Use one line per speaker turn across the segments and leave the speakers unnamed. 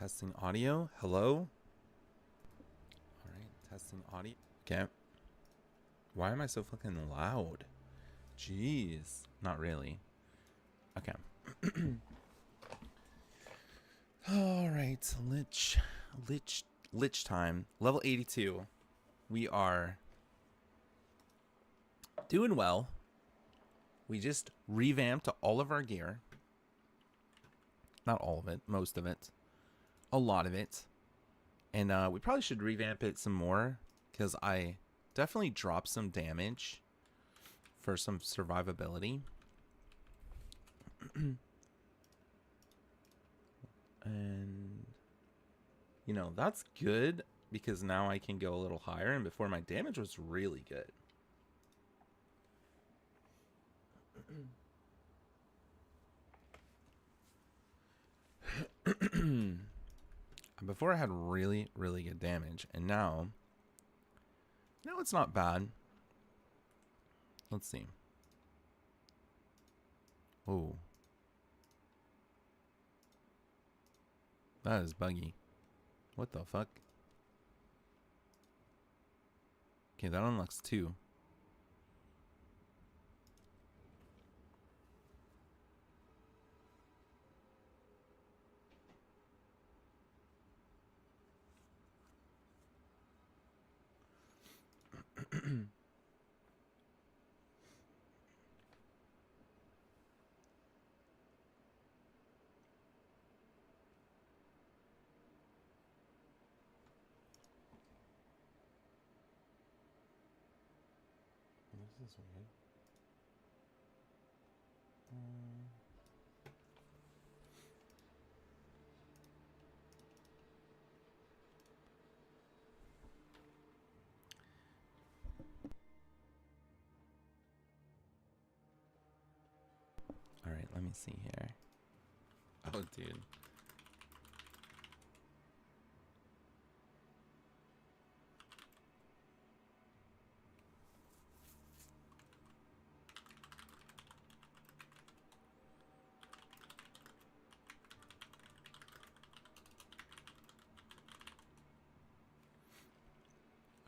Testing audio. Hello? Alright, testing audio. Okay. Why am I so fucking loud? Jeez. Not really. Okay. Alright, Lich time. Level 82. We are doing well. We just revamped all of our gear. Not all of it, most of it. A lot of it. And we probably should revamp it some more, because I definitely dropped some damage for some survivability. And, you know, that's good, because now I can go a little higher, and before my damage was really good. Before I had really, really good damage, and now it's not bad. Let's see. Oh. That is buggy. What the fuck? Okay, that unlocks 2. This is weird. All right, let me see here. Oh, dude.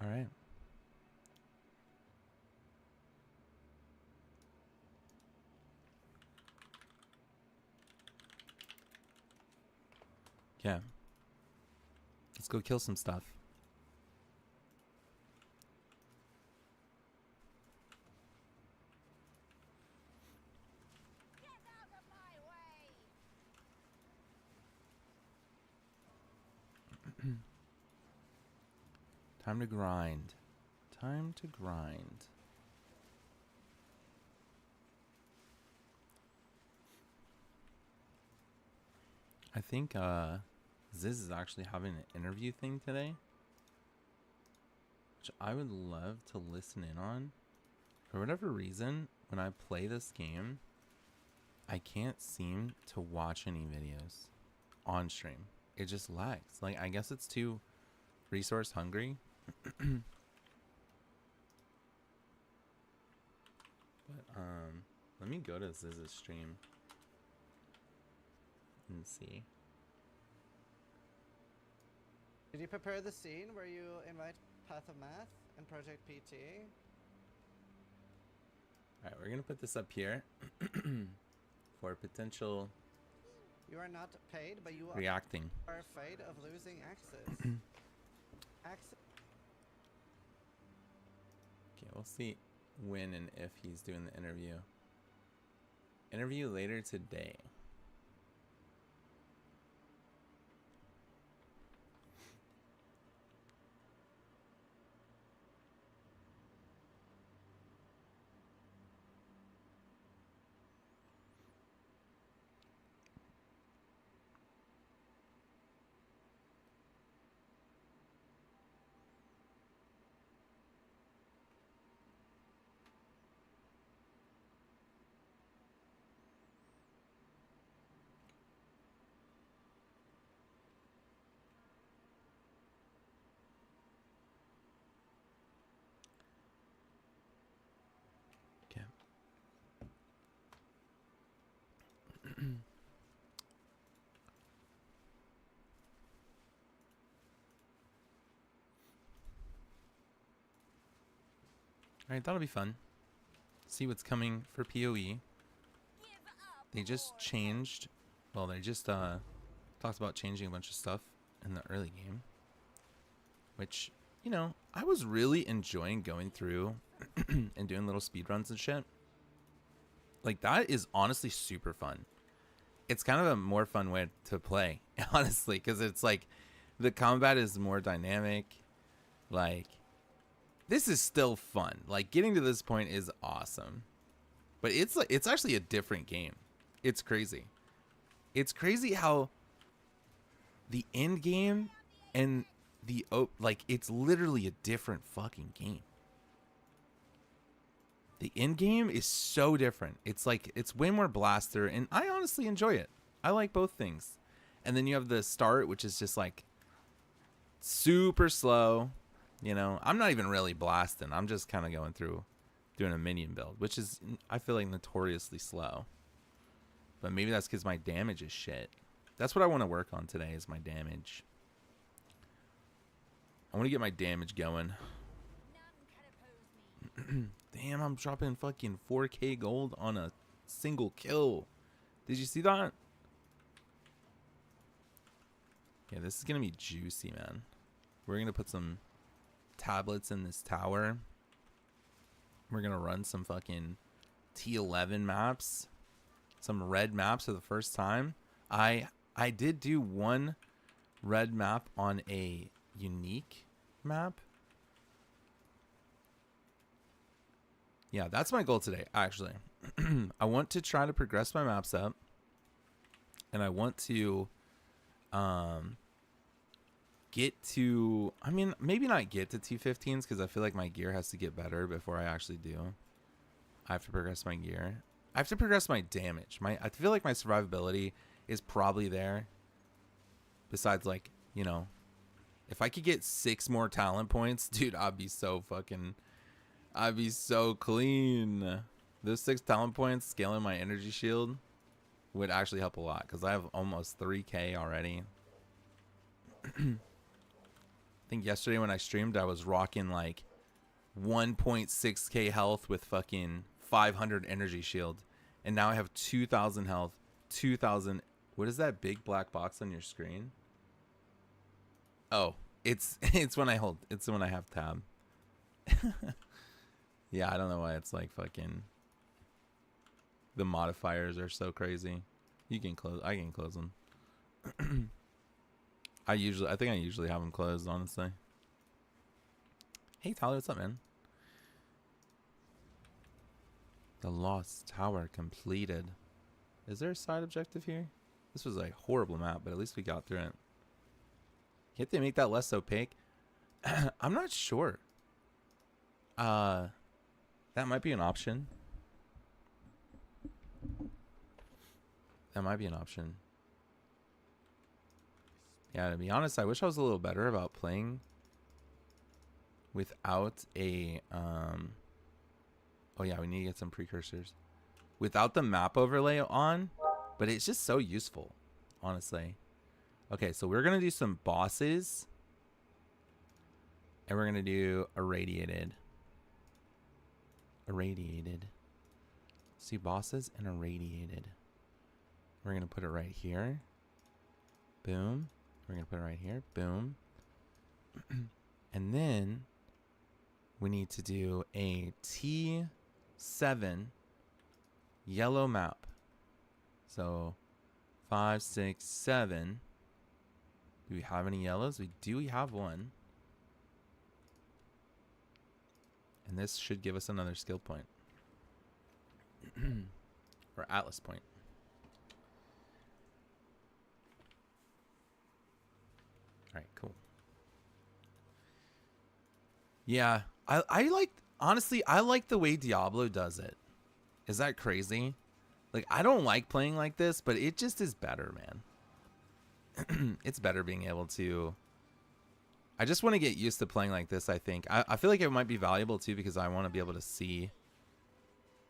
All right. Yeah. Let's go kill some stuff. Time to grind. Time to grind. I think Ziz is actually having an interview thing today, which I would love to listen in on. For whatever reason, when I play this game, I can't seem to watch any videos on stream. It just lags. Like, I guess it's too resource hungry. But let me go to Ziz's stream and see.
Did you prepare the scene where you invite Path of Math and Project PT?
Alright, we're gonna put this up here for potential
You are not paid, but you
reacting.
are afraid of losing access. Access.
Okay, we'll see when and if he's doing the interview. Interview later today. All right, that'll be fun. See what's coming for PoE. They just changed. Well, they just talked about changing a bunch of stuff in the early game, which, you know, I was really enjoying going through and doing little speed runs and shit. Like, that is honestly super fun. It's kind of a more fun way to play, honestly, because it's like the combat is more dynamic. Like, this is still fun. Like, getting to this point is awesome, but it's actually a different game. It's crazy. It's crazy how the end game and the like, it's literally a different fucking game. The end game is so different. It's like, it's way more blaster, and I honestly enjoy it. I like both things. And then you have the start, which is just like super slow. You know, I'm not even really blasting. I'm just kind of going through doing a minion build, which is, I feel like, notoriously slow. But maybe that's because my damage is shit. That's what I want to work on today, is my damage. I want to get my damage going. Damn, I'm dropping fucking 4K gold on a single kill. Did you see that? Yeah, this is going to be juicy, man. We're going to put some tablets in this tower. We're going to run some fucking T11 maps. Some red maps for the first time. I did do one red map on a unique map. Yeah, that's my goal today, actually. I want to try to progress my maps up. And I want to get to, I mean, maybe not get to T15s, because I feel like my gear has to get better before I actually do. I have to progress my gear. I have to progress my damage. I feel like my survivability is probably there. Besides, like, you know, if I could get 6 more talent points, dude, I'd be so clean. Those 6 talent points scaling my energy shield would actually help a lot, because I have almost 3K already. I think yesterday when I streamed, I was rocking like 1.6K health with fucking 500 energy shield, and now I have 2,000 health, 2,000. What is that big black box on your screen? Oh, it's when I hold, it's when I have tab. Yeah, I don't know why it's like fucking, the modifiers are so crazy. I can close them. I think I usually have them closed, honestly. Hey Tyler, what's up, man? The Lost Tower completed. Is there a side objective here? This was a horrible map, but at least we got through it. Can't they make that less opaque? I'm not sure. That might be an option. That might be an option. Yeah, to be honest, I wish I was a little better about playing without a oh yeah, we need to get some precursors. Without the map overlay on, but it's just so useful, honestly. Okay, so we're gonna do some bosses, and we're gonna do irradiated. See, bosses and irradiated. We're gonna put it right here. Boom. We're gonna put it right here. Boom. And then we need to do a T7 yellow map. So 5, 6, 7. Do we have any yellows? We do. We have one. And this should give us another skill point. Or Atlas point. Alright, cool. Yeah, I like, honestly, I like the way Diablo does it. Is that crazy? Like, I don't like playing like this, but it just is better, man. It's better being able to, I just want to get used to playing like this, I think. I feel like it might be valuable, too, because I want to be able to see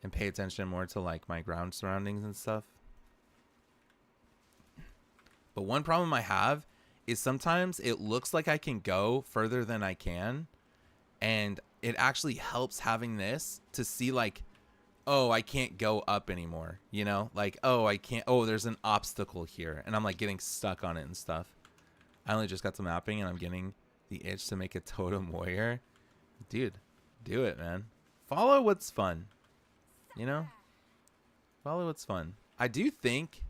and pay attention more to, like, my ground surroundings and stuff. But one problem I have is sometimes it looks like I can go further than I can. And it actually helps having this to see like, oh, I can't go up anymore, you know? Like, oh, I can't, oh, there's an obstacle here, and I'm like getting stuck on it and stuff. I only just got to mapping and I'm getting the itch to make a totem warrior. Dude, do it, man. Follow what's fun, you know? Follow what's fun. I do think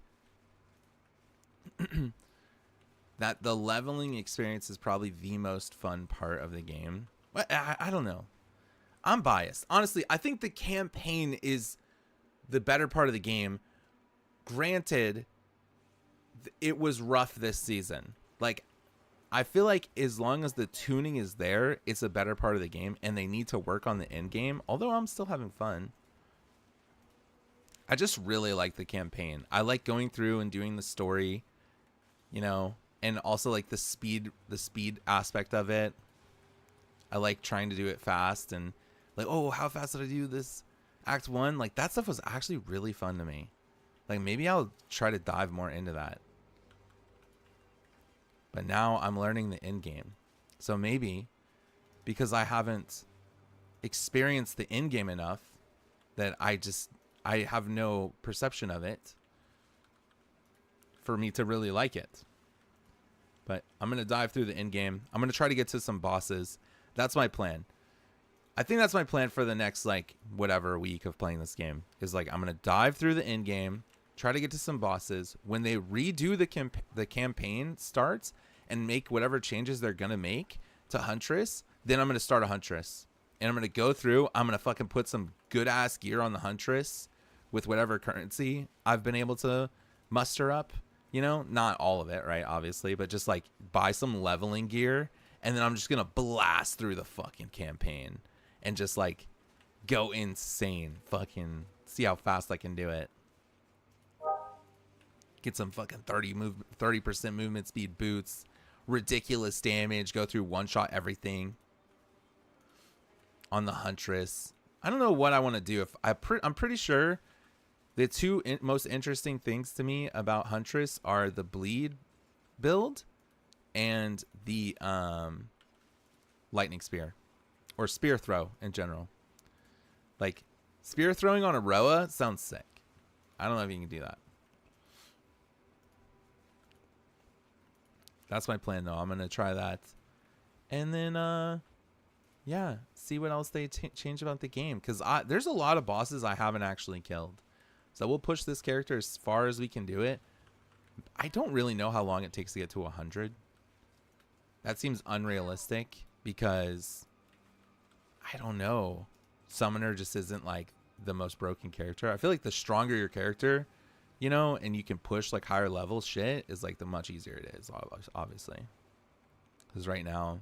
that the leveling experience is probably the most fun part of the game. I don't know. I'm biased. Honestly, I think the campaign is the better part of the game. Granted, it was rough this season. Like, I feel like as long as the tuning is there, it's a better part of the game, and they need to work on the end game, although I'm still having fun. I just really like the campaign. I like going through and doing the story, you know, and also like the speed aspect of it. I like trying to do it fast and like, oh, how fast did I do this act 1? Like that stuff was actually really fun to me. Like maybe I'll try to dive more into that. But now I'm learning the end game. So maybe because I haven't experienced the end game enough that I have no perception of it for me to really like it. But I'm going to dive through the end game. I'm going to try to get to some bosses. That's my plan. I think that's my plan for the next, like, whatever week of playing this game. Is, like, I'm going to dive through the end game, try to get to some bosses. When they redo the campaign starts and make whatever changes they're going to make to Huntress, then I'm going to start a Huntress. And I'm going to go through. I'm going to fucking put some good-ass gear on the Huntress with whatever currency I've been able to muster up. You know, not all of it, right? Obviously, but just, like, buy some leveling gear. And then I'm just going to blast through the fucking campaign. And just, like, go insane. Fucking see how fast I can do it. Get some fucking 30% movement speed boots. Ridiculous damage. Go through one-shot everything. On the Huntress. I don't know what I want to do. I'm pretty sure the two most interesting things to me about Huntress are the bleed build and the lightning spear. Or spear throw in general. Like, spear throwing on a Roa sounds sick. I don't know if you can do that. That's my plan, though. I'm going to try that. And then, yeah, see what else they change about the game. Because there's a lot of bosses I haven't actually killed. So we'll push this character as far as we can do it. I don't really know how long it takes to get to 100. That seems unrealistic because... I don't know. Summoner just isn't like the most broken character. I feel like the stronger your character, you know, and you can push like higher level shit is like the much easier it is, obviously. Because right now,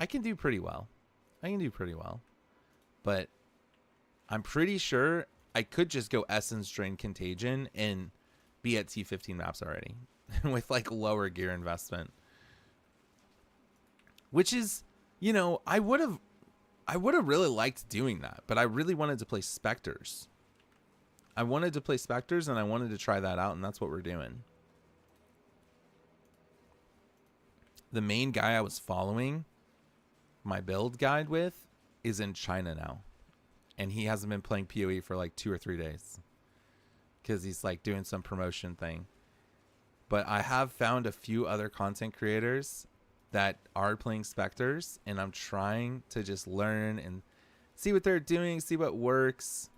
I can do pretty well. But I'm pretty sure I could just go Essence Drain Contagion and be at T15 maps already with like lower gear investment. Which is, you know, I would have really liked doing that, but I really wanted to play Spectres. I wanted to play Spectres, and I wanted to try that out, and that's what we're doing. The main guy I was following my build guide with is in China now, and he hasn't been playing PoE for like 2 or 3 days because he's like doing some promotion thing. But I have found a few other content creators that are playing Spectres, and I'm trying to just learn and see what they're doing, see what works.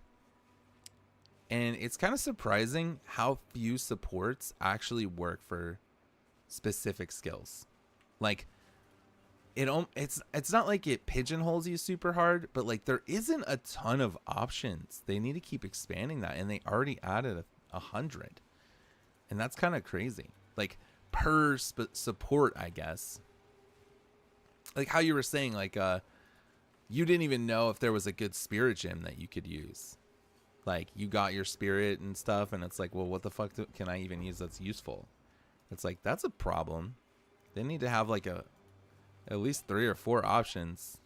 And it's kind of surprising how few supports actually work for specific skills. Like it's not like it pigeonholes you super hard, but like there isn't a ton of options. They need to keep expanding that, and they already added 100. And that's kind of crazy. Like per support, I guess. Like how you were saying, like, you didn't even know if there was a good spirit gem that you could use. Like, you got your spirit and stuff, and it's like, well, what the fuck can I even use that's useful? It's like, that's a problem. They need to have, like, at least 3 or 4 options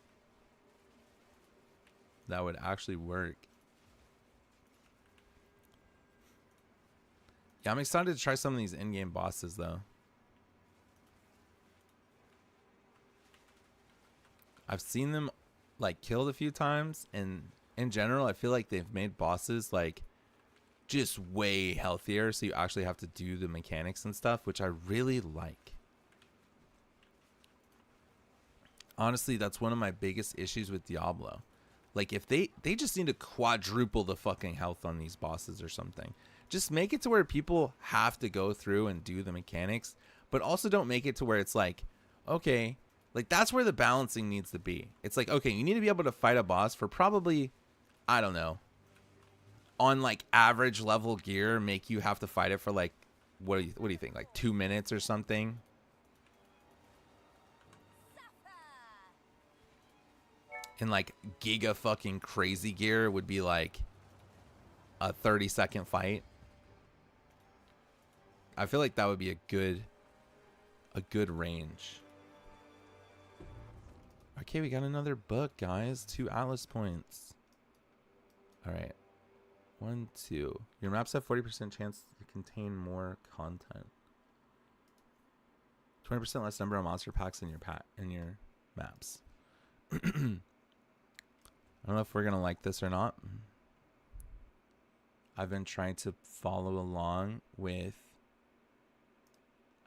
that would actually work. Yeah, I'm excited to try some of these in-game bosses, though. I've seen them like killed a few times, and in general I feel like they've made bosses like just way healthier, so you actually have to do the mechanics and stuff, which I really like. Honestly, that's one of my biggest issues with Diablo. Like, if they just need to quadruple the fucking health on these bosses or something. Just make it to where people have to go through and do the mechanics, but also don't make it to where it's like, okay, like that's where the balancing needs to be. It's like, okay, you need to be able to fight a boss for probably, I don't know, on like average level gear, make you have to fight it for like, what do you think, like 2 minutes or something? And like giga fucking crazy gear would be like a 30-second fight. I feel like that would be a good range. Okay, we got another book, guys. 2 Atlas points. All right. 1, 2. Your maps have 40% chance to contain more content. 20% less number of monster packs in your maps. I don't know if we're gonna like this or not. I've been trying to follow along with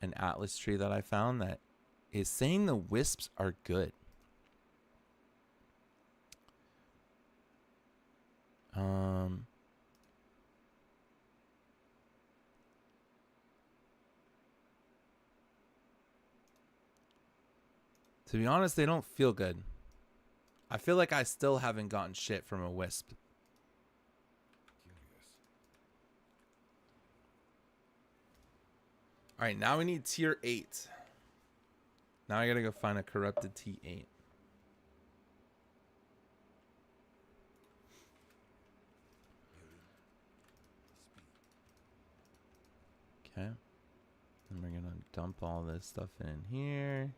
an atlas tree that I found that is saying the wisps are good. To be honest, they don't feel good. I feel like I still haven't gotten shit from a wisp. All right, now we need tier 8. Now I gotta go find a corrupted T8. Okay. And we're gonna dump all this stuff in here.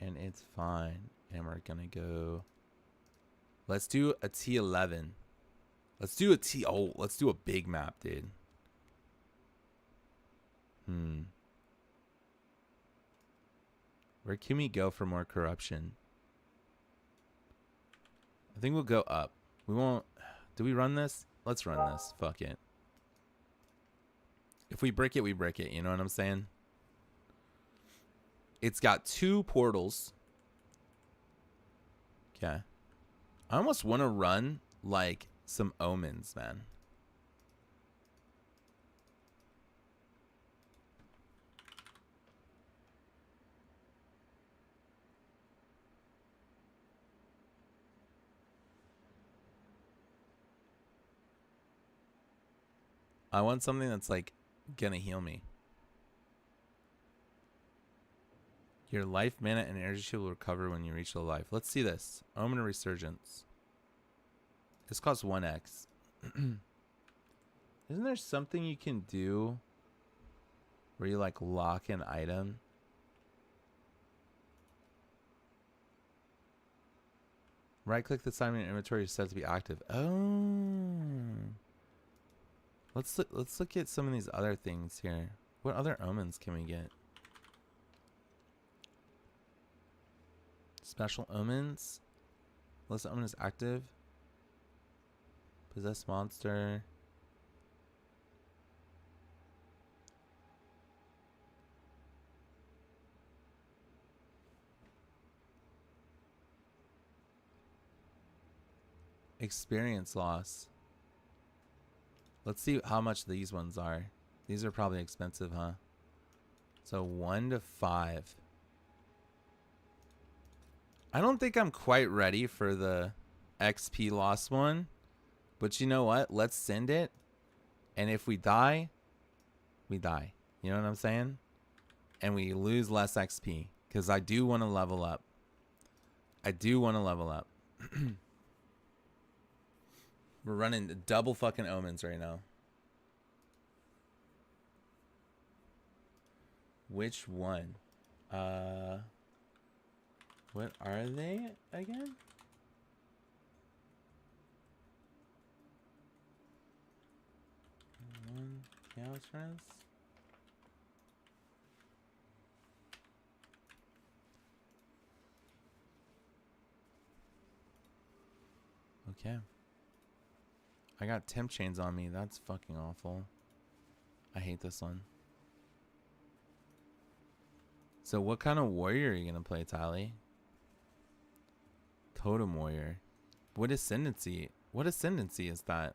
And it's fine. And we're gonna go. Let's do a T11. Let's do let's do a big map, dude. Where can we go for more corruption? I think we'll go up. We won't. Do we run this? Let's run this. Fuck it. If we brick it, we brick it. You know what I'm saying? It's got 2 portals. Okay. I almost want to run like some omens, man. I want something that's like gonna heal me. Your life, mana, and energy shield will recover when you reach the life. Let's see this. Omen of Resurgence. This costs 1x. Isn't there something you can do where you like lock an item? Right click the sign in your inventory is set to be active. Oh. Let's look at some of these other things here. What other omens can we get? Special omens. Unless the omen is active. Possessed monster. Experience loss. Let's see how much these ones are. These are probably expensive, huh? So 1 to 5. I don't think I'm quite ready for the XP loss one. But you know what? Let's send it. And if we die, we die. You know what I'm saying? And we lose less XP. Because I do want to level up. I do want to level up. We're running double fucking omens right now. Which one? What are they again? Chaos friends. Okay. I got temp chains on me. That's fucking awful. I hate this one. So what kind of warrior are you going to play, Tally? Totem warrior. What ascendancy? What ascendancy is that?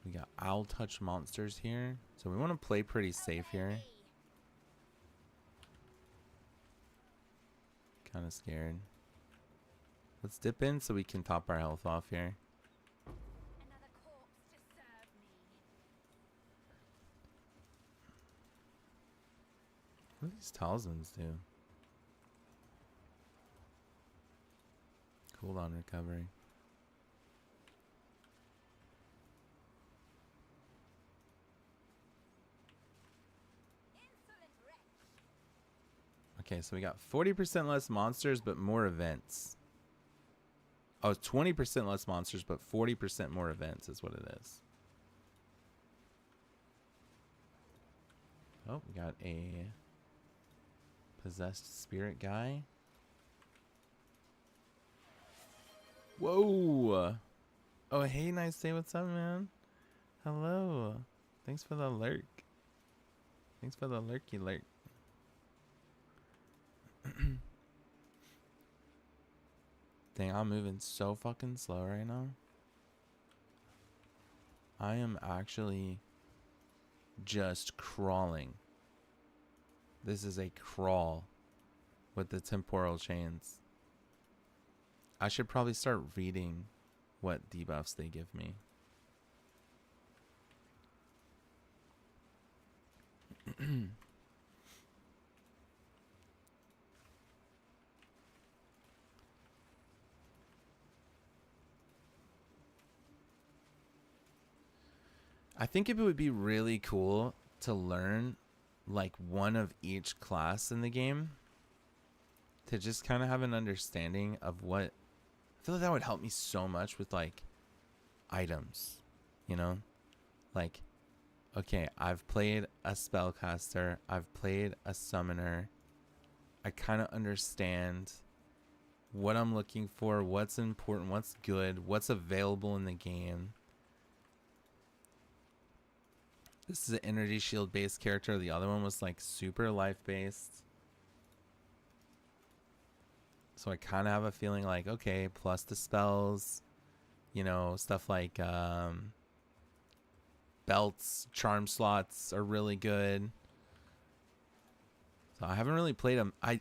We got owl touch monsters here. So we want to play pretty safe here. Kind of scared. Let's dip in so we can top our health off here.
Another corpse to serve me.
What do these talismans do? Cooldown recovery.
Insolent wretch.
Okay, so we got 40% less monsters, but more events. Oh, 20% less monsters, but 40% more events is what it is. Oh, we got a possessed spirit guy. Whoa. Oh, hey, nice day. What's up, man? Hello. Thanks for the lurk. Thanks for the lurky lurk. Dang, I'm moving so fucking slow right now. I am actually just crawling. This is a crawl with the temporal chains. I should probably start reading what debuffs they give me. I think it would be really cool to learn like one of each class in the game to just kind of have an understanding of what I feel like that would help me so much with like items, you know, like, okay, I've played a spellcaster, I've played a summoner. I kind of understand what I'm looking for, what's important, what's good, what's available in the game. This is an energy shield based character. The other one was like super life based. So I kind of have a feeling like, okay, plus the spells, you know, stuff like belts, charm slots are really good. So I haven't really played them. I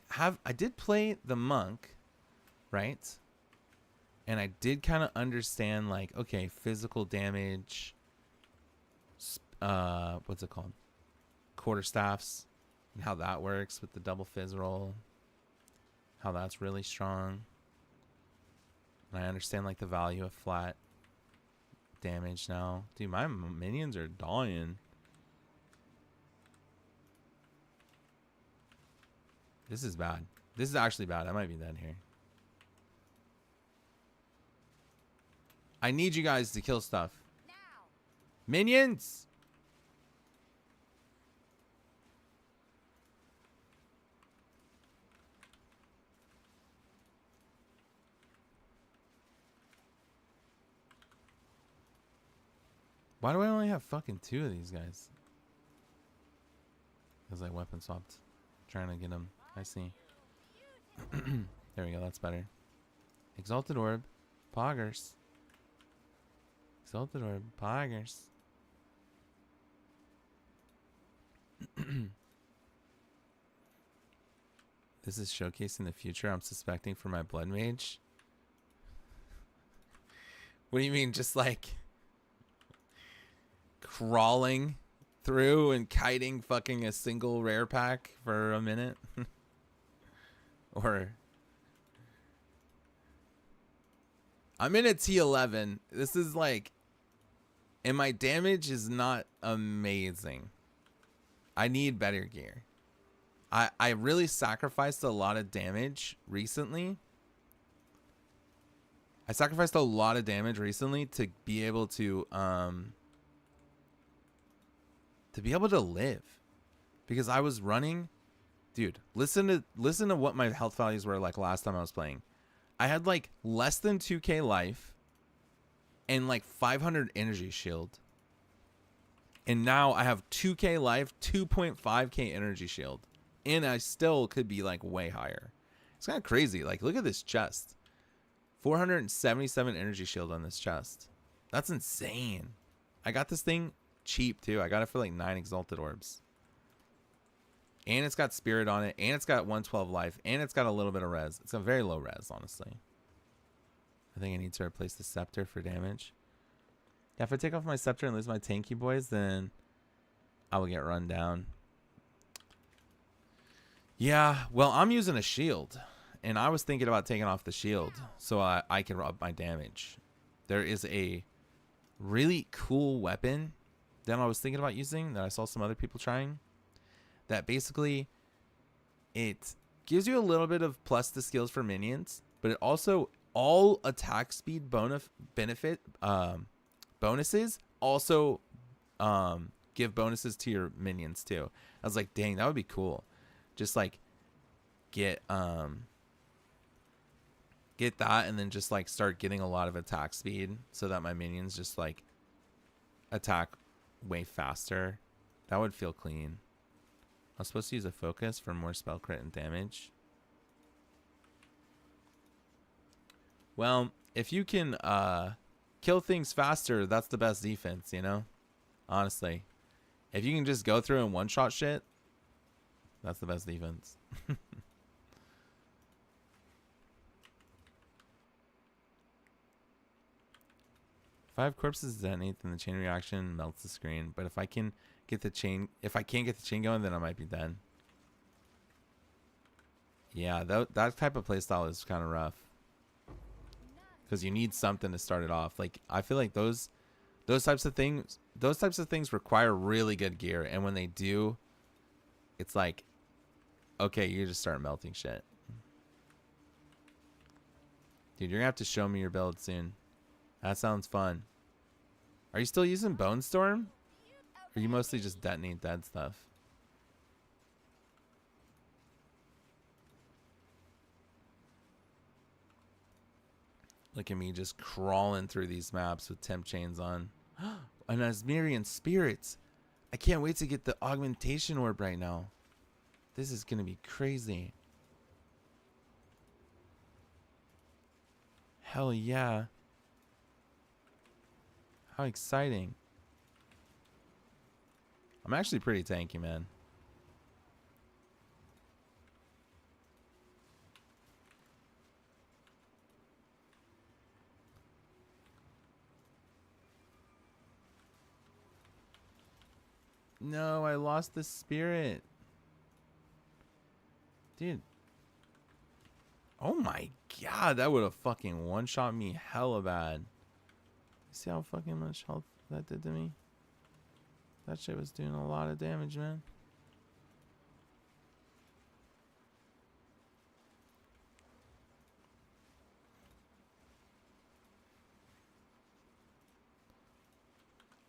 did play the monk, right? And I did kind of understand like, okay, physical damage, what's it called? Quarterstaffs, and how that works with the double fizz roll. How that's really strong. And I understand like the value of flat damage now. Dude, my minions are dying. This is bad. This is actually bad. I might be dead here. I need you guys to kill stuff.
Now.
Minions! Why do I only have fucking 2 of these guys? Because I weapon swapped. Trying to get them. I see. There we go. That's better. Exalted Orb. Poggers. Exalted Orb. Poggers. This is showcasing the future I'm suspecting for my Blood Mage. What do you mean? Just like crawling through and kiting fucking a single rare pack for a minute? Or I'm in a T11. This is like, and my damage is not amazing. I need better gear. I really sacrificed a lot of damage recently. I sacrificed a lot of damage recently to be able to to be able to live. Because I was running, dude, listen to what my health values were like last time I was playing. I had like less than 2k life and like 500 energy shield. And now I have 2k life, 2.5k energy shield. And I still could be like way higher. It's kind of crazy. Like, look at this chest. 477 energy shield on this chest. That's insane. I got this thing cheap too. I got it for like 9 exalted orbs. And it's got spirit on it. And it's got 112 life. And it's got a little bit of res. It's a very low res, honestly. I think I need to replace the scepter for damage. Yeah, if I take off my scepter and lose my tanky boys, then I will get run down. Yeah, well, I'm using a shield. And I was thinking about taking off the shield so I can up my damage. There is a really cool weapon that I was thinking about using that I saw some other people trying. That basically, it gives you a little bit of plus to skills for minions. But it also, all attack speed bonuses also give bonuses to your minions too. I was like, dang, that would be cool. Just like get that and then just like start getting a lot of attack speed so that my minions just like attack way faster. That would feel clean. I was supposed to use a focus for more spell crit and damage. Well, if you can kill things faster, that's the best defense, you know? Honestly. If you can just go through and one-shot shit, that's the best defense. 5 corpses detonate, then the chain reaction melts the screen. But if I can get the chain, going, then I might be dead. Yeah, that type of playstyle is kind of rough. Because you need something to start it off. Like, I feel like those types of things require really good gear, and when they do, it's like, okay, you just start melting shit. Dude, you're gonna have to show me your build soon. That sounds fun. Are you still using Bone Storm? Or you mostly just detonate dead stuff? Look at me just crawling through these maps with temp chains on. An Asmirian Spirits. I can't wait to get the augmentation orb right now. This is going to be crazy. Hell yeah. How exciting. I'm actually pretty tanky, man. No, I lost the spirit. Dude. Oh my god, that would have fucking one-shot me hella bad. See how fucking much health that did to me? That shit was doing a lot of damage, man.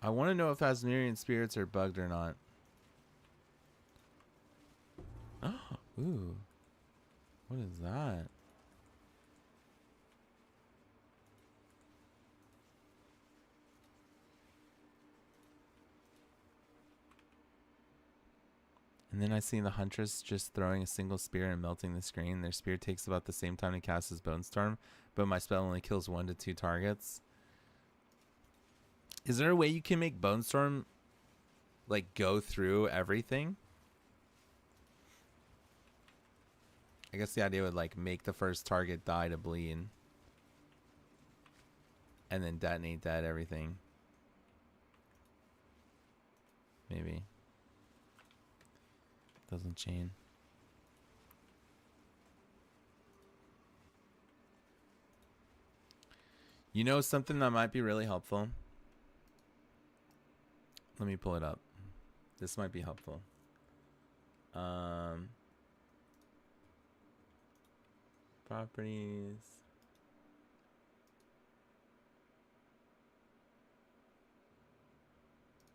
I want to know if Asmirian spirits are bugged or not. Ooh. What is that? And then I see the Huntress just throwing a single spear and melting the screen. Their spear takes about the same time to cast as Bone Storm, but my spell only kills 1 to 2 targets. Is there a way you can make Bone Storm like go through everything? I guess the idea would like make the first target die to bleed and then detonate that everything. Maybe. Doesn't chain. You know something that might be really helpful? Let me pull it up. This might be helpful. Properties.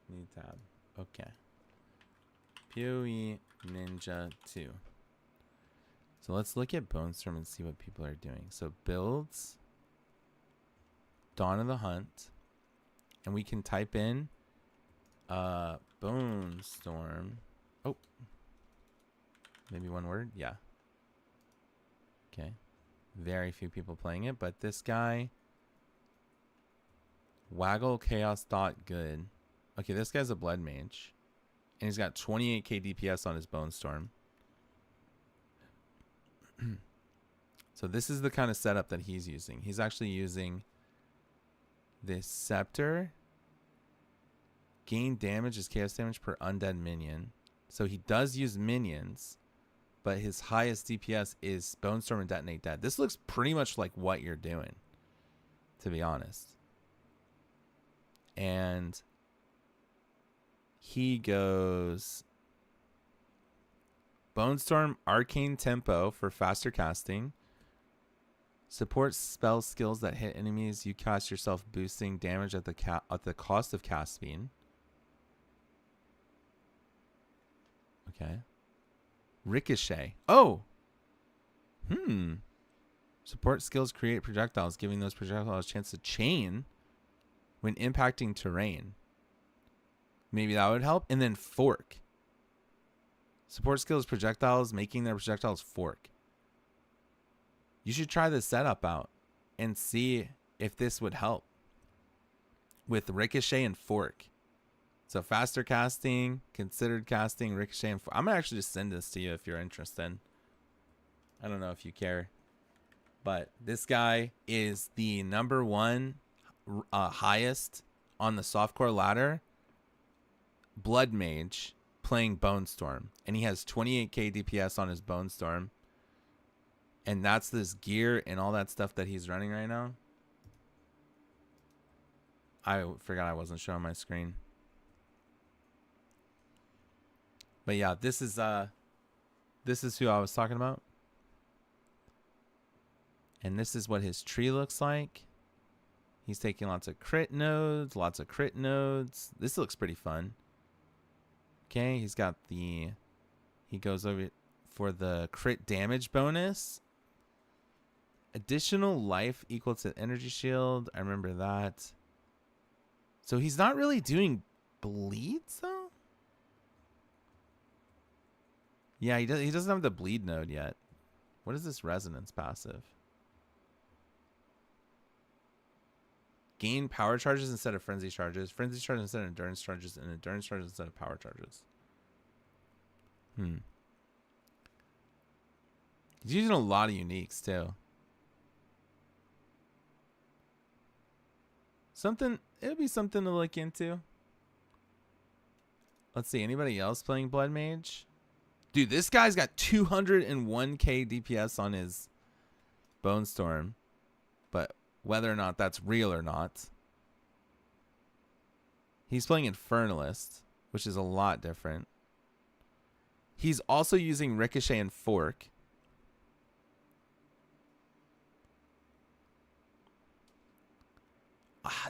New tab. Okay. PoE Ninja 2. So let's look at Bone Storm and see what people are doing. So builds Dawn of the Hunt. And we can type in Bone Storm. Oh. Maybe one word? Yeah. Okay. Very few people playing it, but this guy Waggle Chaos dot good. Okay, this guy's a blood mage. And he's got 28k DPS on his Bone Storm. So this is the kind of setup that he's using. He's actually using this scepter. Gain damage is chaos damage per undead minion. So he does use minions, but his highest DPS is Bone Storm and Detonate Dead. This looks pretty much like what you're doing, to be honest. And he goes Bone Storm Arcane Tempo for faster casting. Supports spell skills that hit enemies you cast yourself, boosting damage at the cost of cast speed. Okay. Ricochet. Oh! Support skills create projectiles, giving those projectiles a chance to chain when impacting terrain. Maybe that would help. And then fork. Support skills projectiles, making their projectiles fork. You should try this setup out and see if this would help with Ricochet and Fork. So faster casting, considered casting, Ricochet and Fork. I'm going to actually just send this to you if you're interested. I don't know if you care. But this guy is the number one highest on the softcore ladder blood mage playing Bone Storm. And he has 28k DPS on his Bone Storm. And that's this gear and all that stuff that he's running right now. I forgot I wasn't showing my screen. But yeah, this is who I was talking about. And this is what his tree looks like. He's taking lots of crit nodes, This looks pretty fun. Okay, he goes over for the crit damage bonus. Additional life equal to energy shield. I remember that. So he's not really doing bleeds though. Yeah, he doesn't have the bleed node yet. What is this resonance passive? Gain power charges instead of frenzy charges. Frenzy charges instead of endurance charges, and endurance charges instead of power charges. He's using a lot of uniques too. It'll be something to look into. Let's see, anybody else playing Blood Mage? Dude, this guy's got 201k DPS on his Bone Storm. But whether or not that's real or not. He's playing Infernalist, which is a lot different. He's also using Ricochet and Fork.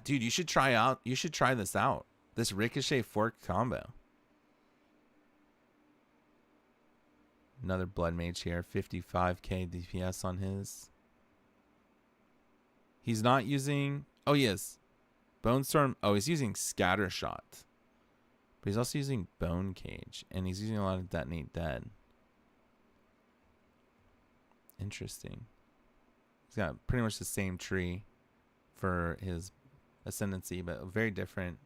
Dude, you should try this out. This Ricochet Fork combo. Another Blood Mage here. 55k DPS on his. He's not using... Oh, he is. Bone Storm. Oh, he's using Scatter Shot. But he's also using Bone Cage. And he's using a lot of Detonate Dead. Interesting. He's got pretty much the same tree for his ascendancy, but very different.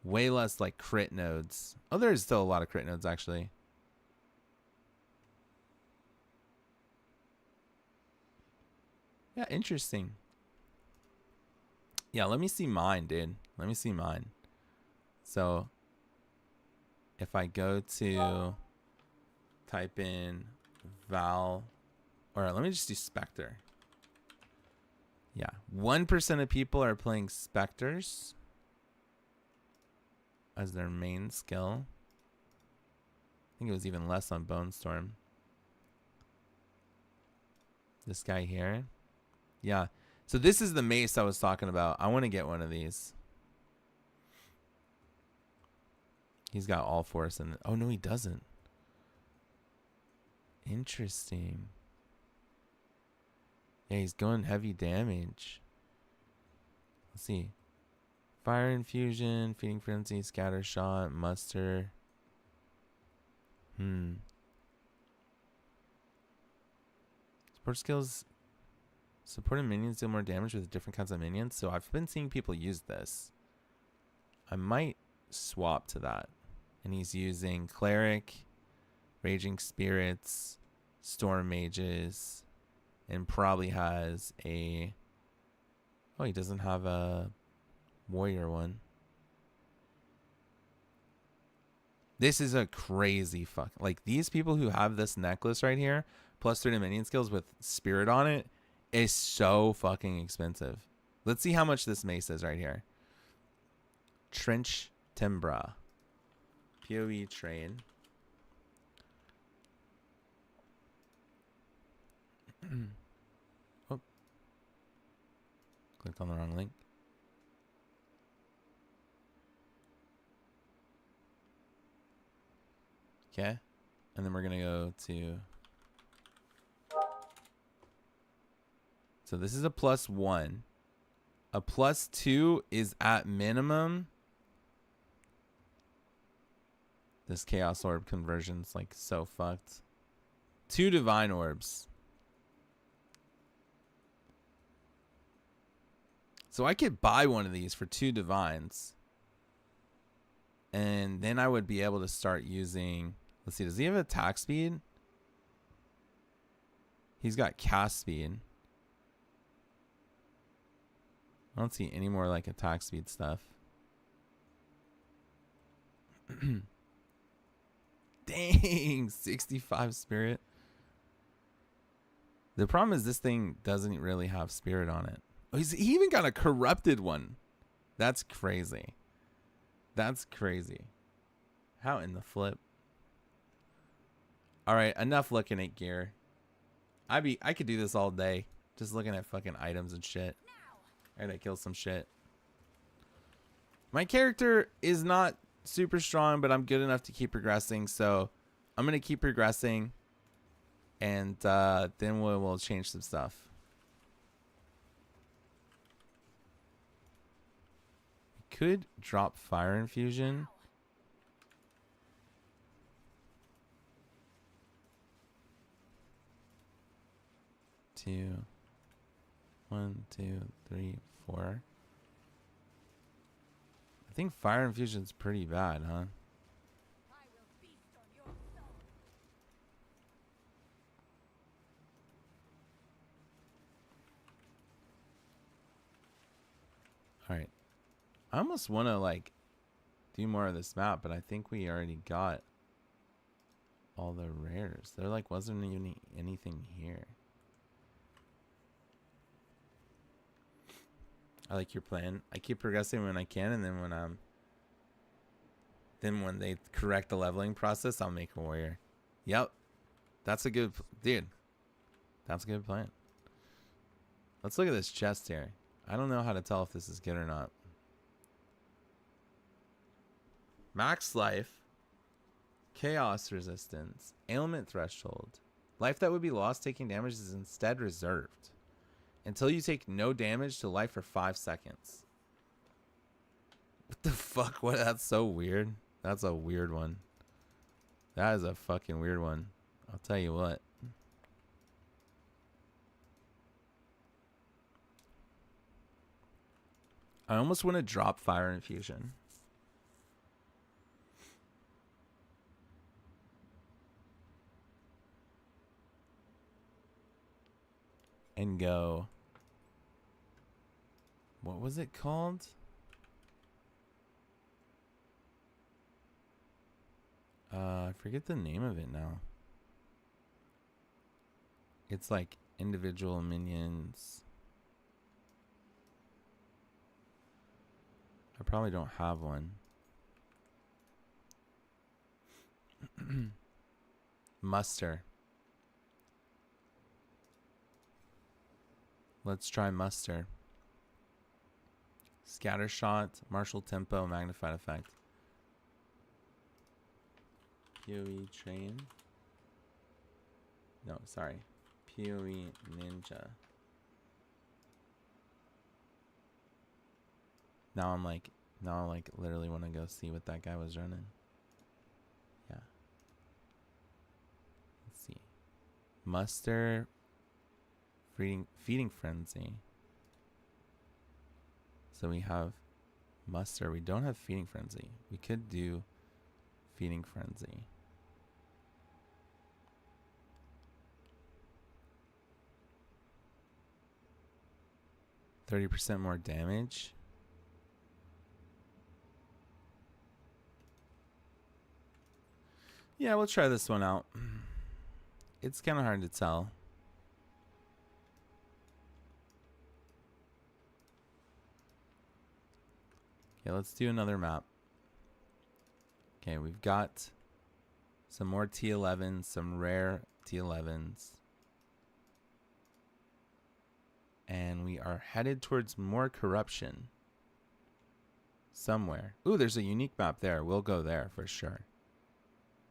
Way less like crit nodes. Oh, there's still a lot of crit nodes actually. Yeah, interesting. Yeah, let me see mine, dude. Let me see mine. So if I go to type in Val, or let me just do Spectre. Yeah, 1% of people are playing Spectres as their main skill. I think it was even less on Bone Storm. This guy here. Yeah. So this is the mace I was talking about. I want to get one of these. He's got all force in it. Oh, no, he doesn't. Interesting. Yeah, he's going heavy damage. Let's see. Fire infusion, feeding frenzy, scatter shot, muster. Support skills. Supporting minions deal more damage with different kinds of minions. So I've been seeing people use this. I might swap to that. And he's using cleric, raging spirits, storm mages, and probably has a... Oh, he doesn't have a warrior one. This is a crazy fuck. Like, these people who have this necklace right here, plus 30 minion skills with spirit on it, is so fucking expensive. Let's see how much this mace is right here. Trench Timbra. PoE trade. Oh. Clicked on the wrong link. Okay. And then we're going to go to... So this is a +1. A +2 is at minimum. This Chaos Orb conversion's like so fucked. 2 Divine Orbs. So I could buy one of these for 2 Divines. And then I would be able to start using... Let's see, does he have attack speed? He's got cast speed. I don't see any more like attack speed stuff. Dang, 65 spirit. The problem is this thing doesn't really have spirit on it. Oh, he even got a corrupted one. That's crazy. That's crazy. How in the flip? All right, enough looking at gear. I could do this all day, just looking at fucking items and shit. I gotta kill some shit. My character is not super strong, but I'm good enough to keep progressing, so I'm gonna keep progressing, and then we'll change some stuff. We could drop fire infusion. One, two, three, 4. I think fire infusion's pretty bad, huh?
I will feast on your soul.
All right. I almost want to like do more of this map, but I think we already got all the rares. There like wasn't even anything here. I like your plan. I keep progressing when I can, and then when they correct the leveling process, I'll make a warrior. Yep. That's a good dude. That's a good plan. Let's look at this chest here. I don't know how to tell if this is good or not. Max life, chaos resistance, ailment threshold. Life that would be lost taking damage is instead reserved until you take no damage to life for 5 seconds. What the fuck? What? That's so weird. That's a weird one. That is a fucking weird one. I'll tell you what. I almost want to drop fire infusion. And go. What was it called? I forget the name of it now. It's like individual minions. I probably don't have one. Muster. Let's try muster. Scatter shot, martial tempo, magnified effect. PoE train. No, sorry. PoE ninja. Now I'm like literally want to go see what that guy was running. Yeah. Let's see. Muster feeding frenzy. So we have muster. We don't have feeding frenzy. We could do feeding frenzy. %30 more damage. Yeah, we'll try this one out. It's kind of hard to tell. Okay, let's do another map. Okay, we've got some more T11s, some rare T11s. And we are headed towards more corruption. Somewhere. Ooh, there's a unique map there. We'll go there for sure.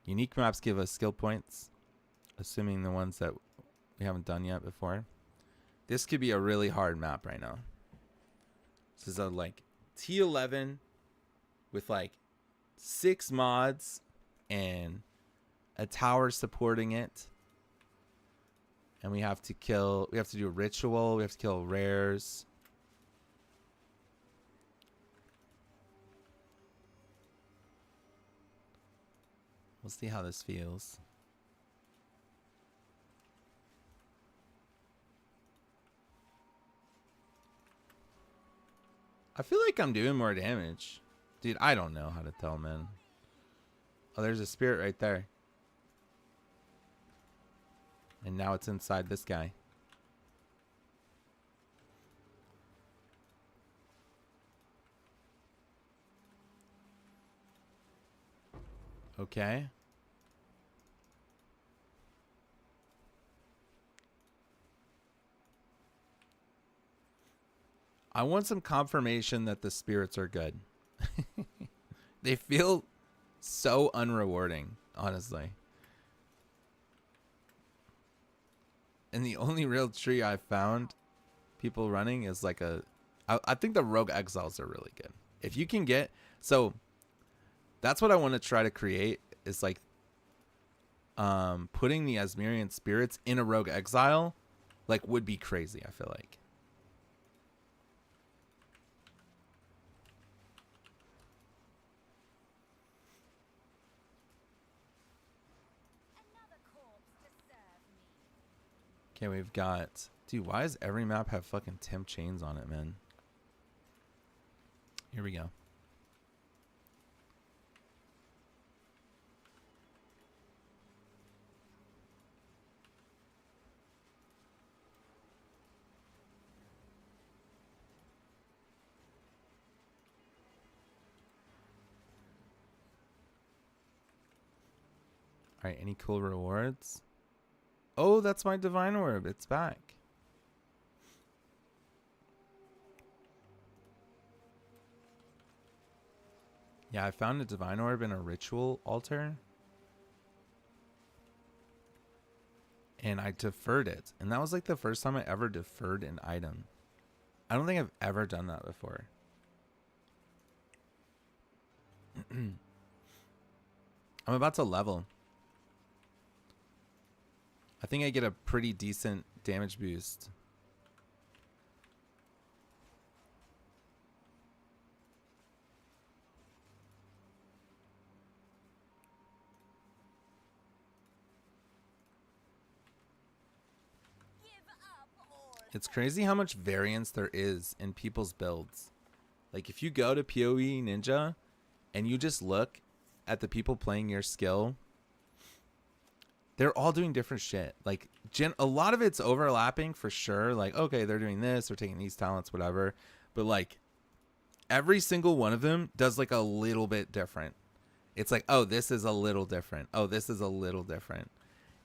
Unique maps give us skill points. Assuming the ones that we haven't done yet before. This could be a really hard map right now. This is a like T11 with like 6 mods and a tower supporting it. And we have to do a ritual, we have to kill rares. We'll see how this feels. I feel like I'm doing more damage. Dude, I don't know how to tell, man. Oh, there's a spirit right there. And now it's inside this guy. Okay. I want some confirmation that the spirits are good. They feel so unrewarding, honestly. And the only real tree I found people running is like I think the rogue exiles are really good. If you can get, so that's what I want to try to create is like putting the Asmerian spirits in a rogue exile like would be crazy, I feel like.
Another corpse to serve me.
Okay, we've got, dude, why does every map have fucking temp chains on it, man? Here we go. All right, any cool rewards? Oh, that's my divine orb. It's back. Yeah, I found a divine orb in a ritual altar. And I deferred it. And that was like the first time I ever deferred an item. I don't think I've ever done that before. I'm about to level. I think I get a pretty decent damage boost.
Give up all.
It's crazy how much variance there is in people's builds. Like if you go to PoE Ninja and you just look at the people playing your skill, they're all doing different shit. Like a lot of it's overlapping for sure. Like, okay, they're doing this, they're taking these talents, whatever. But like every single one of them does like a little bit different. It's like, oh, this is a little different. Oh, this is a little different.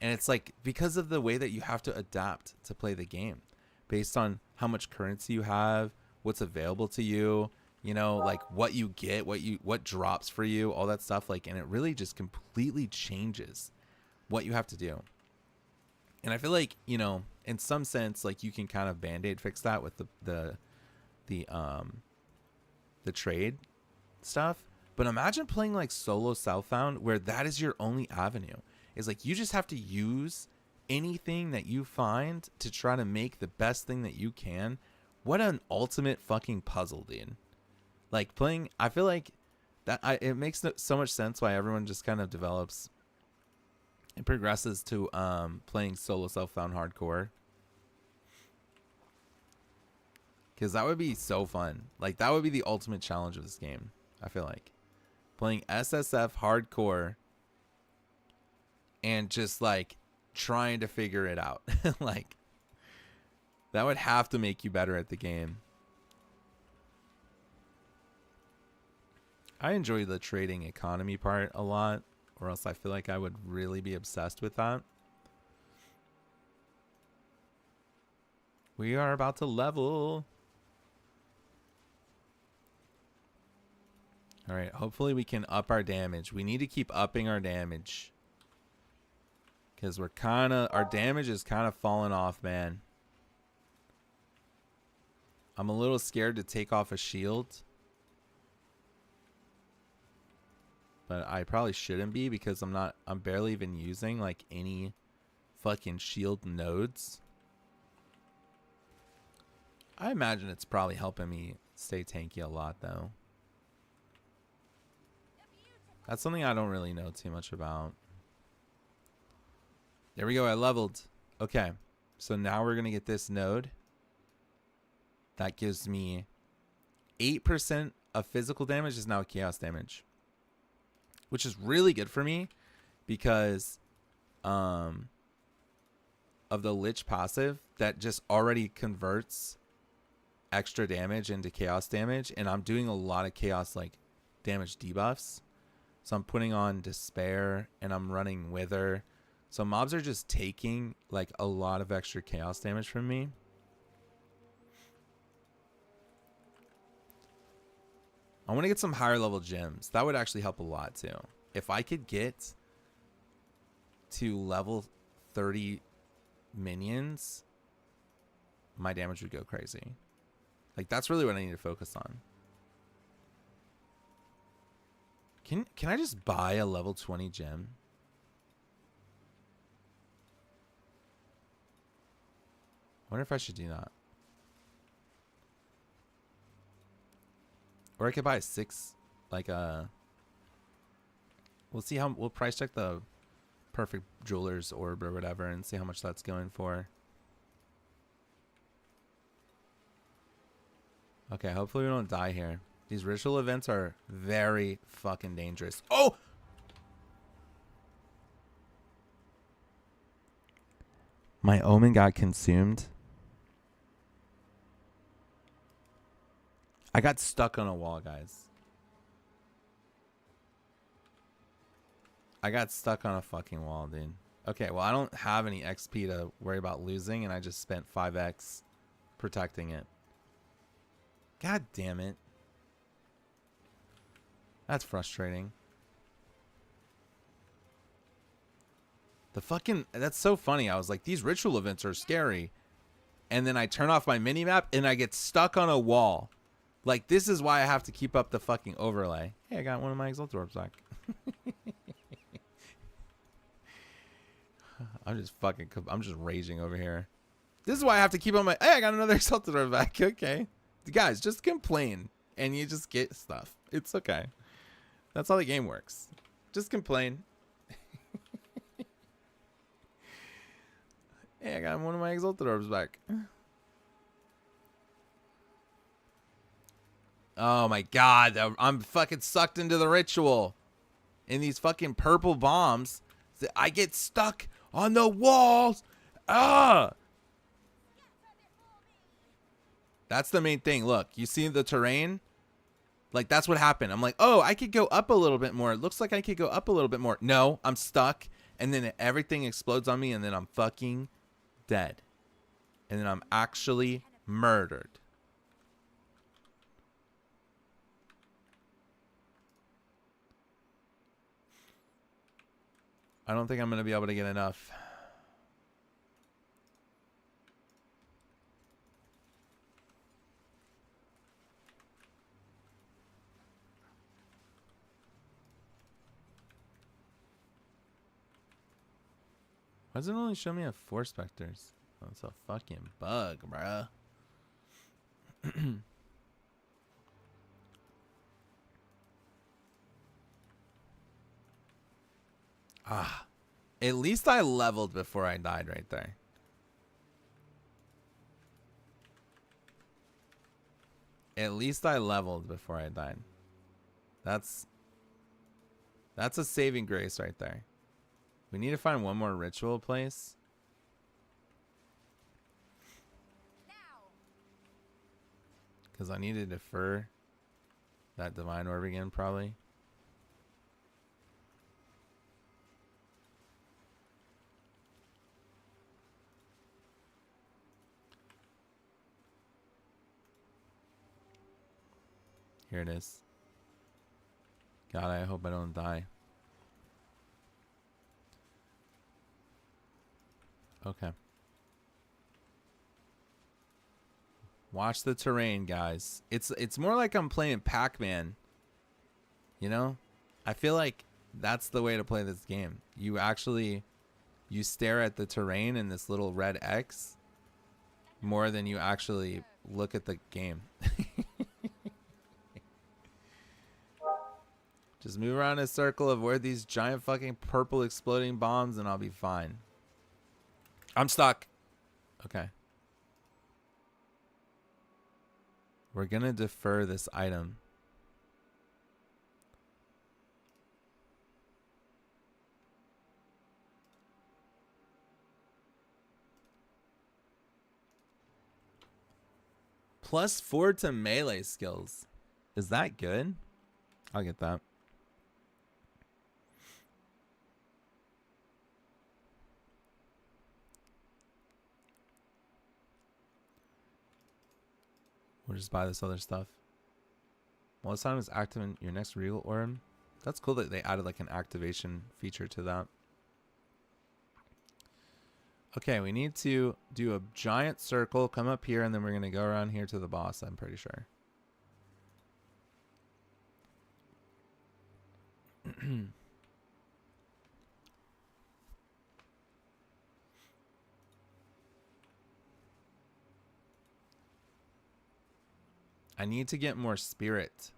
And it's like because of the way that you have to adapt to play the game based on how much currency you have, what's available to you, you know, like what you get, what drops for you, all that stuff, like, and it really just completely changes what you have to do. And I feel like, you know, in some sense, like you can kind of band-aid fix that with the trade stuff. But imagine playing like solo Southbound where that is your only avenue. Is like you just have to use anything that you find to try to make the best thing that you can. What an ultimate fucking puzzle, dude. Like playing, I feel like it makes so much sense why everyone just kind of develops and progresses to playing solo Southbound hardcore. Because that would be so fun. Like that would be the ultimate challenge of this game, I feel like. Playing SSF hardcore and just like trying to figure it out. Like that would have to make you better at the game. I enjoy the trading economy part a lot, or else I feel like I would really be obsessed with that. We are about to level. All right, hopefully we can up our damage. We need to keep upping our damage. Because we're kind of, our damage is kind of falling off, man. I'm a little scared to take off a shield. But I probably shouldn't be because I'm barely even using like any fucking shield nodes. I imagine it's probably helping me stay tanky a lot though. That's something I don't really know too much about. There we go. I leveled. Okay. So now we're going to get this node. That gives me 8% of physical damage is now chaos damage. Which is really good for me because of the Lich passive that just already converts extra damage into chaos damage. And I'm doing a lot of chaos like damage debuffs. So I'm putting on Despair and I'm running Wither. So mobs are just taking like a lot of extra chaos damage from me. I want to get some higher level gems. That would actually help a lot too. If I could get to level 30 minions, my damage would go crazy. Like that's really what I need to focus on. Can I just buy a level 20 gem? I wonder if I should do that. Or I could buy a 6, like a... We'll see how... We'll price check the perfect jeweler's orb or whatever and see how much that's going for. Okay, hopefully we don't die here. These ritual events are very fucking dangerous. Oh! My omen got consumed. I got stuck on a wall, guys. I got stuck on a fucking wall, dude. Okay, well, I don't have any XP to worry about losing, and I just spent 5x protecting it. God damn it. That's frustrating. The fucking... That's so funny. I was like, these ritual events are scary. And then I turn off my minimap, and I get stuck on a wall. Like, this is why I have to keep up the fucking overlay. Hey, I got one of my Exalted Orbs back. I'm just raging over here. This is why I have to keep on my... Hey, I got another Exalted Orb back. Okay. Guys, just complain. And you just get stuff. It's okay. That's how the game works. Just complain. Hey, I got one of my Exalted Orbs back. Oh my god, I'm fucking sucked into the ritual. In these fucking purple bombs. I get stuck on the walls. Ah! That's the main thing. Look, you see the terrain? Like, that's what happened. I'm like, oh, I could go up a little bit more. It looks like I could go up a little bit more. No, I'm stuck. And then everything explodes on me, and then I'm fucking dead. And then I'm actually murdered. I don't think I'm going to be able to get enough. Why does it only show me I have 4 specters? Oh, it's a fucking bug, bruh. Ah. At least I leveled before I died right there. At least I leveled before I died. That's a saving grace right there. We need to find one more ritual place. Because I need to defer that divine orb again, probably. Here it is. God, I hope I don't die. Okay. Watch the terrain, guys. It's more like I'm playing Pac-Man. You know? I feel like that's the way to play this game. You stare at the terrain in this little red X more than you actually look at the game. Just move around in a circle, avoid these giant fucking purple exploding bombs, and I'll be fine. I'm stuck. Okay. We're gonna defer this item. +4 to melee skills. Is that good? I'll get that. We'll just buy this other stuff. Well, this time is active in your next regal orb. That's cool that they added like an activation feature to that. Okay, we need to do a giant circle, come up here, and then we're going to go around here to the boss, I'm pretty sure. I need to get more spirit.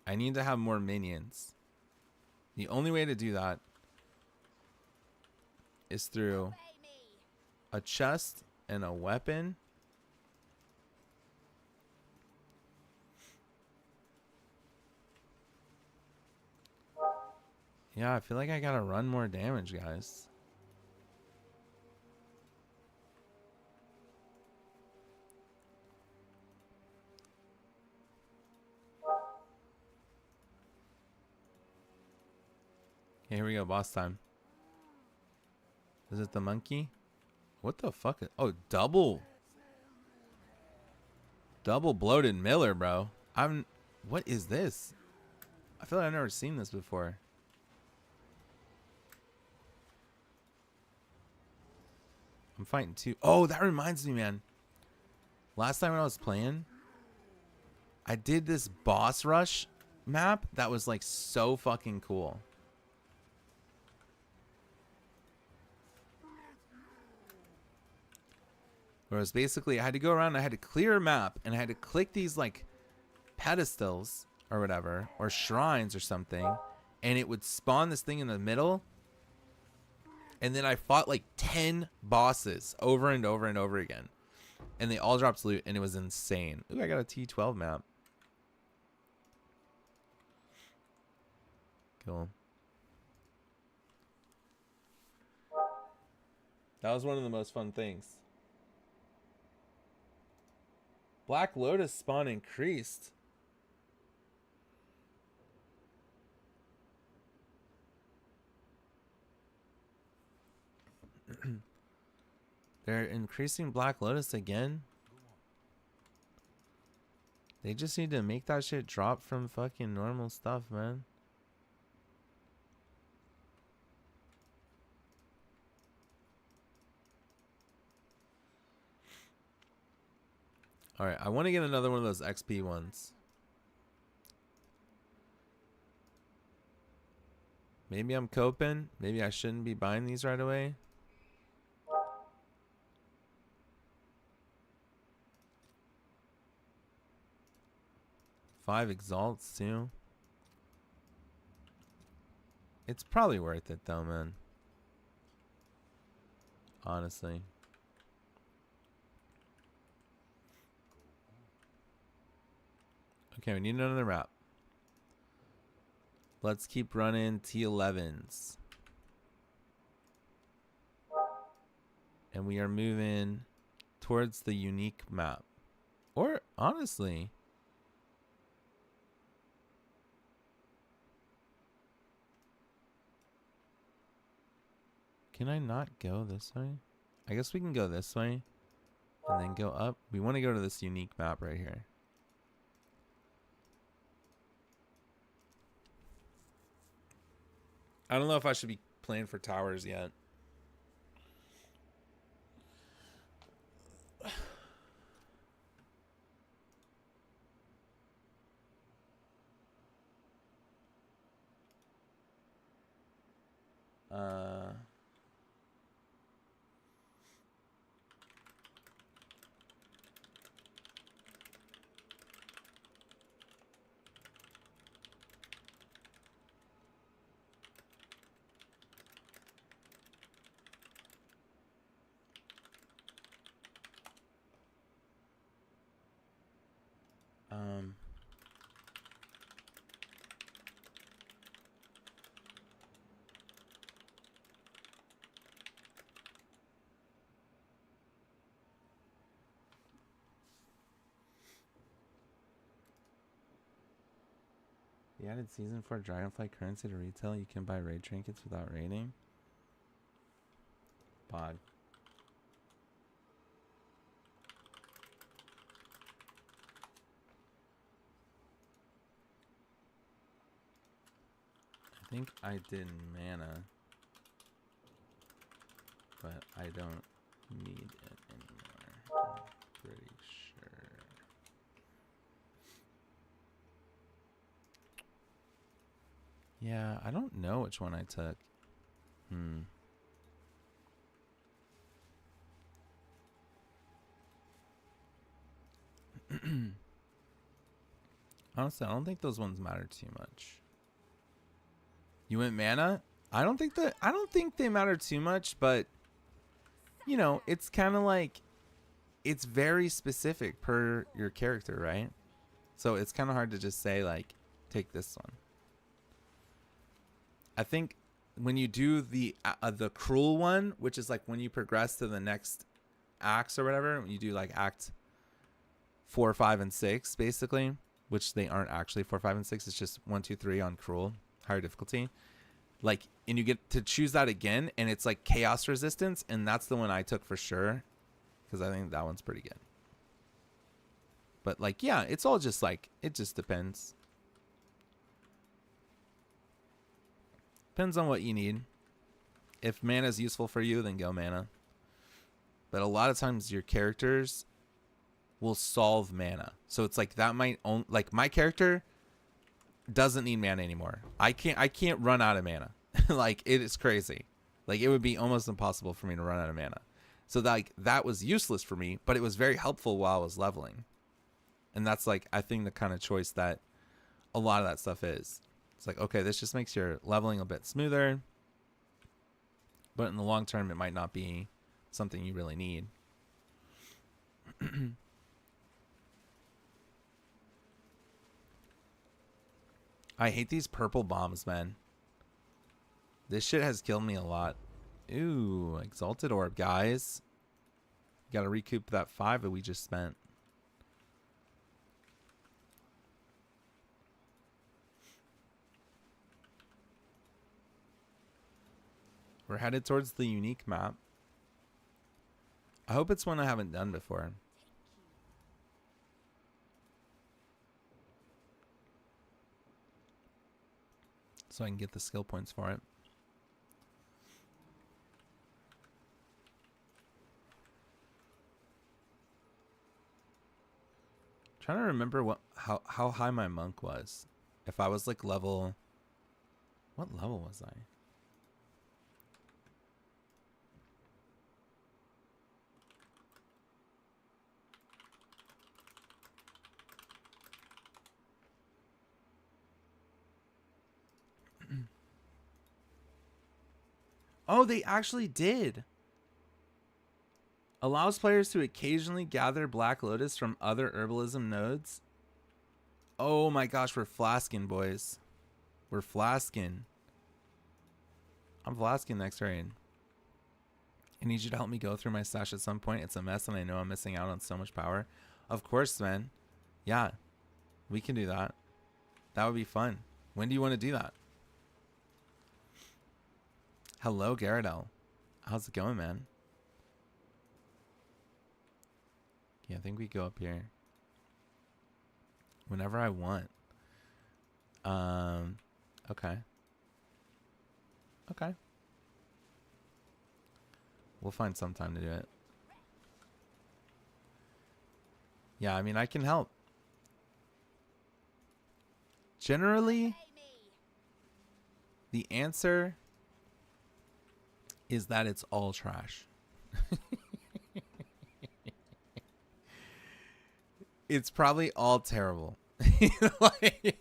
I need to have more minions. The only way to do that is through a chest and a weapon. Yeah, I feel like I gotta run more damage, guys. Okay, here we go, boss time. Is it the monkey? What the fuck? Oh, double bloated Miller, bro. What is this? I feel like I've never seen this before. I'm fighting two. Oh, that reminds me, man. Last time when I was playing, I did this boss rush map that was like so fucking cool. Where it was basically, I had to go around, I had to clear a map, and I had to click these like pedestals or whatever, or shrines or something, and it would spawn this thing in the middle. And then I fought like 10 bosses over and over and over again. And they all dropped loot, and it was insane. Ooh, I got a T12 map. Cool. That was one of the most fun things. Black Lotus spawn increased. They're increasing Black Lotus again. They just need to make that shit drop from fucking normal stuff, man. All right, I want to get another one of those XP ones. Maybe I'm coping. Maybe I shouldn't be buying these right away. Five exalts too. It's probably worth it though, man. Honestly. Okay, we need another map. Let's keep running T11s. And we are moving towards the unique map. Or, honestly, can I not go this way? I guess we can go this way and then go up. We want to go to this unique map right here. I don't know if I should be playing for towers yet. Uh, um, the added season 4 Dragonfly currency to retail. You can buy raid trinkets without raiding. Pod. I think I did mana, but I don't need it anymore. I'm pretty sure. Yeah, I don't know which one I took. Honestly, I don't think those ones matter too much. You went mana? I don't think they matter too much, but you know, it's kind of like it's very specific per your character, right? So it's kind of hard to just say like take this one. I think when you do the cruel one, which is like when you progress to the next acts or whatever, when you do like act 4, 5, and 6, basically, which they aren't actually 4, 5, and 6. It's just 1, 2, 3 on cruel, higher difficulty. Like, and you get to choose that again, and it's like chaos resistance, and that's the one I took for sure, because I think that one's pretty good. But like, yeah, it's all just like, it just depends. Depends on what you need. If mana is useful for you, then go mana. But a lot of times your characters will solve mana. So it's like that might own, like my character doesn't need mana anymore. I can't run out of mana. Like it is crazy. Like it would be almost impossible for me to run out of mana. So like that was useless for me, but it was very helpful while I was leveling. And that's like I think the kind of choice that a lot of that stuff is. It's like, okay, this just makes your leveling a bit smoother. But in the long term, it might not be something you really need. I hate these purple bombs, man. This shit has killed me a lot. Ooh, Exalted Orb, guys. Gotta recoup that 5 that we just spent. We're headed towards the unique map. I hope it's one I haven't done before. So I can get the skill points for it. Trying to remember how high my monk was. If I was like level, what level was I? Oh, they actually did. Allows players to occasionally gather Black Lotus from other herbalism nodes. Oh my gosh, we're flasking, boys. We're flasking. I'm flasking next raid. I need you to help me go through my stash at some point. It's a mess and I know I'm missing out on so much power. Of course, man. Yeah, we can do that. That would be fun. When do you want to do that? Hello, Garadel. How's it going, man? Yeah, I think we go up here. Whenever I want. Okay. Okay. We'll find some time to do it. Yeah, I mean, I can help. Generally, the answer is that it's all trash. It's probably all terrible. Like,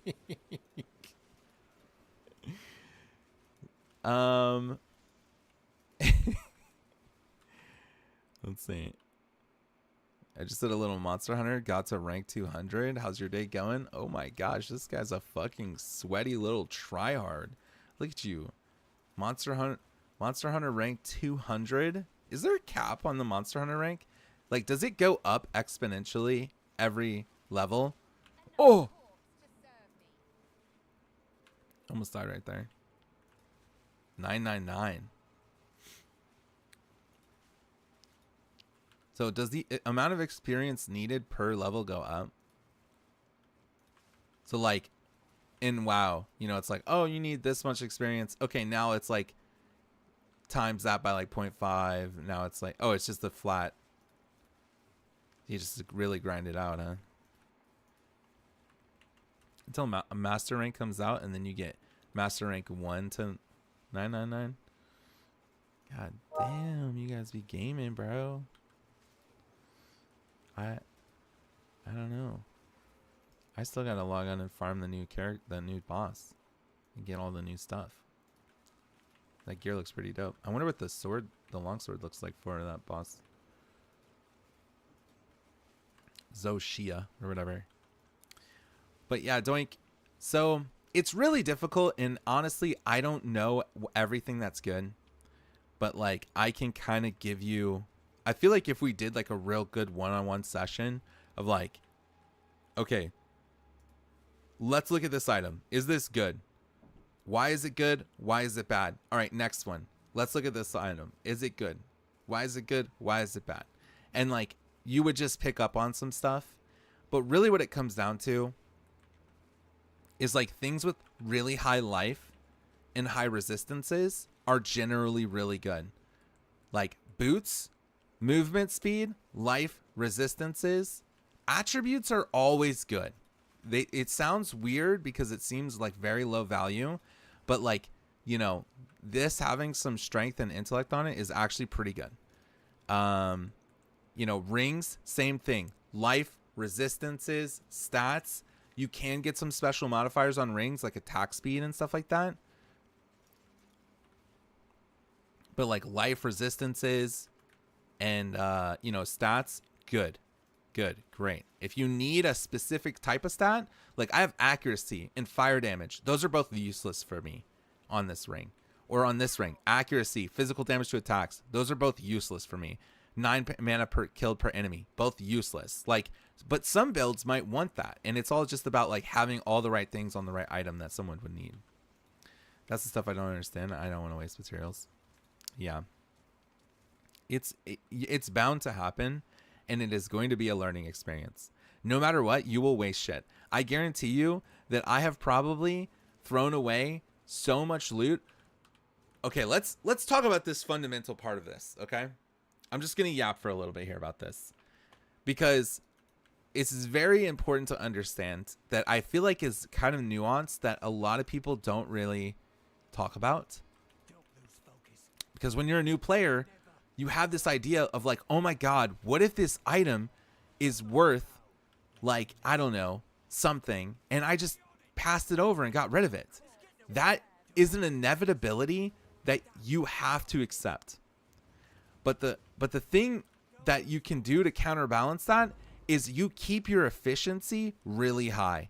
let's see. I just did a little Monster Hunter, got to rank 200. How's your day going? Oh my gosh, this guy's a fucking sweaty little tryhard. Look at you. Monster Hunter rank 200? Is there a cap on the Monster Hunter rank? Like, does it go up exponentially every level? Oh! Almost died right there. 999. So does the amount of experience needed per level go up? So like in WoW, you know, it's like, oh, you need this much experience. Okay, now it's like times that by like 0.5. Now it's like, oh, it's just a flat. You just really grind it out, huh? Until a master rank comes out, and then you get master rank 1 to 999. God damn, you guys be gaming, bro. I don't know. I still gotta log on and farm the new boss, and get all the new stuff. That gear looks pretty dope. I wonder what the sword, the longsword, looks like for that boss. Zoshia or whatever. But yeah, Doink. So it's really difficult, and honestly, I don't know everything that's good. But like, I can kind of give you. I feel like if we did like a real good one-on-one session of like, okay, let's look at this item. Is this good? Why is it good? Why is it bad? All right, next one. Let's look at this item. Is it good? Why is it good? Why is it bad? And like, you would just pick up on some stuff. But really what it comes down to is like things with really high life and high resistances are generally really good. Like boots, movement speed, life, resistances, attributes are always good. It sounds weird because it seems like very low value, but like, you know, this having some strength and intellect on it is actually pretty good. You know, rings, same thing. Life, resistances, stats. You can get some special modifiers on rings, like attack speed and stuff like that. But like life, resistances, and you know, stats, good, great. If you need a specific type of stat, like I have accuracy and fire damage, those are both useless for me on this ring. Or on this ring, accuracy, physical damage to attacks, those are both useless for me. 9 mana per killed per enemy, both useless. Like, but some builds might want that, and it's all just about like having all the right things on the right item that someone would need. That's the stuff I don't understand. I don't want to waste materials. Yeah. It's bound to happen, and it is going to be a learning experience. No matter what, you will waste shit. I guarantee you that I have probably thrown away so much loot. Okay, let's talk about this fundamental part of this, okay? I'm just going to yap for a little bit here about this. Because it's very important to understand that I feel like is kind of nuanced that a lot of people don't really talk about. Because when you're a new player, you have this idea of like, oh my God, what if this item is worth like, I don't know, something, and I just passed it over and got rid of it. That is an inevitability that you have to accept. But the thing that you can do to counterbalance that is you keep your efficiency really high.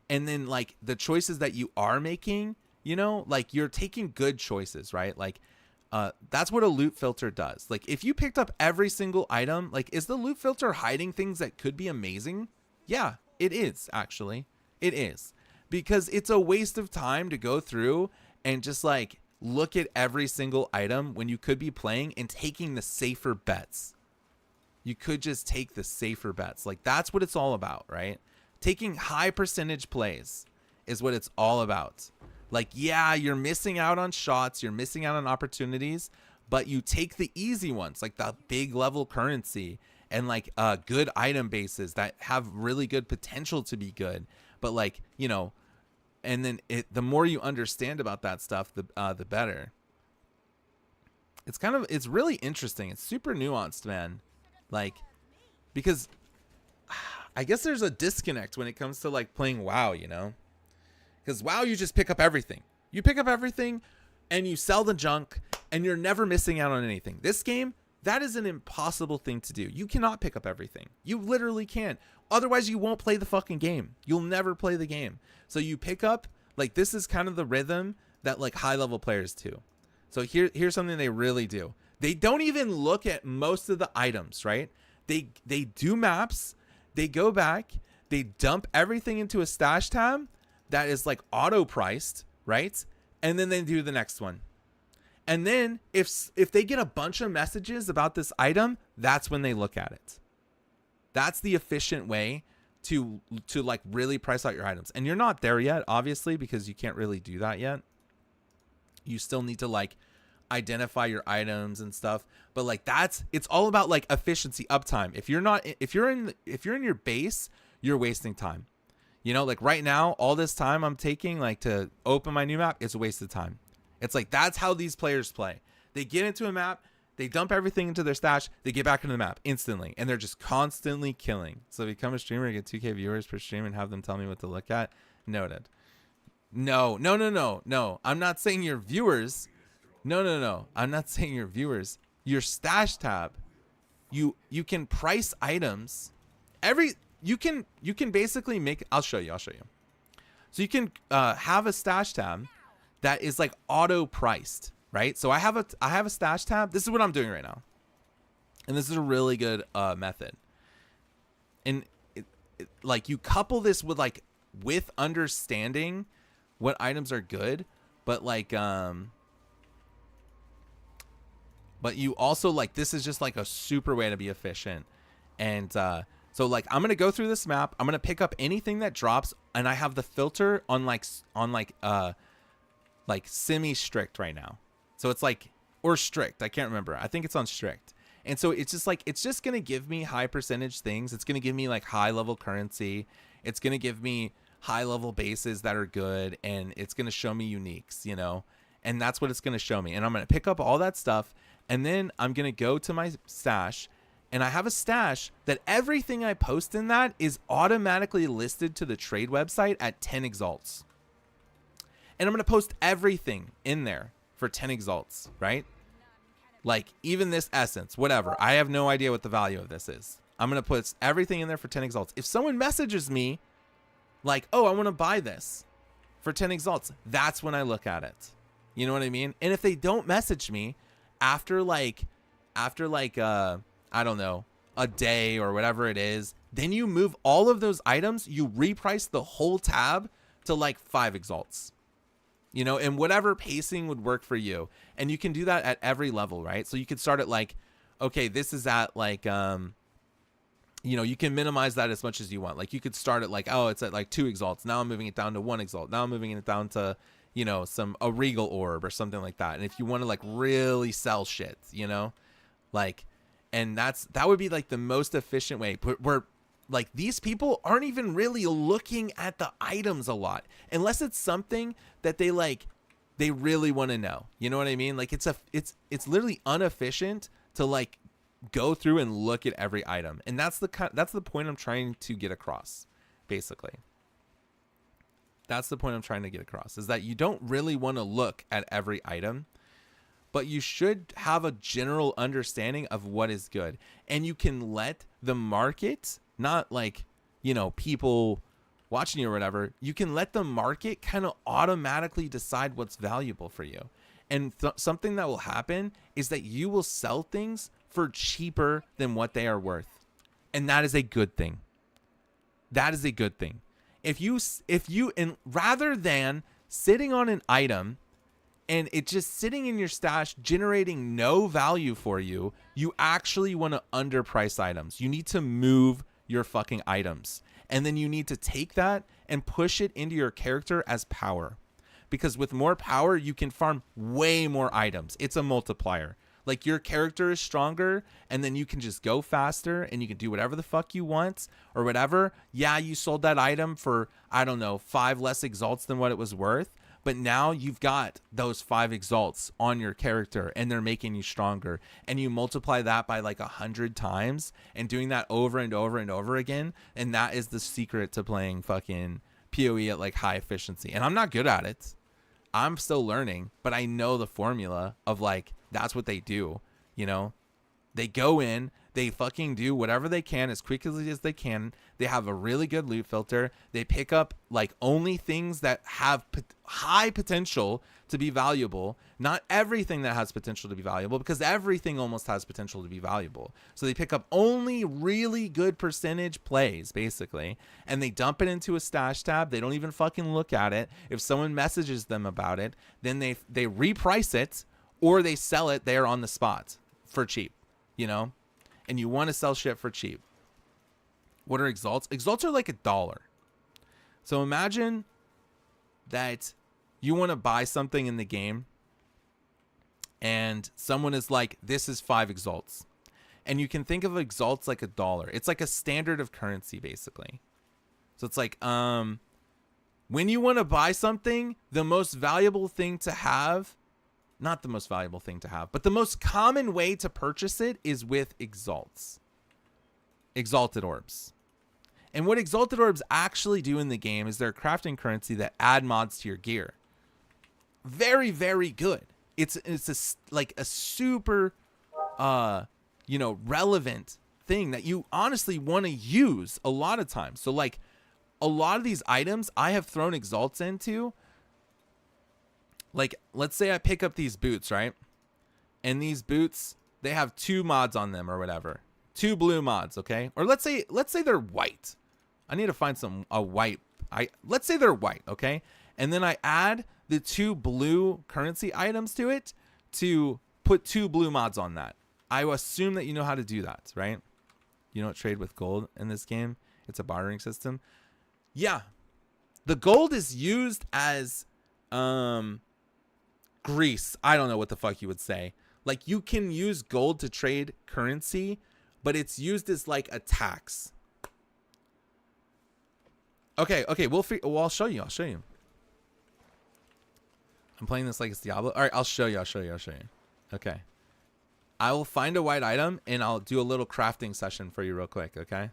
And then like the choices that you are making, you know, like you're taking good choices, right? Like that's what a loot filter does. Like if you picked up every single item, like is the loot filter hiding things that could be amazing? Yeah, it is actually. It is. Because it's a waste of time to go through and just like look at every single item when you could be playing and taking the safer bets. You could just take the safer bets. Like that's what it's all about, right? Taking high percentage plays is what it's all about. Like, yeah, you're missing out on shots, you're missing out on opportunities, but you take the easy ones, like the big level currency and like good item bases that have really good potential to be good. But like, you know, and then the more you understand about that stuff, the better. It's really interesting. It's super nuanced, man. Like, because I guess there's a disconnect when it comes to like playing WoW, you know? Because WoW, you just pick up everything. You pick up everything and you sell the junk and you're never missing out on anything. This game, that is an impossible thing to do. You cannot pick up everything. You literally can't. Otherwise, you won't play the fucking game. You'll never play the game. So you pick up, like this is kind of the rhythm that like high level players do. So here's something they really do. They don't even look at most of the items, right? They do maps. They go back. They dump everything into a stash tab that is like auto priced, right? And then they do the next one. And then if they get a bunch of messages about this item, that's when they look at it. That's the efficient way to like really price out your items. And you're not there yet, obviously, because you can't really do that yet. You still need to like identify your items and stuff, but like it's all about like efficiency, uptime. If you're in your base, you're wasting time. You know, like right now, all this time I'm taking like to open my new map, it's a waste of time. It's like that's how these players play. They get into a map, they dump everything into their stash, they get back into the map instantly, and they're just constantly killing. So become a streamer, get 2K viewers per stream, and have them tell me what to look at. Noted. No. I'm not saying your viewers. No. I'm not saying your viewers. Your stash tab. You can price items. You can basically make. I'll show you. So you can have a stash tab that is like auto priced, right? So I have a stash tab. This is what I'm doing right now, and this is a really good method. And like you couple this with understanding what items are good, but like but you also like this is just like a super way to be efficient. And so like I'm gonna go through this map, I'm gonna pick up anything that drops, and I have the filter on like semi strict right now. So it's like, or strict, I can't remember, I think it's on strict. And so it's just like, it's just gonna give me high percentage things. It's gonna give me like high level currency, it's gonna give me high level bases that are good, and it's gonna show me uniques, you know, and that's what it's gonna show me. And I'm gonna pick up all that stuff, and then I'm gonna go to my stash, and I have a stash that everything I post in that is automatically listed to the trade website at 10 exalts. And I'm gonna post everything in there for 10 exalts, right? Like even this essence, whatever, I have no idea what the value of this is. I'm gonna put everything in there for 10 exalts. If someone messages me like, oh, I want to buy this for 10 exalts, that's when I look at it. You know what I mean? And if they don't message me after like I don't know, a day or whatever it is, then you move all of those items, you reprice the whole tab to like 5 exalts, you know, and whatever pacing would work for you. And you can do that at every level, right? So you could start at like, okay, this is at like, you know, you can minimize that as much as you want. Like you could start at like, oh, it's at like 2 exalts. Now I'm moving it down to 1 exalt. Now I'm moving it down to, you know, a regal orb or something like that. And if you want to like really sell shit, you know, like, and that would be like the most efficient way where like these people aren't even really looking at the items a lot unless it's something that they like they really want to know. You know what I mean? Like it's literally inefficient to like go through and look at every item. And that's the point I'm trying to get across, basically. That's the point I'm trying to get across, is that you don't really want to look at every item, but you should have a general understanding of what is good. And you can let the market, not like, you know, people watching you or whatever, you can let the market kind of automatically decide what's valuable for you. And something that will happen is that you will sell things for cheaper than what they are worth. And that is a good thing. That is a good thing. If you and rather than sitting on an item and it just sitting in your stash generating no value for you, you actually want to underprice items. You need to move your fucking items. And then you need to take that and push it into your character as power. Because with more power, you can farm way more items. It's a multiplier. Like your character is stronger and then you can just go faster and you can do whatever the fuck you want or whatever. Yeah, you sold that item for, I don't know, 5 less exalts than what it was worth. But now you've got those 5 exalts on your character and they're making you stronger. And you multiply that by like 100 times and doing that over and over and over again. And that is the secret to playing fucking PoE at like high efficiency. And I'm not good at it. I'm still learning, but I know the formula of like, that's what they do. You know, they go in, they fucking do whatever they can as quickly as they can. They have a really good loot filter. They pick up like only things that have high potential to be valuable. Not everything that has potential to be valuable, because everything almost has potential to be valuable. So they pick up only really good percentage plays, basically, and they dump it into a stash tab. They don't even fucking look at it. If someone messages them about it, then they reprice it or they sell it there on the spot for cheap, you know? And you want to sell shit for cheap. What are exalts? Exalts are like $1. So imagine that you want to buy something in the game and someone is like, this is 5 exalts. And you can think of exalts like $1. It's like a standard of currency, basically. So it's like, when you want to buy something, the most valuable thing to have, not the most valuable thing to have, but the most common way to purchase it is with exalts. Exalted orbs. And what exalted orbs actually do in the game is they're a crafting currency that add mods to your gear. Very, very good. It's like a super, relevant thing that you honestly want to use a lot of times. So like a lot of these items I have thrown exalts into. Like, let's say I pick up these boots, right? And these boots, they have 2 mods on them or whatever. 2 blue mods, okay? Or let's say they're white. I need to find a white. Let's say they're white, okay? And then I add the 2 blue currency items to it to put 2 blue mods on that. I assume that you know how to do that, right? You don't trade with gold in this game. It's a bartering system. Yeah. The gold is used as grease. I don't know what the fuck you would say. Like, you can use gold to trade currency, but it's used as like a tax. Okay, well, I'll show you. I'm playing this like it's Diablo. All right, I'll show you. Okay. I will find a white item and I'll do a little crafting session for you real quick, okay?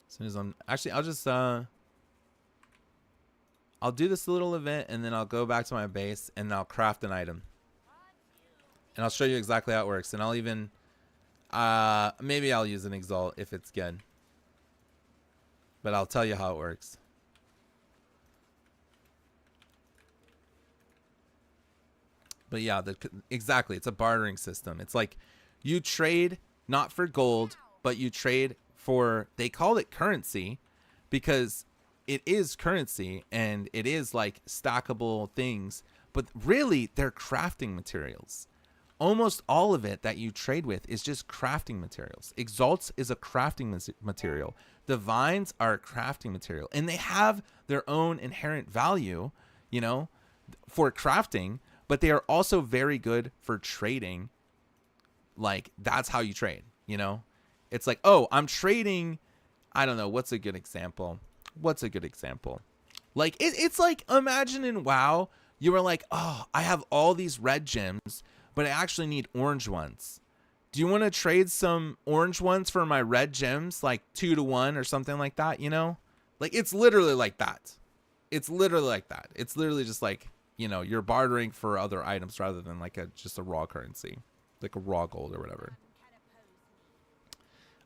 As soon as I'll do this little event and then I'll go back to my base and I'll craft an item. And I'll show you exactly how it works. And I'll even, maybe I'll use an exalt if it's good. But I'll tell you how it works. But yeah, exactly. It's a bartering system. It's like you trade not for gold, but you trade for, they call it currency because it is currency and it is like stackable things, but really they're crafting materials. Almost all of it that you trade with is just crafting materials. Exalts is a crafting material. Divines are a crafting material, and they have their own inherent value, you know, for crafting, but they are also very good for trading. Like, that's how you trade. You know, it's like, oh, I'm trading. I don't know. What's a good example? Like it's like, imagine in WoW, you were like, oh, I have all these red gems, but I actually need orange ones. Do you want to trade some orange ones for my red gems, like 2-to-1 or something like that? You know, like it's literally like that. It's literally just like, you know, you're bartering for other items rather than like just a raw currency, like a raw gold or whatever.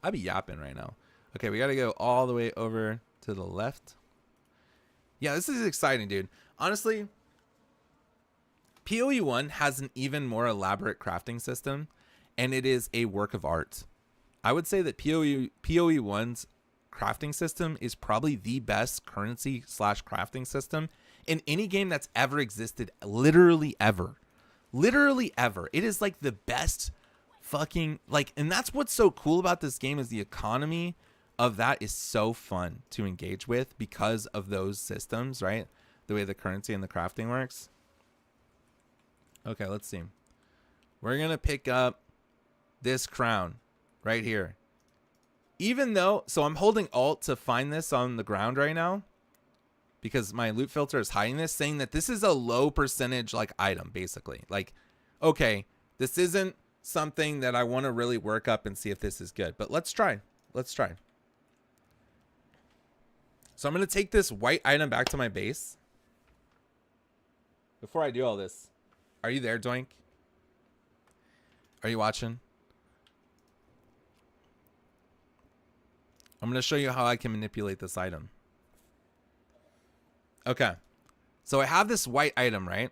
I'd be yapping right now. Okay, we got to go all the way over to the left. Yeah, this is exciting, dude. Honestly, PoE 1 has an even more elaborate crafting system, and it is a work of art. I would say that PoE 1's crafting system is probably the best currency / crafting system in any game that's ever existed. Literally ever. It is like the best fucking, like, and that's what's so cool about this game, is the economy of that is so fun to engage with because of those systems, right? The way the currency and the crafting works. Okay, let's see. We're gonna pick up this crown right here. Even though, so I'm holding Alt to find this on the ground right now because my loot filter is hiding this, saying that this is a low percentage like item, basically. Like, okay, this isn't something that I want to really work up and see if this is good, but let's try. So I'm going to take this white item back to my base. Before I do all this, are you there, Doink? Are you watching? I'm going to show you how I can manipulate this item. Okay. So I have this white item, right?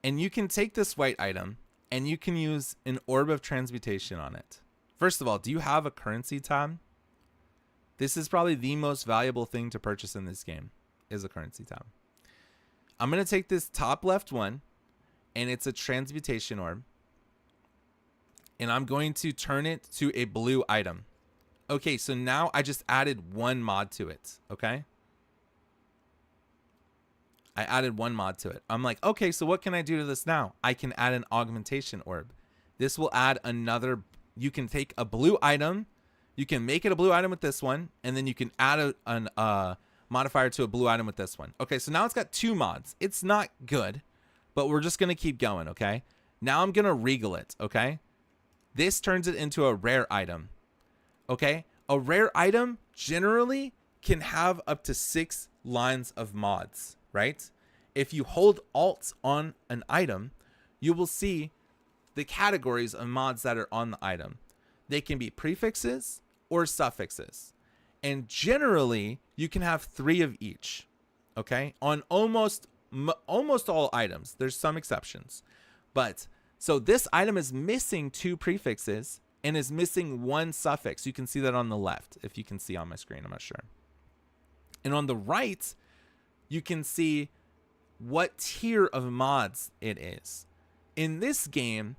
And you can take this white item and you can use an orb of transmutation on it. First of all, do you have a currency tab? This is probably the most valuable thing to purchase in this game, is a currency tab. I'm going to take this top left one, and it's a transmutation orb. And I'm going to turn it to a blue item. Okay, so now I just added one mod to it, okay? I added one mod to it. I'm like, okay, so what can I do to this now? I can add an augmentation orb. This will add another, you can take a blue item, you can make it a blue item with this one, and then you can add a modifier to a blue item with this one. Okay, so now it's got two mods. It's not good, but we're just going to keep going, okay? Now I'm going to regal it, okay? This turns it into a rare item, okay? A rare item generally can have up to 6 lines of mods, right? If you hold Alt on an item, you will see the categories of mods that are on the item. They can be prefixes or suffixes. And generally, you can have 3 of each, okay? On almost all items. There's some exceptions. But, so this item is missing 2 prefixes and is missing 1 suffix. You can see that on the left, if you can see on my screen, I'm not sure. And on the right, you can see what tier of mods it is. In this game,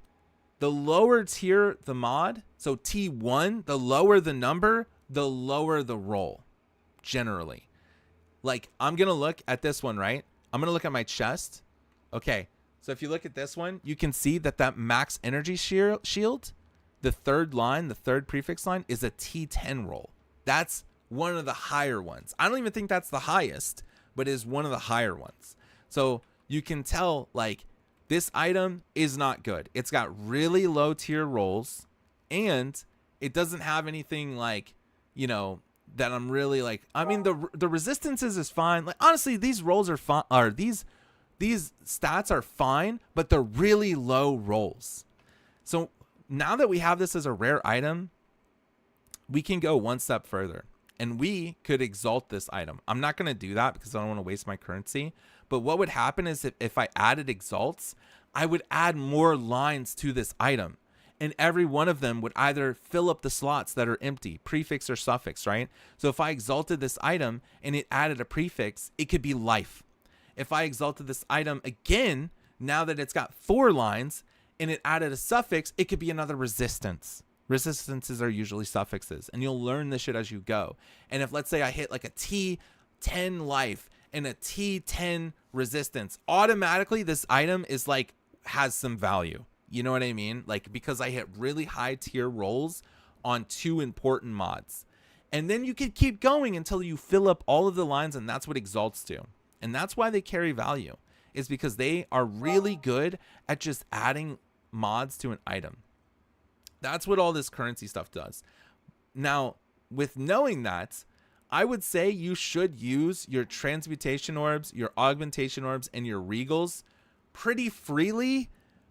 the lower tier the mod, so T1, the lower the number, the lower the roll, generally. Like, I'm going to look at this one, right? I'm going to look at my chest. Okay, so if you look at this one, you can see that that max energy shield, the third line, the third prefix line, is a T10 roll. That's one of the higher ones. I don't even think that's the highest, but it is one of the higher ones. So you can tell, like, this item is not good. It's got really low tier rolls, and it doesn't have anything like, you know, that I'm really like, I mean, the resistances is fine. Like, honestly, these rolls are fine, or these stats are fine, but they're really low rolls. So now that we have this as a rare item, we can go one step further, and we could exalt this item. I'm not going to do that because I don't want to waste my currency. But what would happen is if I added exalts, I would add more lines to this item. And every one of them would either fill up the slots that are empty, prefix or suffix, right? So if I exalted this item and it added a prefix, it could be life. If I exalted this item again, now that it's got 4 lines and it added a suffix, it could be another resistance. Resistances are usually suffixes, and you'll learn this shit as you go. And if, let's say, I hit like a T10 life and a T10 resistance, automatically this item is like, has some value. You know what I mean? Like, because I hit really high tier rolls on 2 important mods. And then you could keep going until you fill up all of the lines, and that's what exalts do. And that's why they carry value, is because they are really good at just adding mods to an item. That's what all this currency stuff does. Now, with knowing that, I would say you should use your transmutation orbs, your augmentation orbs, and your regals pretty freely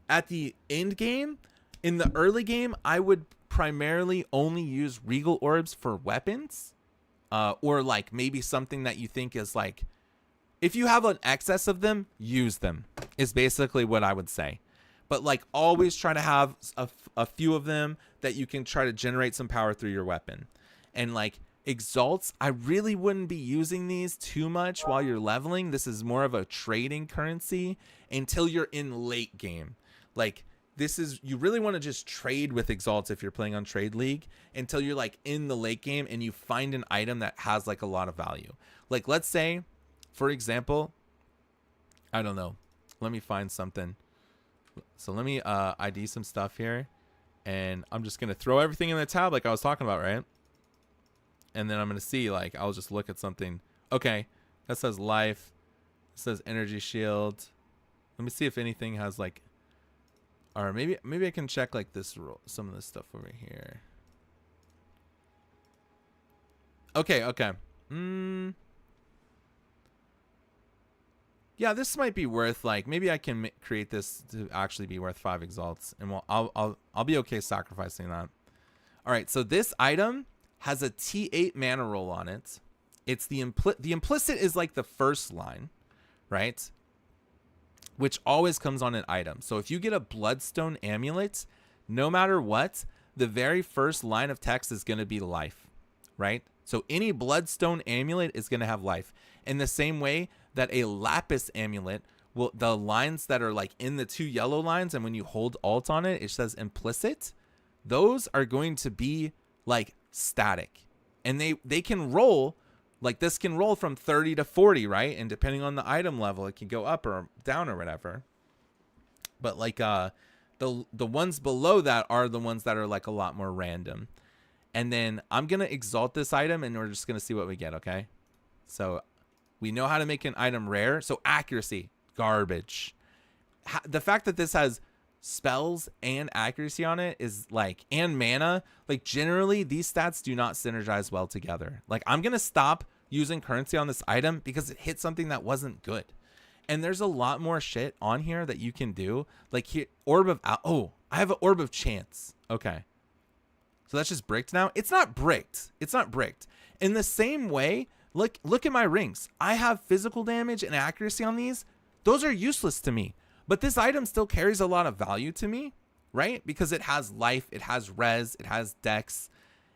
at the end game. In the early game, I would primarily only use regal orbs for weapons, or like maybe something that you think is like, if you have an excess of them, use them, is basically what I would say. But like, always try to have a few of them that you can try to generate some power through your weapon. And like exalts, I really wouldn't be using these too much while you're leveling. This is more of a trading currency until you're in late game. Like, this is, you really want to just trade with exalts if you're playing on Trade League until you're like in the late game and you find an item that has like a lot of value. Like, let's say, for example, I don't know, let me find something. So let me ID some stuff here, and I'm just going to throw everything in the tab like I was talking about, right? And then I'm going to see, like, I'll just look at something. Okay, that says life. It says energy shield. Let me see if anything has like, or maybe I can check like this, some of this stuff over here. Okay. Yeah, this might be worth, like, maybe I can create this to actually be worth 5 exalts, and I'll be okay sacrificing that. All right, so this item has a T8 mana roll on it. It's the implicit is like the first line, right? Which always comes on an item. So if you get a bloodstone amulet, no matter what, the very first line of text is going to be life, right? So any bloodstone amulet is going to have life. In the same way that a lapis amulet will, the lines that are like in the 2 yellow lines, and when you hold alt on it, it says implicit, those are going to be like static. And they can roll, like this can roll from 30 to 40, right? And depending on the item level, it can go up or down or whatever. But like the ones below that are the ones that are like a lot more random. And then I'm going to exalt this item, and we're just going to see what we get, okay? So we know how to make an item rare. So accuracy, garbage. The fact that this has spells and accuracy on it is like, and mana, like generally these stats do not synergize well together. Like, I'm going to stop using currency on this item because it hit something that wasn't good. And there's a lot more shit on here that you can do. Like here, orb of, oh, I have an orb of chance. Okay. So that's just bricked now. It's not bricked. It's not bricked. In the same way, look at my rings. I have physical damage and accuracy on these. Those are useless to me. But this item still carries a lot of value to me, right? Because it has life, it has res, it has dex,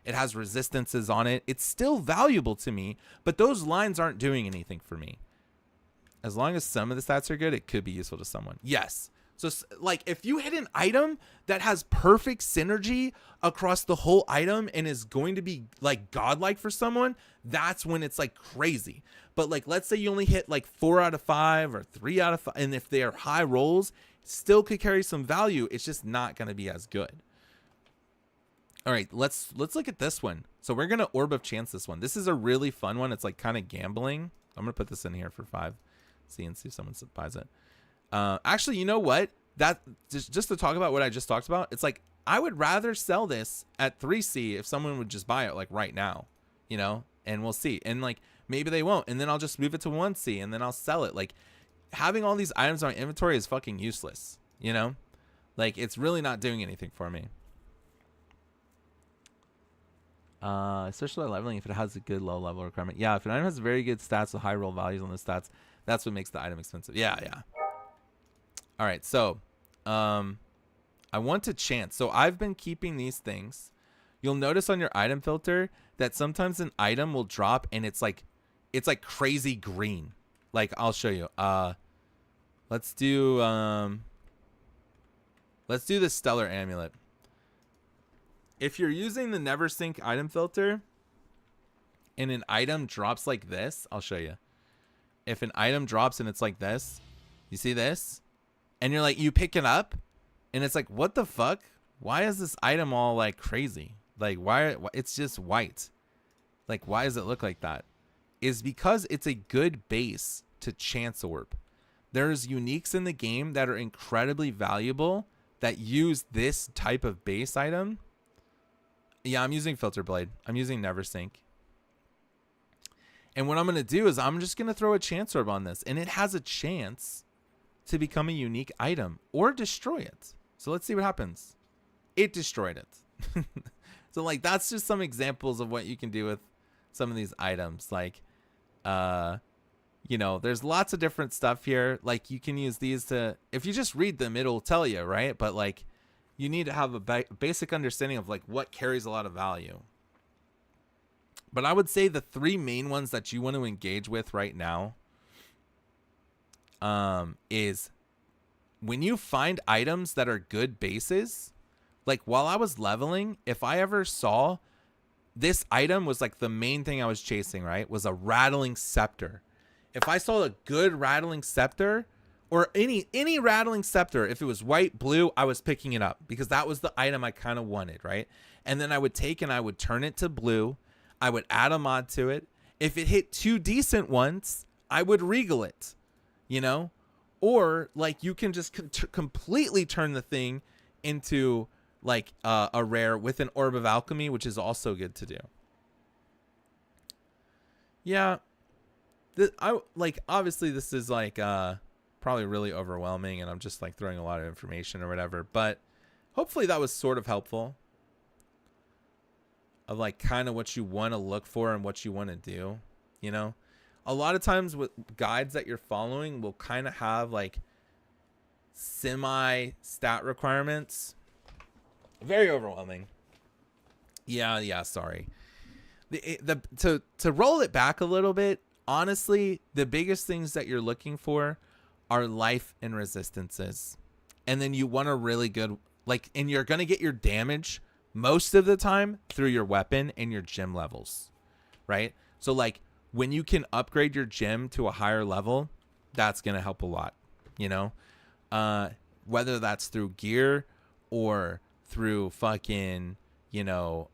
it has resistances on it. It's still valuable to me, but those lines aren't doing anything for me. As long as some of the stats are good, it could be useful to someone. Yes. So like if you hit an item that has perfect synergy across the whole item and is going to be like godlike for someone, that's when it's like crazy. But like, let's say you only hit like 4 out of 5 or 3 out of 5. And if they are high rolls, still could carry some value. It's just not going to be as good. All right, let's look at this one. So we're going to Orb of Chance this one. This is a really fun one. It's like kind of gambling. I'm going to put this in here for 5. See if someone buys it. Actually, you know what? That just to talk about what I just talked about, it's like I would rather sell this at 3C if someone would just buy it like right now, you know, and we'll see. And like maybe they won't, and then I'll just move it to 1C and then I'll sell it. Like having all these items on my inventory is fucking useless, you know? Like it's really not doing anything for me. Especially leveling if it has a good low level requirement. Yeah, if an item has very good stats with high roll values on the stats, that's what makes the item expensive. Yeah. All right, so I want to chance. So I've been keeping these things. You'll notice on your item filter that sometimes an item will drop and it's like crazy green. Like I'll show you. Let's do the Stellar Amulet. If you're using the Never Sync item filter and an item drops like this, I'll show you. If an item drops and it's like this, you see this? And you're like, you pick it up And it's like, what the fuck? Why is this item all like crazy? Like, why it's just white. Like, why does it look like that? Is because it's a good base to Chance Orb. There's uniques in the game that are incredibly valuable that use this type of base item. Yeah, I'm using Filter Blade. I'm using Neversink. And what I'm going to do is I'm just going to throw a Chance Orb on this. And it has a chance to become a unique item or destroy it. So let's see what happens. It destroyed it. So like, that's just some examples of what you can do with some of these items. Like, you know, there's lots of different stuff here. Like, you can use these to, if you just read them, it'll tell you, right? But like, you need to have a basic understanding of like what carries a lot of value. But I would say the three main ones that you want to engage with right now is when you find items that are good bases. Like, while I was leveling, if I ever saw this item was like the main thing I was chasing, right? Was a rattling scepter. If I saw a good rattling scepter or any rattling scepter, if it was white, blue, I was picking it up because that was the item I kind of wanted, right? And then I would take and I would turn it to blue. I would add a mod to it. If it hit two decent ones, I would regal it, you know? Or like, you can just completely turn the thing into like a rare with an Orb of Alchemy, which is also good to do. Yeah. Obviously this is like probably really overwhelming and I'm just like throwing a lot of information or whatever, but hopefully that was sort of helpful of like kind of what you want to look for and what you want to do. You know, a lot of times with guides that you're following will kind of have like semi stat requirements. Very overwhelming. Yeah, sorry. To roll it back a little bit, honestly, the biggest things that you're looking for are life and resistances. And then you want a really good, like, and you're going to get your damage most of the time through your weapon and your gem levels, right? So like, when you can upgrade your gem to a higher level, that's going to help a lot, you know? Whether that's through gear or through fucking, you know,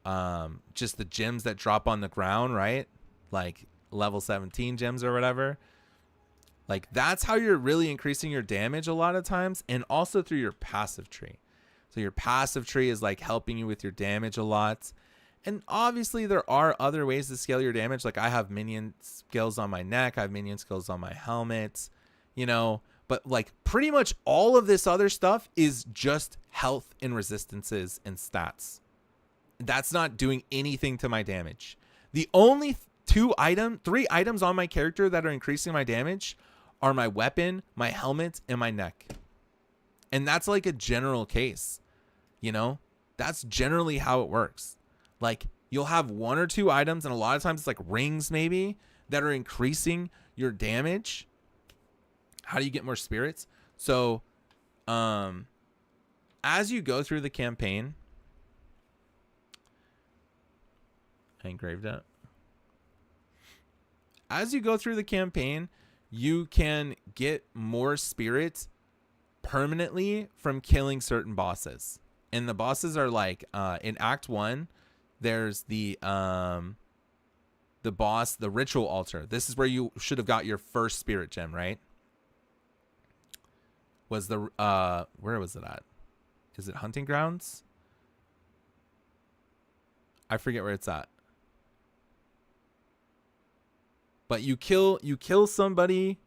just the gems that drop on the ground, right? Like level 17 gems or whatever. Like, that's how you're really increasing your damage a lot of times, and also through your passive tree. So your passive tree is like helping you with your damage a lot. And obviously there are other ways to scale your damage. Like, I have minion skills on my neck. I have minion skills on my helmet, you know, but like pretty much all of this other stuff is just health and resistances and stats. That's not doing anything to my damage. The only three items on my character that are increasing my damage are my weapon, my helmet, and my neck. And that's like a general case, you know, that's generally how it works. Like, you'll have one or two items, and a lot of times it's like rings maybe, that are increasing your damage. How do you get more spirits? So, as you go through the campaign, I engraved it. As you go through the campaign, you can get more spirits permanently from killing certain bosses. And the bosses are like, in Act 1, there's the boss, the Ritual Altar. This is where you should have got your first spirit gem, right? Was the, where was it at? Is it Hunting Grounds? I forget where it's at. But you kill somebody.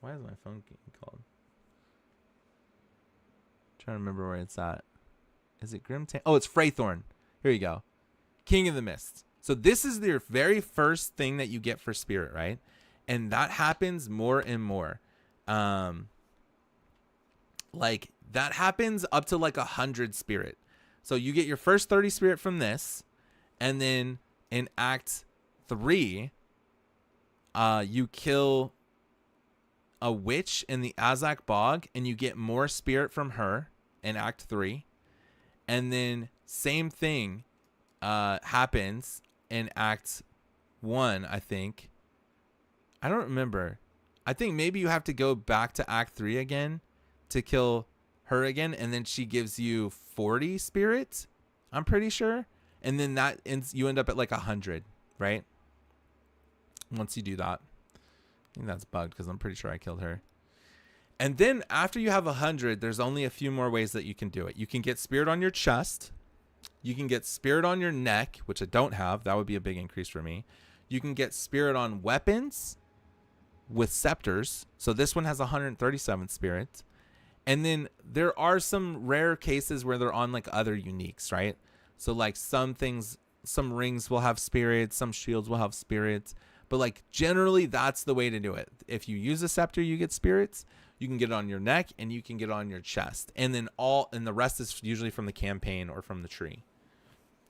Why is my phone getting called? Trying to remember where it's at. Is it Grimtan? Oh, it's Freythorn. Here you go. King of the Mist. So this is your very first thing that you get for spirit, right? And that happens more and more. Like, that happens up to like 100 spirit. So you get your first 30 spirit from this, and then in Act 3, you kill a witch in the Azak Bog, and you get more spirit from her in Act 3. And then same thing happens in Act 1, I think. I don't remember. I think maybe you have to go back to Act 3 again to kill her again, and then she gives you 40 spirits, I'm pretty sure, and then that ends, you end up at like 100, right? Once you do that. I think that's bugged because I'm pretty sure I killed her. And then after you have 100, there's only a few more ways that you can do it. You can get spirit on your chest. You can get spirit on your neck, which I don't have. That would be a big increase for me. You can get spirit on weapons with scepters. So this one has 137 spirits. And then there are some rare cases where they're on like other uniques, right? So like some things, some rings will have spirits, some shields will have spirits. But like generally that's the way to do it. If you use a scepter, you get spirits. You can get it on your neck and you can get it on your chest. And then the rest is usually from the campaign or from the tree.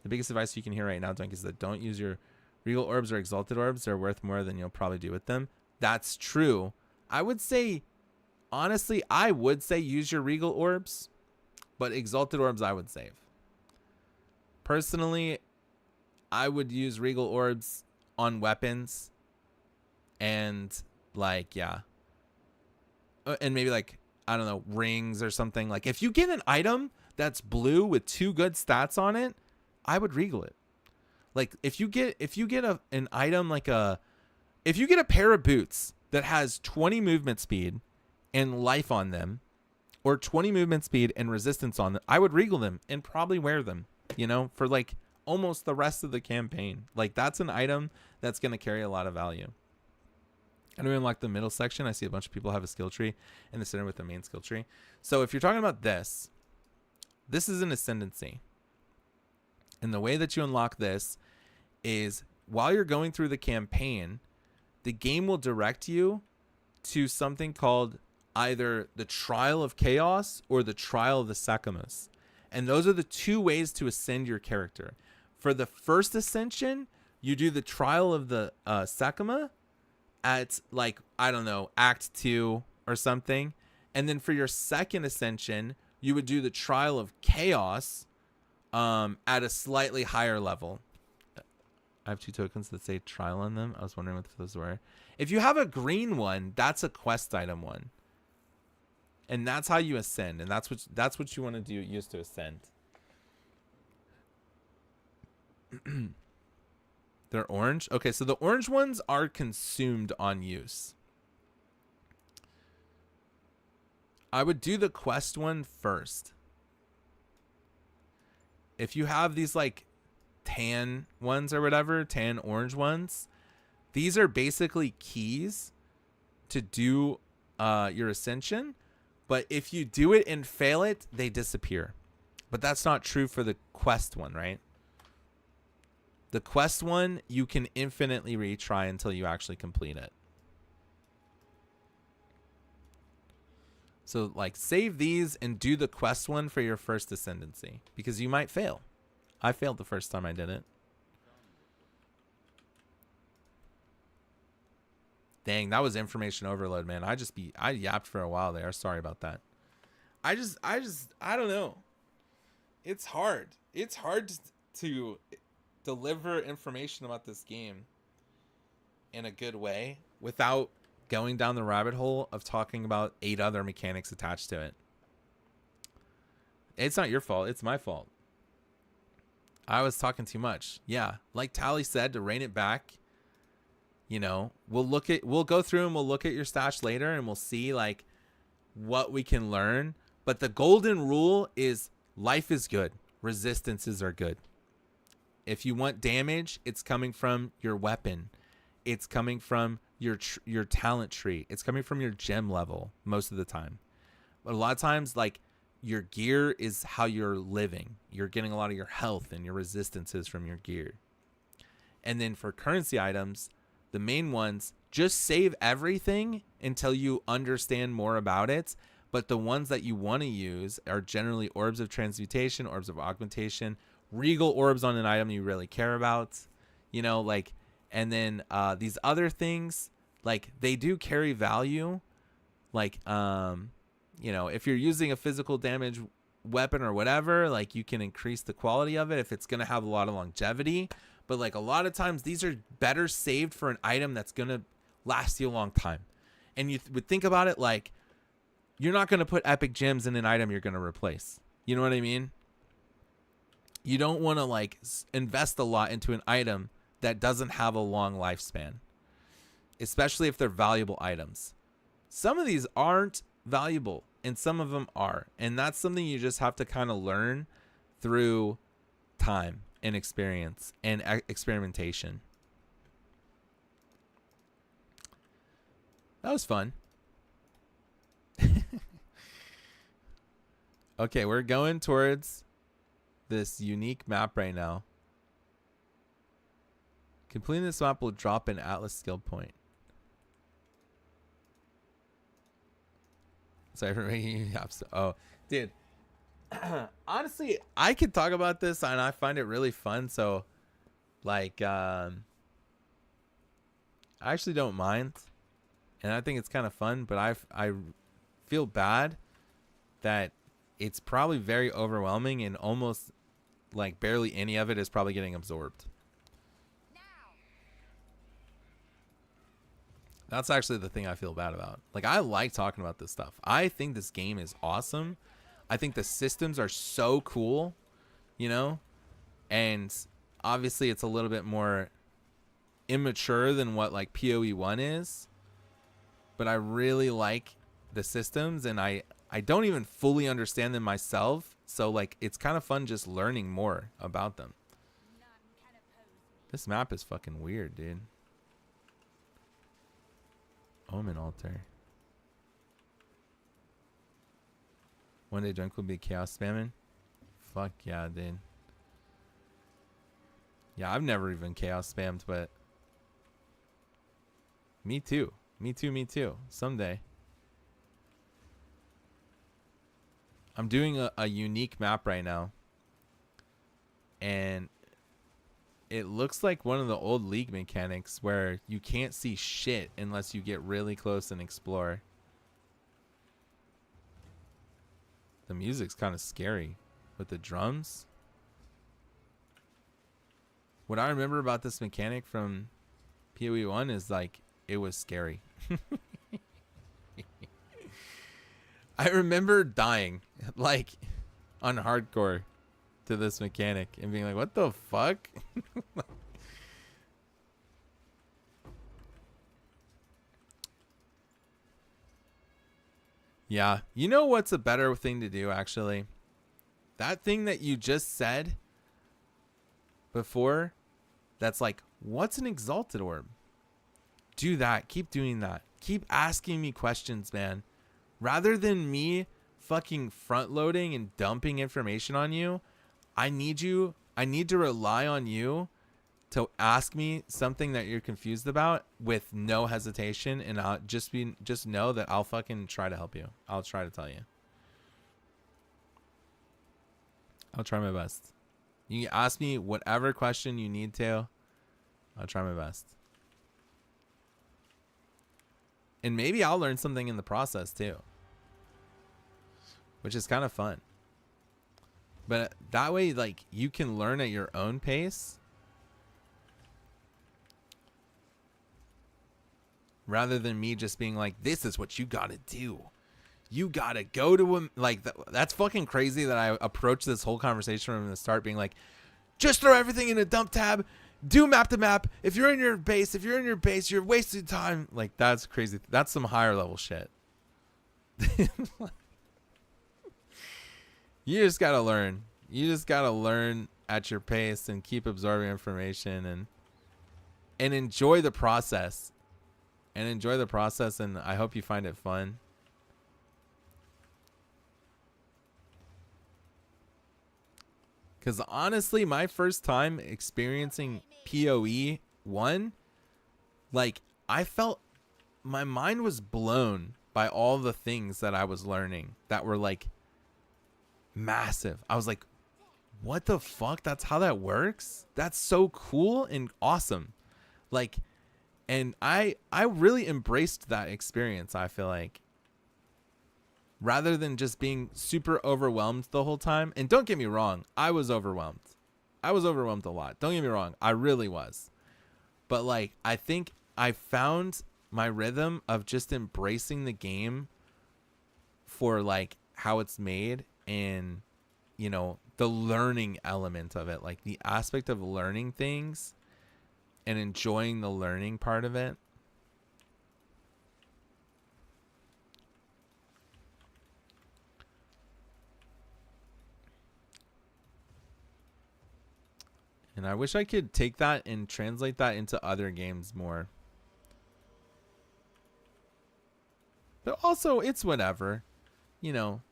The biggest advice you can hear right now, Dunk, is that don't use your regal orbs or exalted orbs. They're worth more than you'll probably do with them. That's true. I would say, honestly, I would say use your regal orbs, but exalted orbs I would save. Personally, I would use regal orbs on weapons and like, yeah. And maybe like, I don't know, rings or something. Like if you get an item that's blue with 2 good stats on it, I would regal it. Like if you get an item like if you get a pair of boots that has 20 movement speed and life on them, or 20 movement speed and resistance on them, I would regal them and probably wear them, you know, for like almost the rest of the campaign. Like that's an item that's going to carry a lot of value. And we unlock the middle section. I see a bunch of people have a skill tree in the center with the main skill tree. So if you're talking about this is an ascendancy. And the way that you unlock this is while you're going through the campaign, the game will direct you to something called either the Trial of Chaos or the Trial of the Sakamus. And those are the 2 ways to ascend your character. For the first ascension, you do the Trial of the Sakama at like, I don't know, Act 2 or something. And then for your second ascension, you would do the Trial of Chaos at a slightly higher level. I have 2 tokens that say trial on them. I was wondering what those were. If you have a green one, that's a quest item one. And that's how you ascend. And that's what you want to do, use to ascend. They're orange. Okay, so the orange ones are consumed on use. I would do the quest one first. If you have these like tan ones or whatever, tan orange ones, these are basically keys to do your ascension. But if you do it and fail it, they disappear. But that's not true for the quest one, right? The quest one, you can infinitely retry until you actually complete it. So like save these and do the quest one for your first ascendancy, because you might fail. I failed the first time I did it. Dang, that was information overload, man. I yapped for a while there. Sorry about that. I don't know. It's hard. It's hard to deliver information about this game in a good way without going down the rabbit hole of talking about 8 other mechanics attached to it. It's not your fault. It's my fault. I was talking too much. Yeah. Like Tally said, to rein it back, you know, we'll go through and we'll look at your stash later and we'll see like what we can learn. But the golden rule is life is good. Resistances are good. If you want damage, it's coming from your weapon. It's coming from your talent tree. It's coming from your gem level most of the time. But a lot of times, like, your gear is how you're living. You're getting a lot of your health and your resistances from your gear. And then for currency items, the main ones, just save everything until you understand more about it. But the ones that you want to use are generally orbs of transmutation, orbs of augmentation, regal orbs on an item you really care about, you know, like, and then these other things, like, they do carry value. Like, you know, if you're using a physical damage weapon or whatever, like, you can increase the quality of it if it's going to have a lot of longevity. But like a lot of times these are better saved for an item that's going to last you a long time. And you would think about it like, you're not going to put epic gems in an item you're going to replace. You know what I mean? You don't want to like invest a lot into an item that doesn't have a long lifespan, especially if they're valuable items. Some of these aren't valuable and some of them are. And that's something you just have to kind of learn through time and experience and experimentation. That was fun. Okay, we're going towards this unique map right now. Completing this map will drop an Atlas skill point. Sorry for making you have so. Oh, dude. Honestly, I could talk about this and I find it really fun. So, like, I actually don't mind, and I think it's kind of fun. But I feel bad that it's probably very overwhelming and almost like barely any of it is probably getting absorbed. That's actually the thing I feel bad about. Like, I like talking about this stuff. I think this game is awesome. I think the systems are so cool, you know? And obviously it's a little bit more immature than what like PoE 1 is. But I really like the systems, and I don't even fully understand them myself. So like it's kind of fun just learning more about them. This map is fucking weird, dude. Omen altar. One day drunk will be chaos spamming. Fuck yeah, dude. Yeah, I've never even chaos spammed, but me too. Me too, me too. Someday. I'm doing a unique map right now. And it looks like one of the old League mechanics where you can't see shit unless you get really close and explore. The music's kind of scary with the drums. What I remember about this mechanic from PoE 1 is like it was scary. I remember dying like on hardcore to this mechanic and being like, what the fuck? Yeah, you know what's a better thing to do, actually? That thing that you just said before, that's like, what's an exalted orb? Do that. Keep doing that. Keep asking me questions, man. Rather than me fucking front loading and dumping information on you, I need to rely on you to ask me something that you're confused about with no hesitation, and I'll just know that I'll fucking try to help you. I'll try to tell you. I'll try my best. You can ask me whatever question you need to. I'll try my best. And maybe I'll learn something in the process too, which is kind of fun. But that way, like, you can learn at your own pace rather than me just being like, this is what you gotta do. You gotta go to him. Like, that's fucking crazy that I approached this whole conversation from the start being like, just throw everything in a dump tab, do map to map. If you're in your base, you're wasting time. Like, that's crazy. That's some higher level shit. You just gotta learn. You just gotta learn at your pace and keep absorbing information and enjoy the process. And enjoy the process, and I hope you find it fun. Because honestly, my first time experiencing PoE 1, like, I felt my mind was blown by all the things that I was learning that were like massive. I was like, what the fuck? That's how that works? That's so cool and awesome. Like, and I really embraced that experience, I feel like. Rather than just being super overwhelmed the whole time. And don't get me wrong, I was overwhelmed. I was overwhelmed a lot. Don't get me wrong, I really was. But like, I think I found my rhythm of just embracing the game for like how it's made and, you know, the learning element of it, like the aspect of learning things and enjoying the learning part of it. And I wish I could take that and translate that into other games more. But also, it's whatever. You know,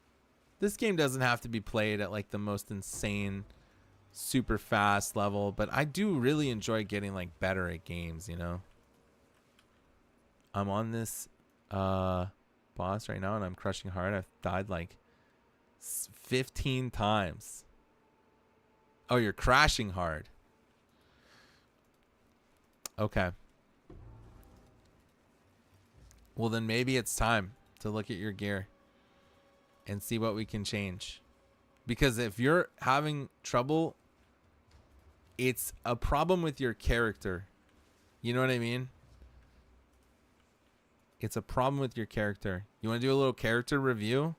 this game doesn't have to be played at like the most insane, super fast level. But I do really enjoy getting like better at games, you know. I'm on this boss right now and I'm crushing hard. I've died like 15 times. Oh, you're crashing hard. Okay. Well, then maybe it's time to look at your gear and see what we can change. Because if you're having trouble, it's a problem with your character. You know what I mean? It's a problem with your character. You want to do a little character review?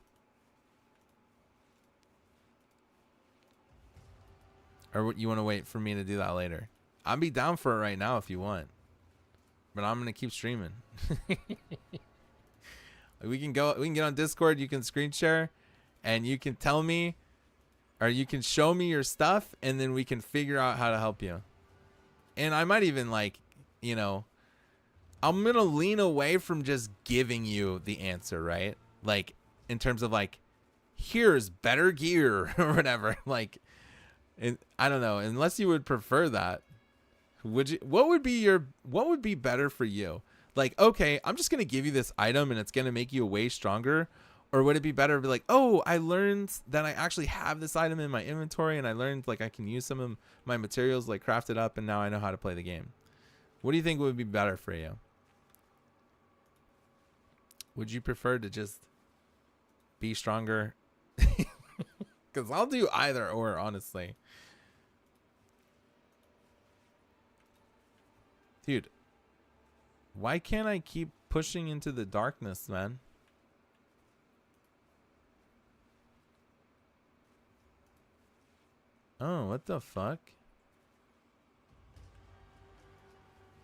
Or you want to wait for me to do that later? I'll be down for it right now if you want. But I'm going to keep streaming. We can get on Discord, you can screen share and you can tell me or you can show me your stuff and then we can figure out how to help you. And I might even like, you know, I'm going to lean away from just giving you the answer, right? Like in terms of like, here's better gear or whatever. Like, and I don't know, unless you would prefer that. Would you, what would be better for you? Like, okay, I'm just going to give you this item and it's going to make you way stronger. Or would it be better to be like, oh, I learned that I actually have this item in my inventory and I learned like I can use some of my materials, like craft it up, and now I know how to play the game. What do you think would be better for you? Would you prefer to just be stronger? Because I'll do either or, honestly. Dude, why can't I keep pushing into the darkness, man? Oh, what the fuck?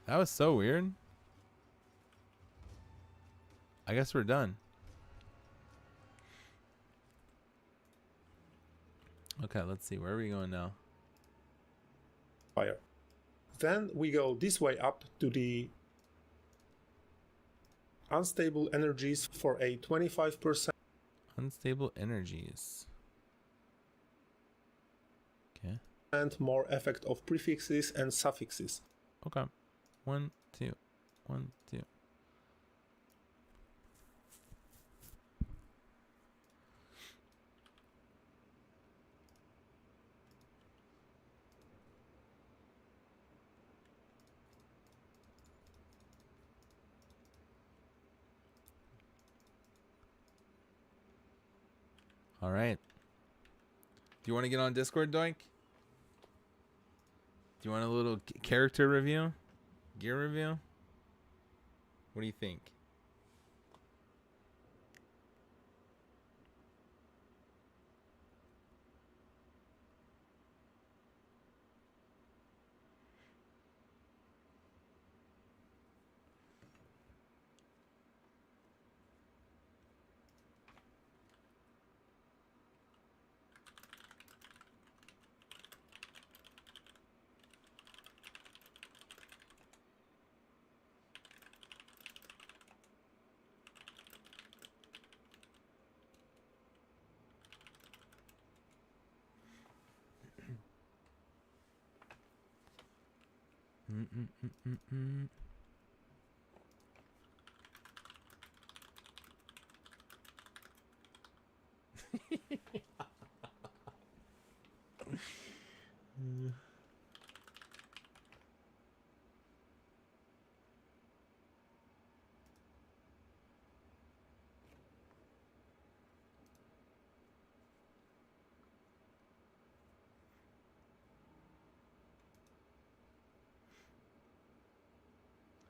That was so weird. I guess we're done. Okay, let's see. Where are we going now?
Fire. Then we go this way up to the unstable energies for a 25%.
Unstable energies. Okay.
And more effect of prefixes and suffixes.
Okay. 1, 2. 1, 2. All right. Do you want to get on Discord, Doink? Do you want a little character review? Gear review? What do you think?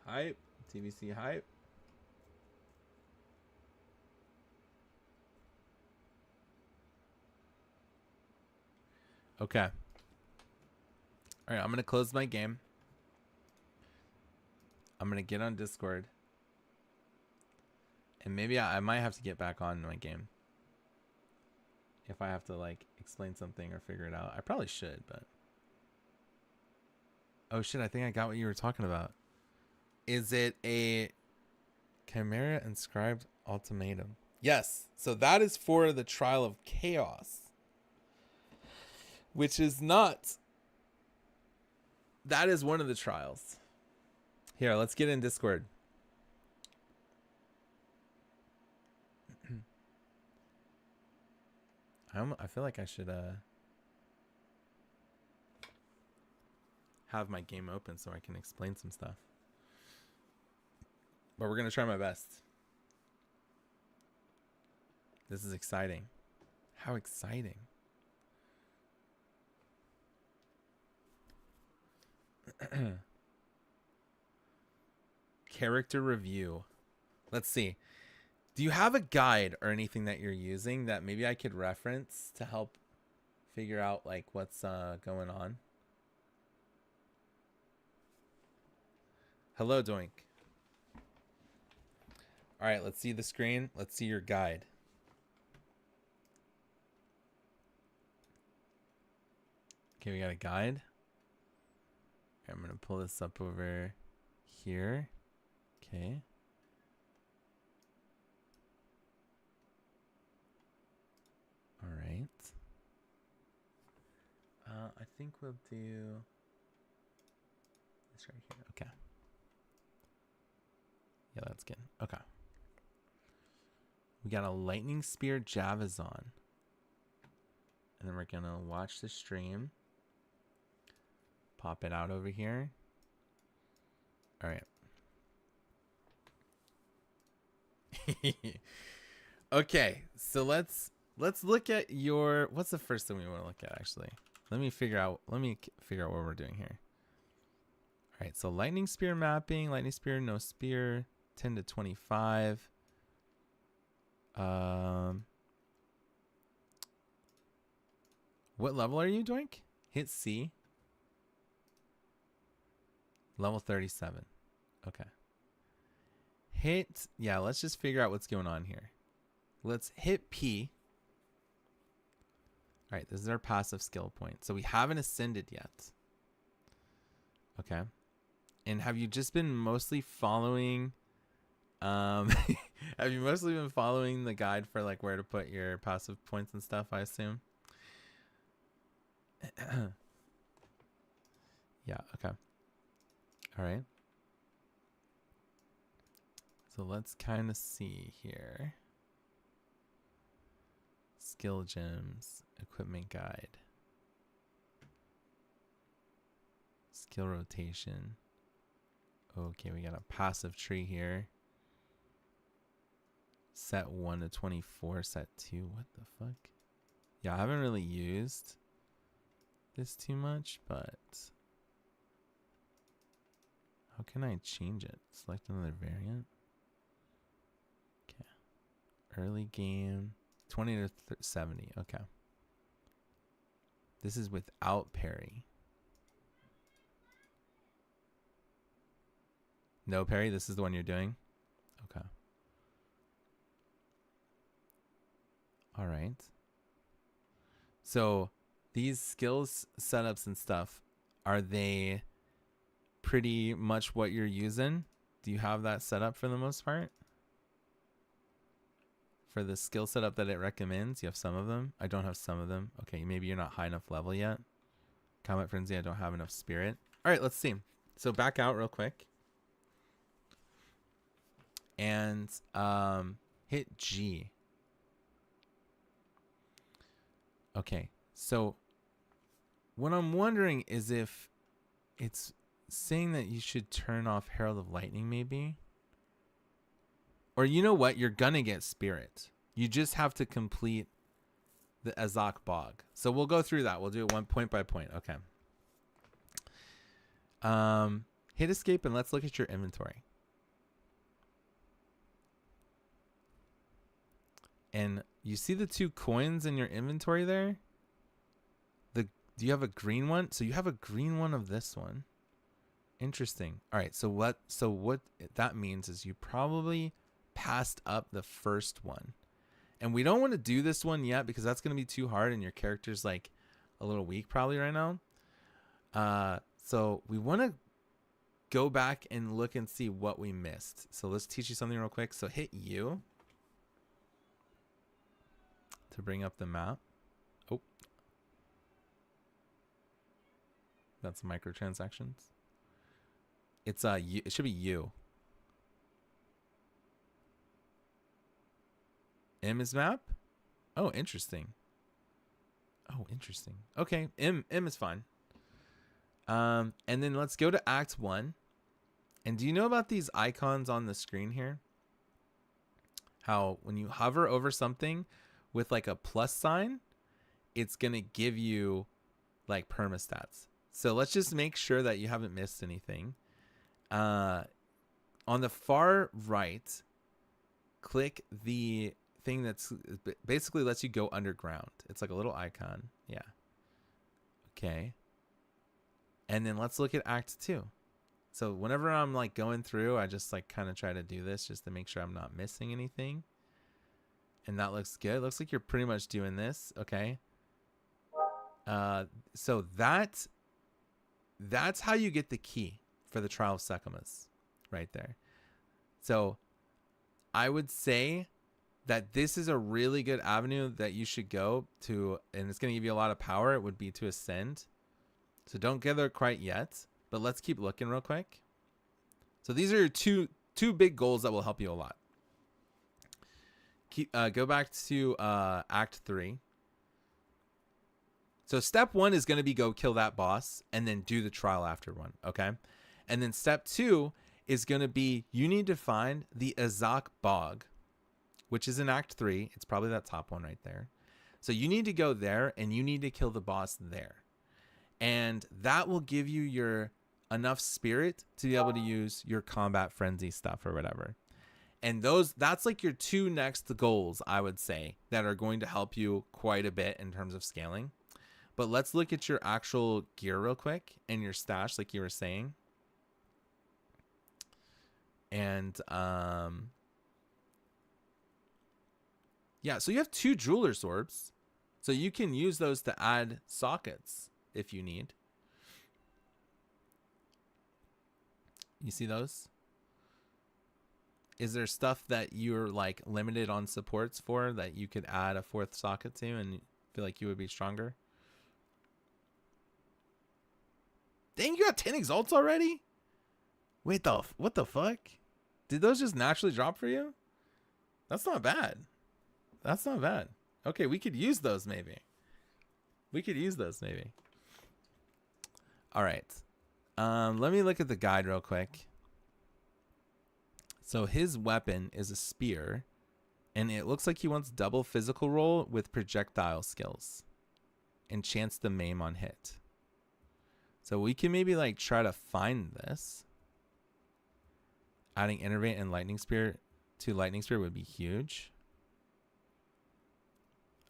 Hype. TVC hype. Okay. All right, I'm going to close my game. I'm going to get on Discord. And maybe I might have to get back on my game. If I have to, like, explain something or figure it out. I probably should, but... Oh, shit, I think I got what you were talking about. Is it a Chimera inscribed ultimatum? Yes. So that is for the Trial of Chaos. Which is not... That is one of the trials. Here, let's get in Discord. I feel like I should have my game open so I can explain some stuff. But we're going to try my best. This is exciting. How exciting. Character review. Let's see. Do you have a guide or anything that you're using that maybe I could reference to help figure out like what's going on? Hello, Doink. All right, let's see the screen. Let's see your guide. Okay, we got a guide. Okay, I'm going to pull this up over here. Okay. All right. I think we'll do this right here. Okay. Yeah, that's good. Okay. We got a lightning spear Javazon. And then we're going to watch the stream. Pop it out over here. All right. Okay, so let's look at your... What's the first thing we want to look at, actually? Let me figure out what we're doing here. All right, so lightning spear mapping, lightning spear, no spear, 10 to 25. What level are you, Doink? Hit C. Level 37. Okay. Yeah, let's just figure out what's going on here. Let's hit P. All right, this is our passive skill point. So we haven't ascended yet. Okay. And have you just been mostly following have you mostly been following the guide for like where to put your passive points and stuff, I assume? Yeah, okay. All right. So let's kind of see here. Skill gems, equipment guide, skill rotation. Okay, we got a passive tree here. Set 1 to 24, set 2. What the fuck? Yeah, I haven't really used this too much, but how can I change it? Select another variant. Okay. Early game. 20 to 70. Okay. This is without parry. No parry. This is the one you're doing. Okay. All right. So these skills setups and stuff, are they pretty much what you're using? Do you have that set up for the most part? For the skill setup that it recommends, you have some of them. I don't have some of them. Okay, maybe you're not high enough level yet. Combat Frenzy, I don't have enough spirit. All right, let's see. So back out real quick. And hit G. Okay, so what I'm wondering is if it's saying that you should turn off Herald of Lightning maybe. Or you know what? You're going to get spirit. You just have to complete the Azak Bog. So we'll go through that. We'll do it one point by point. Okay. Hit escape and let's look at your inventory. And you see the 2 coins in your inventory there? Do you have a green one? So you have a green one of this one. Interesting. All right. So what that means is you probably passed up the first one. And we don't want to do this one yet because that's going to be too hard and your character's like a little weak probably right now. So we want to go back and look and see what we missed. So let's teach you something real quick. So hit U to bring up the map. Oh, that's microtransactions. It's U, it should be U. M is map. Oh, interesting. Oh, interesting. Okay, M is fine. And then let's go to Act 1. And do you know about these icons on the screen here? How when you hover over something with like a plus sign, it's going to give you like permastats. So let's just make sure that you haven't missed anything. On the far right, click the thing that's basically lets you go underground. It's like a little icon. Yeah. Okay. And then let's look at Act 2. So whenever I'm like going through, I just like kind of try to do this just to make sure I'm not missing anything. And that looks good. Looks like you're pretty much doing this. Okay. So that's how you get the key for the Trial of Sekhmet right there. So I would say that this is a really good avenue that you should go to, and it's going to give you a lot of power. It would be to ascend. So don't get there quite yet, but let's keep looking real quick. So these are your two big goals that will help you a lot. Go back to Act 3. So step 1 is going to be go kill that boss and then do the trial after one, okay? And then step 2 is going to be you need to find the Azak Bog, which is in Act 3. It's probably that top one right there. So you need to go there and you need to kill the boss there. And that will give you your enough spirit to be able to use your combat frenzy stuff or whatever. And that's like your 2 next goals, I would say, that are going to help you quite a bit in terms of scaling. But let's look at your actual gear real quick and your stash, like you were saying. And yeah, so you have 2 jeweler's orbs. So you can use those to add sockets if you need. You see those? Is there stuff that you're like limited on supports for that you could add a 4th socket to and feel like you would be stronger? Dang, you got 10 exalts already? Wait, what the fuck? Did those just naturally drop for you? That's not bad. That's not bad. Okay, we could use those maybe. All right. Let me look at the guide real quick. So his weapon is a spear, and it looks like he wants double physical roll with projectile skills and chance to maim on hit. So we can maybe like try to find this. Adding Innervate and Lightning Spear to Lightning Spear would be huge.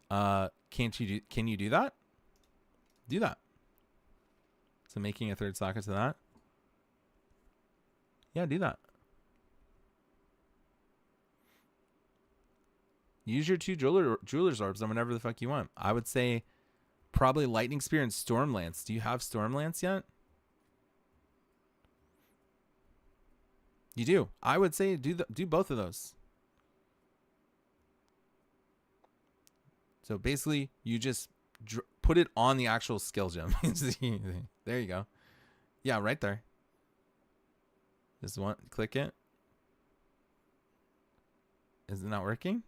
Can you do that? Do that. So making a 3rd socket to that. Yeah, do that. Use your 2 jeweler's orbs on whenever the fuck you want. I would say probably Lightning Spear and Storm Lance. Do you have Storm Lance yet? You do. I would say do both of those. So basically, you just put it on the actual skill gem. There you go. Yeah, right there. Just click it. Is it not working?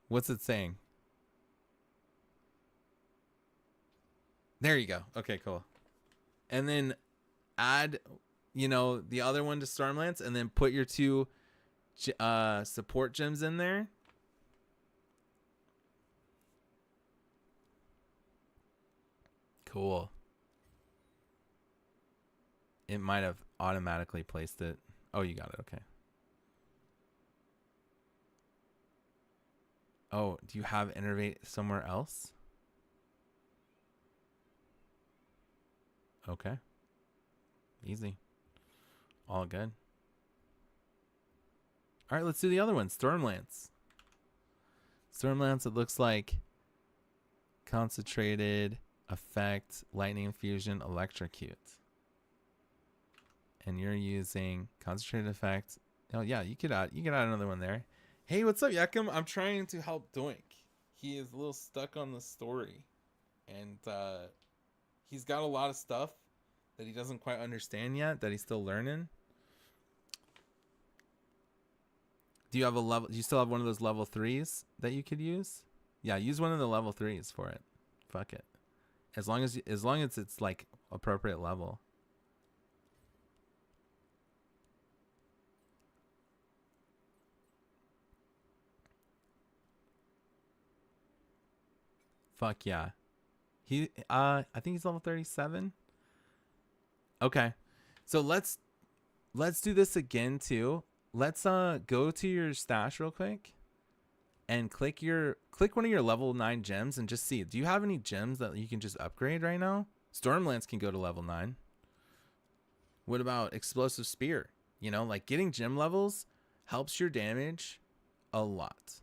What's it saying? There you go. Okay, cool. And then add, the other one to Stormlance, and then put your 2 support gems in there. Cool. It might have automatically placed it. Oh, you got it. Okay. Oh, do you have Innervate somewhere else? Okay. Easy. All good. All right, let's do the other one. Stormlance. Stormlance, it looks like concentrated effect, lightning infusion, electrocute. And you're using concentrated effect. Oh yeah, you could add another one there. Hey, what's up, Yakum? I'm trying to help Doink. He is a little stuck on the story. And he's got a lot of stuff that he doesn't quite understand yet, that he's still learning. Do you still have one of those level 3s that you could use? Yeah, use one of the level 3s for it. Fuck it. As long as it's like appropriate level. Fuck yeah. I think he's level 37. Okay. So let's do this again too. Let's go to your stash real quick and click one of your level 9 gems and just see. Do you have any gems that you can just upgrade right now? Stormlance can go to level 9. What about explosive spear? You know, like getting gem levels helps your damage a lot.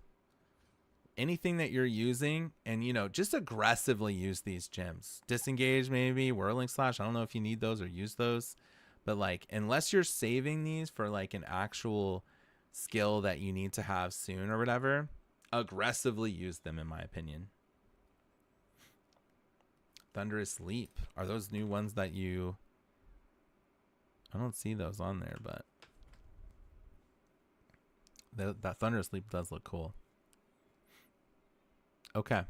Anything that you're using, and you know, just aggressively use these gems. Disengage, maybe whirling slash. I don't know if you need those or use those, but like, unless you're saving these for like an actual skill that you need to have soon or whatever, aggressively use them, in my opinion. Thunderous Leap. Are those new ones that you... I don't see those on there, but that Thunderous Leap does look cool. Okay.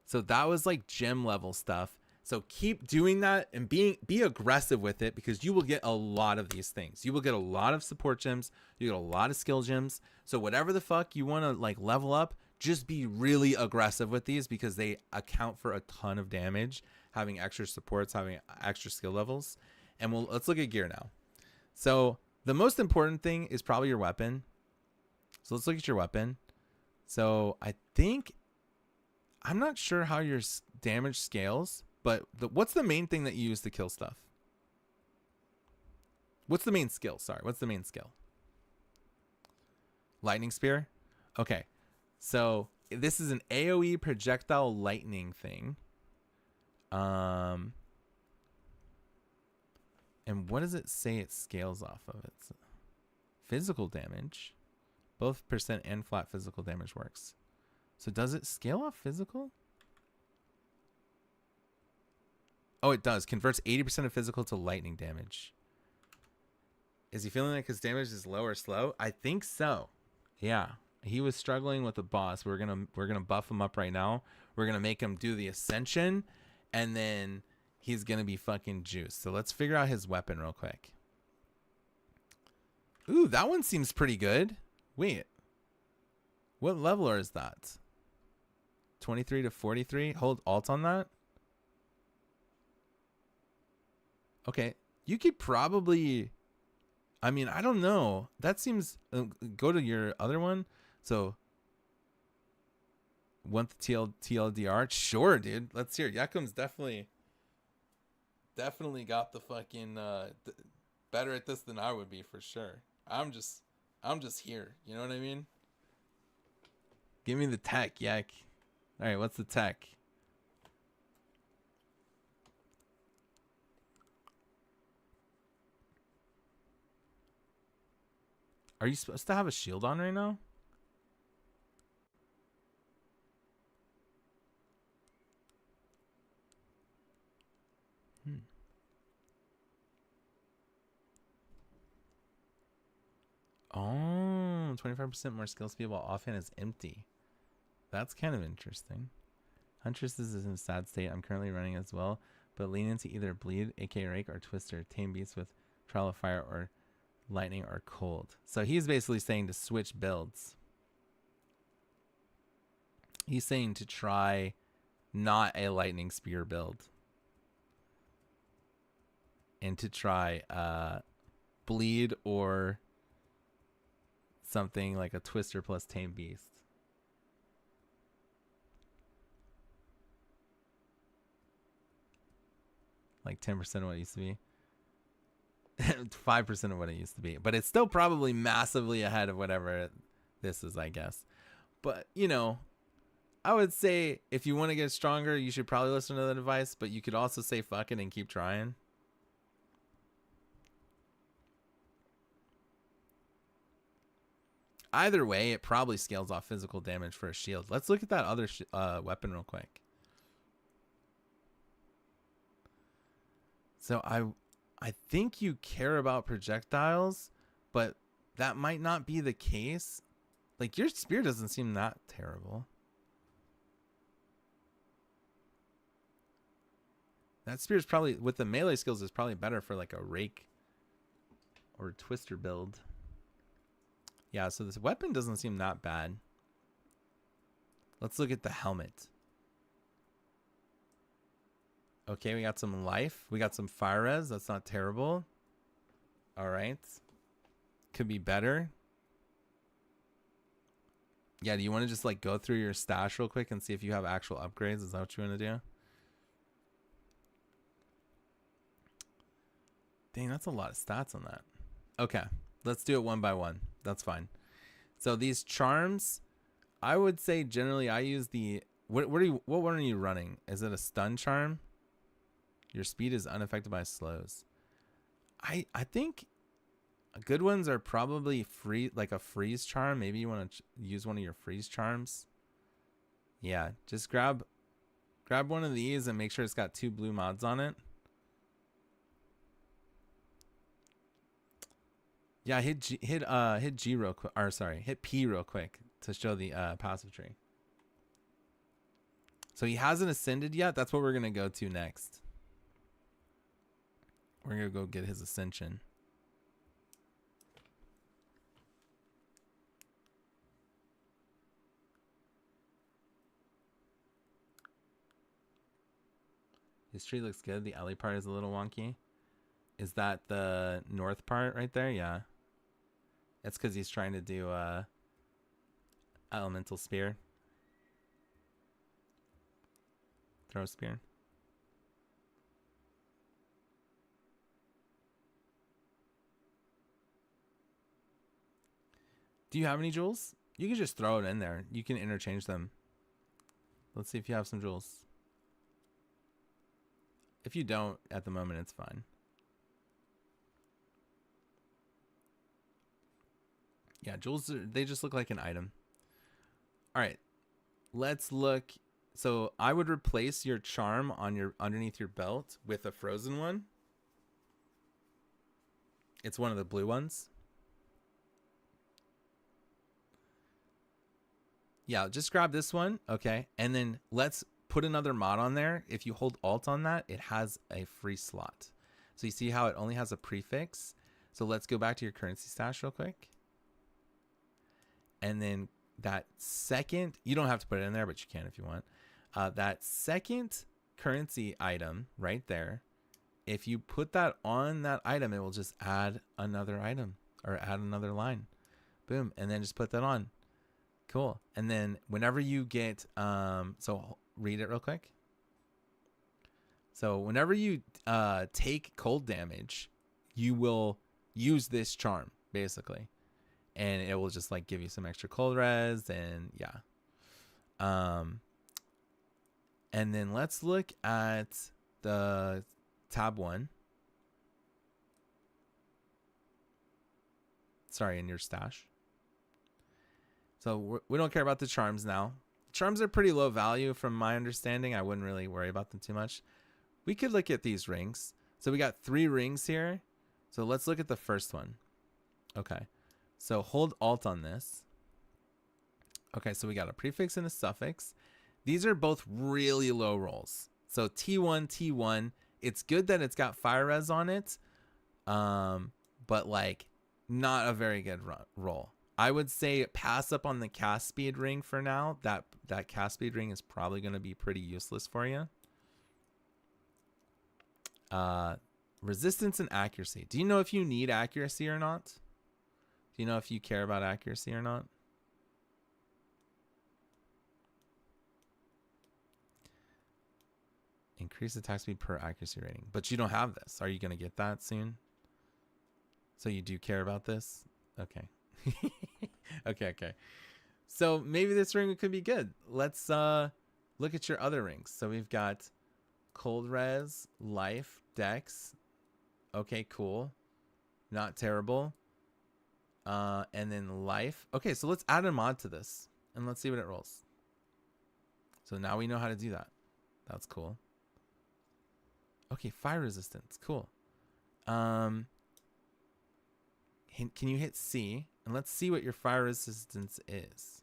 So that was like gym level stuff. So keep doing that and be aggressive with it, because you will get a lot of these things. You will get a lot of support gems. You get a lot of skill gems. So whatever the fuck you want to like level up, just be really aggressive with these, because they account for a ton of damage, having extra supports, having extra skill levels. And let's look at gear now. So the most important thing is probably your weapon. So let's look at your weapon. So I think, I'm not sure how your damage scales, but what's the main thing that you use to kill stuff? What's the main skill? Sorry, what's the main skill? Lightning spear? Okay, so this is an AoE projectile lightning thing. And what does it say it scales off of? It's physical damage. Both percent and flat physical damage works. So does it scale off physical? Oh, it does. Converts 80% of physical to lightning damage. Is he feeling like his damage is low or slow? I think so. Yeah. He was struggling with the boss. We're gonna buff him up right now. We're gonna make him do the ascension, and then he's gonna be fucking juiced. So let's figure out his weapon real quick. Ooh, that one seems pretty good. Wait. What leveler is that? 23 to 43? Hold alt on that. Okay. You could probably... I mean, I don't know. That seems... go to your other one. So... Want the TLDR? Sure, dude. Let's hear it. Yakum's definitely got the fucking... better at this than I would be, for sure. I'm just here. You know what I mean? Give me the tech, Yak. All right, what's the tech? Are you supposed to have a shield on right now? Oh, 25% more skill speed while offhand is empty. That's kind of interesting. Huntress is in a sad state. I'm currently running as well, but lean into either Bleed, aka Rake, or Twister. Tame beasts with Trial of Fire or Lightning or Cold. So he's basically saying to switch builds. He's saying to try not a Lightning Spear build. And to try Bleed or something like a Twister plus Tame Beast. like 10% of what it used to be. 5% of what it used to be. But it's still probably massively ahead of whatever this is, I guess. But, you know, I would say if you want to get stronger, you should probably listen to the advice, but you could also say fuck it and keep trying. Either way, it probably scales off physical damage for a shield. Let's look at that other weapon real quick. So I think you care about projectiles, but that might not be the case. Like, your spear doesn't seem that terrible. That spear is probably, with the melee skills, is probably better for like a rake or a twister build. Yeah, so this weapon doesn't seem that bad. Let's look at the helmet. Okay, we got some life. We got some fire res. That's not terrible. All right. Could be better. Yeah, do you want to just like go through your stash real quick and see if you have actual upgrades? Is that what you want to do? Dang, that's a lot of stats on that. Okay, let's do it one by one. That's fine. So these charms, I would say generally I use the... What one are you running? Is it a stun charm? Your speed is unaffected by slows. I think good ones are probably free, like a freeze charm. Maybe you want to use one of your freeze charms. Yeah, just grab one of these and make sure it's got 2 blue mods on it. Yeah, hit G real quick, or sorry, hit P real quick to show the passive tree. So he hasn't ascended yet. That's what we're gonna go to next. We're gonna go get his ascension. His tree looks good. The alley part is a little wonky. Is that the north part right there? Yeah. That's because he's trying to do elemental spear. Throw spear. Do you have any jewels? You can just throw it in there. You can interchange them. Let's see if you have some jewels. If you don't, at the moment, it's fine. Yeah, jewels, they just look like an item. All right, let's look. So I would replace your charm on your underneath your belt with a frozen one. It's one of the blue ones. Yeah, just grab this one. Okay, and then let's put another mod on there. If you hold Alt on that, it has a free slot. So you see how it only has a prefix. So let's go back to your currency stash real quick. And then that second, you don't have to put it in there, but you can if you want. That second currency item right there, if you put that on that item, it will just add another item or add another line. Boom. And then just put that on. Cool. And then whenever you get, so read it real quick. So whenever you take cold damage, you will use this charm basically. And it will just like give you some extra cold res and yeah. And then let's look at the tab 1. Sorry, in your stash. So we don't care about the charms now. Charms are pretty low value from my understanding. I wouldn't really worry about them too much. We could look at these rings. So we got 3 rings here. So let's look at the first one. Okay. So hold Alt on this. Okay, so we got a prefix and a suffix. These are both really low rolls. So T1, T1. It's good that it's got fire res on it, but like not a very good roll. I would say pass up on the cast speed ring for now. That cast speed ring is probably going to be pretty useless for you. Resistance and accuracy. Do you know if you need accuracy or not? Do you know if you care about accuracy or not? Increase attack speed per accuracy rating. But you don't have this. Are you going to get that soon? So you do care about this? Okay. Okay. So maybe this ring could be good. Let's look at your other rings. So we've got cold res, life, dex. Okay, cool. Not terrible. And then life. Okay, so let's add a mod to this and let's see what it rolls. So now we know how to do that. That's cool. Okay, fire resistance. Cool. Can you hit C? And let's see what your fire resistance is.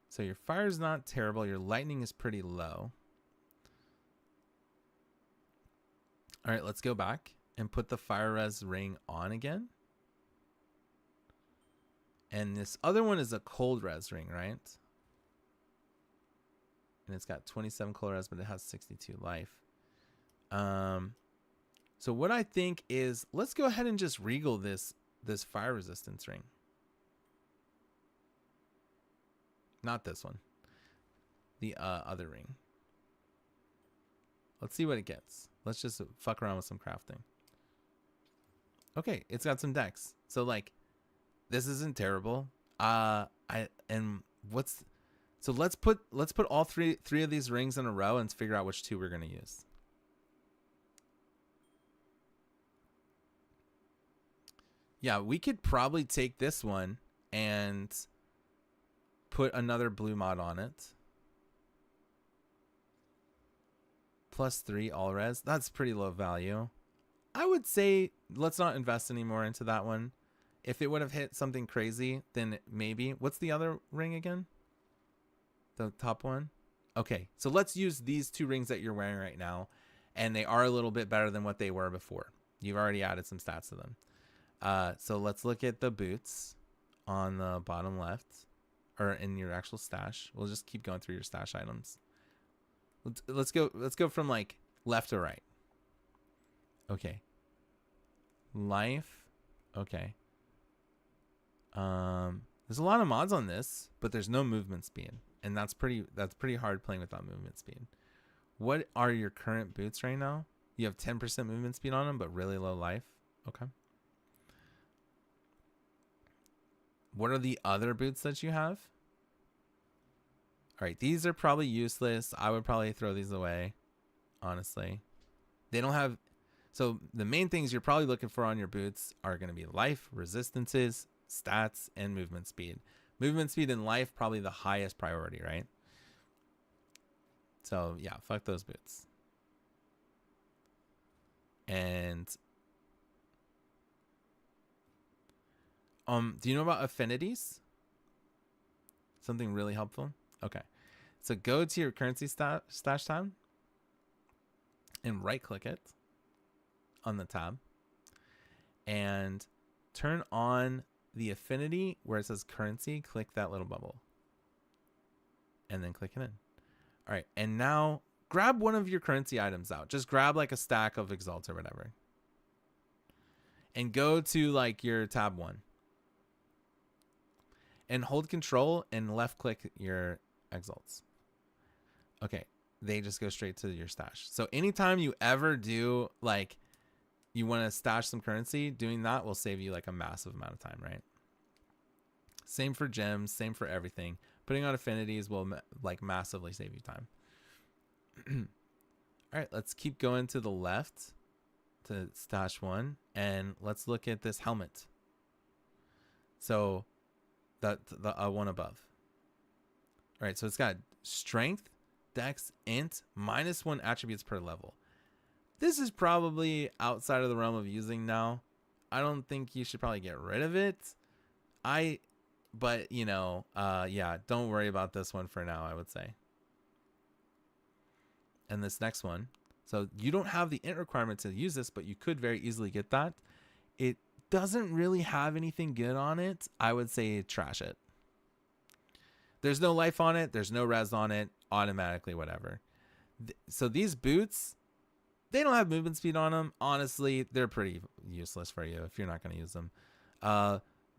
So your fire is not terrible. Your lightning is pretty low. All right, let's go back and put the fire res ring on again. And this other one is a cold res ring, right? And it's got 27 cold res, but it has 62 life. So what I think is, let's go ahead and just regal this fire resistance ring. Not this one. The other ring. Let's see what it gets. Let's just fuck around with some crafting. Okay, it's got some dex. So like, this isn't terrible. So let's put all three of these rings in a row and figure out which two we're gonna use. Yeah, we could probably take this one and put another blue mod on it. +3 all res. That's pretty low value. I would say let's not invest any more into that one. If it would have hit something crazy, then maybe. What's the other ring again? The top one? Okay, so let's use these two rings that you're wearing right now, and they are a little bit better than what they were before. You've already added some stats to them. So let's look at the boots on the bottom left, or in your actual stash. We'll just keep going through your stash items. Let's go from like left to right. Okay. Life. Okay. There's a lot of mods on this, but there's no movement speed, and that's pretty hard playing without movement speed. What are your current boots right now? You have 10% movement speed on them, but really low life. Okay. What are the other boots that you have? All right, these are probably useless. I would probably throw these away, honestly. They don't have... So the main things you're probably looking for on your boots are going to be life, resistances, stats, and movement speed. Movement speed and life, probably the highest priority, right? So yeah, fuck those boots. And do you know about affinities? Something really helpful. Okay, so go to your currency stash tab and right click it on the tab and turn on the affinity where it says currency. Click that little bubble and then click it in. All right, and now grab one of your currency items out. Just grab like a stack of exalts or whatever and go to like your tab 1 and hold control and left click your exalts. Okay, they just go straight to your stash. So anytime you ever do like you want to stash some currency, doing that will save you like a massive amount of time, right? Same for gems, same for everything. Putting on affinities will like massively save you time. All right, let's keep going to the left to stash 1 and let's look at this helmet. So that the one above. All right, so it's got strength, dex, int, -1 attributes per level. This is probably outside of the realm of using now. I don't think you should probably get rid of it. But you know, yeah, don't worry about this one for now, I would say. And this next one. So you don't have the int requirement to use this, but you could very easily get that. It doesn't really have anything good on it. I would say trash it. There's no life on it. There's no res on it. Automatically, whatever. So these boots, they don't have movement speed on them. Honestly, they're pretty useless for you if you're not going to use them.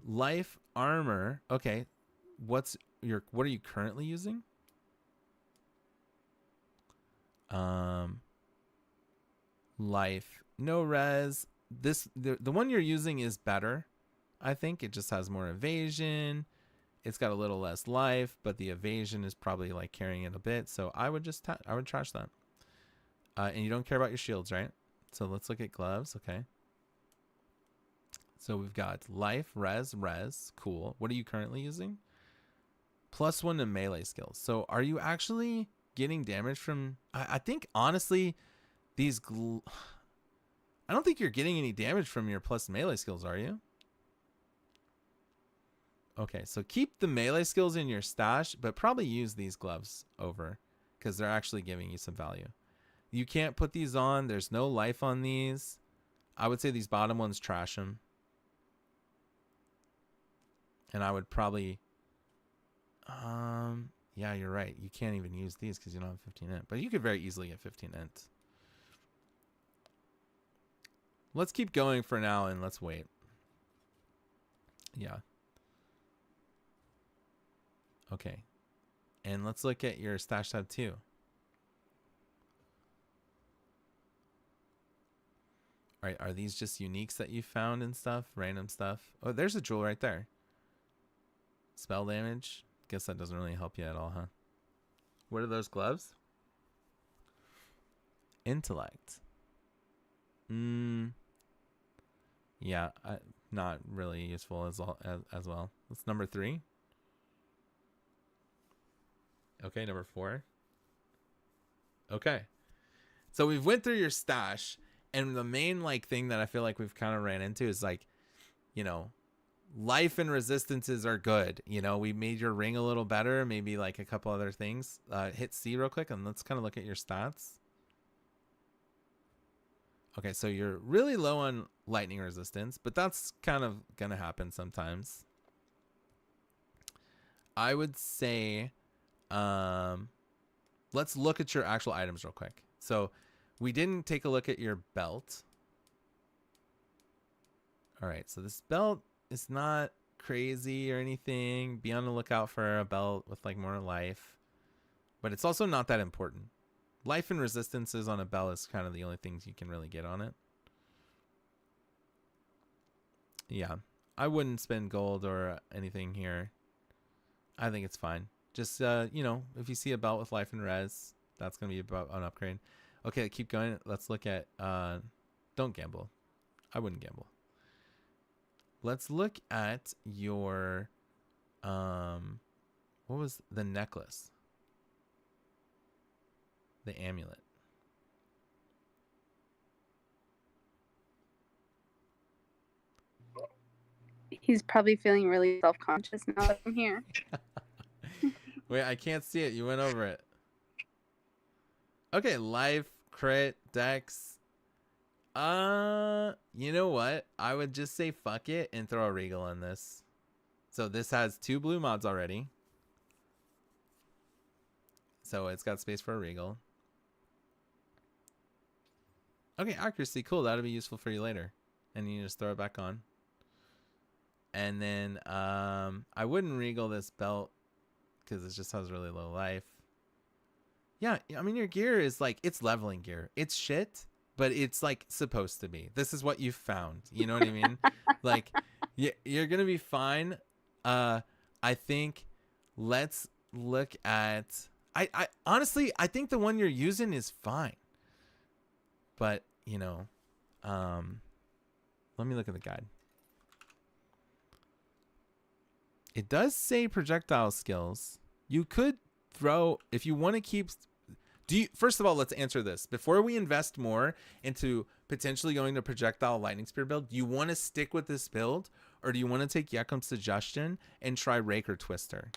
Life, armor. Okay. What are you currently using? Life, no res. The one you're using is better. I think it just has more evasion. It's got a little less life, but the evasion is probably like carrying it a bit. So I would just I would trash that. And you don't care about your shields, right? So let's look at gloves. Okay. So we've got life, res. Cool. What are you currently using? +1 to melee skills. So are you actually getting damage from... I think, honestly, these... I don't think you're getting any damage from your plus melee skills, are you? Okay, so keep the melee skills in your stash, but probably use these gloves over because they're actually giving you some value. You can't put these on. There's no life on these. I would say these bottom ones, trash them. And I would probably... yeah, you're right. You can't even use these because you don't have 15 int. But you could very easily get 15 int. Let's keep going for now and let's wait. Yeah. Okay. And let's look at your stash tab too. All right, are these just uniques that you found and stuff? Random stuff? Oh, there's a jewel right there. Spell damage. Guess that doesn't really help you at all, huh? What are those gloves? Intellect. Yeah, not really useful as well. That's number 3. Okay, number 4. Okay. So we've went through your stash, and the main like thing that I feel like we've kind of ran into is like, you know, life and resistances are good. You know, we made your ring a little better, maybe like a couple other things. Hit C real quick and let's kind of look at your stats. Okay, so you're really low on lightning resistance, but that's kind of gonna happen sometimes. I would say, let's look at your actual items real quick. So we didn't take a look at your belt. All right, so this belt is not crazy or anything. Be on the lookout for a belt with like more life, but it's also not that important. Life and resistances on a belt is kind of the only things you can really get on it. Yeah, I wouldn't spend gold or anything here. I think it's fine. Just, you know, if you see a belt with life and res, that's going to be about an upgrade. Okay, keep going. Let's look at, don't gamble. I wouldn't gamble. Let's look at your, what was the necklace? The amulet.
He's probably feeling really self-conscious now that I'm here.
Wait, I can't see it. You went over it. Okay, life, crit, dex. You know what? I would just say fuck it and throw a regal in this. So this has 2 blue mods already. So it's got space for a regal. Okay, accuracy, cool. That'll be useful for you later. And you just throw it back on. And then I wouldn't regal this belt because it just has really low life. Yeah, I mean, your gear is like, it's leveling gear. It's shit, but it's like supposed to be. This is what you found. You know what I mean? Like, you're going to be fine. I think let's look at... I honestly, I think the one you're using is fine. But, you know, let me look at the guide. It does say projectile skills. You could throw, if you want to keep... First of all, let's answer this. Before we invest more into potentially going to projectile lightning spear build, do you want to stick with this build? Or do you want to take Yekum's suggestion and try Rake or Twister?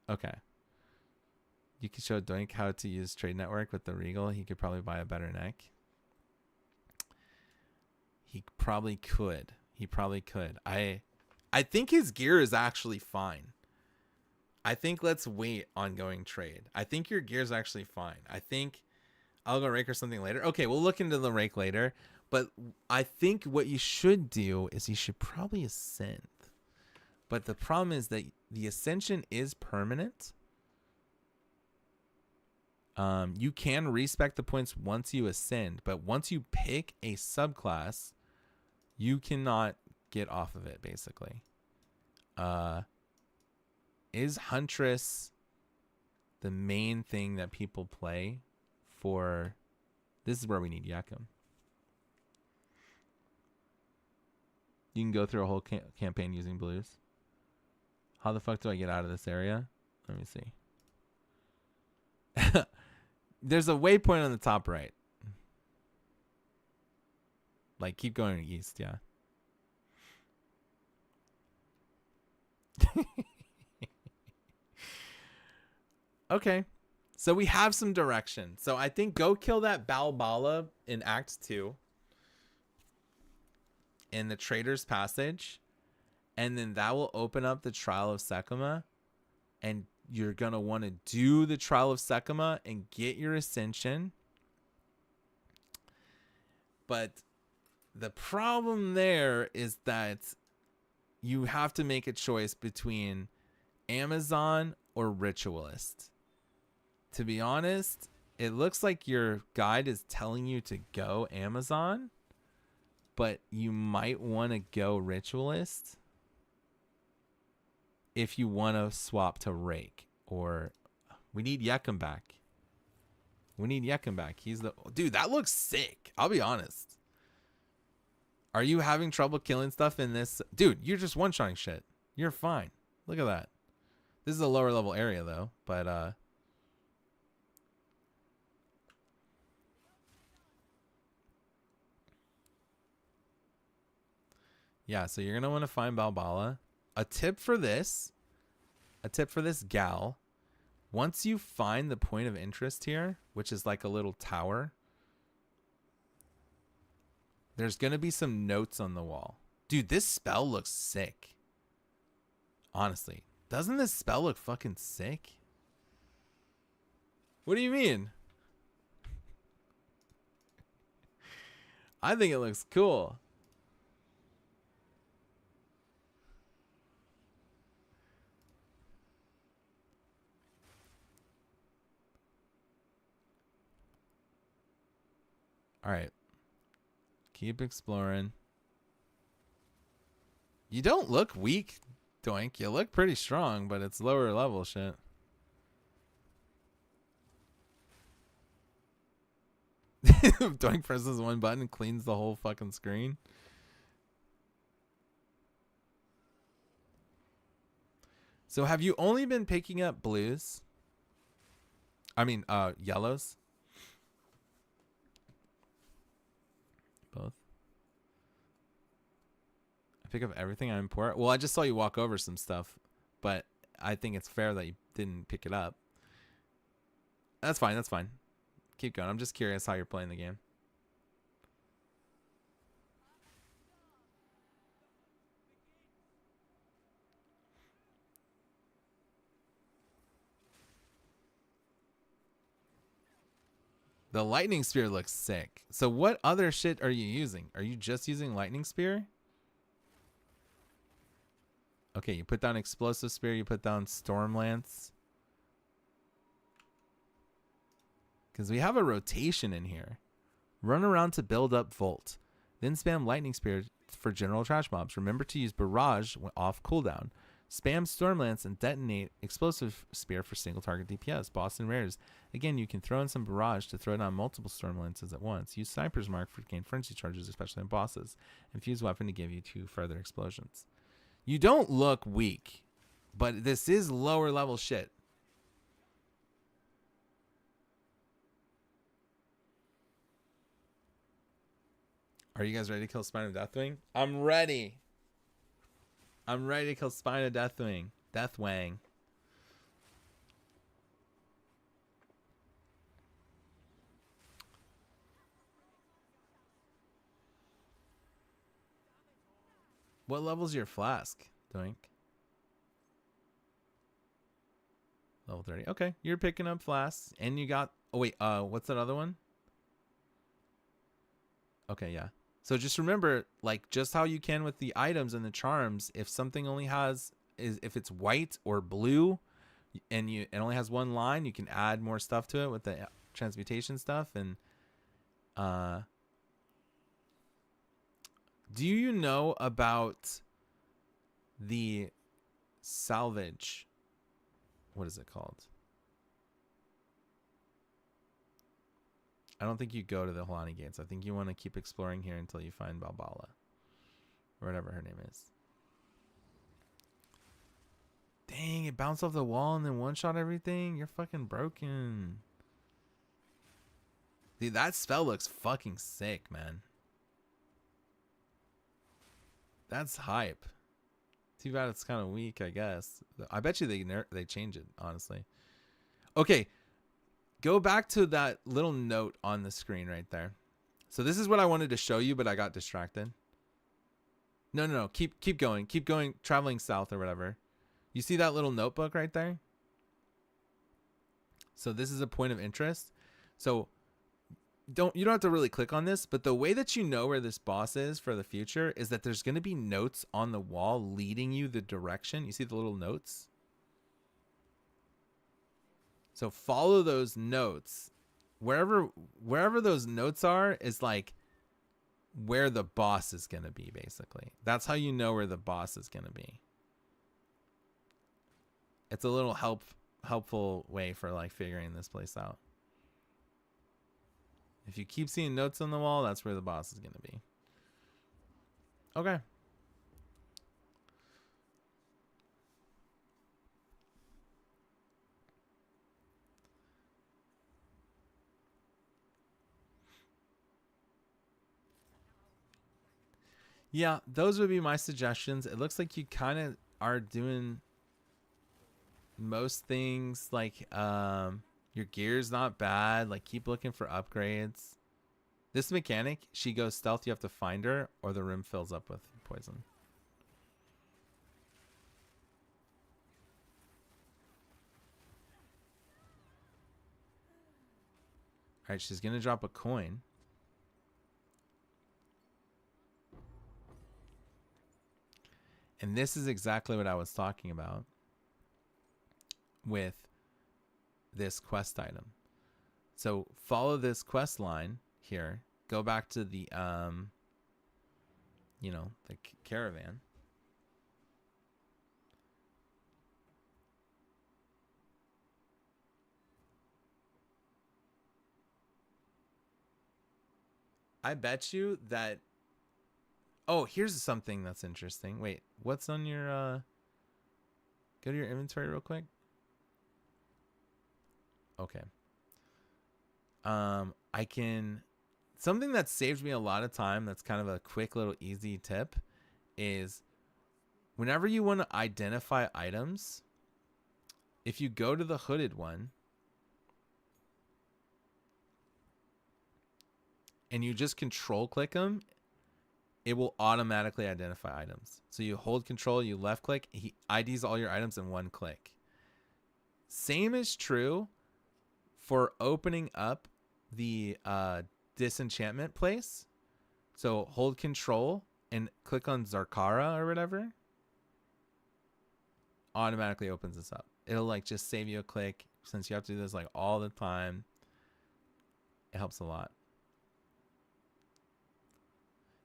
Okay. You could show Doink how to use Trade Network with the Regal. He could probably buy a better neck. He probably could. I think his gear is actually fine. I think let's wait on going trade. I think your gear is actually fine. I think I'll go Rake or something later. Okay, we'll look into the Rake later. But I think what you should do is you should probably ascend. But the problem is that the ascension is permanent. You can respec the points once you ascend, but once you pick a subclass, you cannot get off of it, basically. Is Huntress the main thing that people play for? This is where we need Yakum. You can go through a whole campaign using blues. How the fuck do I get out of this area? Let me see. There's a waypoint on the top right. Like, keep going east, yeah. Okay. So we have some direction. So I think go kill that Balbala in Act 2 in the Trader's Passage. And then that will open up the Trial of Sekima. And you're going to want to do the Trial of Sekima and get your Ascension. But the problem there is that you have to make a choice between Amazon or Ritualist. To be honest, it looks like your guide is telling you to go Amazon, but you might want to go Ritualist if you want to swap to Rake. Or we need Yekum back. We need Yekum back. He's the dude. That looks sick. I'll be honest. Are you having trouble killing stuff in this? Dude, you're just one-shotting shit. You're fine. Look at that. This is a lower level area though, but yeah, so you're going to want to find Balbala. A tip for this gal, once you find the point of interest here, which is like a little tower, there's going to be some notes on the wall. Dude, this spell looks sick. Honestly, doesn't this spell look fucking sick? What do you mean? I think it looks cool. All right. Keep exploring. You don't look weak, Doink. You look pretty strong, but it's lower level shit. Doink presses one button and cleans the whole fucking screen. So have you only been picking up blues? I mean, yellows? Both. I pick up everything I import. Well, I just saw you walk over some stuff, but I think it's fair that you didn't pick it up. That's fine. That's fine. Keep going. I'm just curious how you're playing the game. The lightning spear looks sick. So what other shit are you using? Are you just using lightning spear? Okay, you put down explosive spear, you put down storm lance. Because we have a rotation in here. Run around to build up volt. Then spam lightning spear for general trash mobs. Remember to use barrage when off cooldown. Spam storm lance and detonate explosive spear for single target DPS. Boss and rares. Again, you can throw in some barrage to throw down multiple storm lances at once. Use sniper's mark for gain frenzy charges, especially on bosses. And fuse weapon to give you 2 further explosions. You don't look weak, but this is lower level shit. Are you guys ready to kill Spine of Deathwing? I'm ready. I'm ready to kill Spine of Deathwing. Deathwang. What level's your flask, Doink? Level 30. Okay, you're picking up flasks, and you got. Oh wait, what's that other one? Okay, yeah. So just remember, like, just how you can with the items and the charms, if something only has, if it's white or blue, and it only has one line. You can add more stuff to it with the transmutation stuff. And do you know about the salvage? What is it called? I don't think you go to the Holani Gates. I think you want to keep exploring here until you find Balbala, or whatever her name is. Dang, it bounced off the wall and then one-shot everything? You're fucking broken. Dude, that spell looks fucking sick, man. That's hype. Too bad it's kind of weak, I guess. I bet you they change it, honestly. Okay, go back to that little note on the screen right there. So this is what I wanted to show you, but I got distracted. No. Keep going. Keep going, traveling south or whatever. You see that little notebook right there? So this is a point of interest. So you don't have to really click on this, but the way that you know where this boss is for the future is that there's going to be notes on the wall leading you the direction. You see the little notes? So follow those notes. Wherever those notes are is like where the boss is going to be, basically. That's how you know where the boss is going to be. It's a little helpful way for like figuring this place out. If you keep seeing notes on the wall, that's where the boss is going to be. Okay. Yeah, those would be my suggestions. It looks like you kind of are doing most things. Like your gear's not bad. Like keep looking for upgrades. This mechanic, she goes stealth, you have to find her or the room fills up with poison. All right, she's gonna drop a coin. And this is exactly what I was talking about with this quest item. So follow this quest line here. Go back to the, the caravan. I bet you that. Oh, here's something that's interesting. Wait, what's on your go to your inventory real quick. Okay. I can, something that saves me a lot of time, that's kind of a quick little easy tip, is whenever you want to identify items, if you go to the hooded one and you just control click them, it will automatically identify items. So you hold control, you left click, he IDs all your items in one click. Same is true for opening up the disenchantment place. So hold control and click on Zarkara or whatever. Automatically opens this up. It'll like just save you a click, since you have to do this like all the time. It helps a lot.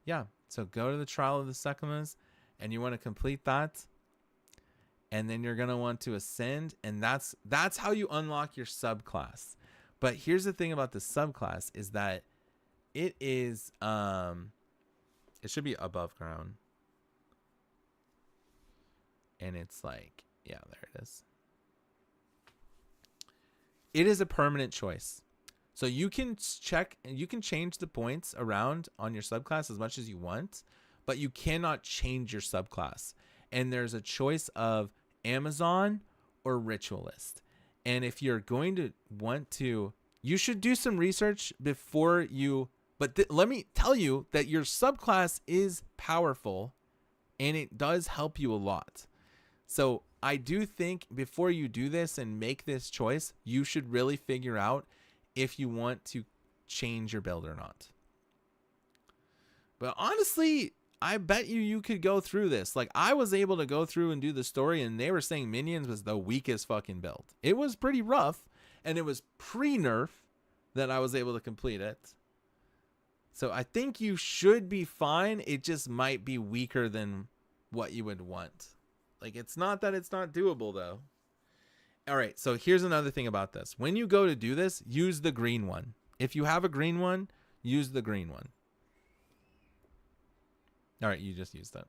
Yeah, so go to the Trial of the Sekhmet and you want to complete that. And then you're going to want to ascend, and that's how you unlock your subclass. But here's the thing about the subclass is that it is it should be above ground. And it's like, yeah, there it is. It is a permanent choice. So you can check and you can change the points around on your subclass as much as you want, but you cannot change your subclass. And there's a choice of Amazon or Ritualist. And if you're going to want to, you should do some research before you, but let me tell you that your subclass is powerful and it does help you a lot. So I do think before you do this and make this choice, you should really figure out if you want to change your build or not. But honestly, I bet you could go through this. Like, I was able to go through and do the story, and they were saying Minions was the weakest fucking build. It was pretty rough, and it was pre-nerf that I was able to complete it. So I think you should be fine. It just might be weaker than what you would want. Like, it's not that it's not doable, though. All right, so here's another thing about this. When you go to do this, use the green one. If you have a green one, use the green one. All right, you just used that.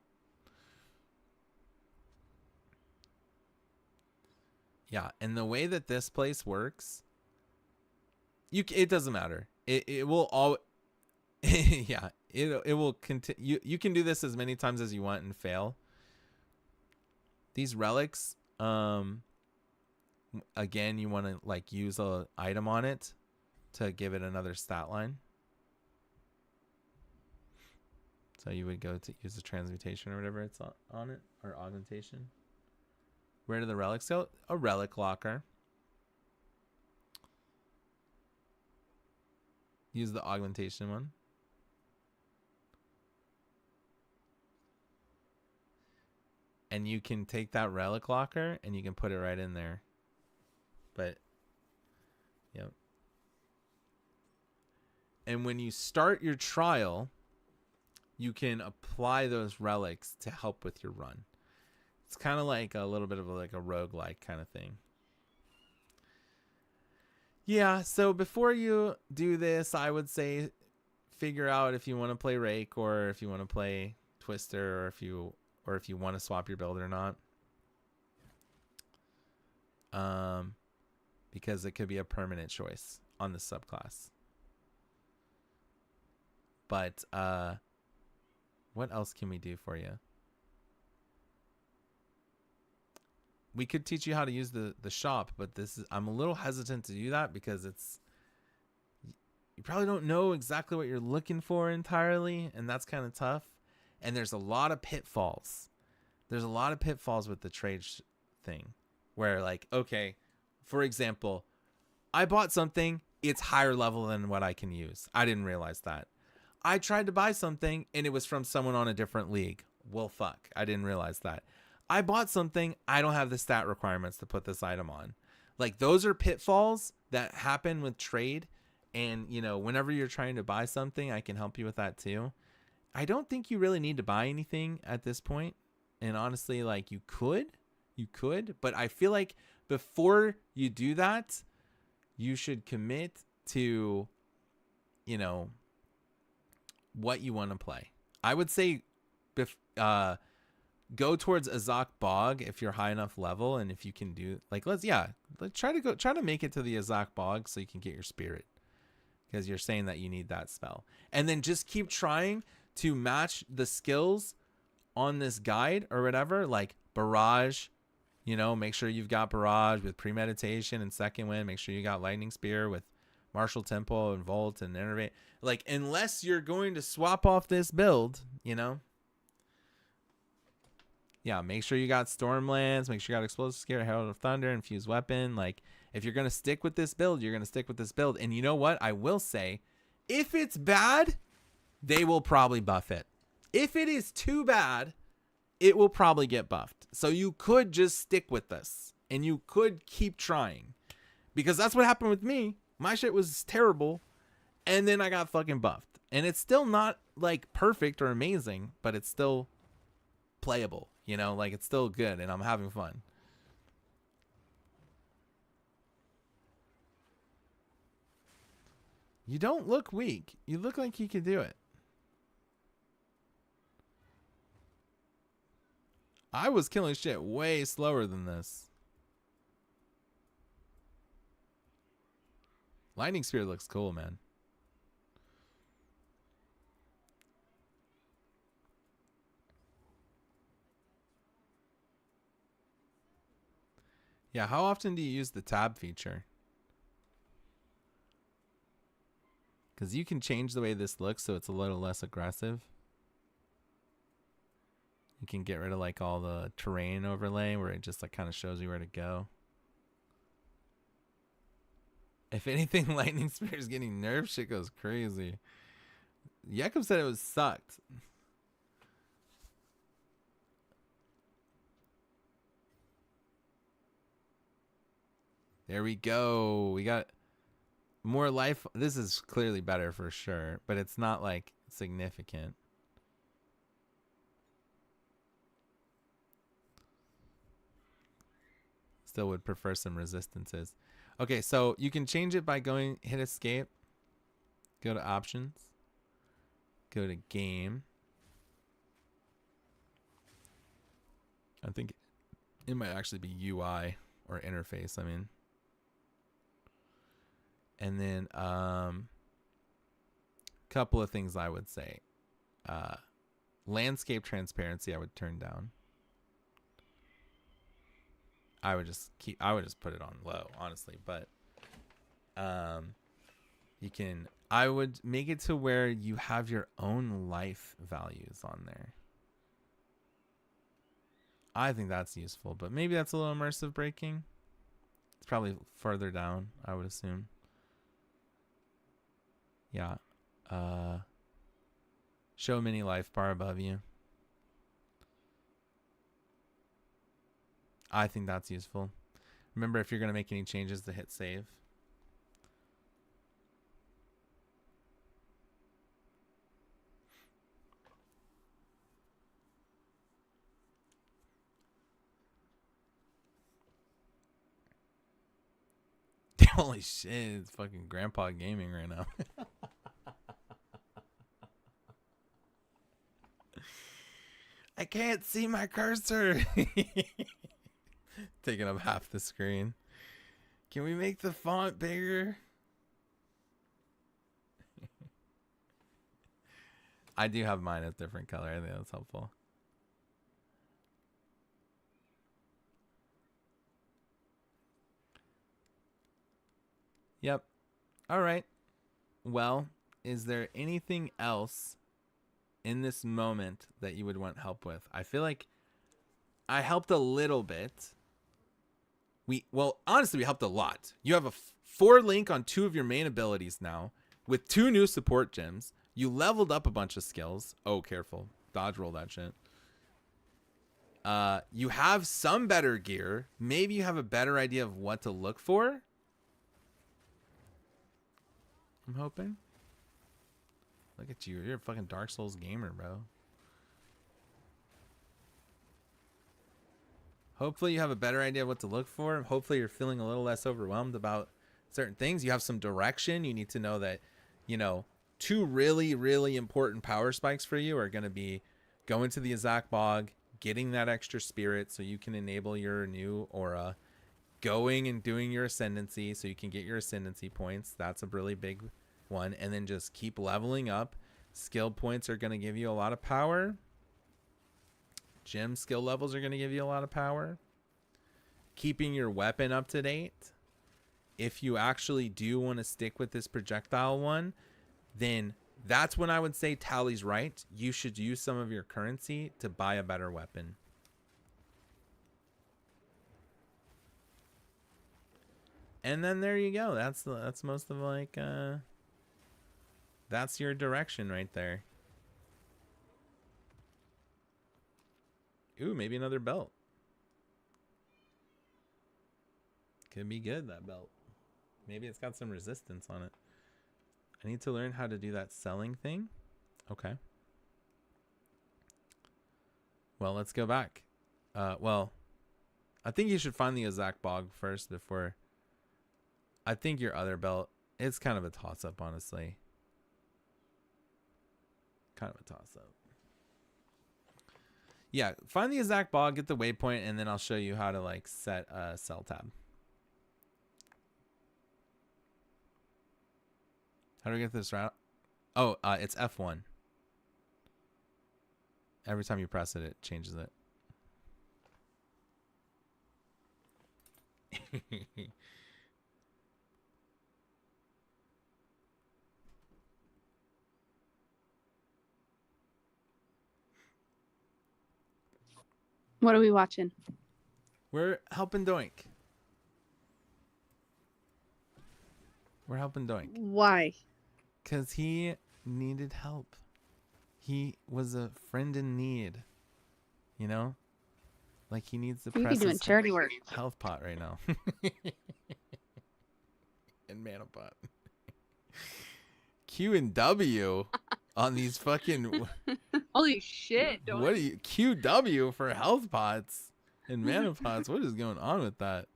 Yeah, and the way that this place works, it doesn't matter. It will all yeah, it will continue. You can do this as many times as you want and fail. These relics, again, you want to like use a item on it to give it another stat line. So you would go to use the transmutation or whatever it's on it, or augmentation. Where do the relics go? A relic locker. Use the augmentation one. And you can take that relic locker and you can put it right in there. But, yep. And when you start your trial, you can apply those relics to help with your run. It's kind of like a little bit of like a roguelike kind of thing. Yeah, so before you do this, I would say figure out if you want to play Rake or if you want to play Twister, or if you want to swap your build or not. Because it could be a permanent choice on the subclass. But what else can we do for you? We could teach you how to use the shop, but I'm a little hesitant to do that because you probably don't know exactly what you're looking for entirely, and that's kind of tough. And there's a lot of pitfalls. There's a lot of pitfalls with the trade thing where, like, okay, for example, I bought something, it's higher level than what I can use. I didn't realize that. I tried to buy something and it was from someone on a different league. Well, fuck, I didn't realize that. I bought something, I don't have the stat requirements to put this item on. Like, those are pitfalls that happen with trade. And, you know, whenever you're trying to buy something, I can help you with that too. I don't think you really need to buy anything at this point. And honestly, like, you could, but I feel like before you do that, you should commit to, you know, what you want to play. I would say go towards Azak Bog if you're high enough level, and if you can do, like, let's try to make it to the Azak Bog so you can get your spirit, because you're saying that you need that spell. And then just keep trying to match the skills on this guide or whatever, like Barrage, you know, make sure you've got Barrage with Premeditation and Second Wind. Make sure you got Lightning Spear with Martial Tempo and Volt and Innervate. Like, unless you're going to swap off this build, you know. Yeah, make sure you got Stormlands. Make sure you got Explosive Scare, Herald of Thunder, Infused Weapon. Like, if you're going to stick with this build, you're going to stick with this build. And you know what? I will say, if it's bad, they will probably buff it. If it is too bad, it will probably get buffed. So you could just stick with this and you could keep trying, because that's what happened with me. My shit was terrible and then I got fucking buffed, and it's still not like perfect or amazing, but it's still playable, you know, like it's still good and I'm having fun. You don't look weak. You look like you could do it. I was killing shit way slower than this. Lightning Spear looks cool, man. Yeah, how often do you use the tab feature? Because you can change the way this looks so it's a little less aggressive. You can get rid of like all the terrain overlay where it just like kind of shows you where to go. If anything, Lightning Spear is getting nerfed. Shit goes crazy. Yakum said it was sucked. There we go. We got more life. This is clearly better for sure, but it's not like significant. Still would prefer some resistances. Okay, so you can change it by hit escape, go to options, go to game. I think it might actually be UI or interface, I mean. And then couple of things I would say. Landscape transparency I would turn down. I would just put it on low, honestly, but I would make it to where you have your own life values on there. I think that's useful, but maybe that's a little immersive breaking. It's probably further down, I would assume. Yeah. Show mini life bar above you. I think that's useful. Remember, if you're going to make any changes, to hit save. Holy shit, it's fucking grandpa gaming right now. I can't see my cursor. Taking up half the screen. Can we make the font bigger? I do have mine a different color. I think that's helpful. Yep. All right. Well, is there anything else in this moment that you would want help with? I feel like I helped a little bit. Honestly, we helped a lot. You have a 4 link on 2 of your main abilities now with 2 new support gems. You leveled up a bunch of skills. Oh, careful. Dodge roll that shit. You have some better gear. Maybe you have a better idea of what to look for. I'm hoping. Look at you. You're a fucking Dark Souls gamer, bro. Hopefully you have a better idea of what to look for. Hopefully you're feeling a little less overwhelmed about certain things. You have some direction. You need to know that, 2 really, really important power spikes for you are going to be going to the Azak Bog, getting that extra spirit so you can enable your new aura, going and doing your ascendancy so you can get your ascendancy points. That's a really big one. And then just keep leveling up. Skill points are going to give you a lot of power. Gem skill levels are going to give you a lot of power. Keeping your weapon up to date. If you actually do want to stick with this projectile one, then that's when I would say Tally's right. You should use some of your currency to buy a better weapon. And then there you go. That's most of that's your direction right there. Ooh, maybe another belt. Could be good, that belt. Maybe it's got some resistance on it. I need to learn how to do that selling thing. Okay. Well, let's go back. I think you should find the Azak Bog first before... I think your other belt, it's kind of a toss-up, honestly. Kind of a toss-up. Yeah, find the Azak Bog, get the waypoint, and then I'll show you how to set a sell tab. How do we get this route? Oh, it's F1. Every time you press it, it changes it.
What are we watching?
We're helping Doink. We're helping Doink.
Why?
Because he needed help. He was a friend in need. You know? Like he needs to
You
press
be doing
his
charity work.
health pot right now. and mana pot. Q and W on these fucking.
Holy shit!
What do you QW for health pots and mana pots? What is going on with that?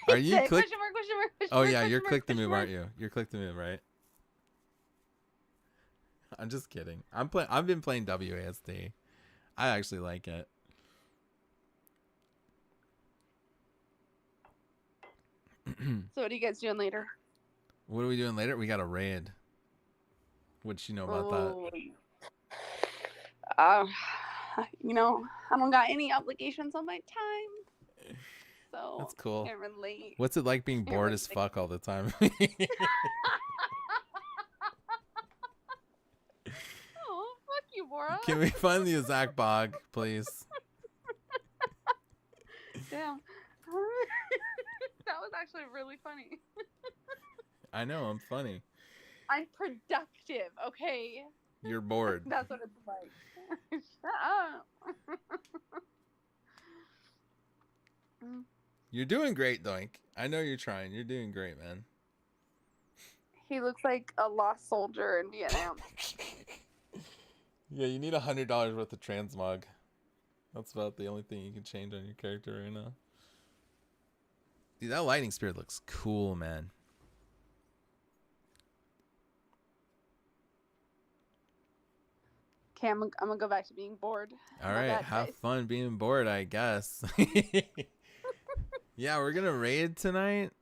Are you click?
Question mark, question mark, question
Oh
mark,
yeah,
question
you're
mark,
click the
question
move,
mark.
aren't you? You're click the move, right? I'm just kidding. I've been playing WASD. I actually like it.
So what are you guys doing later?
What are we doing later? We got a raid. What you know about that?
You know, I don't got any obligations on my time, so
That's cool.
can't relate.
What's it like being
Can't
bored as
relate.
fuck all the time?
Oh, fuck you, Bora.
Can we find the Zach Bog, please?
Damn. That was actually really funny.
I know, I'm funny.
I'm productive, okay?
You're bored.
That's what it's like. Shut up.
You're doing great, Doink. I know you're trying. You're doing great, man.
He looks like a lost soldier in Vietnam.
Yeah, you need $100 worth of transmog. That's about the only thing you can change on your character right now. Dude, that lightning spirit looks cool, man.
Okay, I'm gonna go back to being bored.
All
My
right,
bad,
have
guys.
fun being bored, I guess. Yeah, we're gonna raid tonight.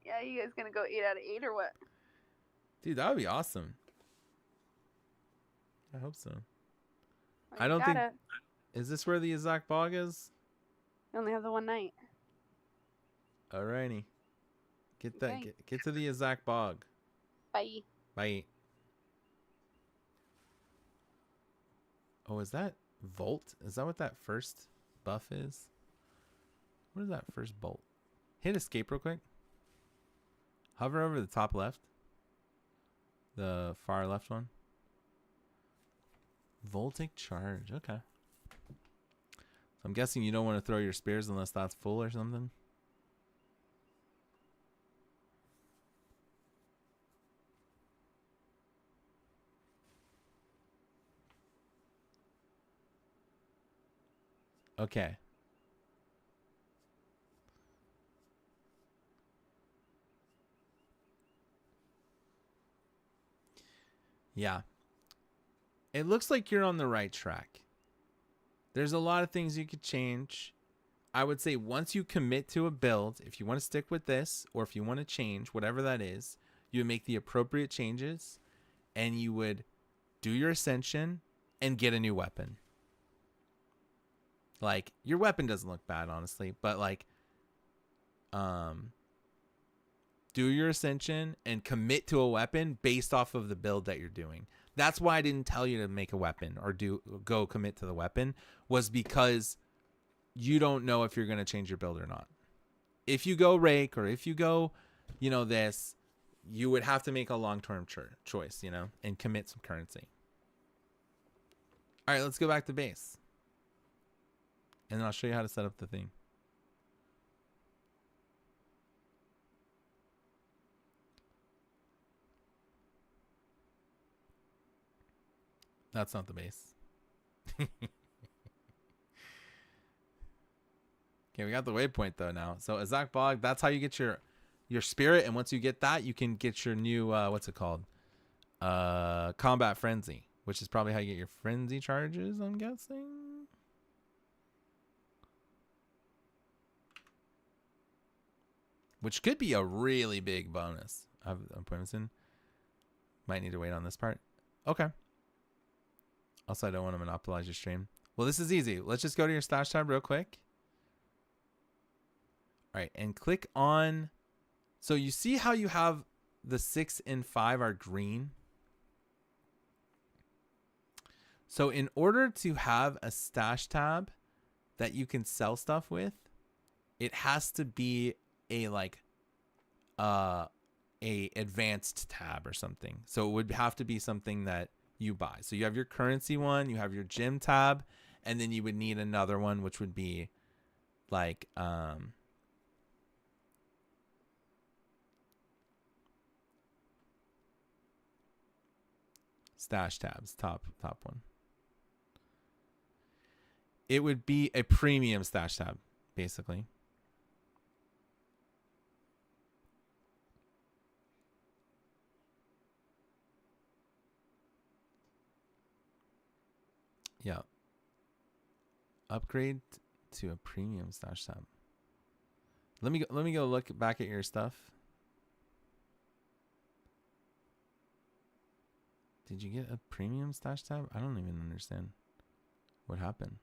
Yeah, you guys gonna go 8 out of 8 or what?
Dude, that would be awesome. I hope so.
Well,
I
you
don't think-
gotta.
Is this where the Izak Bog is?
You only have the one night.
Alrighty. Get that.
Okay.
Get to the Izak Bog.
Bye.
Bye. Oh, is that Volt? Is that what that first buff is? What is that first bolt? Hit escape real quick. Hover over the top left. The far left one. Voltic charge. Okay. So I'm guessing you don't want to throw your spears unless that's full or something. Okay. Yeah. It looks like you're on the right track. There's a lot of things you could change. I would say once you commit to a build, if you want to stick with this or if you want to change, whatever that is, you would make the appropriate changes and you would do your ascension and get a new weapon. Like, your weapon doesn't look bad, honestly, but like, do your ascension and commit to a weapon based off of the build that you're doing. That's why I didn't tell you to make a weapon or go commit to the weapon, was because you don't know if you're going to change your build or not. If you go rake or if you go, this, you would have to make a long-term choice, and commit some currency. All right, let's go back to base. And then I'll show you how to set up the thing. That's not the base. Okay, we got the waypoint though now. So Izak Bog, that's how you get your spirit, and once you get that, you can get your new what's it called? Combat Frenzy, which is probably how you get your frenzy charges, I'm guessing. Which could be a really big bonus. I have appointments in. Might need to wait on this part. Okay. Also, I don't want to monopolize your stream. Well, this is easy. Let's just go to your stash tab real quick. All right, and click on. So you see how you have the 6 and 5 are green? So in order to have a stash tab that you can sell stuff with, it has to be a advanced tab or something. So it would have to be something that you buy. So you have your currency one, you have your gym tab, And then you would need another one, which would be like stash tabs, top one. It would be a premium stash tab, basically. Yeah. Upgrade to a premium stash tab. Let me go look back at your stuff. Did you get a premium stash tab? I don't even understand what happened.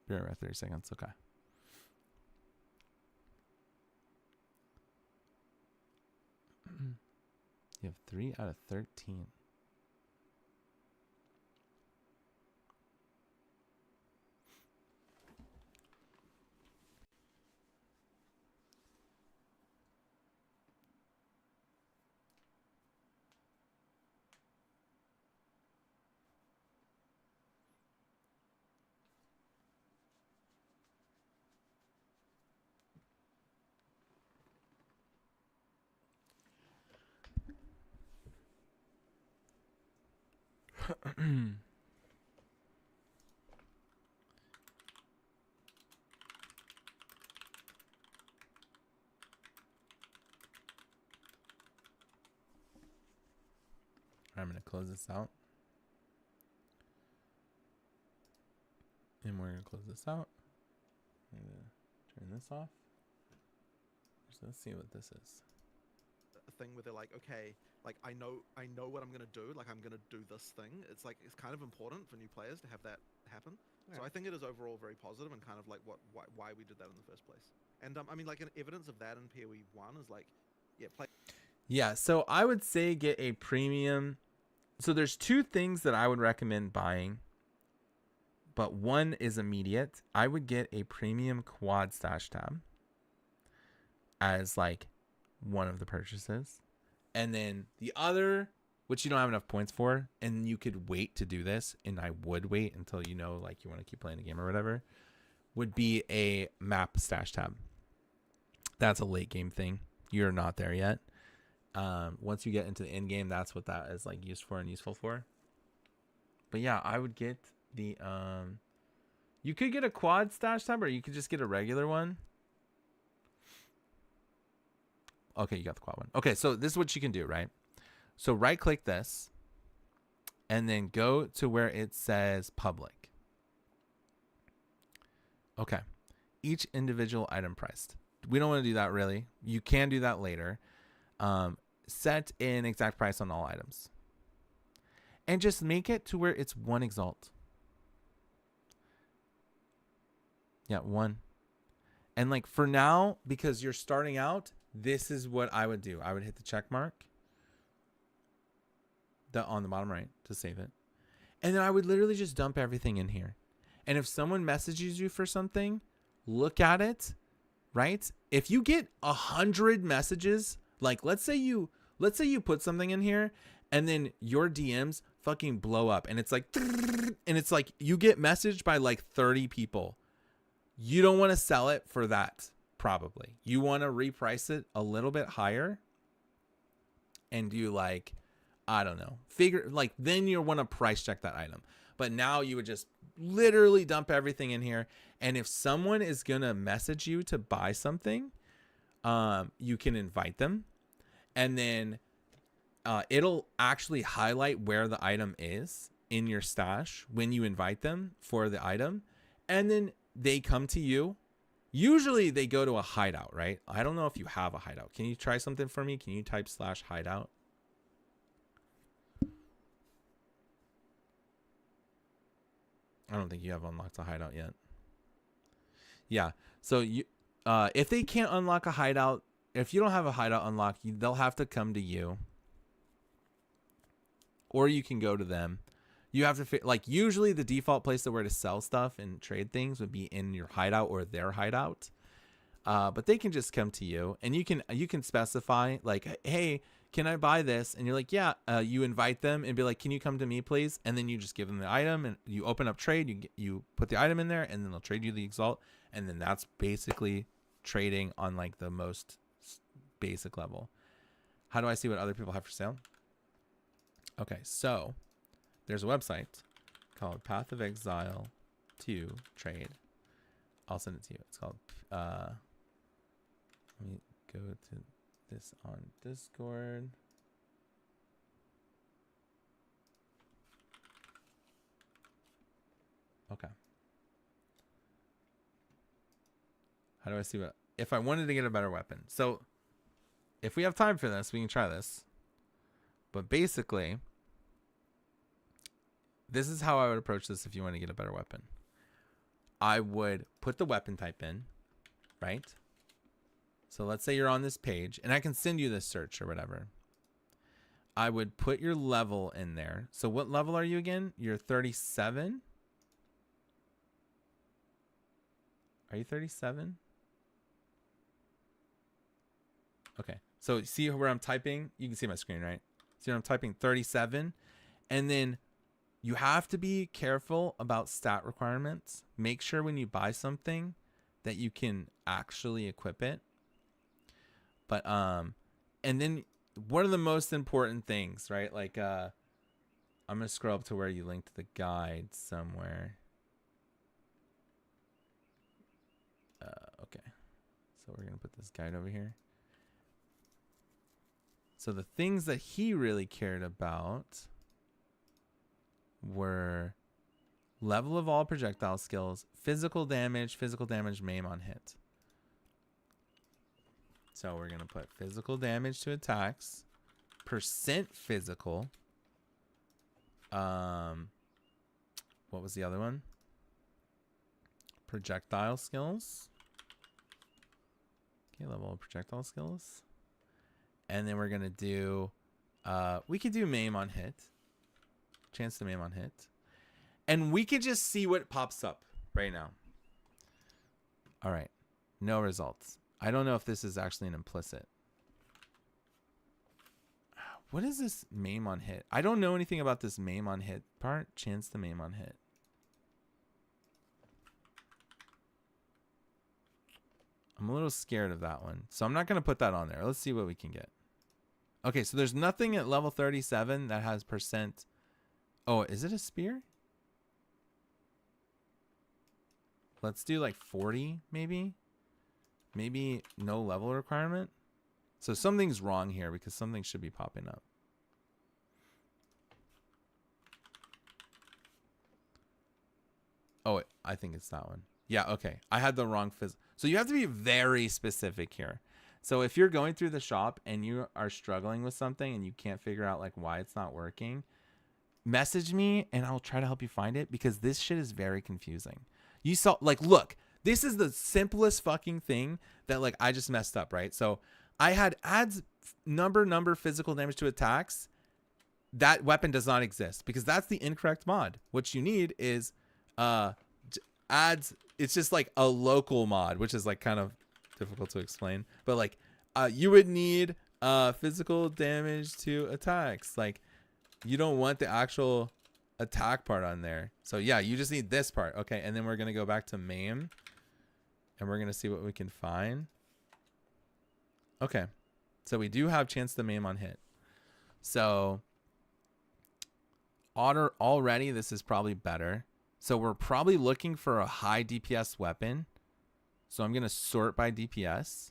Be right back, 30 seconds. Okay. You have 3 out of 13. I'm going to close this out. And we're going to close this out. I'm going to turn this off. So let's see what this is.
A thing where they're like, okay, like I know what I'm gonna do. Like I'm gonna do this thing. It's like it's kind of important for new players to have that happen. So I think it is overall very positive and kind of like why we did that in the first place. And I mean, like an evidence of that in PoE 1 is like,
Yeah, so I would say get a premium. So there's 2 things that I would recommend buying, but one is immediate. I would get a premium quad stash tab as like one of the purchases. And then the other, which you don't have enough points for, and you could wait to do this, and I would wait until you know like you want to keep playing the game or whatever, would be a map stash tab. That's a late game thing. You're not there yet. Once you get into the end game, that's what that is like used for and useful for. But yeah, I would get the you could get a quad stash tab, or you could just get a regular one. Okay, you got the quad one. Okay, so this is what you can do, right? So right click this and then go to where it says public. Okay. Each individual item priced. We don't want to do that really. You can do that later. Set an exact price on all items. And just make it to where it's 1 exalt. Yeah, 1. And like for now, because you're starting out, this is what I would do. I would hit the check mark on the bottom right to save it. And then I would literally just dump everything in here. And if someone messages you for something, look at it, right? If you get 100 messages, like let's say you put something in here and then your DMs fucking blow up and it's like, and it's like you get messaged by like 30 people. You don't want to sell it for that. Probably you want to reprice it a little bit higher and do like, I don't know, figure like, then you want to price check that item. But now you would just literally dump everything in here. And if someone is going to message you to buy something, you can invite them and then it'll actually highlight where the item is in your stash when you invite them for the item. And then they come to you. Usually they go to a hideout, right? I don't know if you have a hideout. Can you try something for me? Can you type /hideout? I don't think you have unlocked a hideout yet. Yeah. So you, if they can't unlock a hideout, if you don't have a hideout unlocked, they'll have to come to you. Or you can go to them. You have to like usually the default place to where to sell stuff and trade things would be in your hideout or their hideout. But they can just come to you and you can specify like, hey, can I buy this? And you're like, yeah. You invite them and be like, can you come to me, please? And then you just give them the item, and you open up trade. You put the item in there, and then they'll trade you the exalt, and then that's basically trading on like the most basic level. How do I see what other people have for sale? Okay, so there's a website called Path of Exile 2 Trade. I'll send it to you. It's called let me go to this on Discord. Okay. How do I see what if I wanted to get a better weapon? So if we have time for this, we can try this. But basically, this is how I would approach this if you want to get a better weapon. I would put the weapon type in, right? So let's say you're on this page, and I can send you this search or whatever. I would put your level in there. So what level are you again? You're 37? Are you 37? Okay. So see where I'm typing? You can see my screen, right? See where I'm typing 37? And then you have to be careful about stat requirements. Make sure when you buy something that you can actually equip it. But and then one of the most important things, right? Like I'm gonna scroll up to where you linked the guide somewhere. Okay. So we're gonna put this guide over here. So the things that he really cared about were level of all projectile skills, physical damage maim on hit. So we're going to put physical damage to attacks, percent physical. What was the other one? Projectile skills. Okay, level of projectile skills. And then we're going to do, we could do maim on hit. Chance to maim on hit. And we could just see what pops up right now. All right. No results. I don't know if this is actually an implicit. What is this maim on hit? I don't know anything about this maim on hit part. Chance to maim on hit. I'm a little scared of that one. So I'm not going to put that on there. Let's see what we can get. Okay, so there's nothing at level 37 that has percent. Oh, is it a spear? Let's do like 40 maybe. Maybe no level requirement. So something's wrong here because something should be popping up. Oh, I think it's that one. Yeah, okay. I had the wrong So you have to be very specific here. So if you're going through the shop and you are struggling with something and you can't figure out like why it's not working, message me and I'll try to help you find it because this shit is very confusing. You saw, like, look, this is the simplest fucking thing that like I just messed up, right? So I had adds number physical damage to attacks. That weapon does not exist because that's the incorrect mod. What you need is adds, it's just like a local mod, which is like kind of difficult to explain, but like you would need physical damage to attacks. Like you don't want the actual attack part on there. So yeah, you just need this part. Okay, and then we're gonna go back to maim and we're gonna see what we can find. Okay, so we do have chance to maim on hit. So already this is probably better. So we're probably looking for a high DPS weapon. So I'm gonna sort by DPS.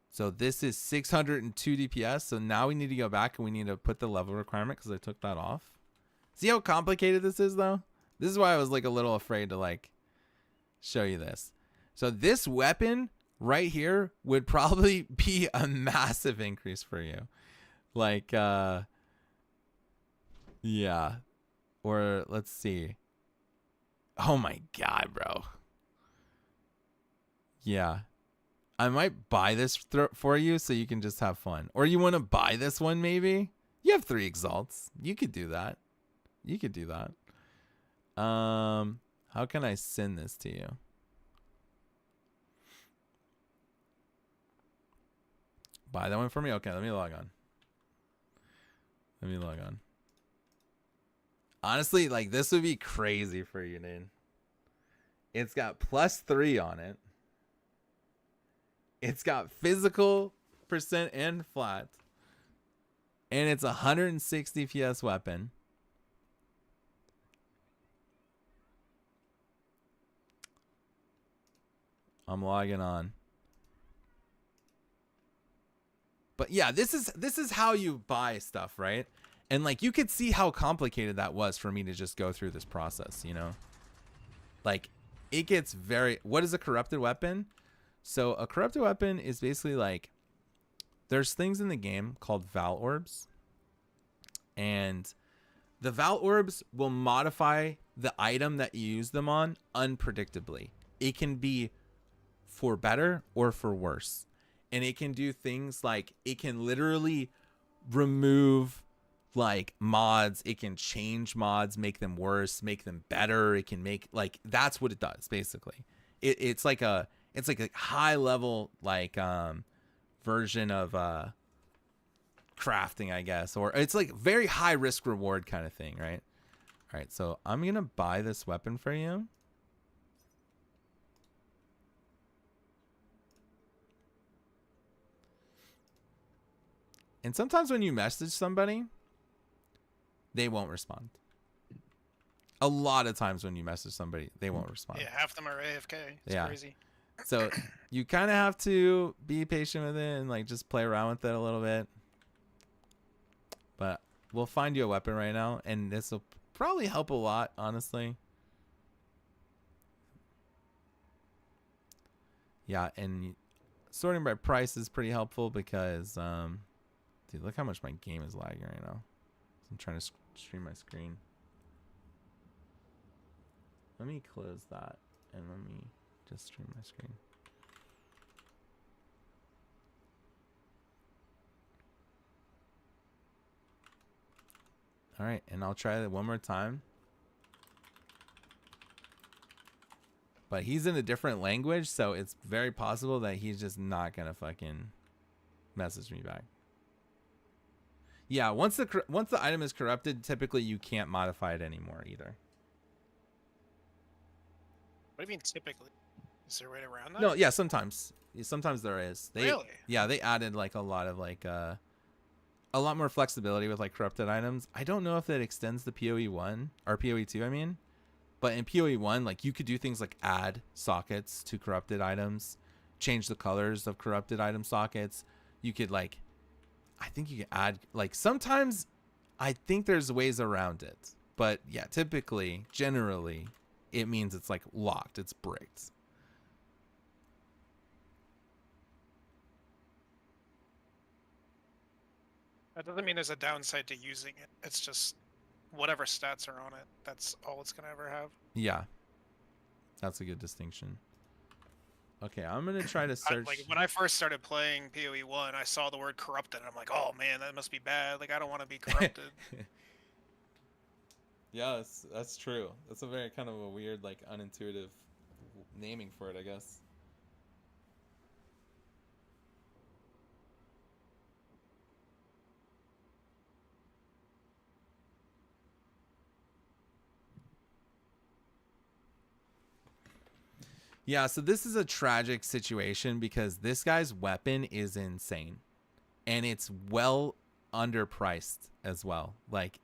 So this is 602 DPS. So now we need to go back and we need to put the level requirement because I took that off. See how complicated this is though? This is why I was like a little afraid to like show you this. So this weapon right here would probably be a massive increase for you. Like, yeah. Or let's see. Oh my God, bro. Yeah. I might buy this for you so you can just have fun. Or you want to buy this one maybe? You have 3 exalts. You could do that. You could do that. How can I send this to you? Buy that one for me? Okay, let me log on. Let me log on. Honestly, like, this would be crazy for you, dude. It's got +3 on it. It's got physical percent and flat. And it's a 160 PS weapon. I'm logging on. But yeah, this is how you buy stuff, right? And like, you could see how complicated that was for me to just go through this process, you know? Like, it gets very... What is a corrupted weapon? So a corrupted weapon is basically like, there's things in the game called Val Orbs. And the Val Orbs will modify the item that you use them on unpredictably. It can be for better or for worse. And it can do things like, it can literally remove like mods. It can change mods, make them worse, make them better. It can make, like, that's what it does basically. It's like a high level like version of crafting, I guess, or it's like very high risk reward kind of thing, right? All right, so I'm gonna buy this weapon for you. And sometimes when you message somebody, they won't respond. A lot of times when you message somebody, they won't respond.
Yeah, half them are AFK. It's crazy.
So you kind of have to be patient with it and like just play around with it a little bit. But we'll find you a weapon right now, and this will probably help a lot, honestly. Yeah, and sorting by price is pretty helpful because, dude, look how much my game is lagging right now. I'm trying to stream my screen. Let me close that and let me just stream my screen. All right, and I'll try that one more time. But he's in a different language, so it's very possible that he's just not gonna fucking message me back. Yeah, once the item is corrupted, typically you can't modify it anymore either.
What do you mean typically? Is there a way around that?
No, yeah, sometimes there is.
Really?
Yeah, they added like a lot of like a lot more flexibility with like corrupted items. I don't know if that extends to PoE 1 or PoE 2, I mean. But in PoE 1, like, you could do things like add sockets to corrupted items, change the colors of corrupted item sockets. You could like, I think you can add, like, sometimes I think there's ways around it. But yeah, typically, generally, it means it's like locked, it's bricked.
That doesn't mean there's a downside to using it. It's just whatever stats are on it, that's all it's gonna ever have.
Yeah, that's a good distinction. Okay, I'm gonna try to search.
Like when I first started playing PoE 1, I saw the word corrupted, and I'm like, oh man, that must be bad. Like, I don't want to be corrupted.
Yeah, that's true. That's a very kind of a weird, like, unintuitive naming for it, I guess. Yeah, so this is a tragic situation because this guy's weapon is insane. And it's well underpriced as well, like,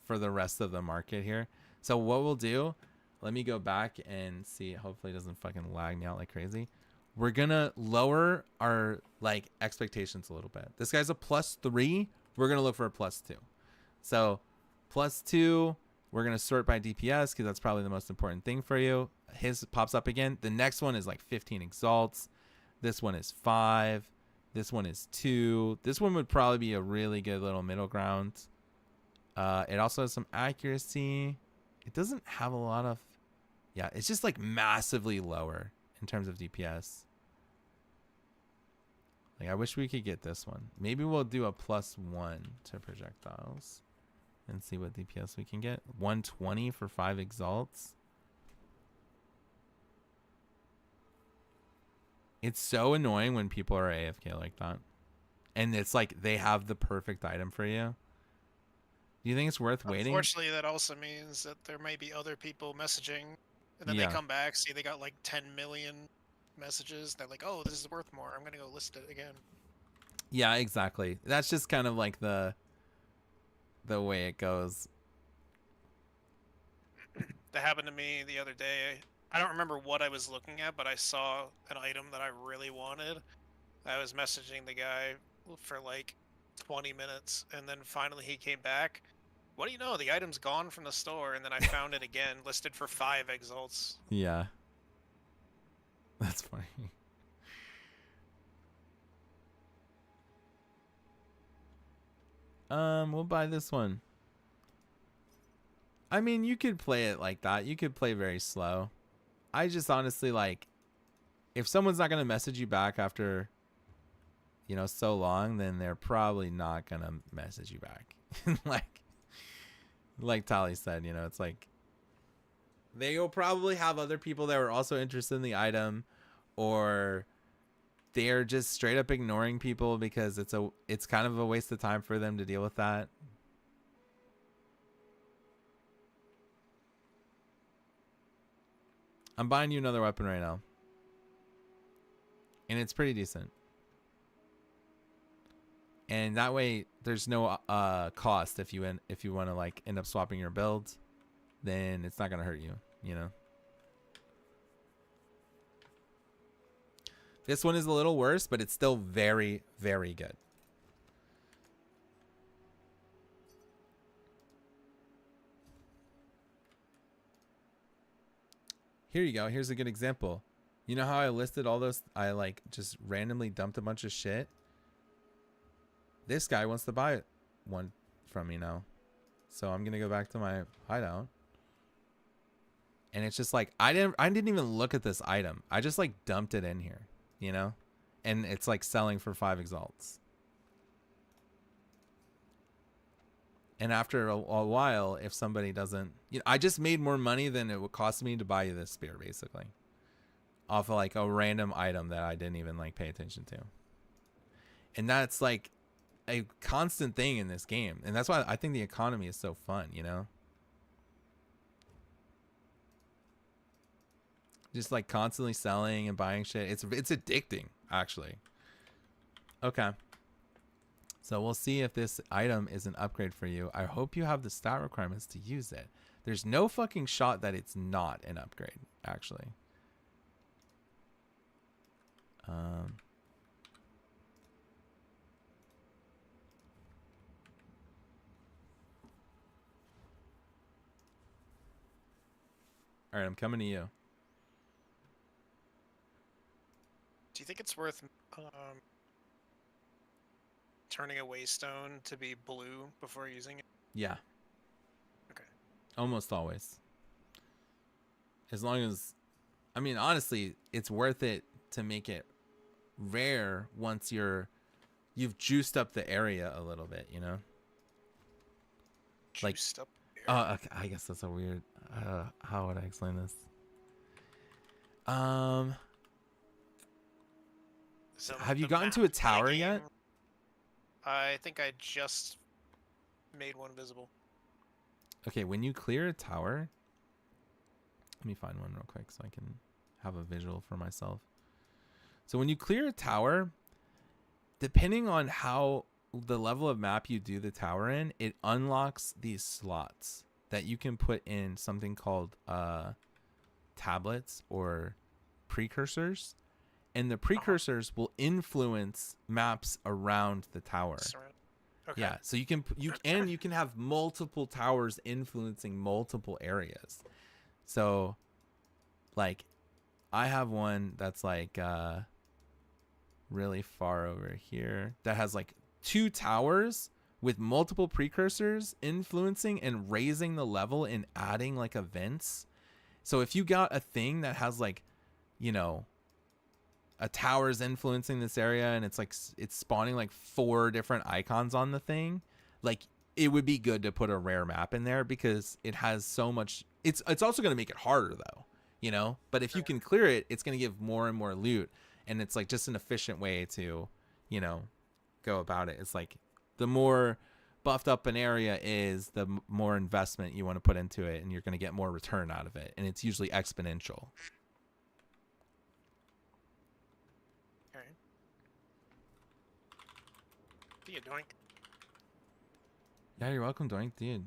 for the rest of the market here. So what we'll do, let me go back and see. Hopefully it doesn't fucking lag me out like crazy. We're gonna lower our like expectations a little bit. This guy's a +3. We're gonna look for a +2. So +2, we're gonna sort by DPS because that's probably the most important thing for you. His pops up again. The next one is like 15 exalts. This one is 5. This one is 2. This one would probably be a really good little middle ground. It also has some accuracy. It doesn't have a lot of... Yeah, it's just like massively lower in terms of DPS. Like, I wish we could get this one. Maybe we'll do a +1 to projectiles and see what DPS we can get. 120 for 5 exalts. It's so annoying when people are AFK like that. And it's like they have the perfect item for you. Do you think it's worth waiting?
Unfortunately, that also means that there may be other people messaging, and then
Yeah.
they come back, see they got like 10 million messages. They're like, "Oh, this is worth more. I'm gonna go list it again."
Yeah, exactly. That's just kind of like the way it goes.
That happened to me the other day. I don't remember what I was looking at, but I saw an item that I really wanted. I was messaging the guy for like 20 minutes, and then finally he came back. What do you know? The item's gone from the store, and then I found it again, listed for 5 exalts.
Yeah. That's funny. We'll buy this one. I mean, you could play it like that. You could play very slow. I just honestly like, if someone's not gonna message you back after, you know, so long, then they're probably not gonna message you back. like Tali said, you know, it's like they'll probably have other people that were also interested in the item, or they're just straight up ignoring people because it's kind of a waste of time for them to deal with that. I'm buying you another weapon right now, and it's pretty decent. And that way, there's no cost if you want to like end up swapping your builds, then it's not gonna hurt you. You know. This one is a little worse, but it's still very, very good. Here you go. Here's a good example. You know how I listed all those? I like just randomly dumped a bunch of shit. This guy wants to buy one from me now. So I'm going to go back to my hideout. And it's just like, I didn't even look at this item. I just like dumped it in here, you know? And it's like selling for 5 exalts. And after a while, if somebody doesn't, you know, I just made more money than it would cost me to buy you this spear, basically, off of like a random item that I didn't even like pay attention to. And that's like a constant thing in this game, and that's why I think the economy is so fun, you know. Just like constantly selling and buying shit. It's addicting, actually. Okay. So we'll see if this item is an upgrade for you. I hope you have the stat requirements to use it. There's no fucking shot that it's not an upgrade, actually. All right, I'm coming to you.
Do you think it's worth turning a waystone to be blue before using it?
Yeah.
Okay.
Almost always. As long as, I mean, honestly, it's worth it to make it rare once you've juiced up the area a little bit, you know? Like,
Juiced up.
okay, I guess that's a weird, how would I explain this?
So
Have you
the
gotten
map
to a
in the
tower
game,
yet?
I think I just made one visible.
Okay, when you clear a tower, let me find one real quick so I can have a visual for myself. So when you clear a tower, depending on how the level of map you do the tower in, it unlocks these slots that you can put in something called tablets or precursors. And the precursors will influence maps around the tower.
Okay.
Yeah, so you can have multiple towers influencing multiple areas. So like I have one that's like really far over here that has like 2 towers with multiple precursors influencing and raising the level and adding like events. So if you got a thing that has like, you know, a tower is influencing this area and it's like it's spawning like 4 different icons on the thing, like it would be good to put a rare map in there because it has so much. It's also going to make it harder though, you know, but if you can clear it, it's going to give more and more loot, and it's like just an efficient way to, you know, go about it. It's like the more buffed up an area is, the more investment you want to put into it, and you're going to get more return out of it, and it's usually exponential.
Okay. See you, Doink.
Yeah, you're welcome, Doink, dude.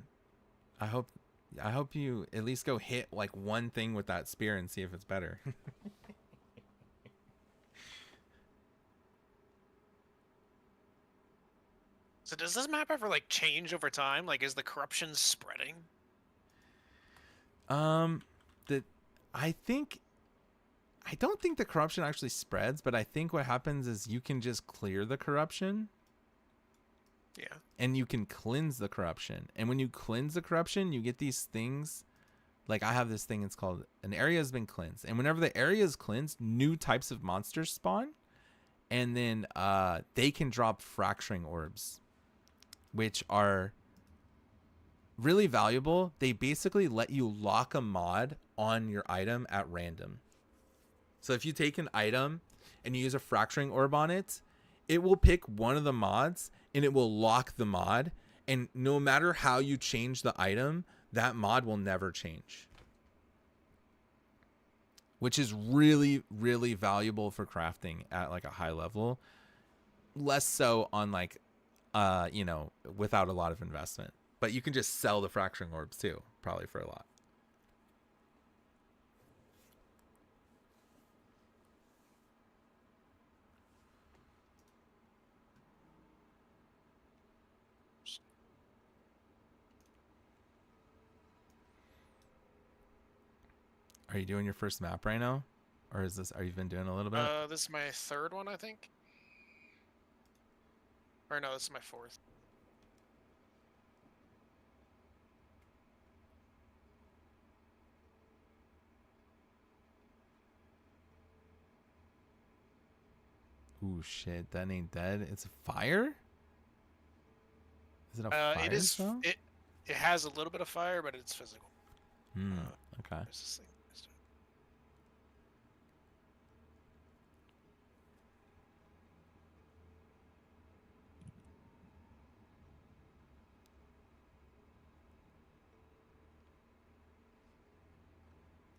I hope you at least go hit like one thing with that spear and see if it's better.
So does this map ever like change over time? Like, is the corruption spreading?
The I think I don't think the corruption actually spreads, but I think what happens is you can just clear the corruption.
Yeah.
And you can cleanse the corruption. And when you cleanse the corruption, you get these things. Like I have this thing, it's called an area has been cleansed. And whenever the area is cleansed, new types of monsters spawn. And then they can drop fracturing orbs, which are really valuable. They basically let you lock a mod on your item at random. So if you take an item and you use a fracturing orb on it, it will pick one of the mods and it will lock the mod. And no matter how you change the item, that mod will never change. Which is really, really valuable for crafting at like a high level. Less so on like, without a lot of investment. But you can just sell the fracturing orbs too, probably for a lot. Are you doing your first map right now? Or are you been doing a little bit?
This is my third one, I think. Or no, this is my fourth.
Ooh, shit. That ain't dead. It's a fire? Is it a fire
It is.
zone?
It has a little bit of fire, but it's physical.
Okay.
There's this thing.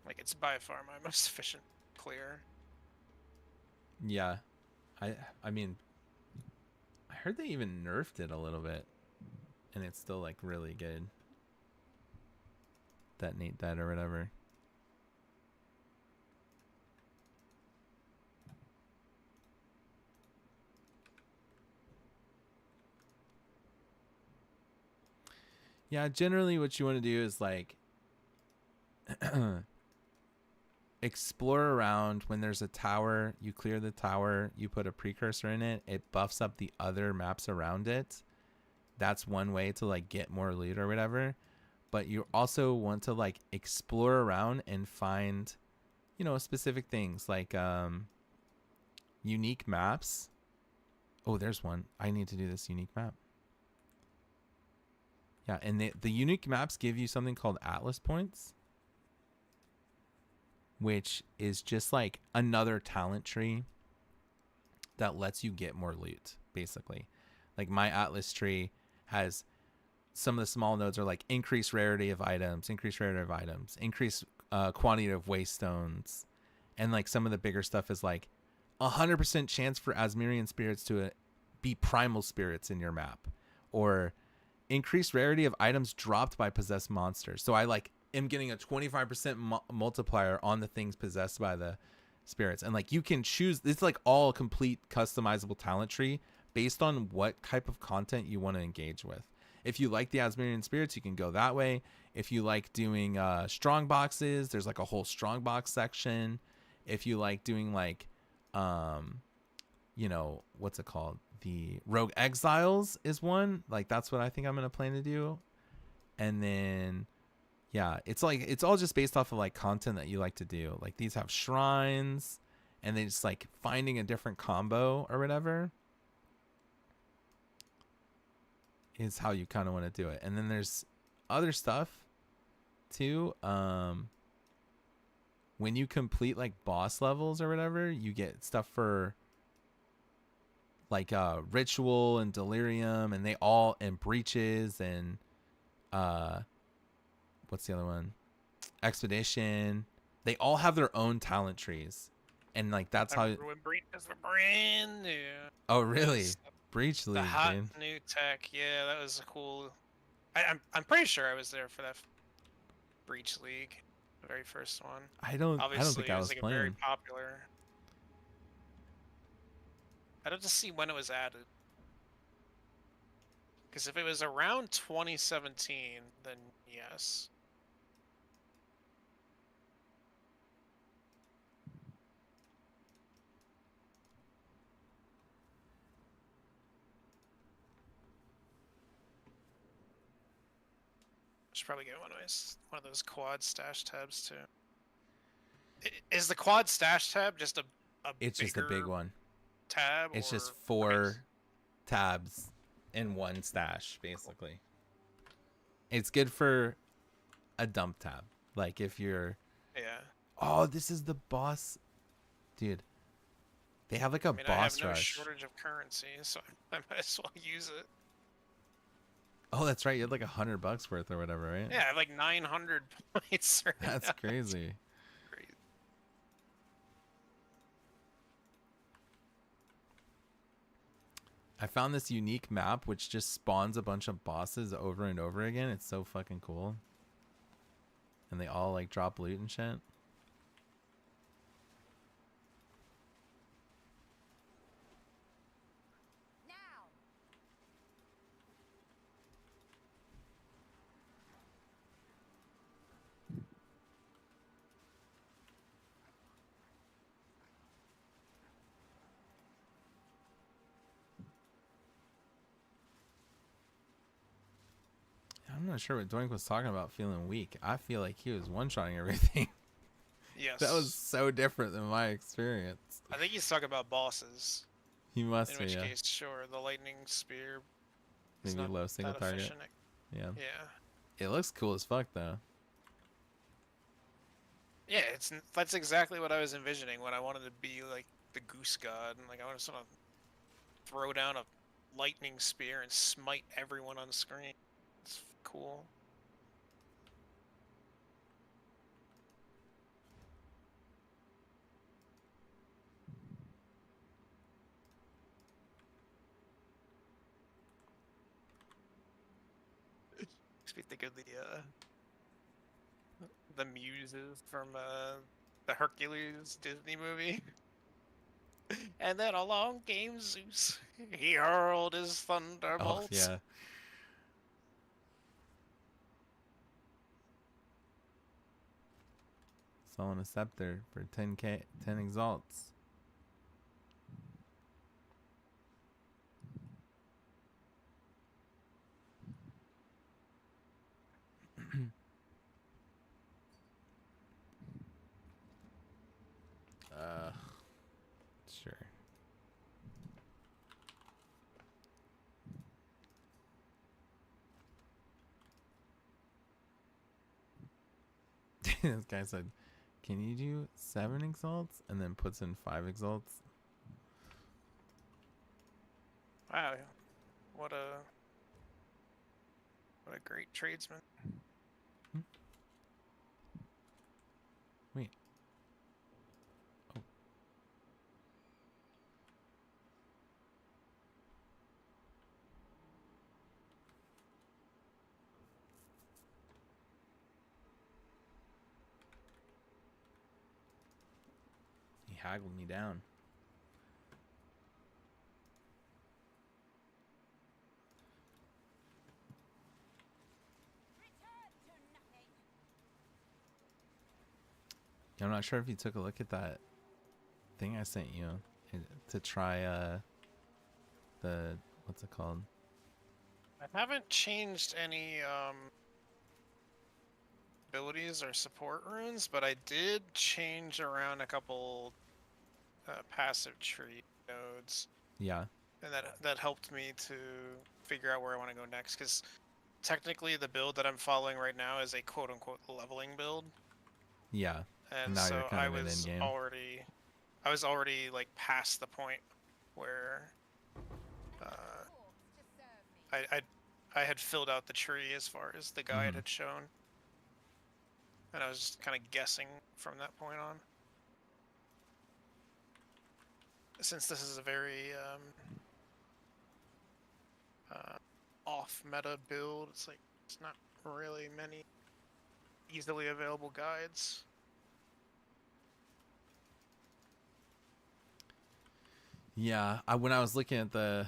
Like, it's by far my most efficient clear.
Yeah. I mean, I heard they even nerfed it a little bit. And it's still like really good. Detonate that or whatever. Yeah, generally what you want to do is like explore around. When there's a tower, you clear the tower, you put a precursor in it, it buffs up the other maps around it. That's one way to like get more loot or whatever. But you also want to like explore around and find, specific things like unique maps. Oh, there's one. I need to do this unique map. Yeah, and the unique maps give you something called Atlas points, which is just like another talent tree that lets you get more loot, basically. Like my Atlas tree has some of the small nodes are like increased rarity of items, increased quantity of waste stones. And like some of the bigger stuff is like 100% chance for Asmirian spirits to be primal spirits in your map, or increased rarity of items dropped by possessed monsters. So I like am getting a 25% multiplier on the things possessed by the spirits. And like you can choose, it's like all complete customizable talent tree based on what type of content you want to engage with. If you like the Asmirian spirits, you can go that way. If you like doing strong boxes, there's like a whole strong box section. If you like doing like what's it called, the rogue exiles is one, like that's what I think I'm gonna plan to do. And then yeah, it's like it's all just based off of like content that you like to do. Like these have shrines, and they just like finding a different combo or whatever is how you kind of want to do it. And then there's other stuff too. When you complete like boss levels or whatever, you get stuff for like Ritual and Delirium, and they all and Breaches and what's the other one? Expedition. They all have their own talent trees, and like that's
I
how.
remember when Breaches were brand new.
Oh really?
Yes,
Breach
the
League,
hot
dude.
new tech. Yeah, that was a cool. I'm pretty sure I was there for that Breach League, the very first one.
I don't
Obviously,
think
it
I
was
was
like a very
playing.
popular. I'd have to see when it was added. Because if it was around 2017, then yes. Should probably get one of those quad stash tabs too. Is the quad stash tab just a
It's just a big
bigger
one.
tab?
It's just
or,
4 tabs in one stash, basically. It's good for a dump tab. Like if you're,
yeah.
oh, this is the boss, dude. They have like a
I mean, I
boss
have no
rush.
shortage of currency, so I might as well use it.
Oh, that's right. You had like $100 worth or whatever, right?
Yeah, I have like 900 points right
That's
now.
crazy.
Crazy.
I found this unique map which just spawns a bunch of bosses over and over again. It's so fucking cool. And they all like drop loot and shit.
Now.
I'm not sure what Doink was talking about feeling weak. I feel like he was one-shotting everything.
Yes.
That was so different than my experience.
I think he's talking about bosses.
He must
In
be,
which
yeah.
case, sure, the lightning spear is
Maybe
not
low single
that
target.
efficient.
Yeah.
Yeah.
It looks cool as fuck though.
Yeah, that's exactly what I was envisioning when I wanted to be like the goose god, and like I want to sort of throw down a lightning spear and smite everyone on screen. It's cool. Makes me think of the muses from the Hercules Disney movie. And then along came Zeus. He hurled his
Oh
thunderbolts.
yeah. Selling a scepter for 10k, 10 exalts. Sure. This guy said, "Can you do 7 exalts?" and then puts in 5 exalts.
Wow, what a great tradesman.
Wait. Oh. He haggled me down.
Return to nothing.
Yeah, I'm not sure if you took a look at that thing I sent you to try the what's it called?
I haven't changed any abilities or support runes, but I did change around a couple passive tree nodes,
Yeah.
and that helped me to figure out where I want to go next. Because technically, the build that I'm following right now is a quote-unquote leveling build,
Yeah.
and
Now
so
you're kind of in
I was
endgame.
already like past the point where I had filled out the tree as far as the guide
Mhm.
had shown, and I was just kind of guessing from that point on. Since this is a very off meta build, it's like it's not really many easily available guides.
Yeah, when I was looking at the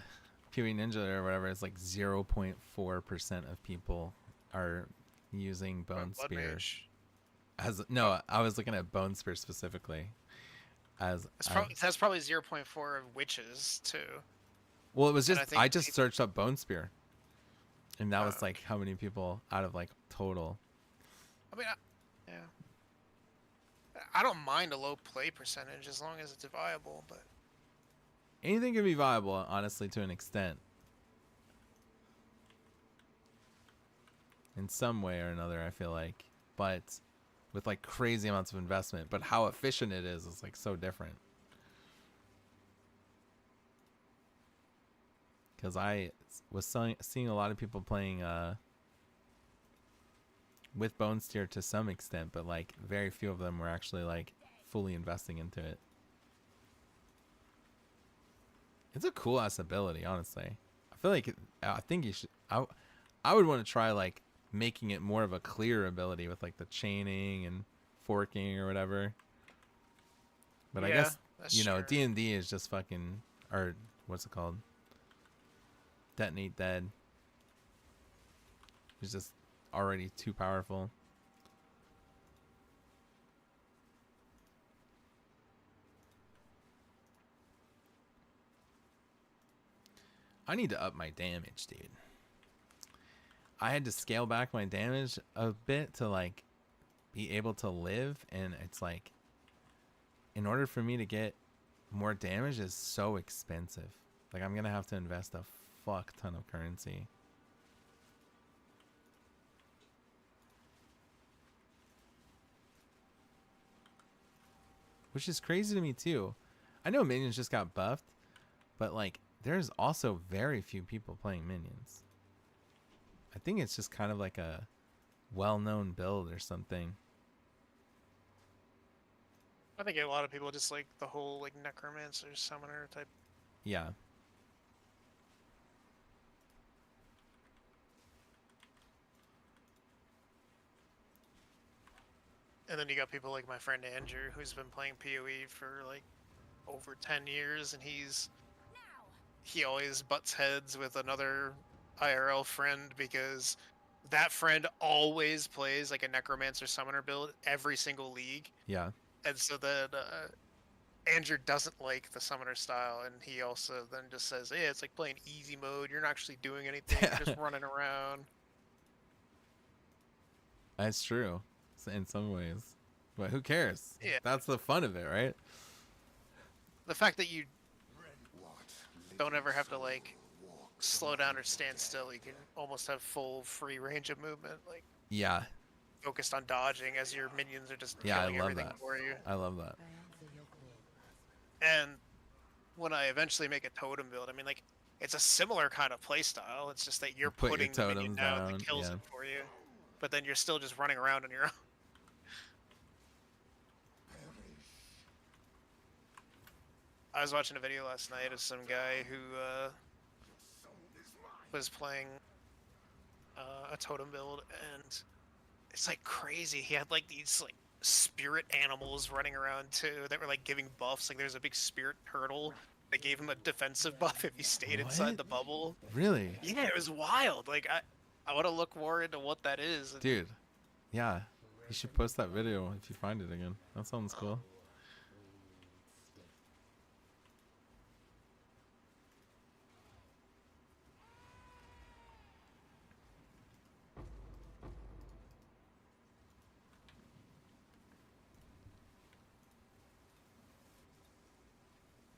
PoE Ninja or whatever, it's like 0.4% of people are using Bone
Blood
Spear.
Mage.
No, I was looking at Bone Spear specifically.
That's probably 0.4 of witches too.
Well, it was
And
just I just searched up Bone Spear, and that was like
okay.
how many people out of like total.
I mean, yeah. I don't mind a low play percentage as long as it's viable, but
Anything can be viable, honestly, to an extent. In some way or another, I feel like. But with like crazy amounts of investment. But how efficient it is like so different. Because I was seeing a lot of people playing with Bone Steer to some extent, but like very few of them were actually like fully investing into it. It's a cool ass ability, honestly. I feel like I think you should. I would want to try like making it more of a clear ability with like the chaining and forking or whatever. But I guess
that's
D
true.
and D is just fucking, or what's it called? Detonate Dead. It's just already too powerful. I need to up my damage, dude. I had to scale back my damage a bit to like be able to live, and it's like in order for me to get more damage is so expensive. Like I'm gonna have to invest a fuck ton of currency. Which is crazy to me too. I know minions just got buffed, but like there's also very few people playing minions. I think it's just kind of like a well-known build or something.
I think a lot of people just like the whole like necromancer summoner type.
Yeah.
And then you got people like my friend Andrew, who's been playing PoE for like over 10 years, and he always butts heads with another IRL friend because that friend always plays like a necromancer summoner build every single league.
Yeah.
And so then Andrew doesn't like the summoner style, and he also then just says, "Hey, it's like playing easy mode. You're not actually doing anything. You're just running around."
That's true in some ways. But who cares?
Yeah.
That's the fun of it, right?
The fact that you don't ever have to like slow down or stand still, you can almost have full free range of movement, like
Yeah.
focused on dodging as your minions are just
Yeah, I
killing
love
everything
that.
for you.
I love that.
And when I eventually make a totem build, I mean, like, it's a similar kind of play style. It's just that you're
Put your
putting the minion
totems
down
down,
that kills
yeah.
it for you, but then you're still just running around on your own. I was watching a video last night of some guy who was playing a totem build, and it's like crazy. He had like these like spirit animals running around too that were like giving buffs. Like there's a big spirit turtle that gave him a defensive buff if he stayed inside
What?
the bubble.
Really?
Yeah, it was wild. Like I want to look more into what that is.
Dude. Yeah. You should post that video if you find it again. That sounds cool.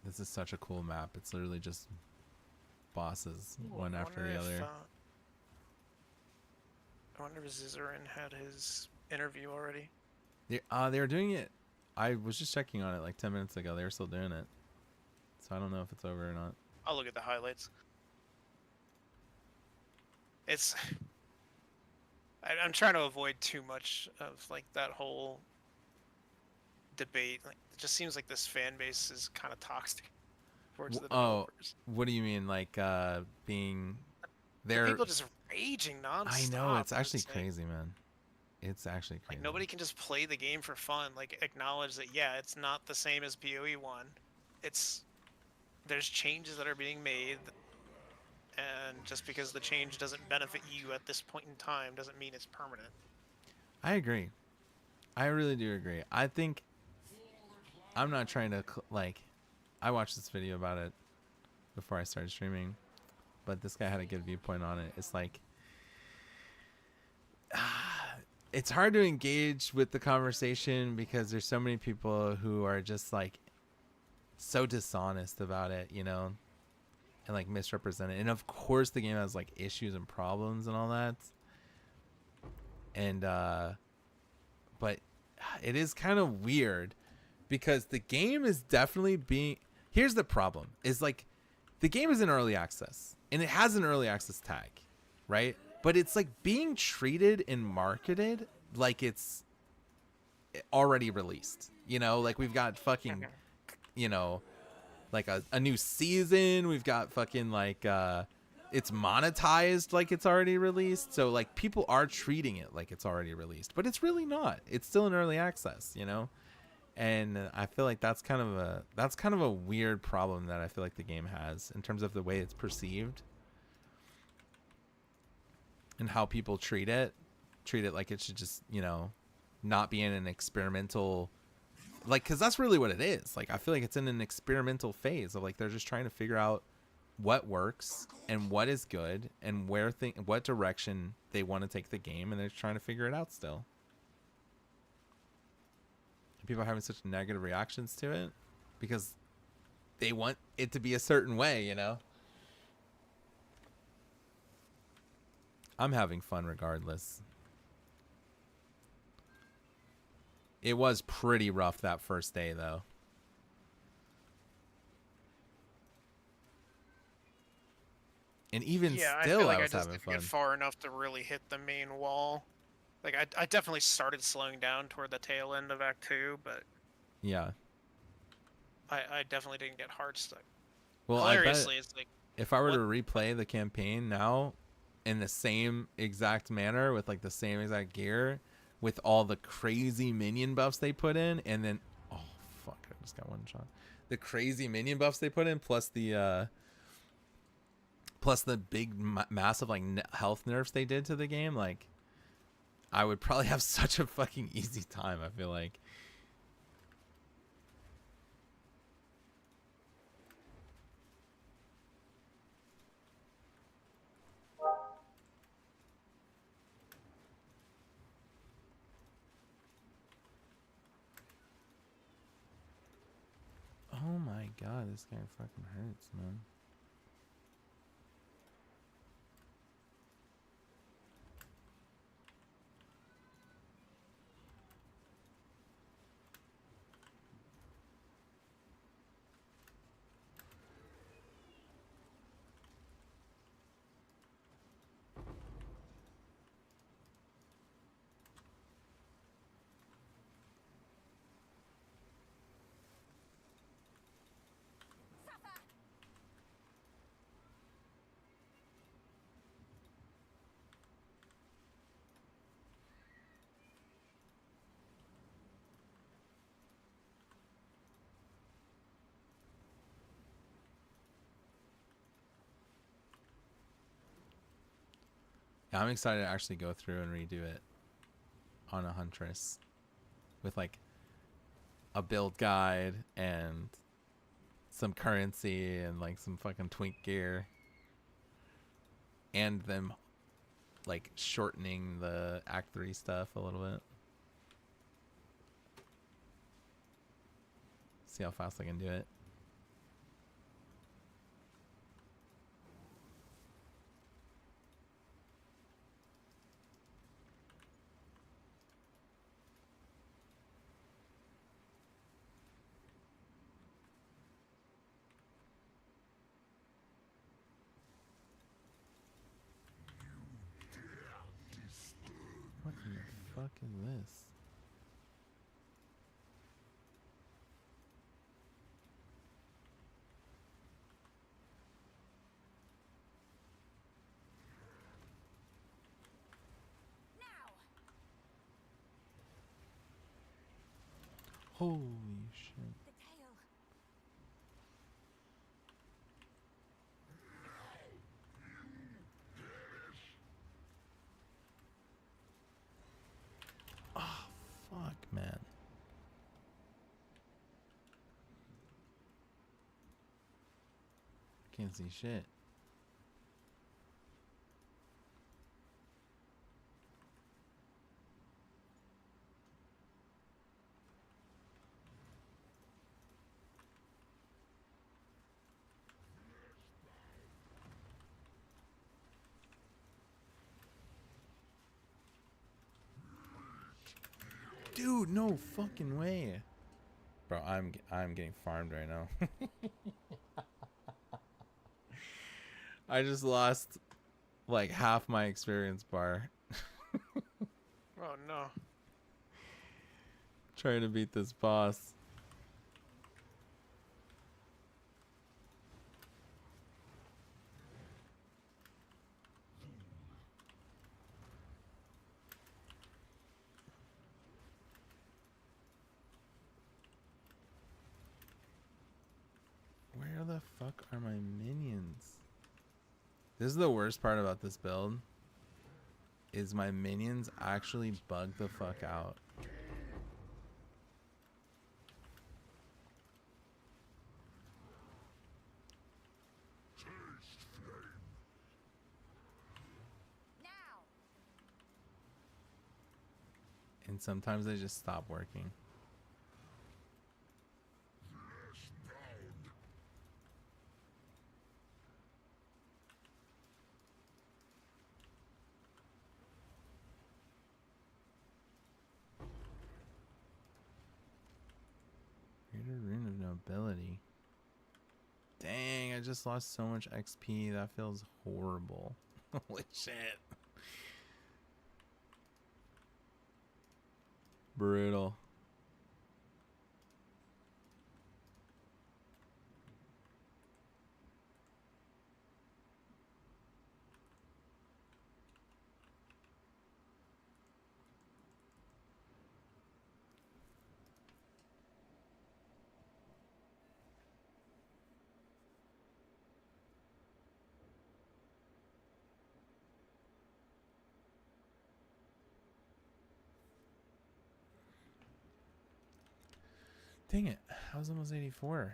This is such a cool map. It's literally just bosses one after the other.
I wonder if Zizarin had his interview already.
They were doing it. I was just checking on it like 10 minutes ago. They were still doing it. So I don't know if it's over or not.
I'll look at the highlights. it's I'm trying to avoid too much of like that whole debate. Like, it just seems like this fan base is kind of toxic towards the
Oh,
developers.
what do you mean? Like being
The
there?
people just raging
I know,
nonstop.
it's
And
actually
it's like,
crazy, man. It's actually
like
crazy.
nobody can just play the game for fun. Like acknowledge that yeah, it's not the same as PoE one. It's there's changes that are being made, and just because the change doesn't benefit you at this point in time doesn't mean it's permanent.
I agree. I really do agree. I think I'm not trying to like. I watched this video about it before I started streaming, but this guy had a good viewpoint on it. It's like it's hard to engage with the conversation because there's so many people who are just like so dishonest about it, you know, and like misrepresent it. And of course the game has like issues and problems and all that. And but it is kind of weird because the game is definitely being, here's the problem, is like the game is in early access and it has an early access tag, right? But it's like being treated and marketed like it's already released, you know, like we've got fucking, you know, like a new season, we've got fucking like it's monetized like it's already released, so like people are treating it like it's already released, but it's really not. It's still in early access, you know. And I feel like that's kind of a weird problem that I feel like the game has in terms of the way it's perceived and how people treat it like it should just, you know, not be in an experimental, like, because that's really what it is. Like I feel like it's in an experimental phase of like they're just trying to figure out what works and what is good and what direction they want to take the game, and they're trying to figure it out still. And people are having such negative reactions to it because they want it to be a certain way, you know. I'm having fun regardless. It was pretty rough that first day though. And even
Yeah, I
still,
feel like
I
I
was
just
having
didn't
fun.
get far enough to really hit the main wall. Like I definitely started slowing down toward the tail end of Act 2, but
Yeah.
I definitely didn't get hard stuck.
Well, I bet
Hilariously, it's like
if I were
what?
to replay the campaign now in the same exact manner with like the same exact gear with all the crazy minion buffs they put in, and then oh fuck, I just got one shot. The crazy minion buffs they put in plus the big massive like health nerfs they did to the game, like I would probably have such a fucking easy time, I feel like. Oh my god, this guy fucking hurts, man. Yeah, I'm excited to actually go through and redo it on a Huntress with like a build guide and some currency and like some fucking twink gear, and them like shortening the Act 3 stuff a little bit. See how fast I can do it. fuck is this?
Now.
Holy shit.
The tail.
Oh, fuck, man. Can't see shit. Dude, no fucking way. Bro, I'm getting farmed right now. I just lost like half my experience bar
Oh no.
trying to beat this boss. Where the fuck are my minions? This is the worst part about this build. Is my minions actually bug the fuck out.
Now.
And sometimes they just stop working. Greater Rune of Nobility. Dang, I just lost so much XP. That feels horrible. Holy shit. Brutal. Dang it. I was almost 84.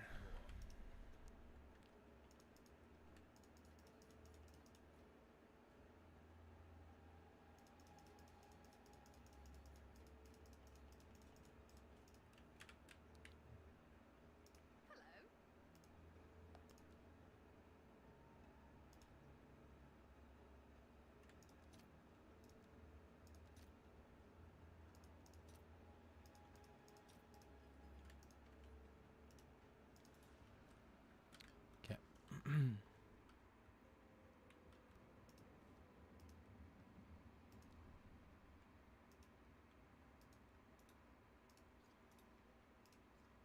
Okay.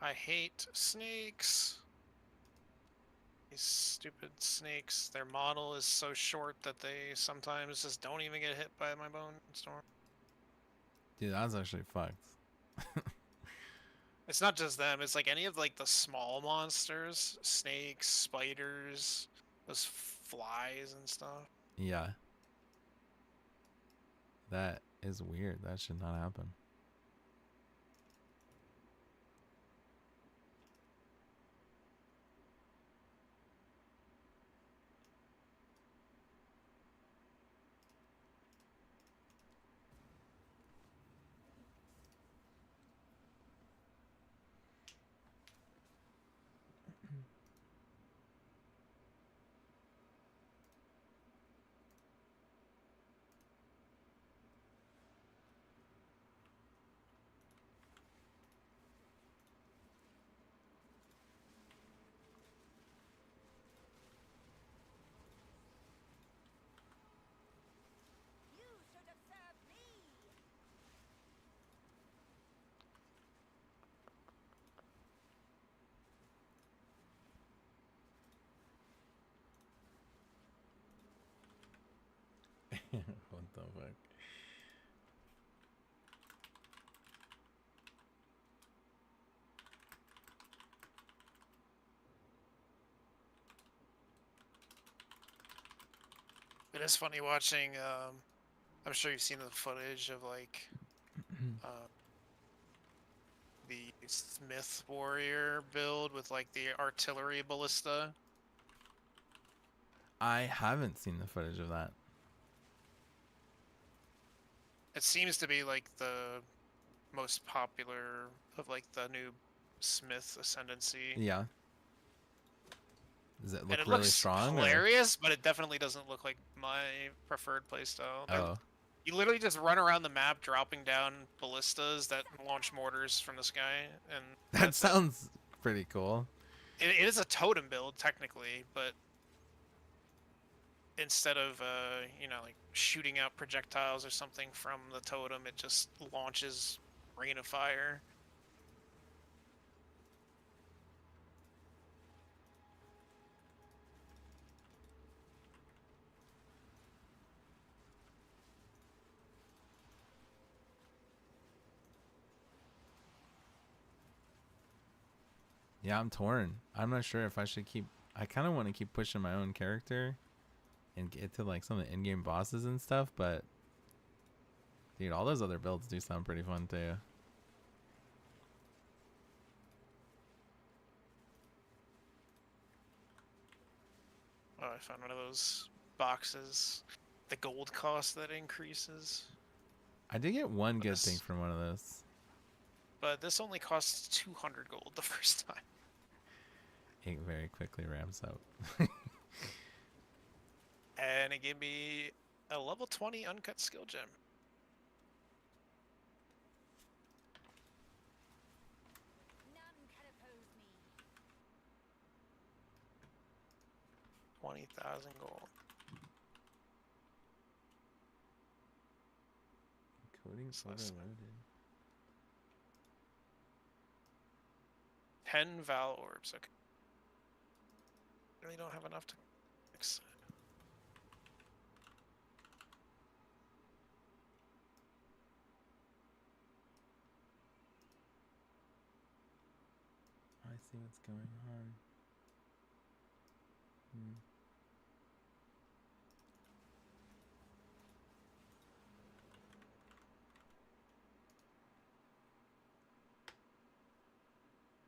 I hate snakes. These stupid snakes. Their model is so short that they sometimes just don't even get hit by my bone storm.
Dude, that's actually fucked.
It's not just them, it's like any of like the small monsters, snakes, spiders, those flies and stuff.
Yeah. That is weird. That should not happen. What the fuck?
It is funny watching. I'm sure you've seen the footage of like uh, the Smith Warrior build with like the artillery ballista.
I haven't seen the footage of that.
It seems to be like the most popular of like the new Smith Ascendancy.
Yeah. Does it
And
look
it
really
looks
strong? Or?
hilarious, but it definitely doesn't look like my preferred playstyle.
Oh,
You literally just run around the map dropping down ballistas that launch mortars from the sky, and
that
that's it.
sounds pretty cool.
It is a totem build technically, but instead of you know, like shooting out projectiles or something from the totem, it just launches rain of fire.
Yeah, I'm torn. I'm not sure if I should keep. I kind of want to keep pushing my own character and get to like some of the in-game bosses and stuff, but dude, all those other builds do sound pretty fun too.
Oh, I found one of those boxes. The gold cost that increases.
I did get one good
Yes.
thing from one of those.
But this only costs 200 gold the first time.
It very quickly ramps up.
And it gave me a level 20 uncut skill gem.
None can oppose me.
20,000 gold.
Coding's
Less.
overloaded.
10 Val orbs, okay. Really don't have enough to mix.
I see what's going on.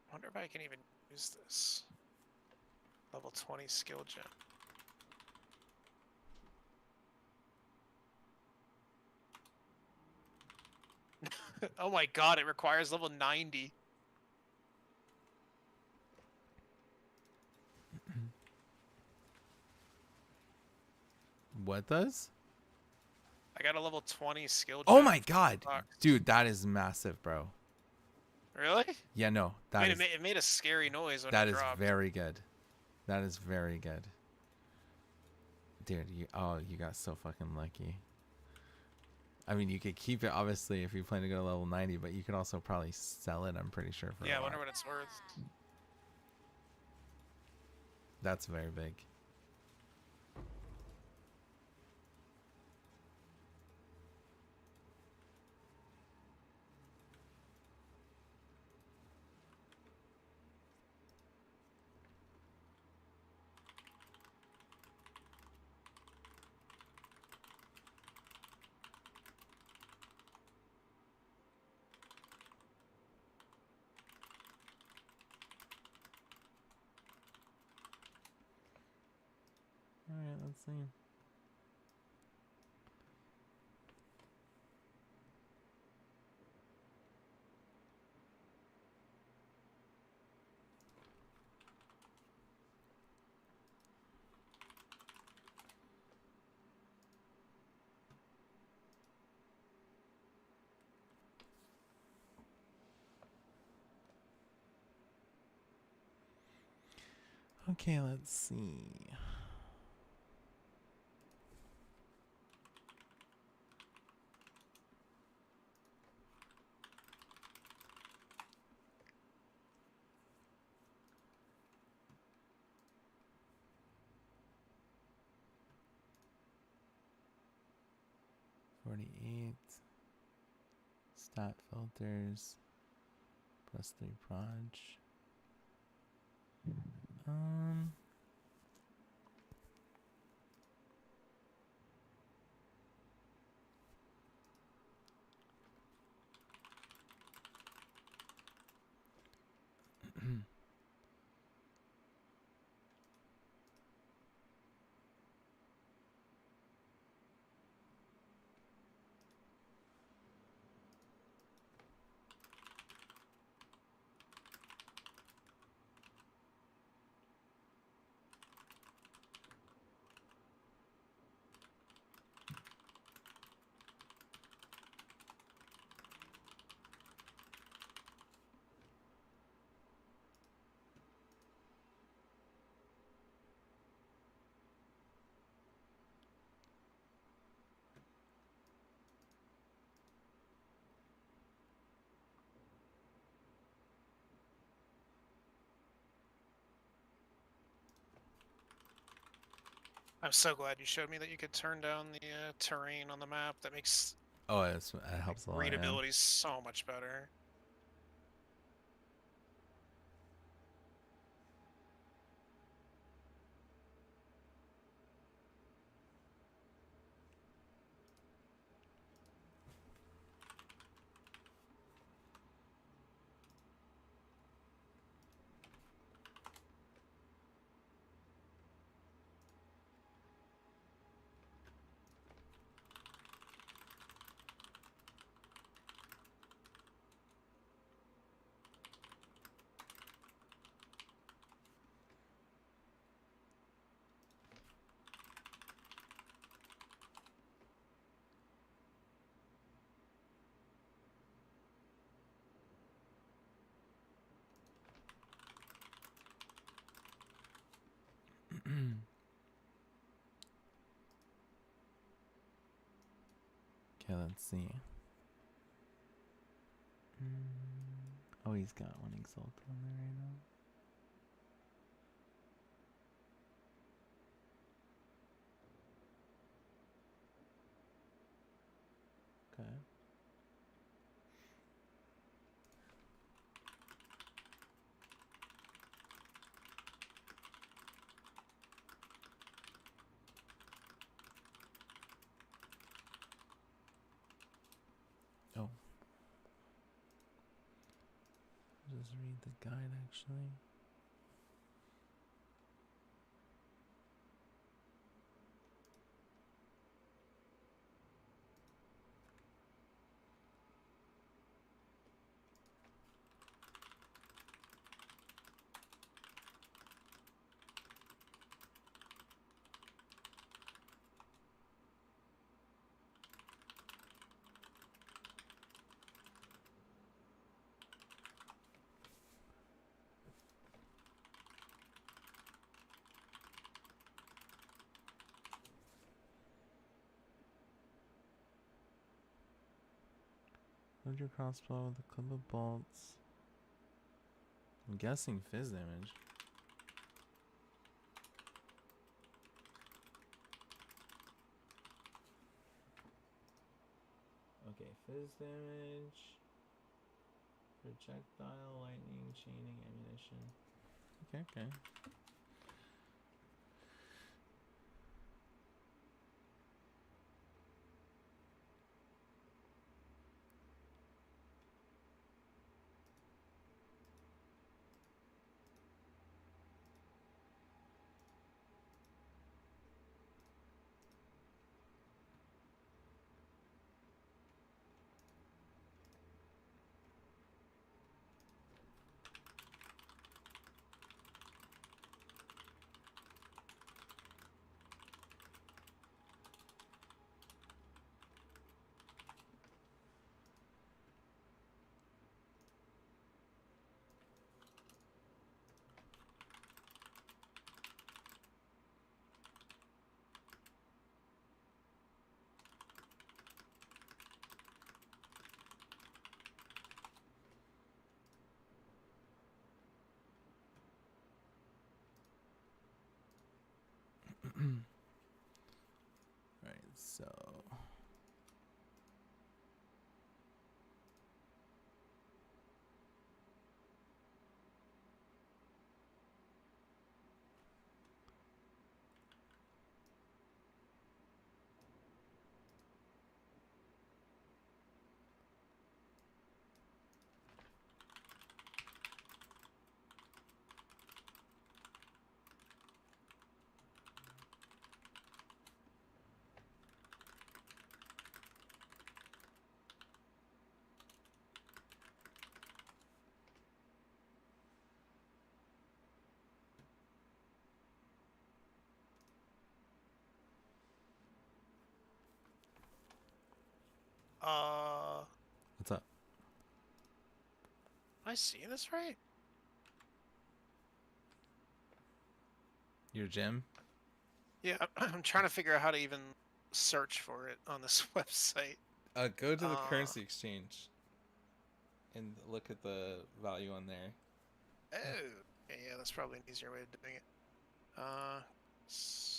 I wonder if I can even use this. Level 20 skill gem. Oh my god, it requires level 90.
What does?
I got a level 20 skill gem.
Oh my god,
box.
dude, that is massive, bro.
Really?
Yeah, no,
I
that
mean,
is
it made a scary noise when
that
it
is
dropped.
very good. That is very good. Dude, you got so fucking lucky. I mean, you could keep it obviously if you plan to go to level 90, but you could also probably sell it. I'm pretty sure for
Yeah,
a
I wonder
lot.
what it's worth.
That's very big. All right, let's see. Okay, let's see. 48. Stat filters. +3 proj. Um.
I'm so glad you showed me that you could turn down the terrain on the map. That makes
Oh, that helps a lot. Yeah.
readability so much better.
Okay, let's see. Oh, he's got one exalt on there right now. Okay. Oh. Just read the guide actually. Load your crossbow with a clip of bolts. I'm guessing fizz damage. Okay, fizz damage. Projectile, lightning, chaining, ammunition. Okay, okay. Right, so What's up?
Am I seeing this right?
Your gym?
Yeah, I'm trying to figure out how to even search for it on this website.
Go to the
Uh,
currency exchange and look at the value on there.
Oh, okay, yeah, that's probably an easier way of doing it. Let's see.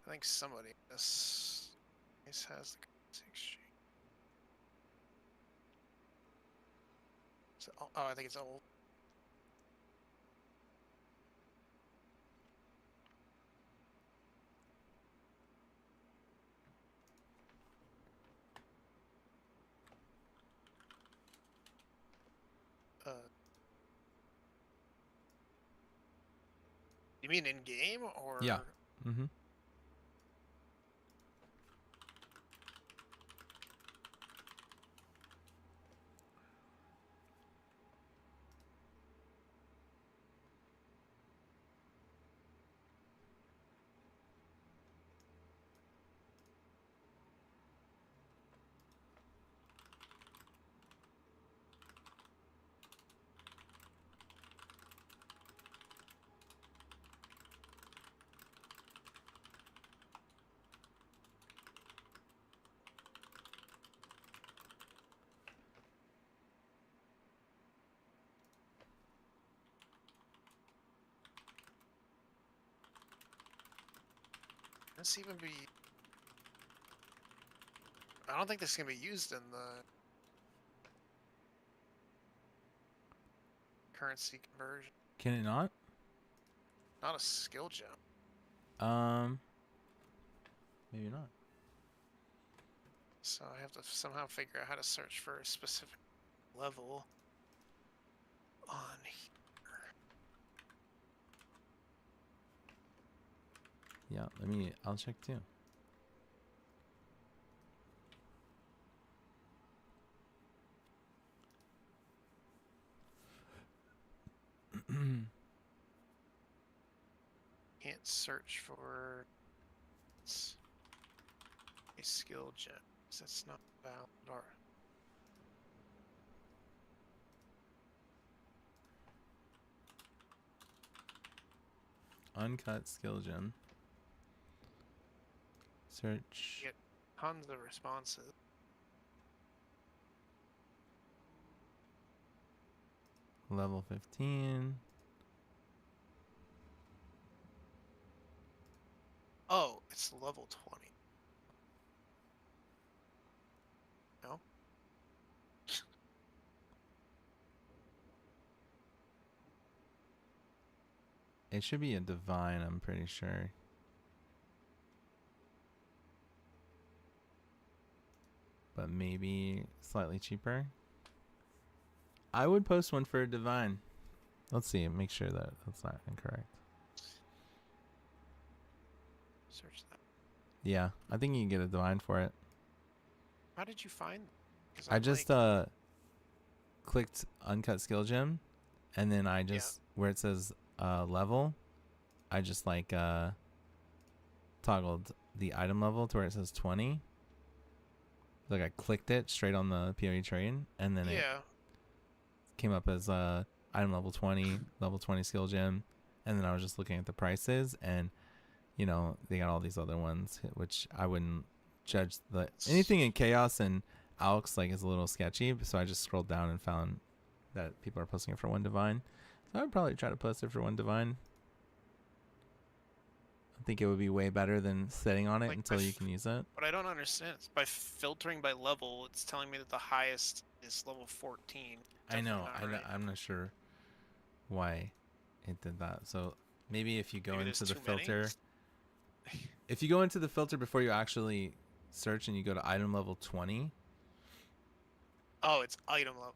I think somebody this has the currency exchange. So, oh, I think it's old. You mean in game or?
Yeah. Mm-hmm.
This even be? I don't think this can be used in the currency conversion.
Can it not?
Not a skill gem.
Maybe not.
So I have to somehow figure out how to search for a specific level on here.
Yeah, I'll check too.
Can't search for a skill gem. That's not valid. Or
Uncut skill gem. Search.
get tons of responses.
Level 15.
Oh, it's level 20. No?
It should be a divine, I'm pretty sure. But maybe slightly cheaper. I would post one for a divine. Let's see, make sure that that's not incorrect.
Search that.
Yeah, I think you can get a divine for it.
How did you find?
I just clicked uncut skill gem, and then I just where it says level, I just like toggled the item level to where it says 20. Like I clicked it straight on the PoE train, and then it came up as item level 20, level 20 skill gem, and then I was just looking at the prices, and you know they got all these other ones, which I wouldn't judge anything in chaos and Alex like is a little sketchy, so I just scrolled down and found that people are posting it for one divine, so I would probably try to post it for one divine. I think it would be way better than sitting on it until you can use it.
What I don't understand is by filtering by level, it's telling me that the highest is level 14.
I know.
Right.
I'm not sure why it did that. So maybe if you go into the filter, if you go into the filter before you actually search and you go to item level 20.
Oh, it's item level.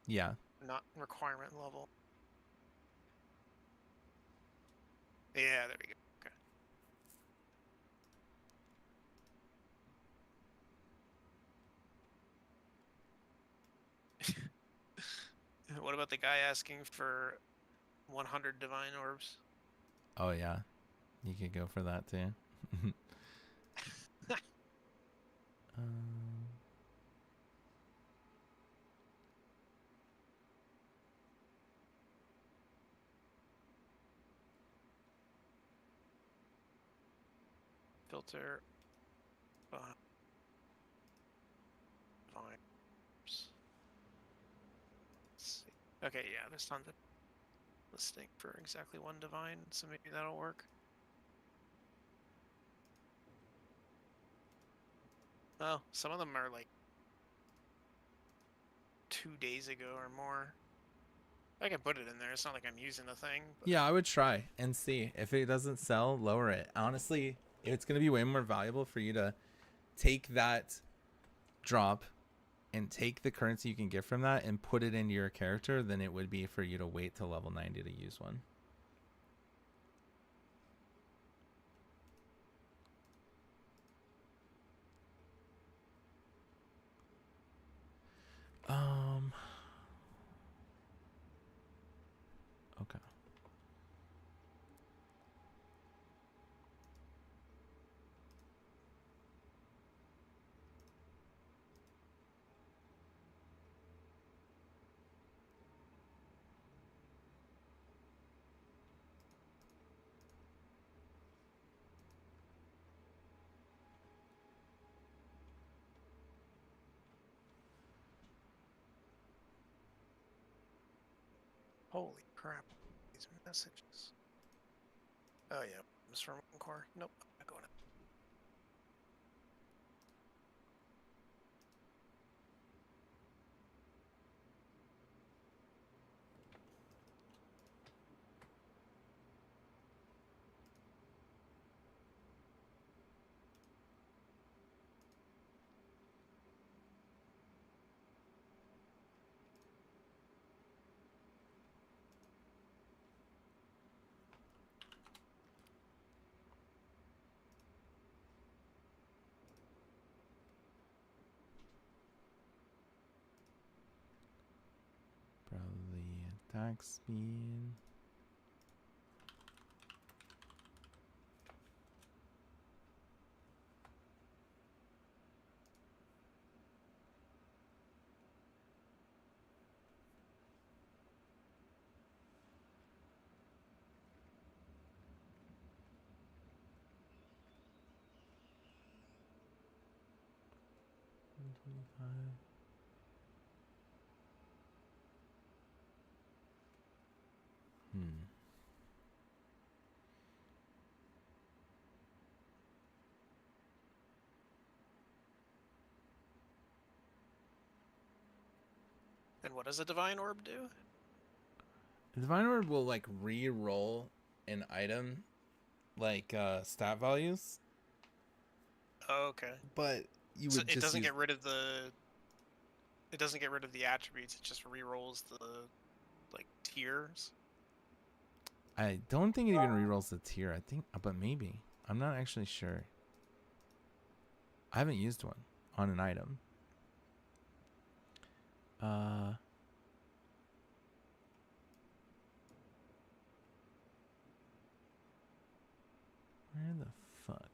Yeah.
Not requirement level. Yeah, there we go. Okay. What about the guy asking for 100 divine orbs?
Oh yeah, you could go for that too. um,
Filter. Vibes. Let's see. Okay, yeah, there's tons of listing for exactly one divine, so maybe that'll work. Oh, some of them are like 2 days ago or more. I can put it in there. It's not like I'm using the thing. But...
yeah, I would try and see if it doesn't sell, lower it. Honestly, it's gonna be way more valuable for you to take that drop and take the currency you can get from that and put it into your character than it would be for you to wait till level 90 to use one. Okay.
Holy crap. These messages. Oh, yeah. It's from Core. Nope. I'm not going to.
Probably attack speed. Hmm.
And what does a Divine Orb do?
The Divine Orb will like re-roll an item like stat values,
Oh, okay.
but you
So
would
it
just
doesn't
use.
get rid of the... It doesn't get rid of the attributes. It just re-rolls the, like, tiers.
I don't think it even re-rolls the tier. I think, but maybe. I'm not actually sure. I haven't used one on an item. Where the fuck?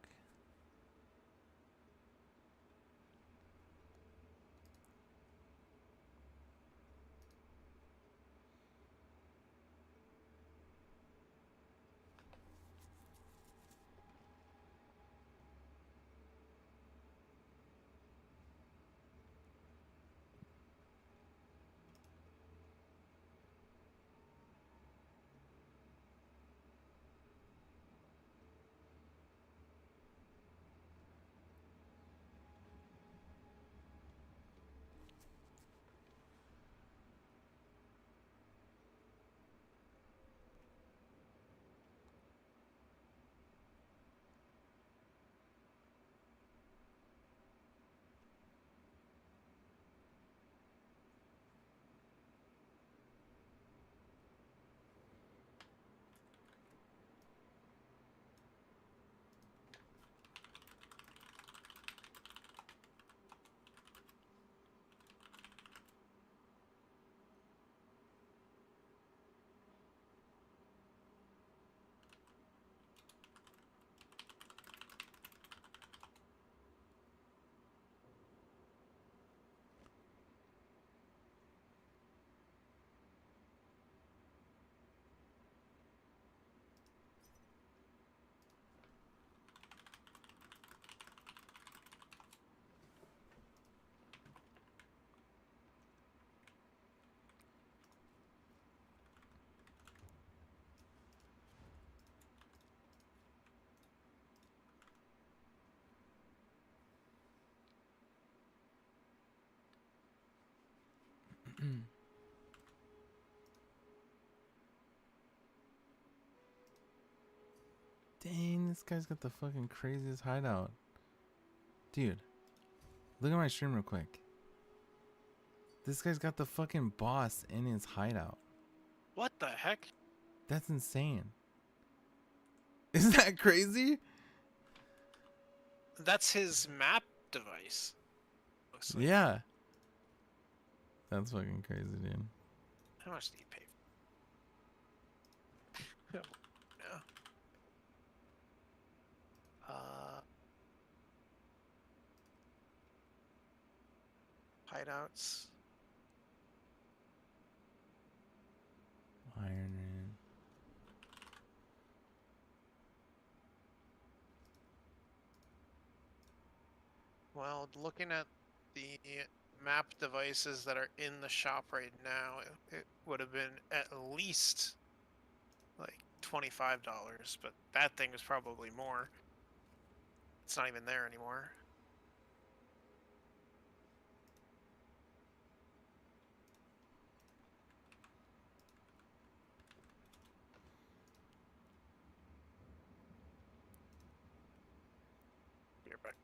This guy's got the fucking craziest hideout. Dude, look at my stream real quick. This guy's got the fucking boss in his hideout.
What the heck?
That's insane. Isn't that crazy?
That's his map device. Looks like.
Yeah. That's fucking crazy, dude.
How much do you pay? Yeah. Hideouts.
Iron Man.
Well, looking at the map devices that are in the shop right now, it would have been at least like $25, but that thing is probably more. It's not even there anymore. You're back.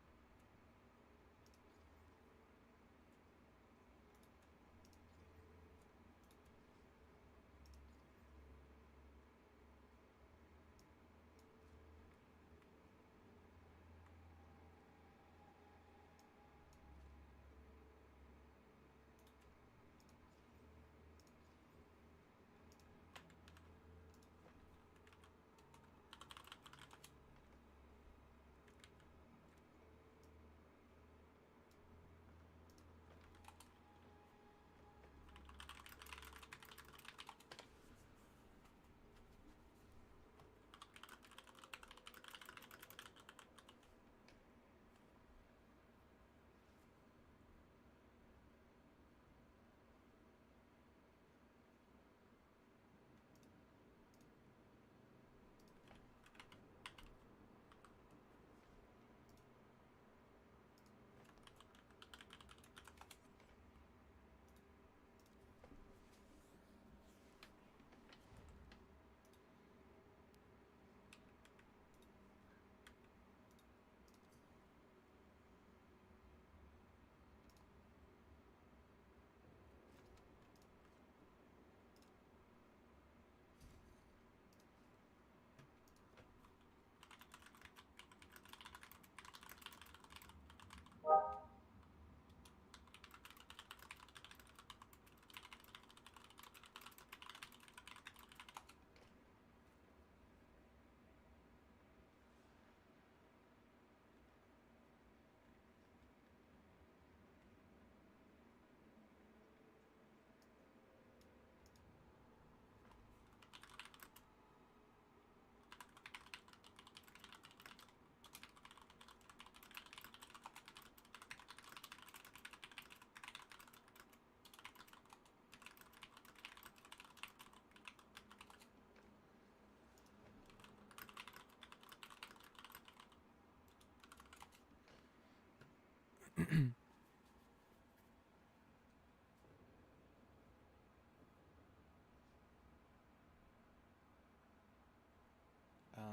Um,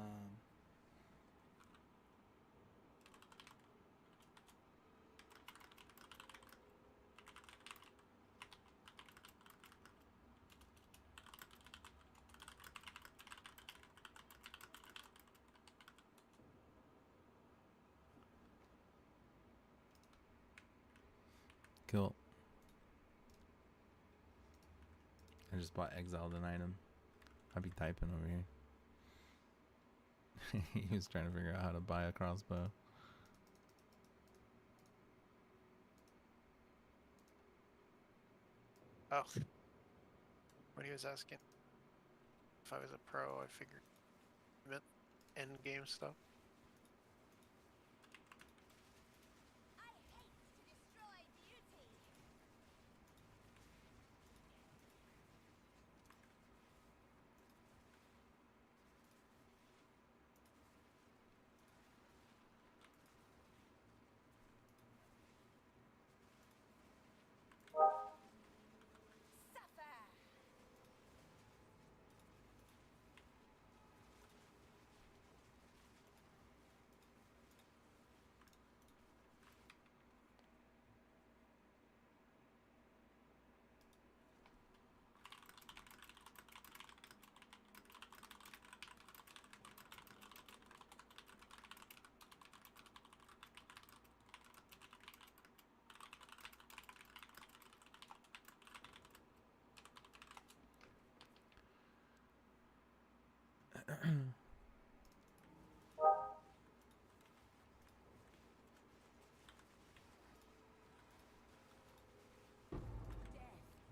cool. I just bought exiled an item. I'd be typing over here. He was trying to figure out how to buy a crossbow.
Oh. What he was asking. If I was a pro, I figured he meant endgame stuff.
I hate to destroy beauty. Suffer.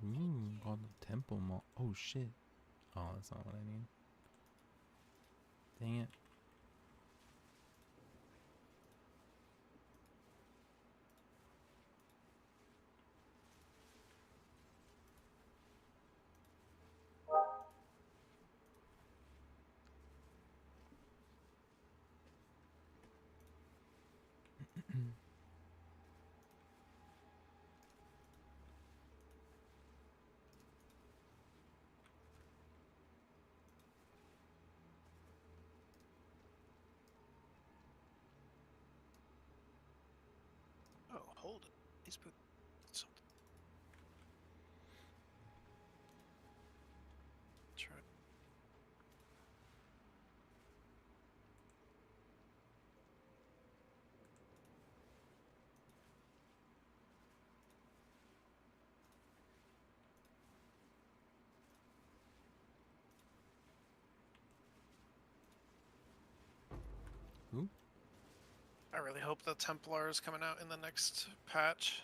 Ooh, got the temple mall. Oh shit. Oh, that's not what I need. Dang it.
Oh, hold it. These boots. Something. Try.
Ooh.
I really hope the Templar is coming out in the next patch.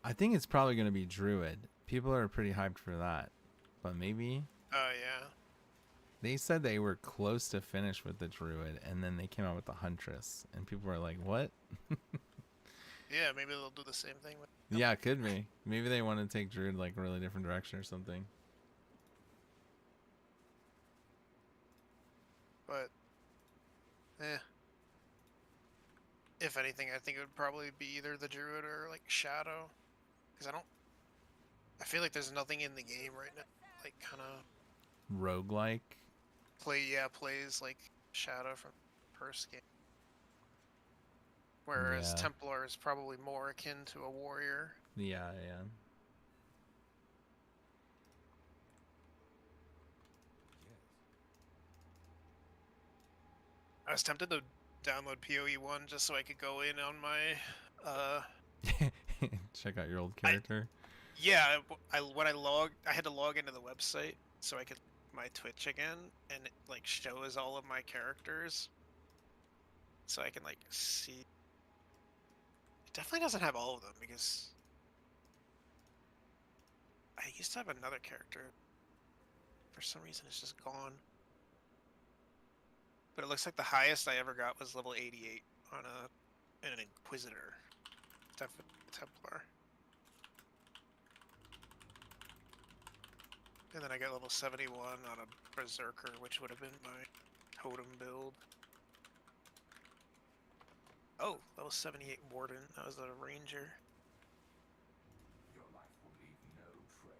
I think it's probably going to be Druid. People are pretty hyped for that. But maybe
Oh yeah.
they said they were close to finish with the Druid and then they came out with the Huntress and people were like, "What?"
Yeah, maybe they'll do the same thing with.
Yeah, it could be. Maybe they want to take Druid like a really different direction or something.
But, if anything, I think it would probably be either the Druid or like Shadow, because I feel like there's nothing in the game right now, like kind of
Roguelike.
plays like Shadow from the first game. Whereas
Yeah.
Templar is probably more akin to a warrior.
Yeah, yeah.
I was tempted to download PoE1 just so I could go in on my
Check out your old character.
yeah, when I had to log into the website so I could my Twitch again, and it like shows all of my characters, so I can like see. It definitely doesn't have all of them because I used to have another character. For some reason, it's just gone. But it looks like the highest I ever got was level 88 on an Inquisitor, Templar. And then I got level 71 on a Berserker, which would have been my totem build. Oh, level 78 Warden. That was a Ranger.
Your life will leave no trace.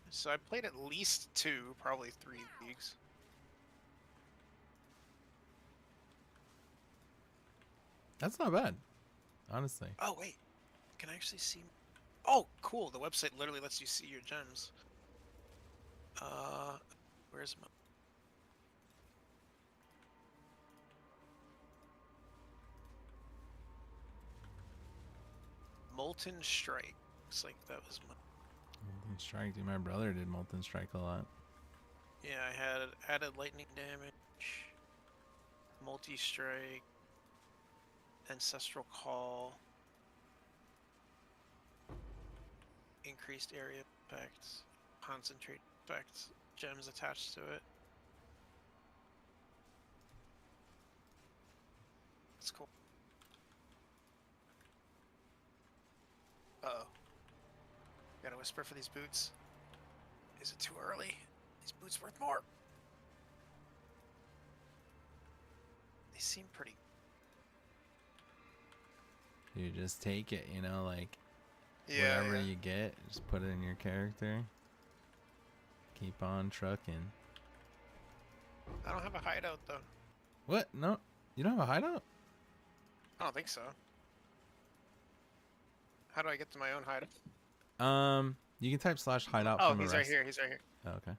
So I played at least 2, probably 3 leagues.
That's not bad, honestly.
Oh, wait. Can I actually see? Oh, cool. The website literally lets you see your gems. Where's my... Molten Strike. Looks like that was my...
Molten Strike, dude. My brother did Molten Strike a lot.
Yeah, I had added lightning damage, multi-strike, ancestral call, increased area effects, concentrate effects, gems attached to it. That's cool. Uh-oh. Gotta whisper for these boots. Is it too early? These boots worth more. They seem pretty...
You just take it, you know, like
Yeah,
whatever
yeah.
you get, just put it in your character. Keep on trucking.
I don't have a hideout, though.
What? No, you don't have a hideout?
I don't think so. How do I get to my own hideout?
You can type /hideout
Oh,
from
he's
arrest.
right here. He's right here.
Oh, okay.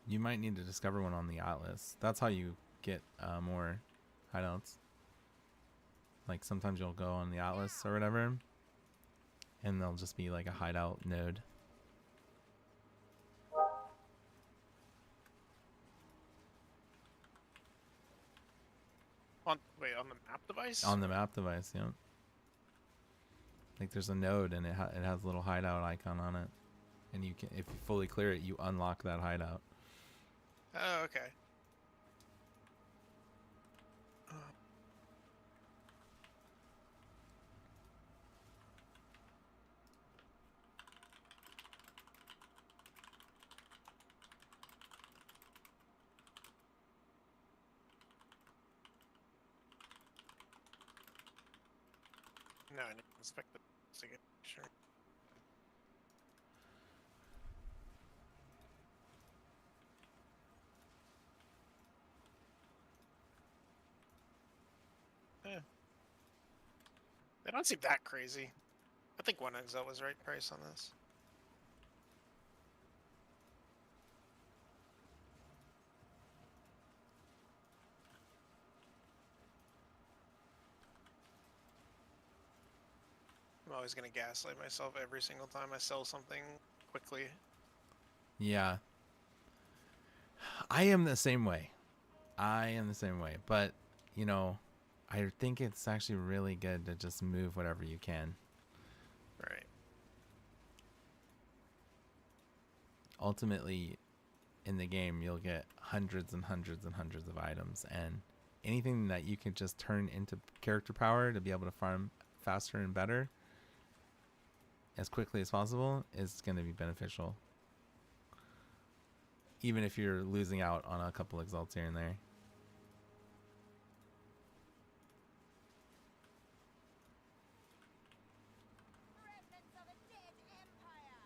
You might need to discover one on the Atlas. That's how you get more hideouts. Like sometimes you'll go on the Atlas or whatever, and there'll just be like a hideout node.
On the map device?
On the map device, yeah. Like there's a node and it has a little hideout icon on it, and you can, if you fully clear it, you unlock that hideout.
Oh, okay. No, I need to inspect the to get sure. They don't seem that crazy. I think 1XL was the right price on this. I'm always gonna gaslight myself every single time I sell something quickly.
Yeah. I am the same way. But, you know, I think it's actually really good to just move whatever you can.
Right.
Ultimately, in the game, you'll get hundreds and hundreds and hundreds of items, and anything that you can just turn into character power to be able to farm faster and better as quickly as possible is going to be beneficial. Even if you're losing out on a couple exalts here and there.
Remnants of a dead empire.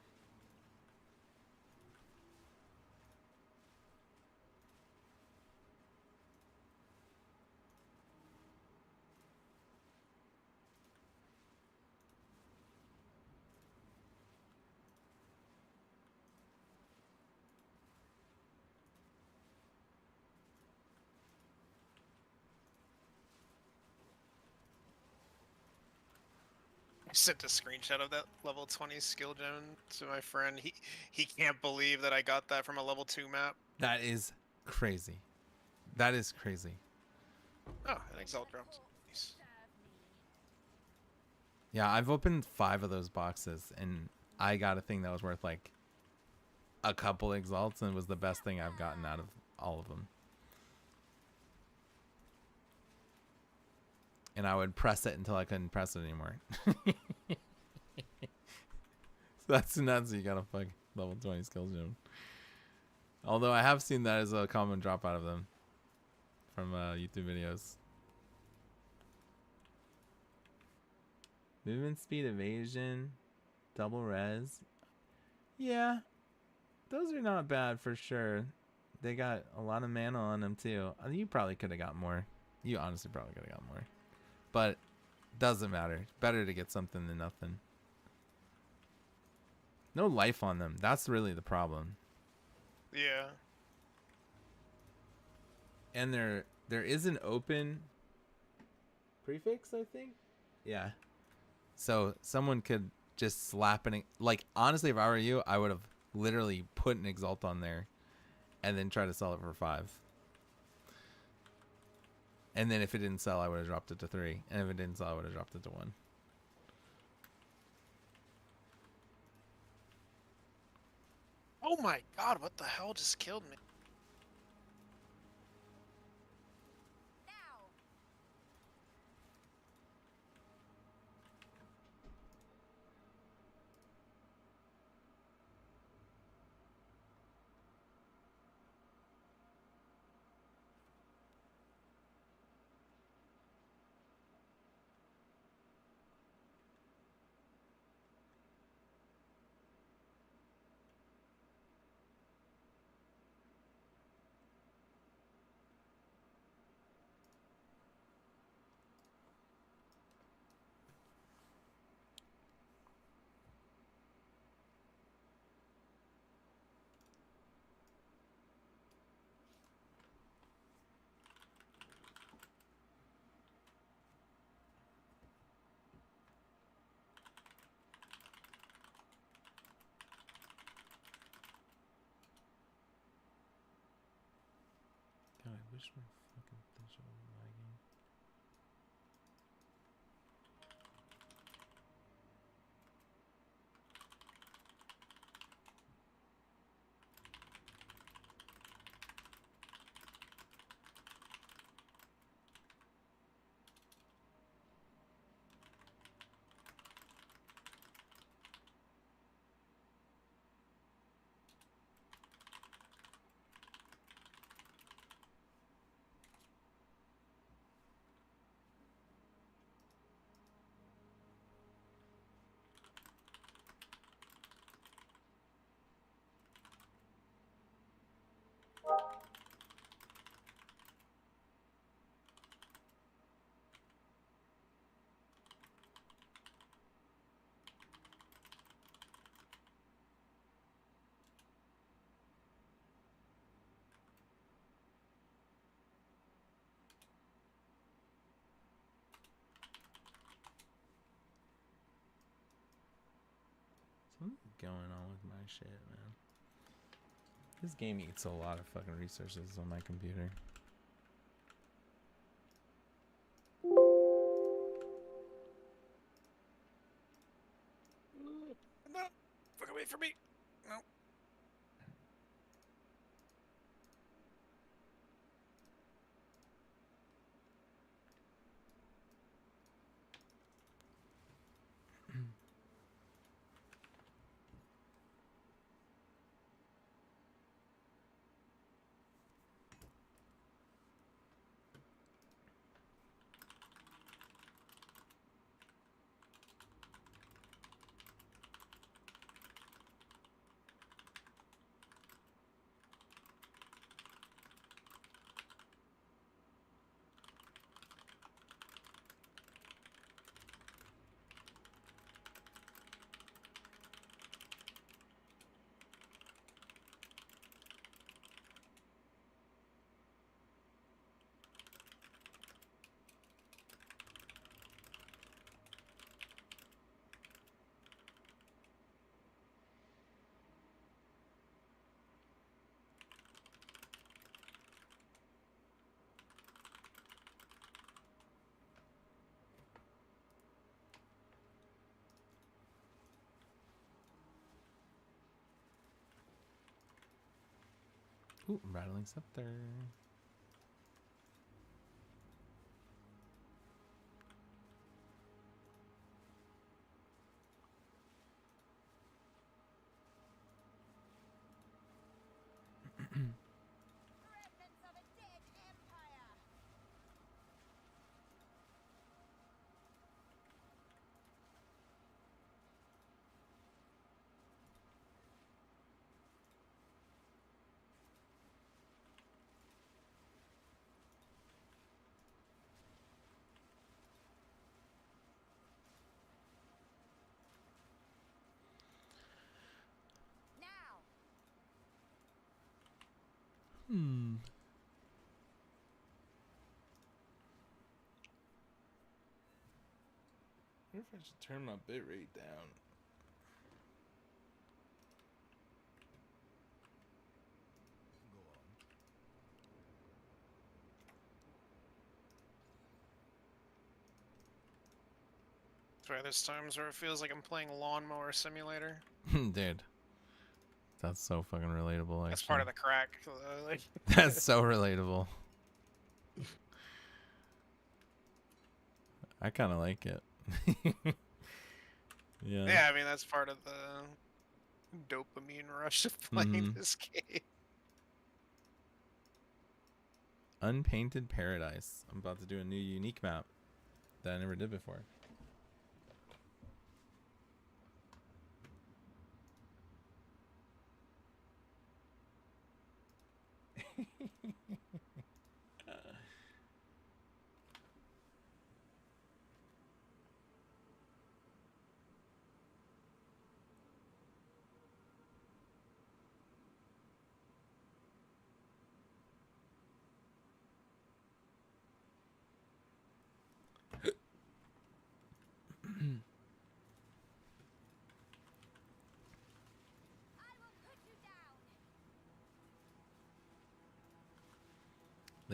I sent a screenshot of that level 20 skill gem to my friend. He can't believe that I got that from a level 2 map.
That is crazy. That is crazy.
Oh, an exalt dropped. Nice.
Yeah, I've opened 5 of those boxes, and I got a thing that was worth like a couple exalts, and was the best thing I've gotten out of all of them. And I would press it until I couldn't press it anymore. So that's nuts. You got a fuck level 20 skill gem. Although I have seen that as a common drop out of them from YouTube videos. Movement speed, evasion, double res. Yeah, those are not bad for sure. They got a lot of mana on them too. You probably could have got more. You honestly probably could have got more. But doesn't matter. Better to get something than nothing. No life on them. That's really the problem.
Yeah.
And there is an open prefix, I think. Yeah. So someone could just slap an, like, honestly, if I were you, I would have literally put an exalt on there and then try to sell it for 5. And then if it didn't sell, I would have dropped it to 3. And if it didn't sell, I would have dropped it to 1.
Oh my god, what the hell just killed me?
Now.
wish my fucking things were lagging. Something's going on with my shit, man. This game eats a lot of fucking resources on my computer.
No, fuck away from me. No.
Ooh, rattling scepter.
Remnants of a dead empire. Now.
Hmm. I wonder if I should turn my bitrate down.
Go on.
That's why there's times where it feels like I'm playing Lawnmower Simulator.
Dude, that's so fucking relatable.
That's
Actually,
part of the crack. Like,
that's so relatable. I kind of like it. Yeah.
yeah, I mean that's part of the dopamine rush of playing this game.
Unpainted Paradise. I'm about to do a new unique map that I never did before.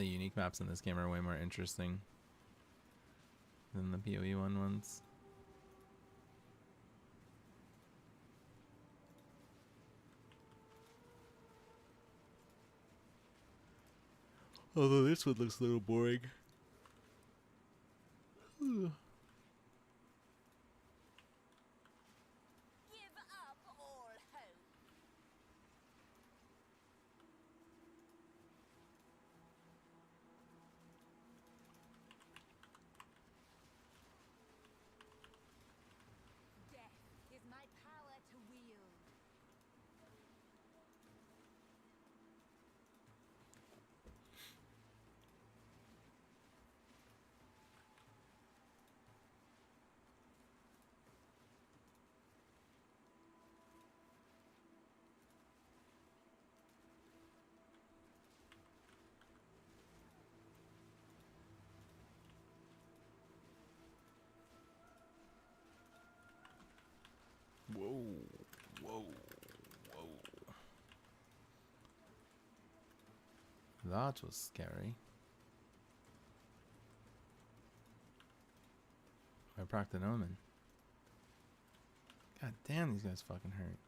the unique maps in this game are way more interesting than the PoE ones. Although this one looks a little boring.
Give up all hope. Death is my power to wield.
Whoa, whoa, whoa. That was scary. I procced an omen. God damn, these guys fucking hurt.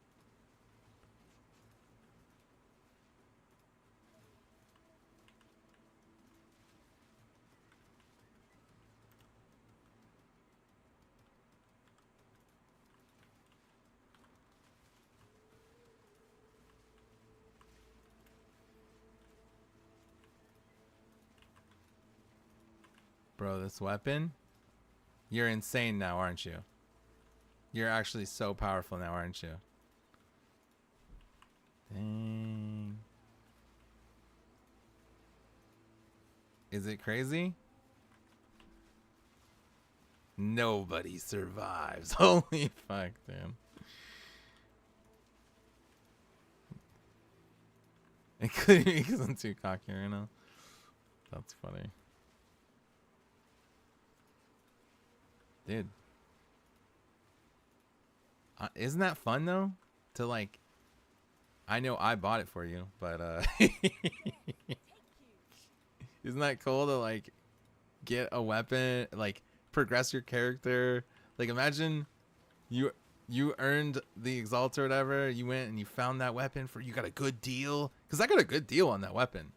Bro, this weapon? You're insane now, aren't you? You're actually so powerful now, aren't you? Dang. Is it crazy? Nobody survives. Holy fuck, dude. Including me because I'm too cocky right now. That's funny. Dude. Isn't that fun though? To like, I know I bought it for you, but isn't that cool to like get a weapon, like progress your character? Like imagine you earned the Exalt or whatever, you went and you found that weapon for, you got a good deal, because I got a good deal on that weapon,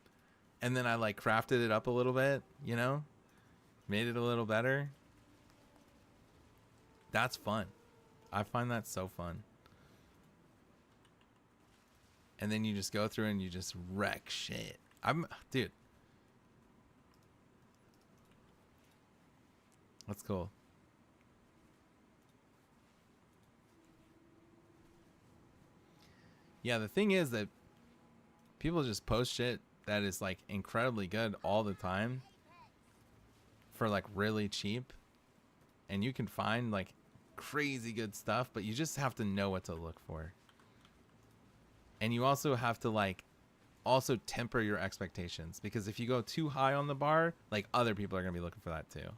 and then I like crafted it up a little bit, you know, made it a little better. That's fun. I find that so fun. And then you just go through and you just wreck shit. Dude. That's cool. Yeah, the thing is that people just post shit that is like incredibly good all the time for like really cheap. And you can find like crazy good stuff, but you just have to know what to look for. And you also have to like also temper your expectations, because if you go too high on the bar, like other people are going to be looking for that too.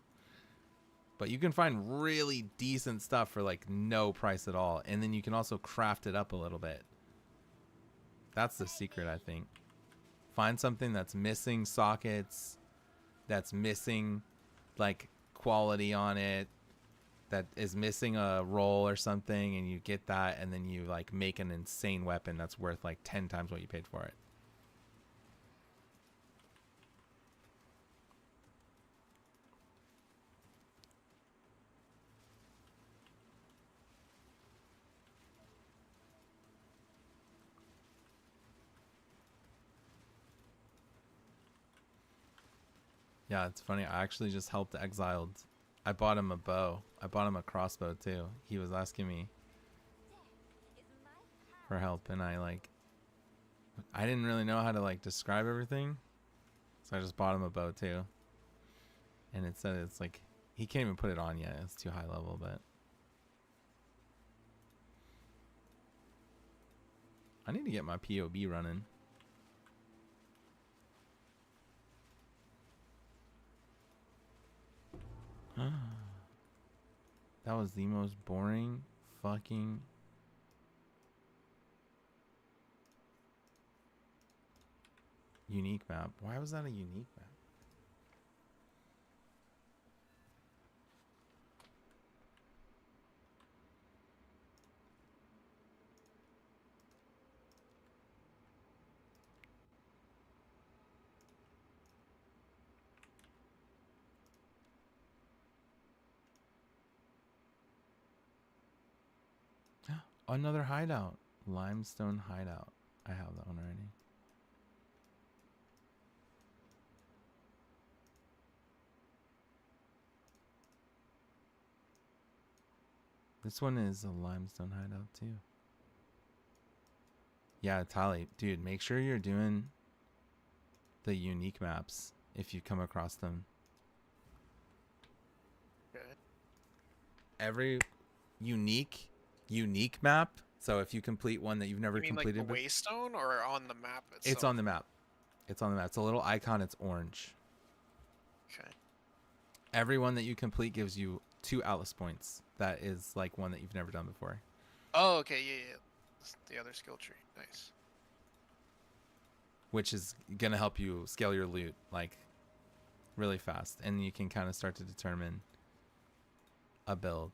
But you can find really decent stuff for like no price at all, and then you can also craft it up a little bit. That's the secret, I think. Find something that's missing sockets, that's missing like quality on it, that is missing a roll or something, and you get that, and then you like make an insane weapon that's worth like 10 times what you paid for it. Yeah, it's funny. I actually just helped Exiled. I bought him a bow. I bought him a crossbow too. He was asking me for help, and I didn't really know how to like describe everything, so I just bought him a bow too. And it said it's like he can't even put it on yet. It's too high level, but I need to get my POB running. That was the most boring fucking... Unique map. Why was that a unique map? Another hideout. Limestone hideout. I have that one already. This one is a limestone hideout too. Yeah, Tali, dude, make sure you're doing the unique maps if you come across them.
Okay.
Every unique map. So if you complete one that you've never
You mean like
completed,
the Waystone or on the map itself?
it's on the map. It's on the map. It's a little icon. It's orange.
Okay.
Every one that you complete gives you 2 Atlas points. That is like one that you've never done before.
Oh, okay, yeah. It's the other skill tree. Nice.
Which is gonna help you scale your loot like really fast, and you can kind of start to determine a build.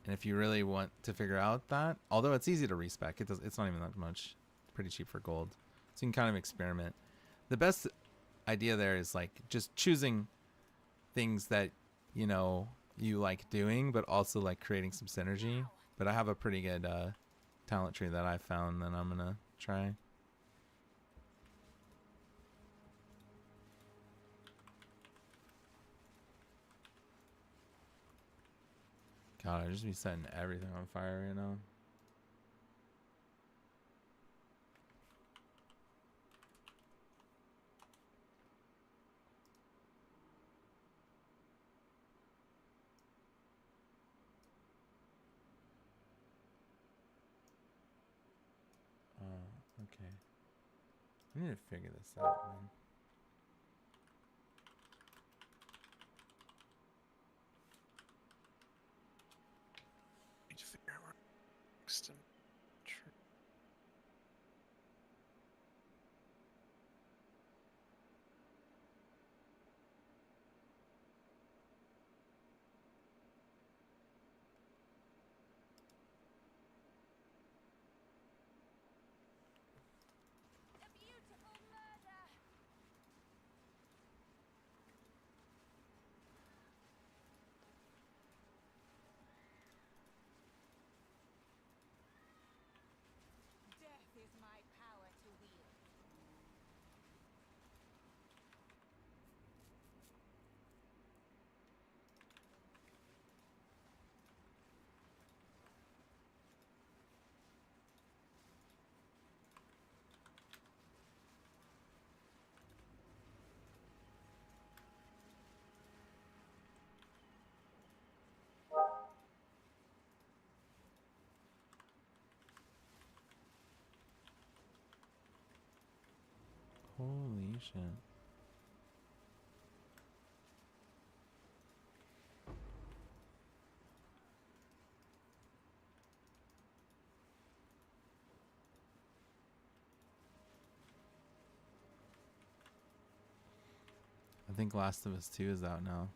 And if you really want to figure out that, although it's easy to respec, it's not even that much. It's pretty cheap for gold, so you can kind of experiment. The best idea there is like just choosing things that you know you like doing, but also like creating some synergy. But I have a pretty good talent tree that I found that I'm gonna try. God, I just be setting everything on fire right now. Oh, okay. I need to figure this out, man.
Need to figure out where next to tree.
A beautiful murder. Death is my power to wield.
Holy shit. I think Last of Us 2 is out now.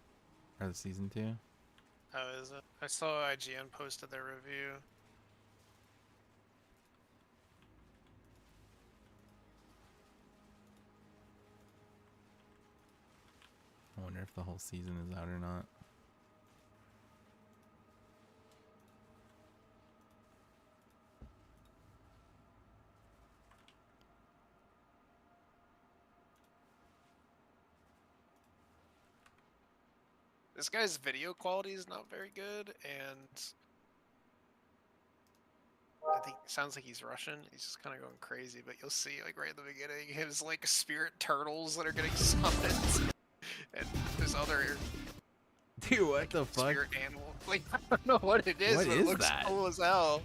Or the season 2.
How is it? I saw IGN posted their review.
I wonder if the whole season is out or not.
This guy's video quality is not very good, and I think it sounds like he's Russian. He's just kind of going crazy, but you'll see, like right in the beginning, his like spirit turtles that are getting summoned, and there's other
Dude, what the fuck?
spirit animal. Like I don't know what it is,
What
but
is
it looks
that?
cool as hell.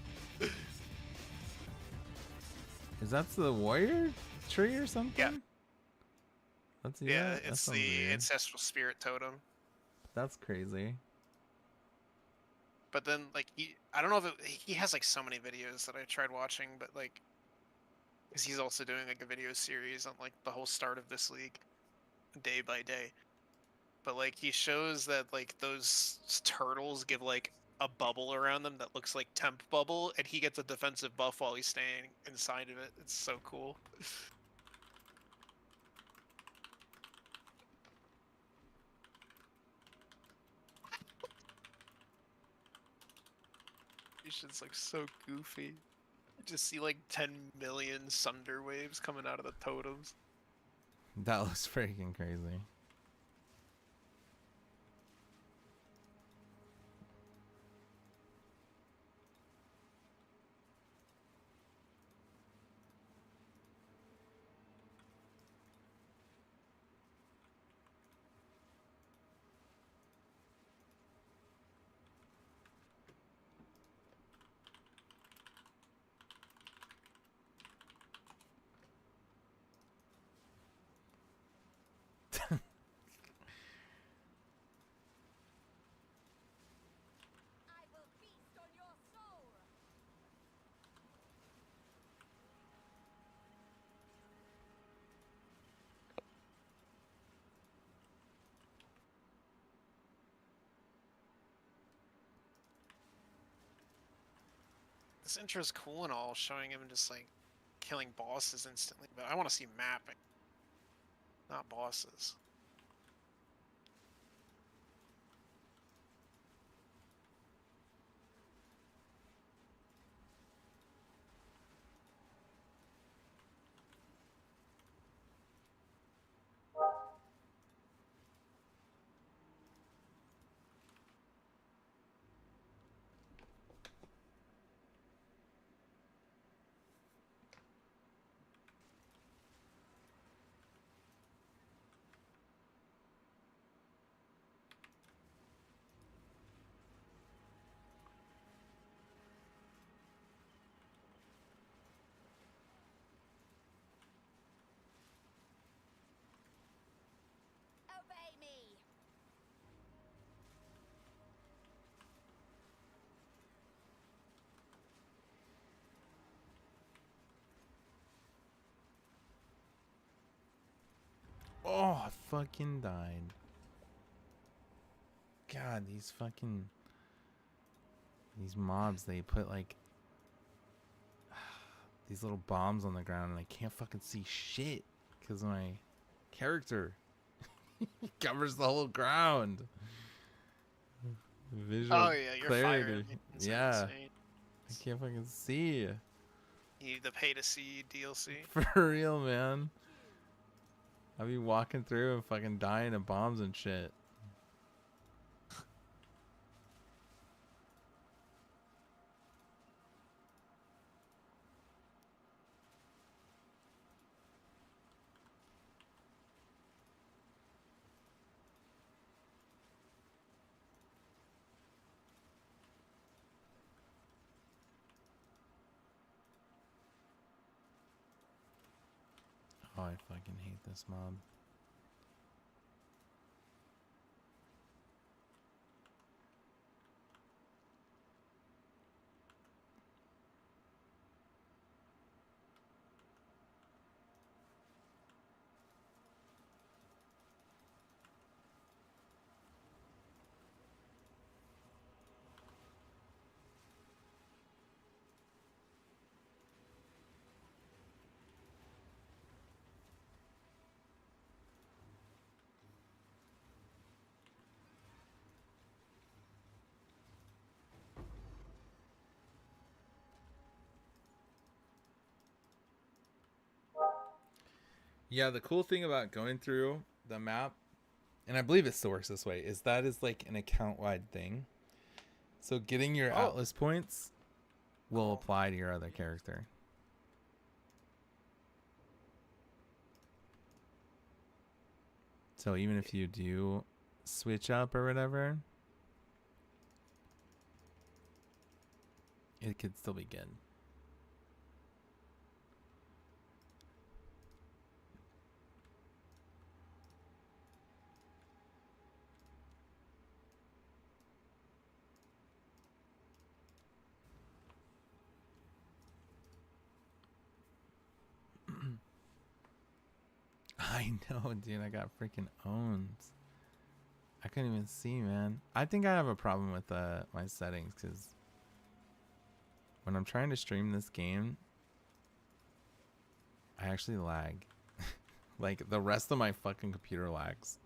Is that the warrior tree or something?
Yeah.
That's
Yeah,
that
it's
sounds
the
weird.
ancestral spirit totem.
That's crazy.
But then, like, I don't know if he has like so many videos that I tried watching, but like, because he's also doing like a video series on like the whole start of this league, day by day. But like he shows that like those turtles give like a bubble around them that looks like temp bubble, and he gets a defensive buff while he's staying inside of it. It's so cool. It's just like so goofy. You just see like 10 million sunder waves coming out of the totems.
That looks freaking crazy.
I will feast on your soul.
This intro's cool and all, showing him just like killing bosses instantly, but I want to see mapping, not bosses.
Obey me.
Oh, I fucking died. God, these mobs, they put like these little bombs on the ground and I can't fucking see shit because my character covers the whole ground. Visual
Oh yeah, your fire
clarity.
is
Yeah,
insane.
I can't fucking see.
You need the pay to see DLC.
For real, man. I'll be walking through and fucking dying of bombs and shit. Oh, I fucking hate this mob. Yeah, the cool thing about going through the map, and I believe it still works this way, is that is like an account-wide thing. So getting your Atlas points will apply to your other character. So even if you do switch up or whatever, it could still be good. I know, dude. I got freaking owned. I couldn't even see, man. I think I have a problem with my settings because when I'm trying to stream this game, I actually lag. Like the rest of my fucking computer lags.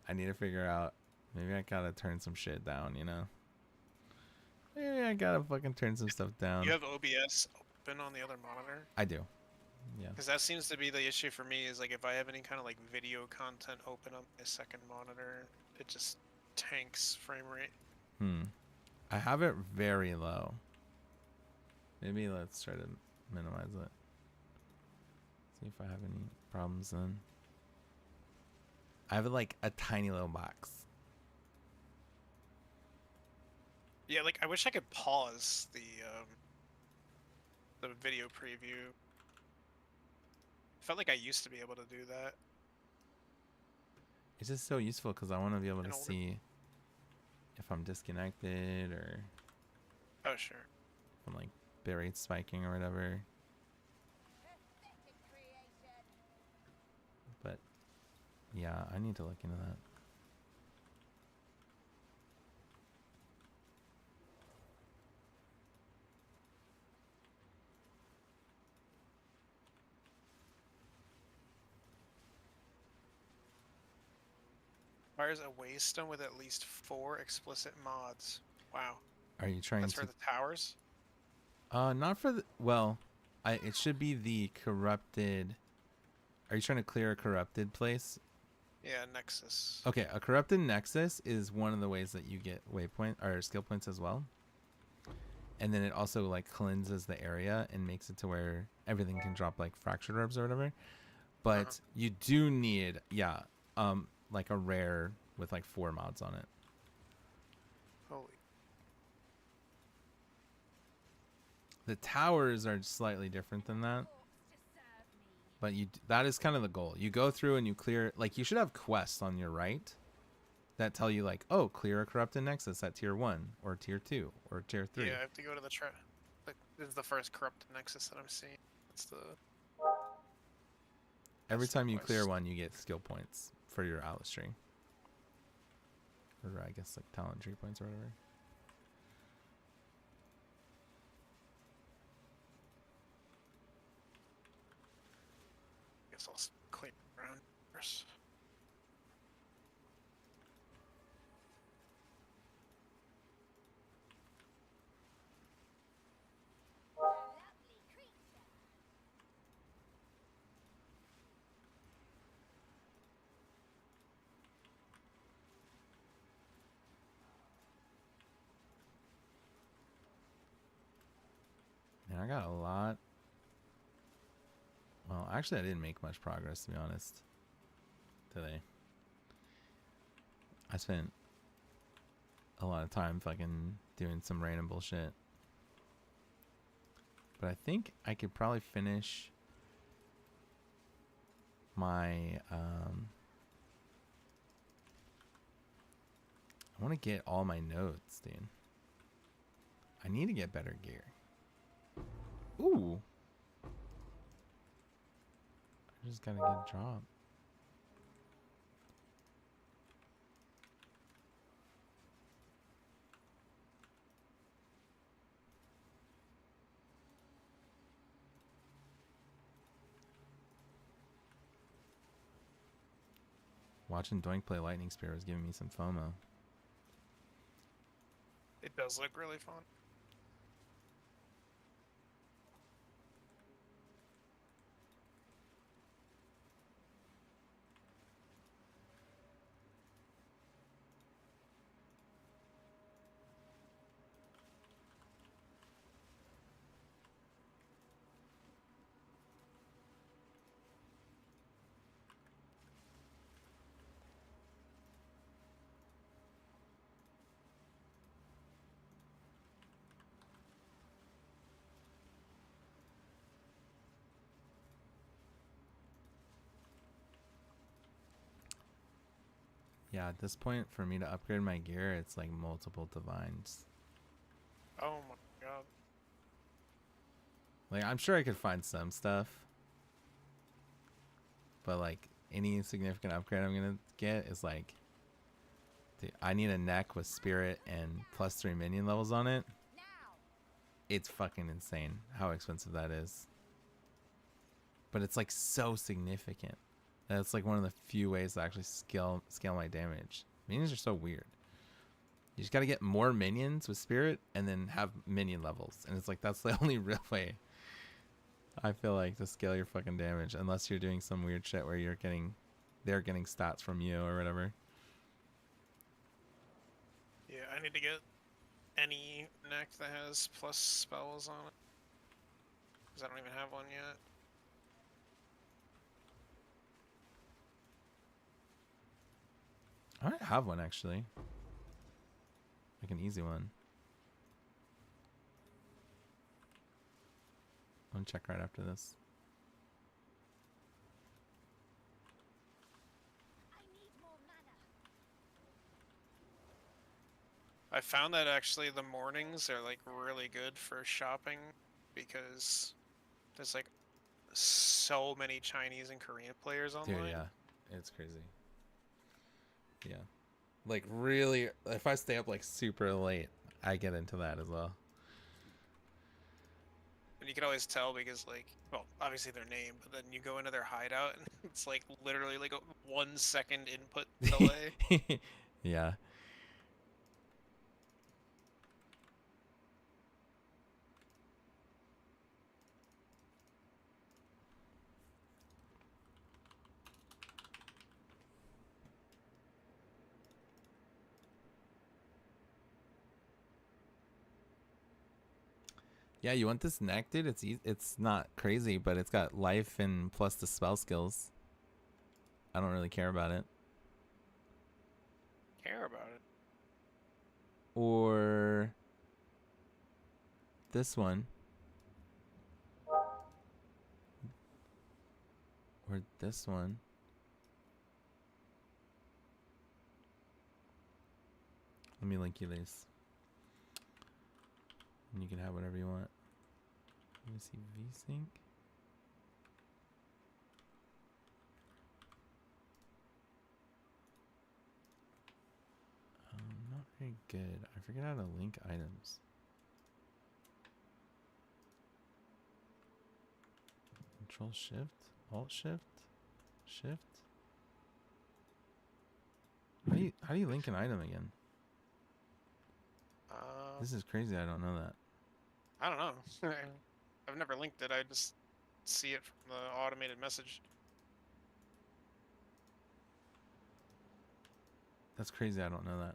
I need to figure out. Maybe I gotta turn some shit down, you know? Maybe I gotta fucking turn some stuff down.
You have OBS open on the other monitor?
I do. Yeah.
Because that seems to be the issue for me, is like if I have any kind of like video content open on my second monitor, it just tanks frame rate.
I have it very low. Maybe let's try to minimize it. See if I have any problems then. I have like a tiny little box.
Yeah, like I wish I could pause the video preview. Felt like I used to be able to do that.
It's just so useful because I want to be able
And
to
over-
see if I'm disconnected or
Oh sure.
if I'm like bitrate spiking or whatever.
Pathetic creation.
But yeah, I need to look into that.
Requires a waystone with at least 4 explicit mods. Wow.
Are you trying
That's
to?
for the towers?
Not for the. Well, it should be the corrupted. Are you trying to clear a corrupted place?
Yeah, Nexus.
Okay, a corrupted nexus is one of the ways that you get waypoint or skill points as well. And then it also like cleanses the area and makes it to where everything can drop like fractured orbs or whatever. But you do need, like a rare with like 4 mods on it.
Holy.
The towers are slightly different than that. But that is kind of the goal. You go through and you clear, like you should have quests on your right that tell you like, oh, clear a corrupted nexus at tier 1 or tier 2 or tier 3.
Yeah, I have to go to the this is the first corrupted Nexus that I'm seeing. It's the
Every
that's the
time you clear
quest.
one, you get skill points for your outlet string. Or I guess like talent tree points or whatever.
I guess I'll clear around first.
Lovely creature.
And I got a lot. Well, actually, I didn't make much progress, to be honest, today. I spent a lot of time fucking doing some random bullshit. But I think I could probably finish my, I want to get all my nodes, dude. I need to get better gear. Ooh. I just gotta get a drop. Watching Doink play Lightning Spear was giving me some FOMO.
It does look really fun.
Yeah, at this point, for me to upgrade my gear, it's like multiple divines.
Oh my god.
Like, I'm sure I could find some stuff. But, like, any significant upgrade I'm gonna get is like, dude, I need a neck with spirit and +3 minion levels on it.
Now.
It's fucking insane how expensive that is. But it's like so significant. That's like one of the few ways to actually scale my damage. Minions are so weird. You just gotta get more minions with spirit and then have minion levels. And it's like that's the only real way, I feel like, to scale your fucking damage, unless you're doing some weird shit where they're getting stats from you or whatever.
Yeah, I need to get any neck that has plus spells on it. Because I don't even have one yet.
I might have one actually. Like an easy one. I'm gonna check right after this.
I need more mana.
I found that actually the mornings are like really good for shopping because there's like so many Chinese and Korean players online.
Dude, yeah. It's crazy. Yeah. Like really, if I stay up like super late, I get into that as well.
And you can always tell because like, well, obviously their name, but then you go into their hideout and it's like literally like a 1 second input delay.
Yeah. Yeah, you want this neck, dude? It's not crazy, but it's got life and plus the spell skills. I don't really care about it.
Care about it.
Or this one. Or this one. Let me link you these. And you can have whatever you want. Let me see VSync. Not very good. I forget how to link items. Control Shift, Alt Shift, Shift. How do you link an item again? This is crazy. I don't know that.
I don't know. I've never linked it. I just see it from the automated message.
That's crazy. I don't know that.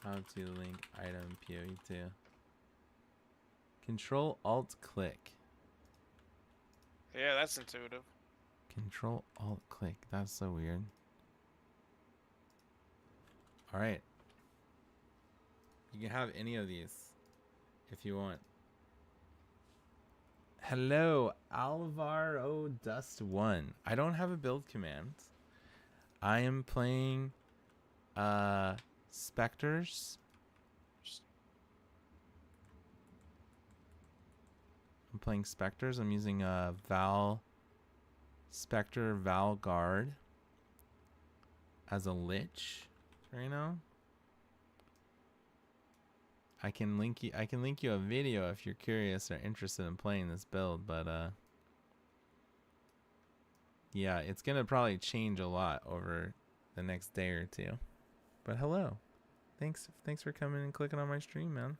How to link item PoE2. Control Alt Click.
Yeah, that's intuitive.
Control Alt Click. That's so weird. All right. You can have any of these if you want. Hello, Alvaro Dust 1. I don't have a build command. I am playing Spectres. I'm playing Spectres. I'm using Spectre Val Guard as a Lich right now. I can link you a video if you're curious or interested in playing this build, but yeah, it's gonna probably change a lot over the next day or two. But hello. Thanks for coming and clicking on my stream, man.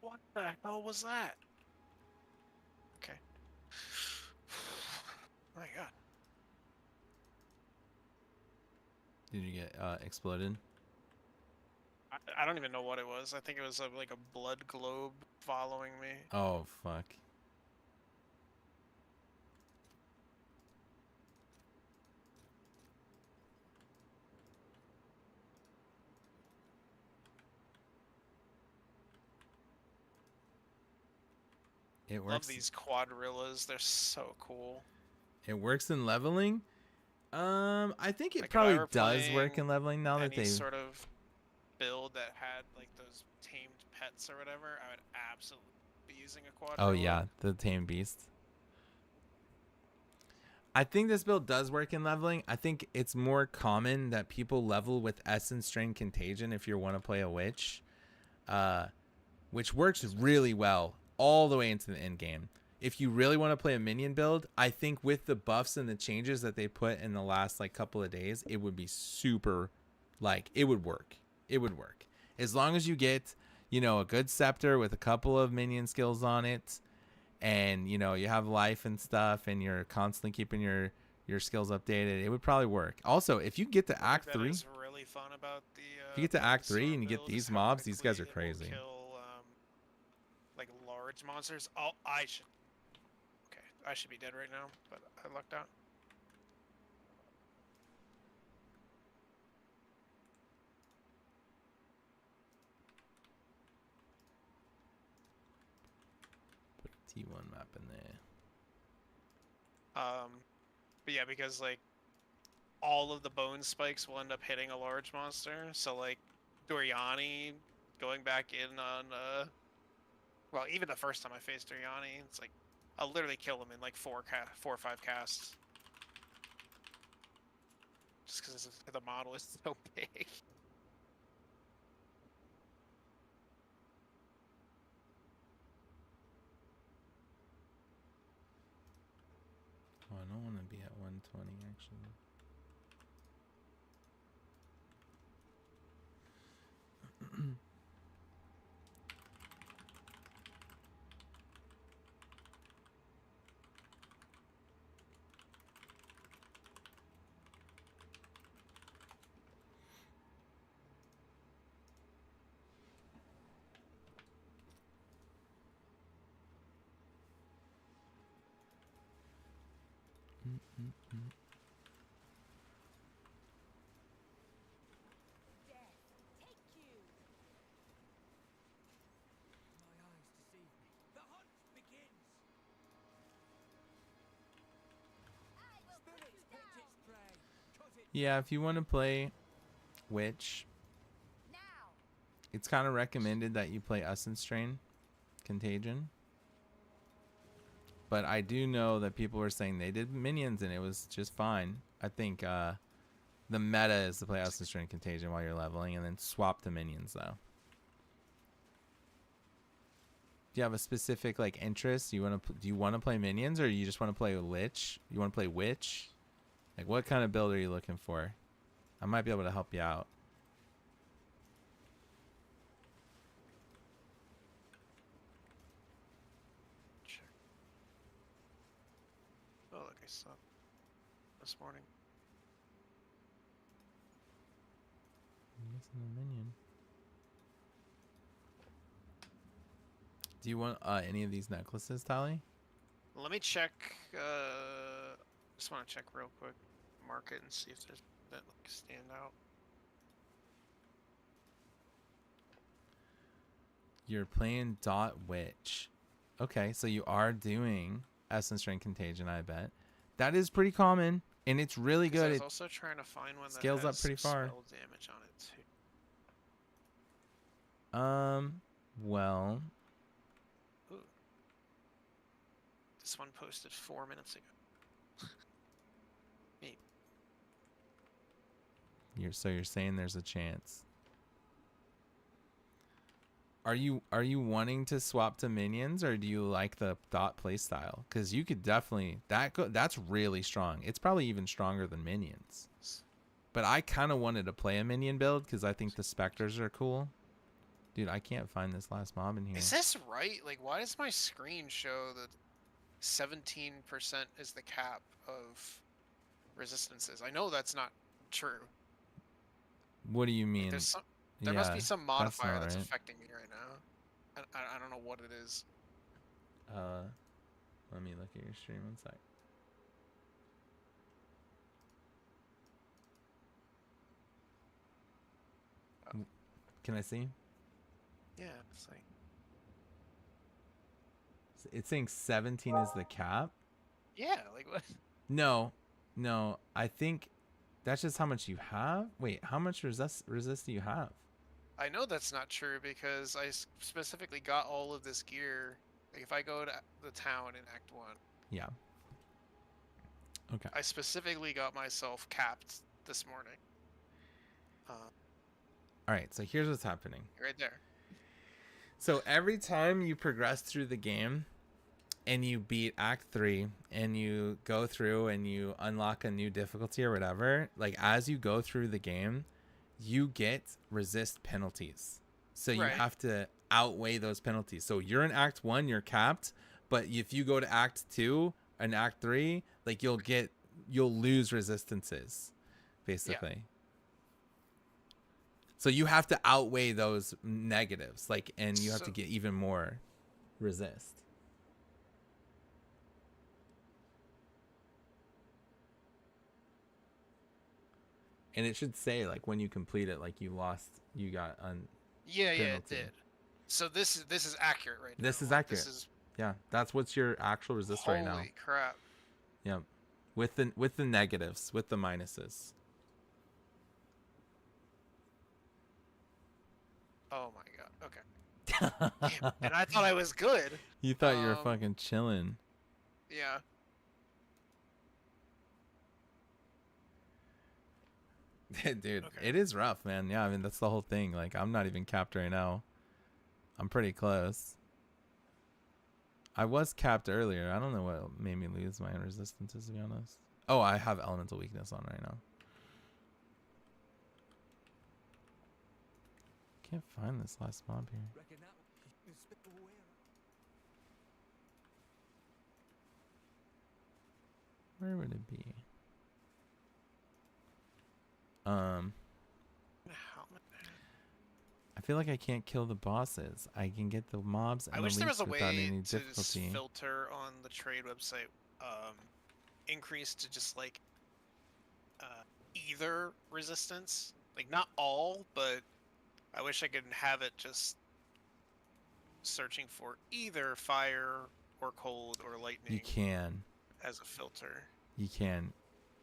What the hell was that? Okay. My God.
Did you get exploded?
I don't even know what it was. I think it was like a blood globe following me.
Oh fuck. It works.
Love these quadrillas. They're so cool.
It works in leveling. I think it
Like, if I
probably
were
does work
playing
in leveling now that
Any
they.
sort of build that had like those tamed pets or whatever, I would absolutely be using a quadrilla.
Oh yeah, the tame beast. I think this build does work in leveling. I think it's more common that people level with Essence Strain Contagion if you want to play a Witch, which works really well all the way into the end game. If you really want to play a minion build, I think with the buffs and the changes that they put in the last like couple of days, it would be super, like, it would work. It would work. As long as you get, you know, a good scepter with a couple of minion skills on it, and you know you have life and stuff, and you're constantly keeping your skills updated, it would probably work. Also, if you get to Act 3,
That is really fun about the.
if you get to Act 3
Storm
and you get
build
these
is how
mobs, these guys are
quickly it will
crazy.
Kill, like large monsters. Oh, I should. Okay, I should be dead right now, but I lucked out.
Put a T1 map in there.
But yeah, because like all of the bone spikes will end up hitting a large monster. So like Doriani going back in on well, even the first time I faced Doriani, it's like I'll literally kill him in like 4 or 5 casts. Just because the model is so big.
Oh, I don't want to be at 120 actually.
Take you.
My eyes deceive me. The hunt begins.
I will put
Spirits
you
picked
down.
its prey. Cut it.
Yeah, if you want to play Witch,
Now.
it's kind of recommended that you play Essence Strain Contagion. But I do know that people were saying they did minions and it was just fine. I think the meta is to play Essence Strain Contagion while you're leveling and then swap to minions though. Do you have a specific like interest? Do you want to play minions, or you just want to play Lich? You want to play Witch? Like, what kind of build are you looking for? I might be able to help you out.
Check. Oh, look, I saw this morning.
I'm missing a minion. Do you want any of these necklaces, Tally?
Let me check. Just want to check real quick, market, and see if there's that like stand out.
You're playing Dot Witch. Okay, so you are doing Essence Strain Contagion, I bet. That is pretty common, and it's really
'Cause I
good.
was
It
also trying to find one that
scales up
has
pretty far.
spell damage on it too.
Well,
Ooh. This one posted 4 minutes ago. Maybe.
you're saying there's a chance. Are you wanting to swap to minions, or do you like the Dot playstyle? Because you could definitely that's really strong. It's probably even stronger than minions. But I kind of wanted to play a minion build because I think the Spectres are cool. Dude, I can't find this last mob in here.
Is this right? Like, why does my screen show that 17% is the cap of resistances? I know that's not true.
What do you
Like,
mean?
there must be some modifier
not
that's
right.
affecting me right now. I don't know what it is.
Let me look at your stream one sec. Can I see?
Yeah, it's like
It's saying 17 is the cap.
yeah, like what?
No, I think that's just how much you have. Wait, how much resist do you have?
I know that's not true because I specifically got all of this gear. Like if I go to the town in Act 1,
Yeah. Okay.
I specifically got myself capped this morning.
All right. So here's what's happening.
Right there.
So every time you progress through the game and you beat Act 3 and you go through and you unlock a new difficulty or whatever, like as you go through the game, you get resist penalties. So you
Right.
have to outweigh those penalties. So you're in Act 1, you're capped, but if you go to Act 2 and Act 3, like you'll lose resistances, basically. So you have to outweigh those negatives, like, and you have to get even more resist. And it should say, like, when you complete it, like, you got
Yeah, it
penalty.
did. So this is accurate right now.
This is
Like,
accurate.
This is
Yeah, that's what's your actual resist right now.
holy crap.
Yep. With the negatives, with the minuses.
Oh my god. Okay. Damn. And I thought I was good.
You thought you were fucking chilling.
Yeah.
Dude,
Okay.
it is rough, man. Yeah, I mean, that's the whole thing. Like, I'm not even capped right now. I'm pretty close. I was capped earlier. I don't know what made me lose my resistances, to be honest. Oh, I have elemental weakness on right now. Can't find this last mob here. Where would it be?
How-
I feel like I can't kill the bosses. I can get the mobs and
I
the
wish there was
leaks
a
without
way
any
to
difficulty.
filter on the trade website, increase to just like either resistance, like not all, but I wish I could have it just searching for either fire or cold or lightning
You can.
as a filter.
You can.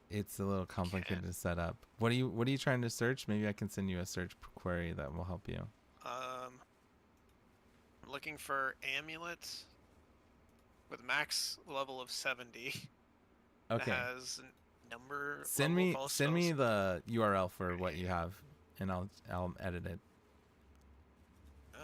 It's a little complicated to set up. What are you trying to search? Maybe I can send you a search query that will help you.
I'm looking for amulet with max level of 70.
Okay.
That has a number.
Send
level
me
of all
send me
spells.
the URL for what you have, and I'll edit it.
Oh.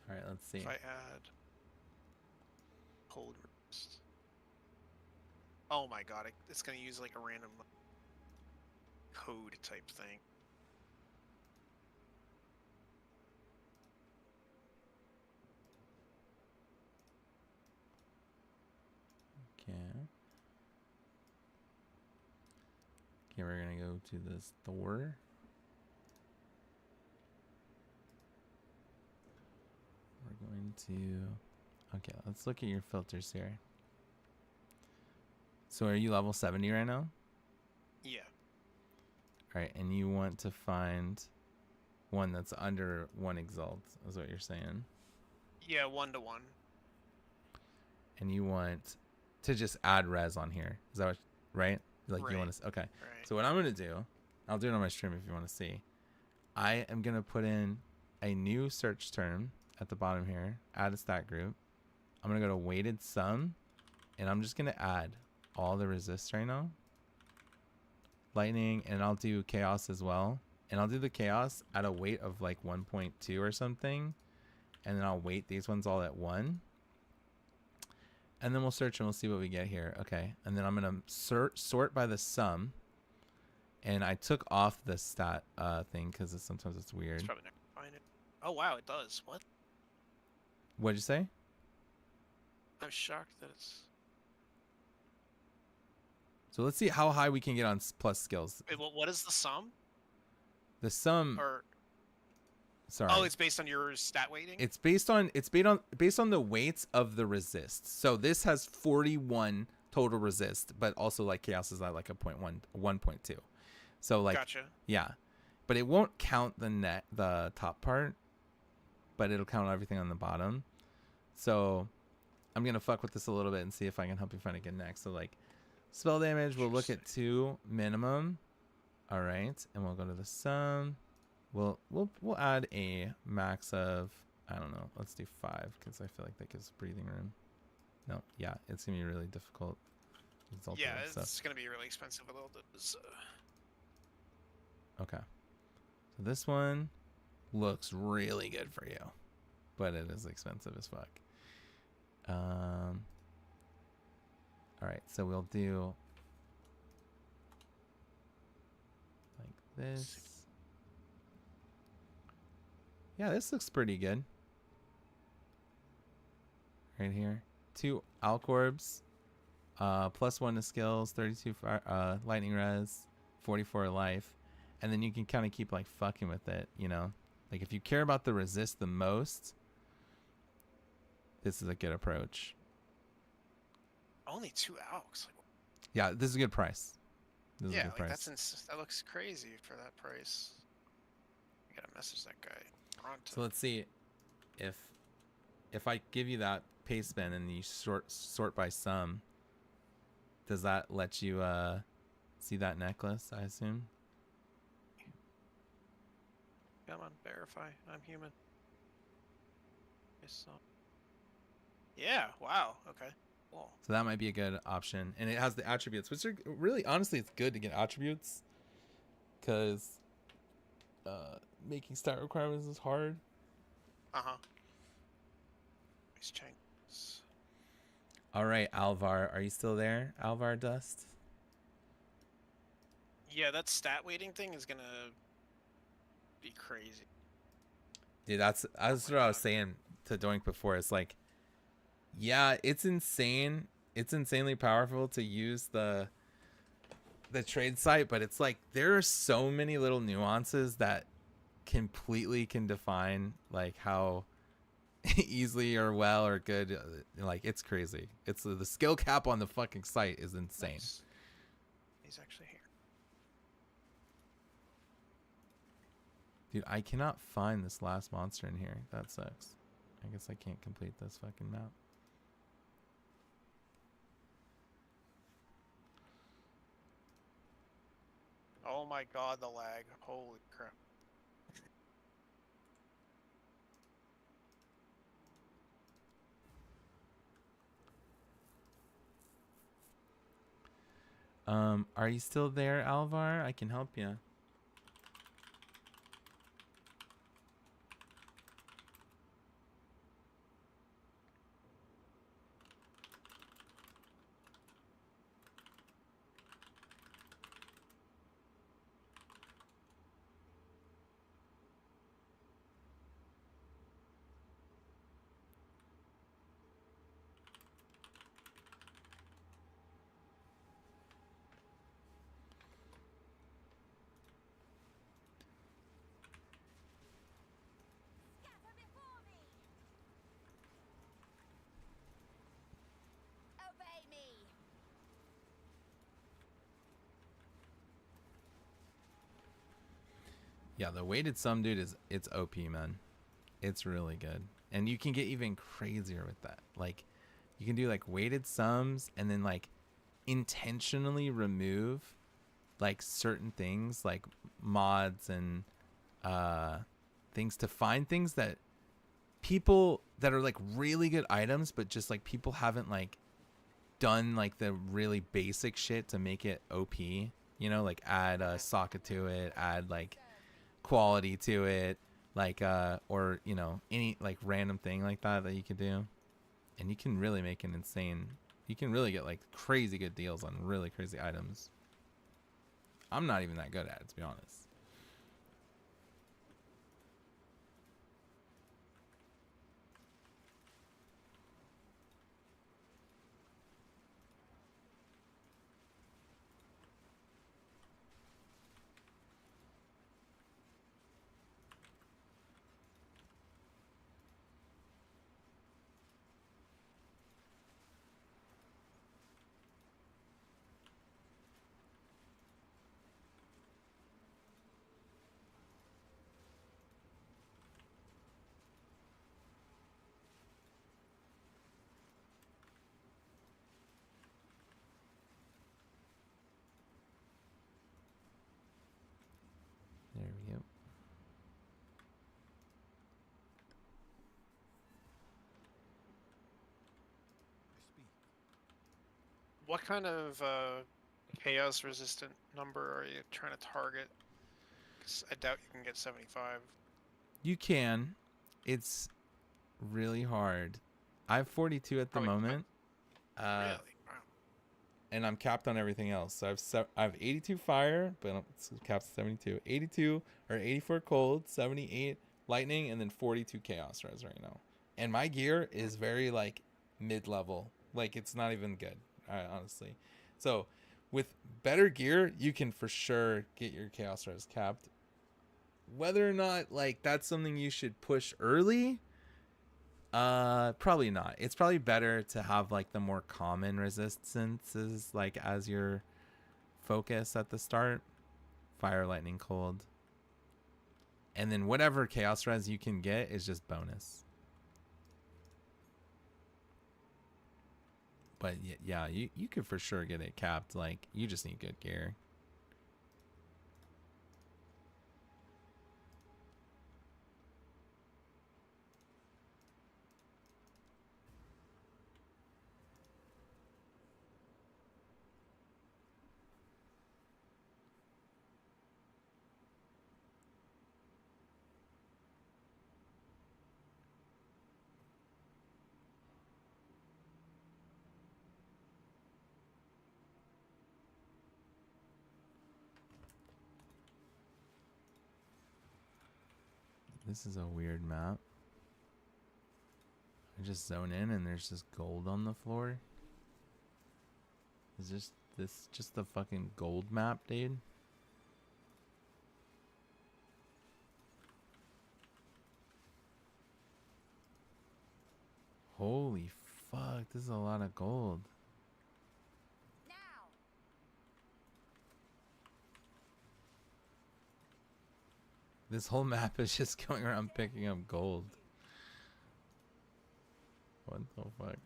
All right, let's see.
If I add cold resist. Oh my god, it's gonna use like a random code type thing.
Okay. Okay, we're gonna go to the store. We're going to. Okay, let's look at your filters here. So are you level 70 right now?
Yeah.
All right, and you want to find one that's under 1 exalt, is what you're saying.
Yeah, 1-to-1.
And you want to just add res on here. Is that what, right? Like you want to, okay.
Right.
So what I'm going to do, I'll do it on my stream if you want to see. I am going to put in a new search term at the bottom here, add a stat group. I'm going to go to weighted sum, and I'm just going to add all the resists right now. Lightning, and I'll do chaos as well. And I'll do the chaos at a weight of like 1.2 or something. And then I'll weight these ones all at 1. And then we'll search and we'll see what we get here. Okay. And then I'm going to sort by the sum. And I took off the stat thing because sometimes it's weird.
It's probably not gonna find it. Oh wow, it does. What?
What'd you say?
I'm shocked that it's.
So let's see how high we can get on plus skills.
Wait, what is the sum?
The sum.
Or
Sorry.
oh, it's based on your stat weighting.
It's based on the weights of the resist. So this has 41 total resist, but also like chaos is at like a 1.2. So like
Gotcha.
yeah. But it won't count the top part, but it'll count everything on the bottom. So I'm gonna fuck with this a little bit and see if I can help you find a good next. So like, spell damage, we'll look at 2 minimum. All right, and we'll go to the sum. We'll add a max of, I don't know. Let's do 5 because I feel like that gives breathing room. No, yeah, it's gonna be really difficult.
Yeah, it's gonna be really expensive with all those.
Okay. So this one looks really good for you, but it is expensive as fuck. All right, so we'll do like this. Yeah, this looks pretty good. Right here. 2 Alcorbs. +1 to skills, 32 lightning res, 44 life. And then you can kind of keep like fucking with it, you know? Like if you care about the resist the most, this is a good approach.
Only 2 alks. Like,
Yeah, this is a good price. This is a
yeah,
good
like
price.
that looks crazy for that price. I gotta message that guy. Pronto.
So let's see if I give you that paste spin and you sort by sum, does that let you see that necklace, I assume?
Come on, verify. I'm human. Yes, so. Yeah, wow. Okay. Cool.
So that might be a good option. And it has the attributes, which are really, honestly, it's good to get attributes because making stat requirements is hard.
Uh-huh. Nice changes.
All right, Alvar, are you still there? Alvar Dust?
Yeah, that stat weighting thing is gonna be crazy.
Dude, that's what I was saying to Doink before. It's like, yeah, it's insane. It's insanely powerful to use the trade site, but it's like there are so many little nuances that completely can define like how easily or well or good, like it's crazy. It's the skill cap on the fucking site is insane.
Nice. He's actually here.
Dude, I cannot find this last monster in here. That sucks. I guess I can't complete this fucking map.
Oh my god, the lag. Holy crap.
Are you still there, Alvar? I can help you.
Scatter before me. Obey me.
Yeah, the weighted sum, dude, it's OP, man. It's really good. And you can get even crazier with that. Like, you can do like weighted sums and then like intentionally remove like certain things like mods and things to find things that people that are like really good items, but just like people haven't like done like the really basic shit to make it OP, you know, like add a socket to it, add like quality to it, like or you know, any like random thing like that you could do, and you can really make an insane, you can really get like crazy good deals on really crazy items. I'm not even that good at it, to be honest.
What kind of chaos resistant number are you trying to target? 'Cause I doubt you can get 75.
You can. It's really hard. I have 42 at the
Probably
moment.
really? Wow.
And I'm capped on everything else. So I have 82 fire, but it's capped at 72. 82 or 84 cold, 78 lightning, and then 42 chaos res right now. And my gear is very like mid-level. Like it's not even good, honestly. So with better gear, you can for sure get your chaos res capped. Whether or not like that's something you should push early, probably not. It's probably better to have like the more common resistances like as your focus at the start. Fire, lightning, cold. And then whatever chaos res you can get is just bonus. But yeah, you could for sure get it capped. Like you just need good gear. This is a weird map. I just zone in and there's just gold on the floor. Is this just the fucking gold map, dude? Holy fuck, this is a lot of gold.
Now.
This whole map is just going around picking up gold. What the fuck?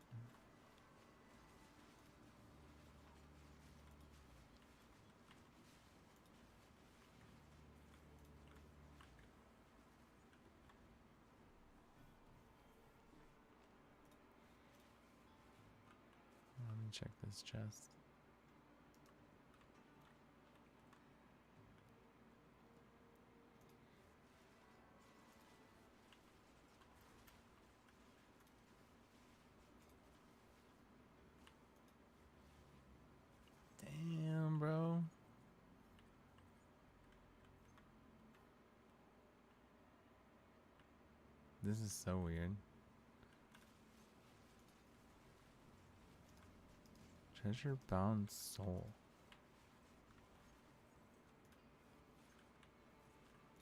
Let me check this chest. Damn, bro. This is so weird. Treasure bound soul.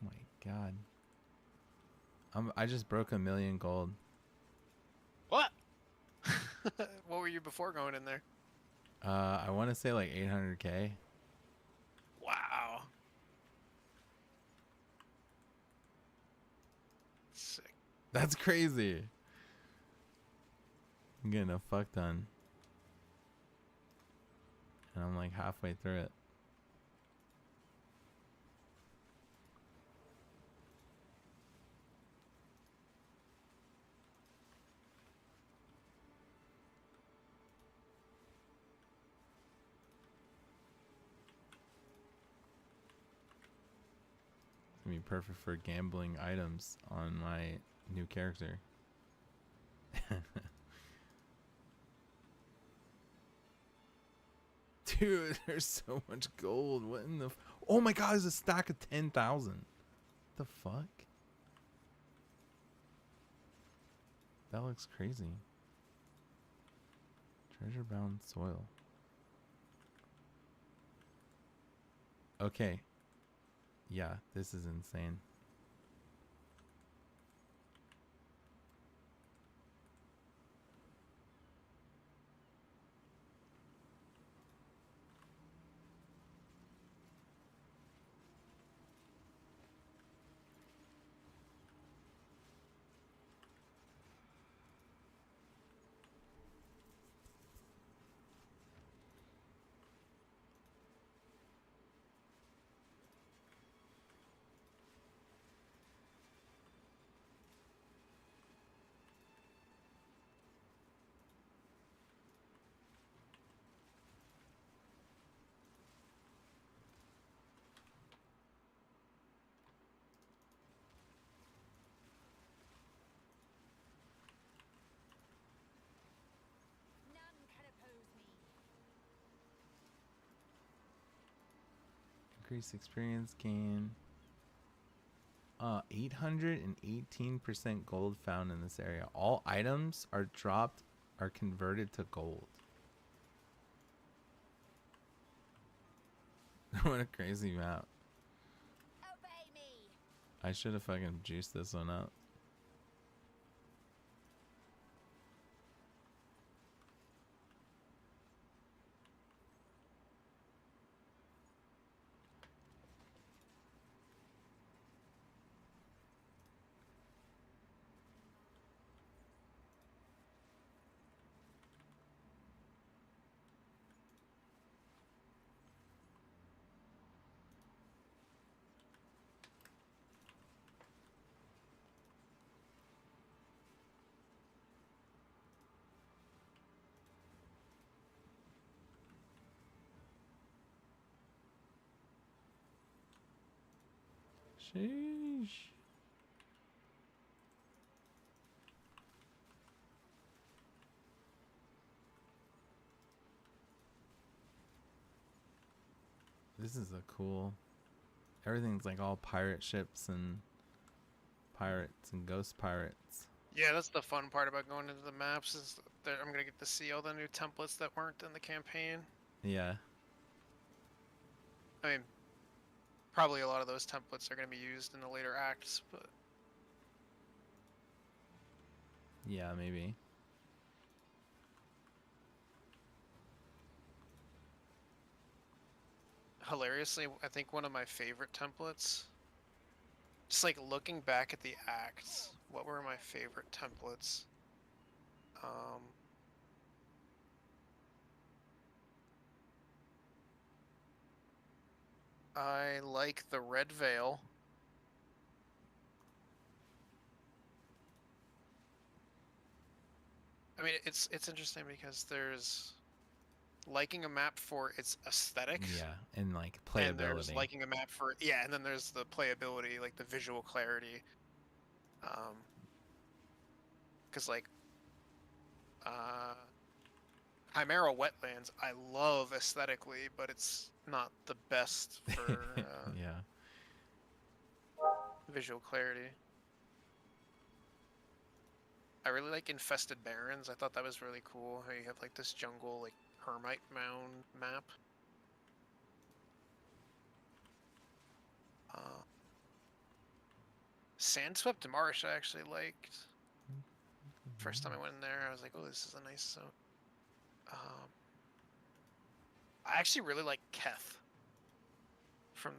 Oh my god. I just broke 1,000,000 gold.
What? What were you before going in there?
I want to say like 800k.
Wow. Sick.
That's crazy. I'm getting a fuck ton. And I'm like halfway through it. It's gonna be perfect for gambling items on my new character. Dude, there's so much gold. What in the... Oh my god, there's a stack of 10,000. The fuck? That looks crazy. Treasure bound soil. Okay. Yeah, this is insane. Increase experience gain. 818% gold found in this area. All items are converted to gold. What a crazy map.
Obey me.
I should have fucking juiced this one up. Sheesh. This is a cool. Everything's like all pirate ships and pirates and ghost pirates.
Yeah, that's the fun part about going into the maps is that I'm gonna get to see all the new templates that weren't in the campaign.
Yeah.
I mean, probably a lot of those templates are gonna be used in the later acts, but
Yeah, maybe.
hilariously, I think one of my favorite templates. Just like looking back at the acts, what were my favorite templates? I like the Red Veil. I mean, it's interesting because there's liking a map for its aesthetics.
Yeah, and like
And there's
playability.
liking a map for and then there's the playability, like the visual clarity. Because like Chimera Wetlands, I love aesthetically, but it's not the best for
Yeah.
visual clarity. I really like Infested Barrens. I thought that was really cool. How you have like this jungle, like Hermite Mound map. Sandswept Marsh I actually liked. First time I went in there, I was like, oh, this is a nice zone. I actually really like Keth from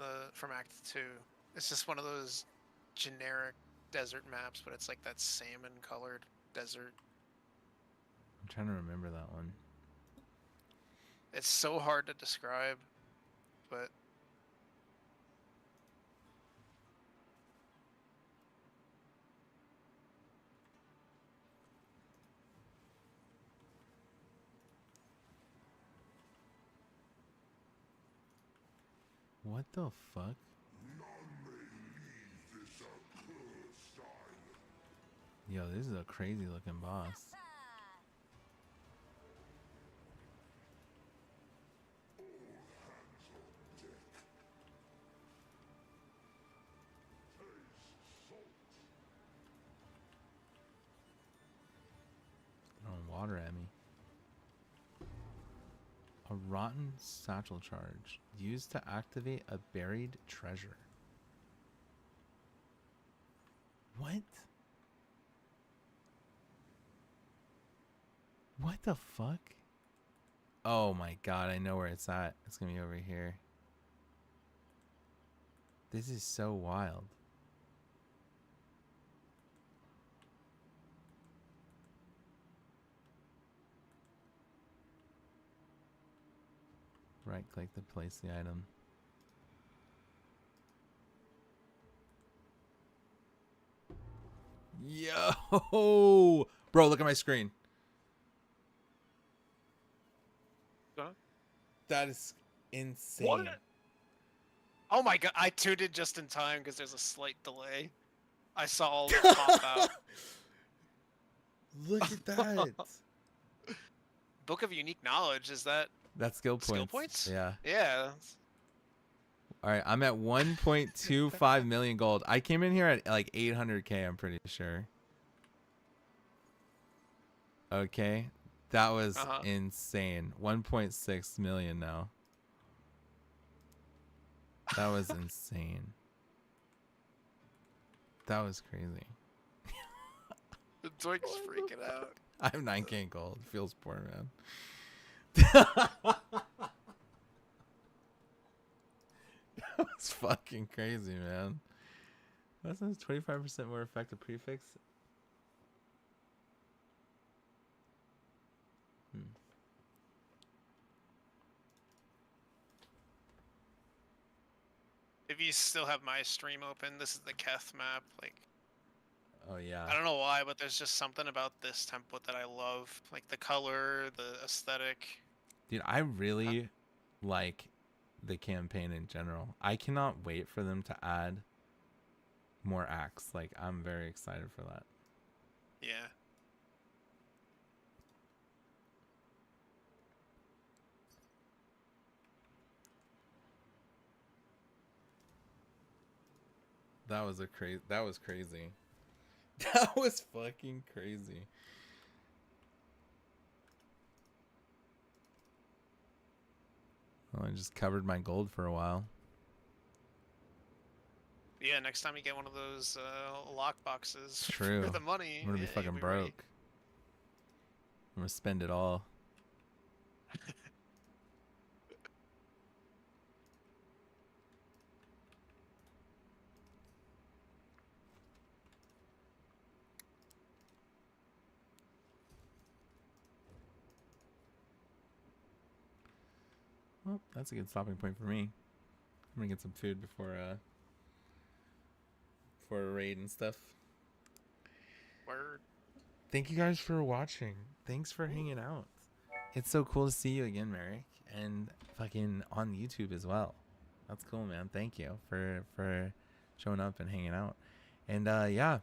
Act 2. It's just one of those generic desert maps, but it's like that salmon colored desert.
I'm trying to remember that one.
It's so hard to describe, but
What the fuck? Yo, this is a crazy looking boss. Throwing water at me. A rotten satchel charge used to activate a buried treasure. What? What the fuck? Oh my god, I know where it's at. It's gonna be over here. This is so wild. Right click to place the item. Yo! Bro, look at my screen.
Huh?
That is insane.
What? Oh my god, I tuned in just in time because there's a slight delay. I saw all of it pop out.
Look at that.
Book of Unique Knowledge, is that
That's skill points.
skill points?
Yeah.
Yeah.
All right, I'm at 1.25 million gold. I came in here at like 800k, I'm pretty sure. Okay. That was
Uh-huh.
insane. 1.6 million now. That was insane. That was crazy.
The Doink's freaking out.
I have 9k gold. Feels poor, man. That was fucking crazy, man. That's 25% more effective prefix.
If you still have my stream open, this is the Keth map. Like,
Oh yeah.
I don't know why, but there's just something about this template that I love. Like the color, the aesthetic.
Dude, I really like the campaign in general. I cannot wait for them to add more acts. Like, I'm very excited for that.
Yeah.
That was crazy. That was crazy. That was fucking crazy. Well, I just covered my gold for a while.
Yeah, next time you get one of those lock boxes
True.
for the money,
I'm gonna be
yeah,
fucking
you'll
broke.
ready.
I'm gonna spend it all. Well, that's a good stopping point for me. I'm gonna get some food before a raid and stuff.
Word.
Thank you guys for watching. Thanks for hanging out. It's so cool to see you again, Merrick, and fucking on YouTube as well. That's cool, man. Thank you for showing up and hanging out. And yeah,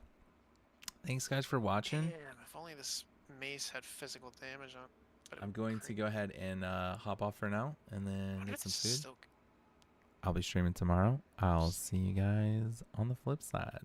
thanks guys for watching.
Damn, if only this mace had physical damage on. But it
I'm
would
going to
creep.
go ahead and hop off for now, and then
Wonder
get
if
some
this is
food.
still-
I'll be streaming tomorrow. I'll see you guys on the flip side.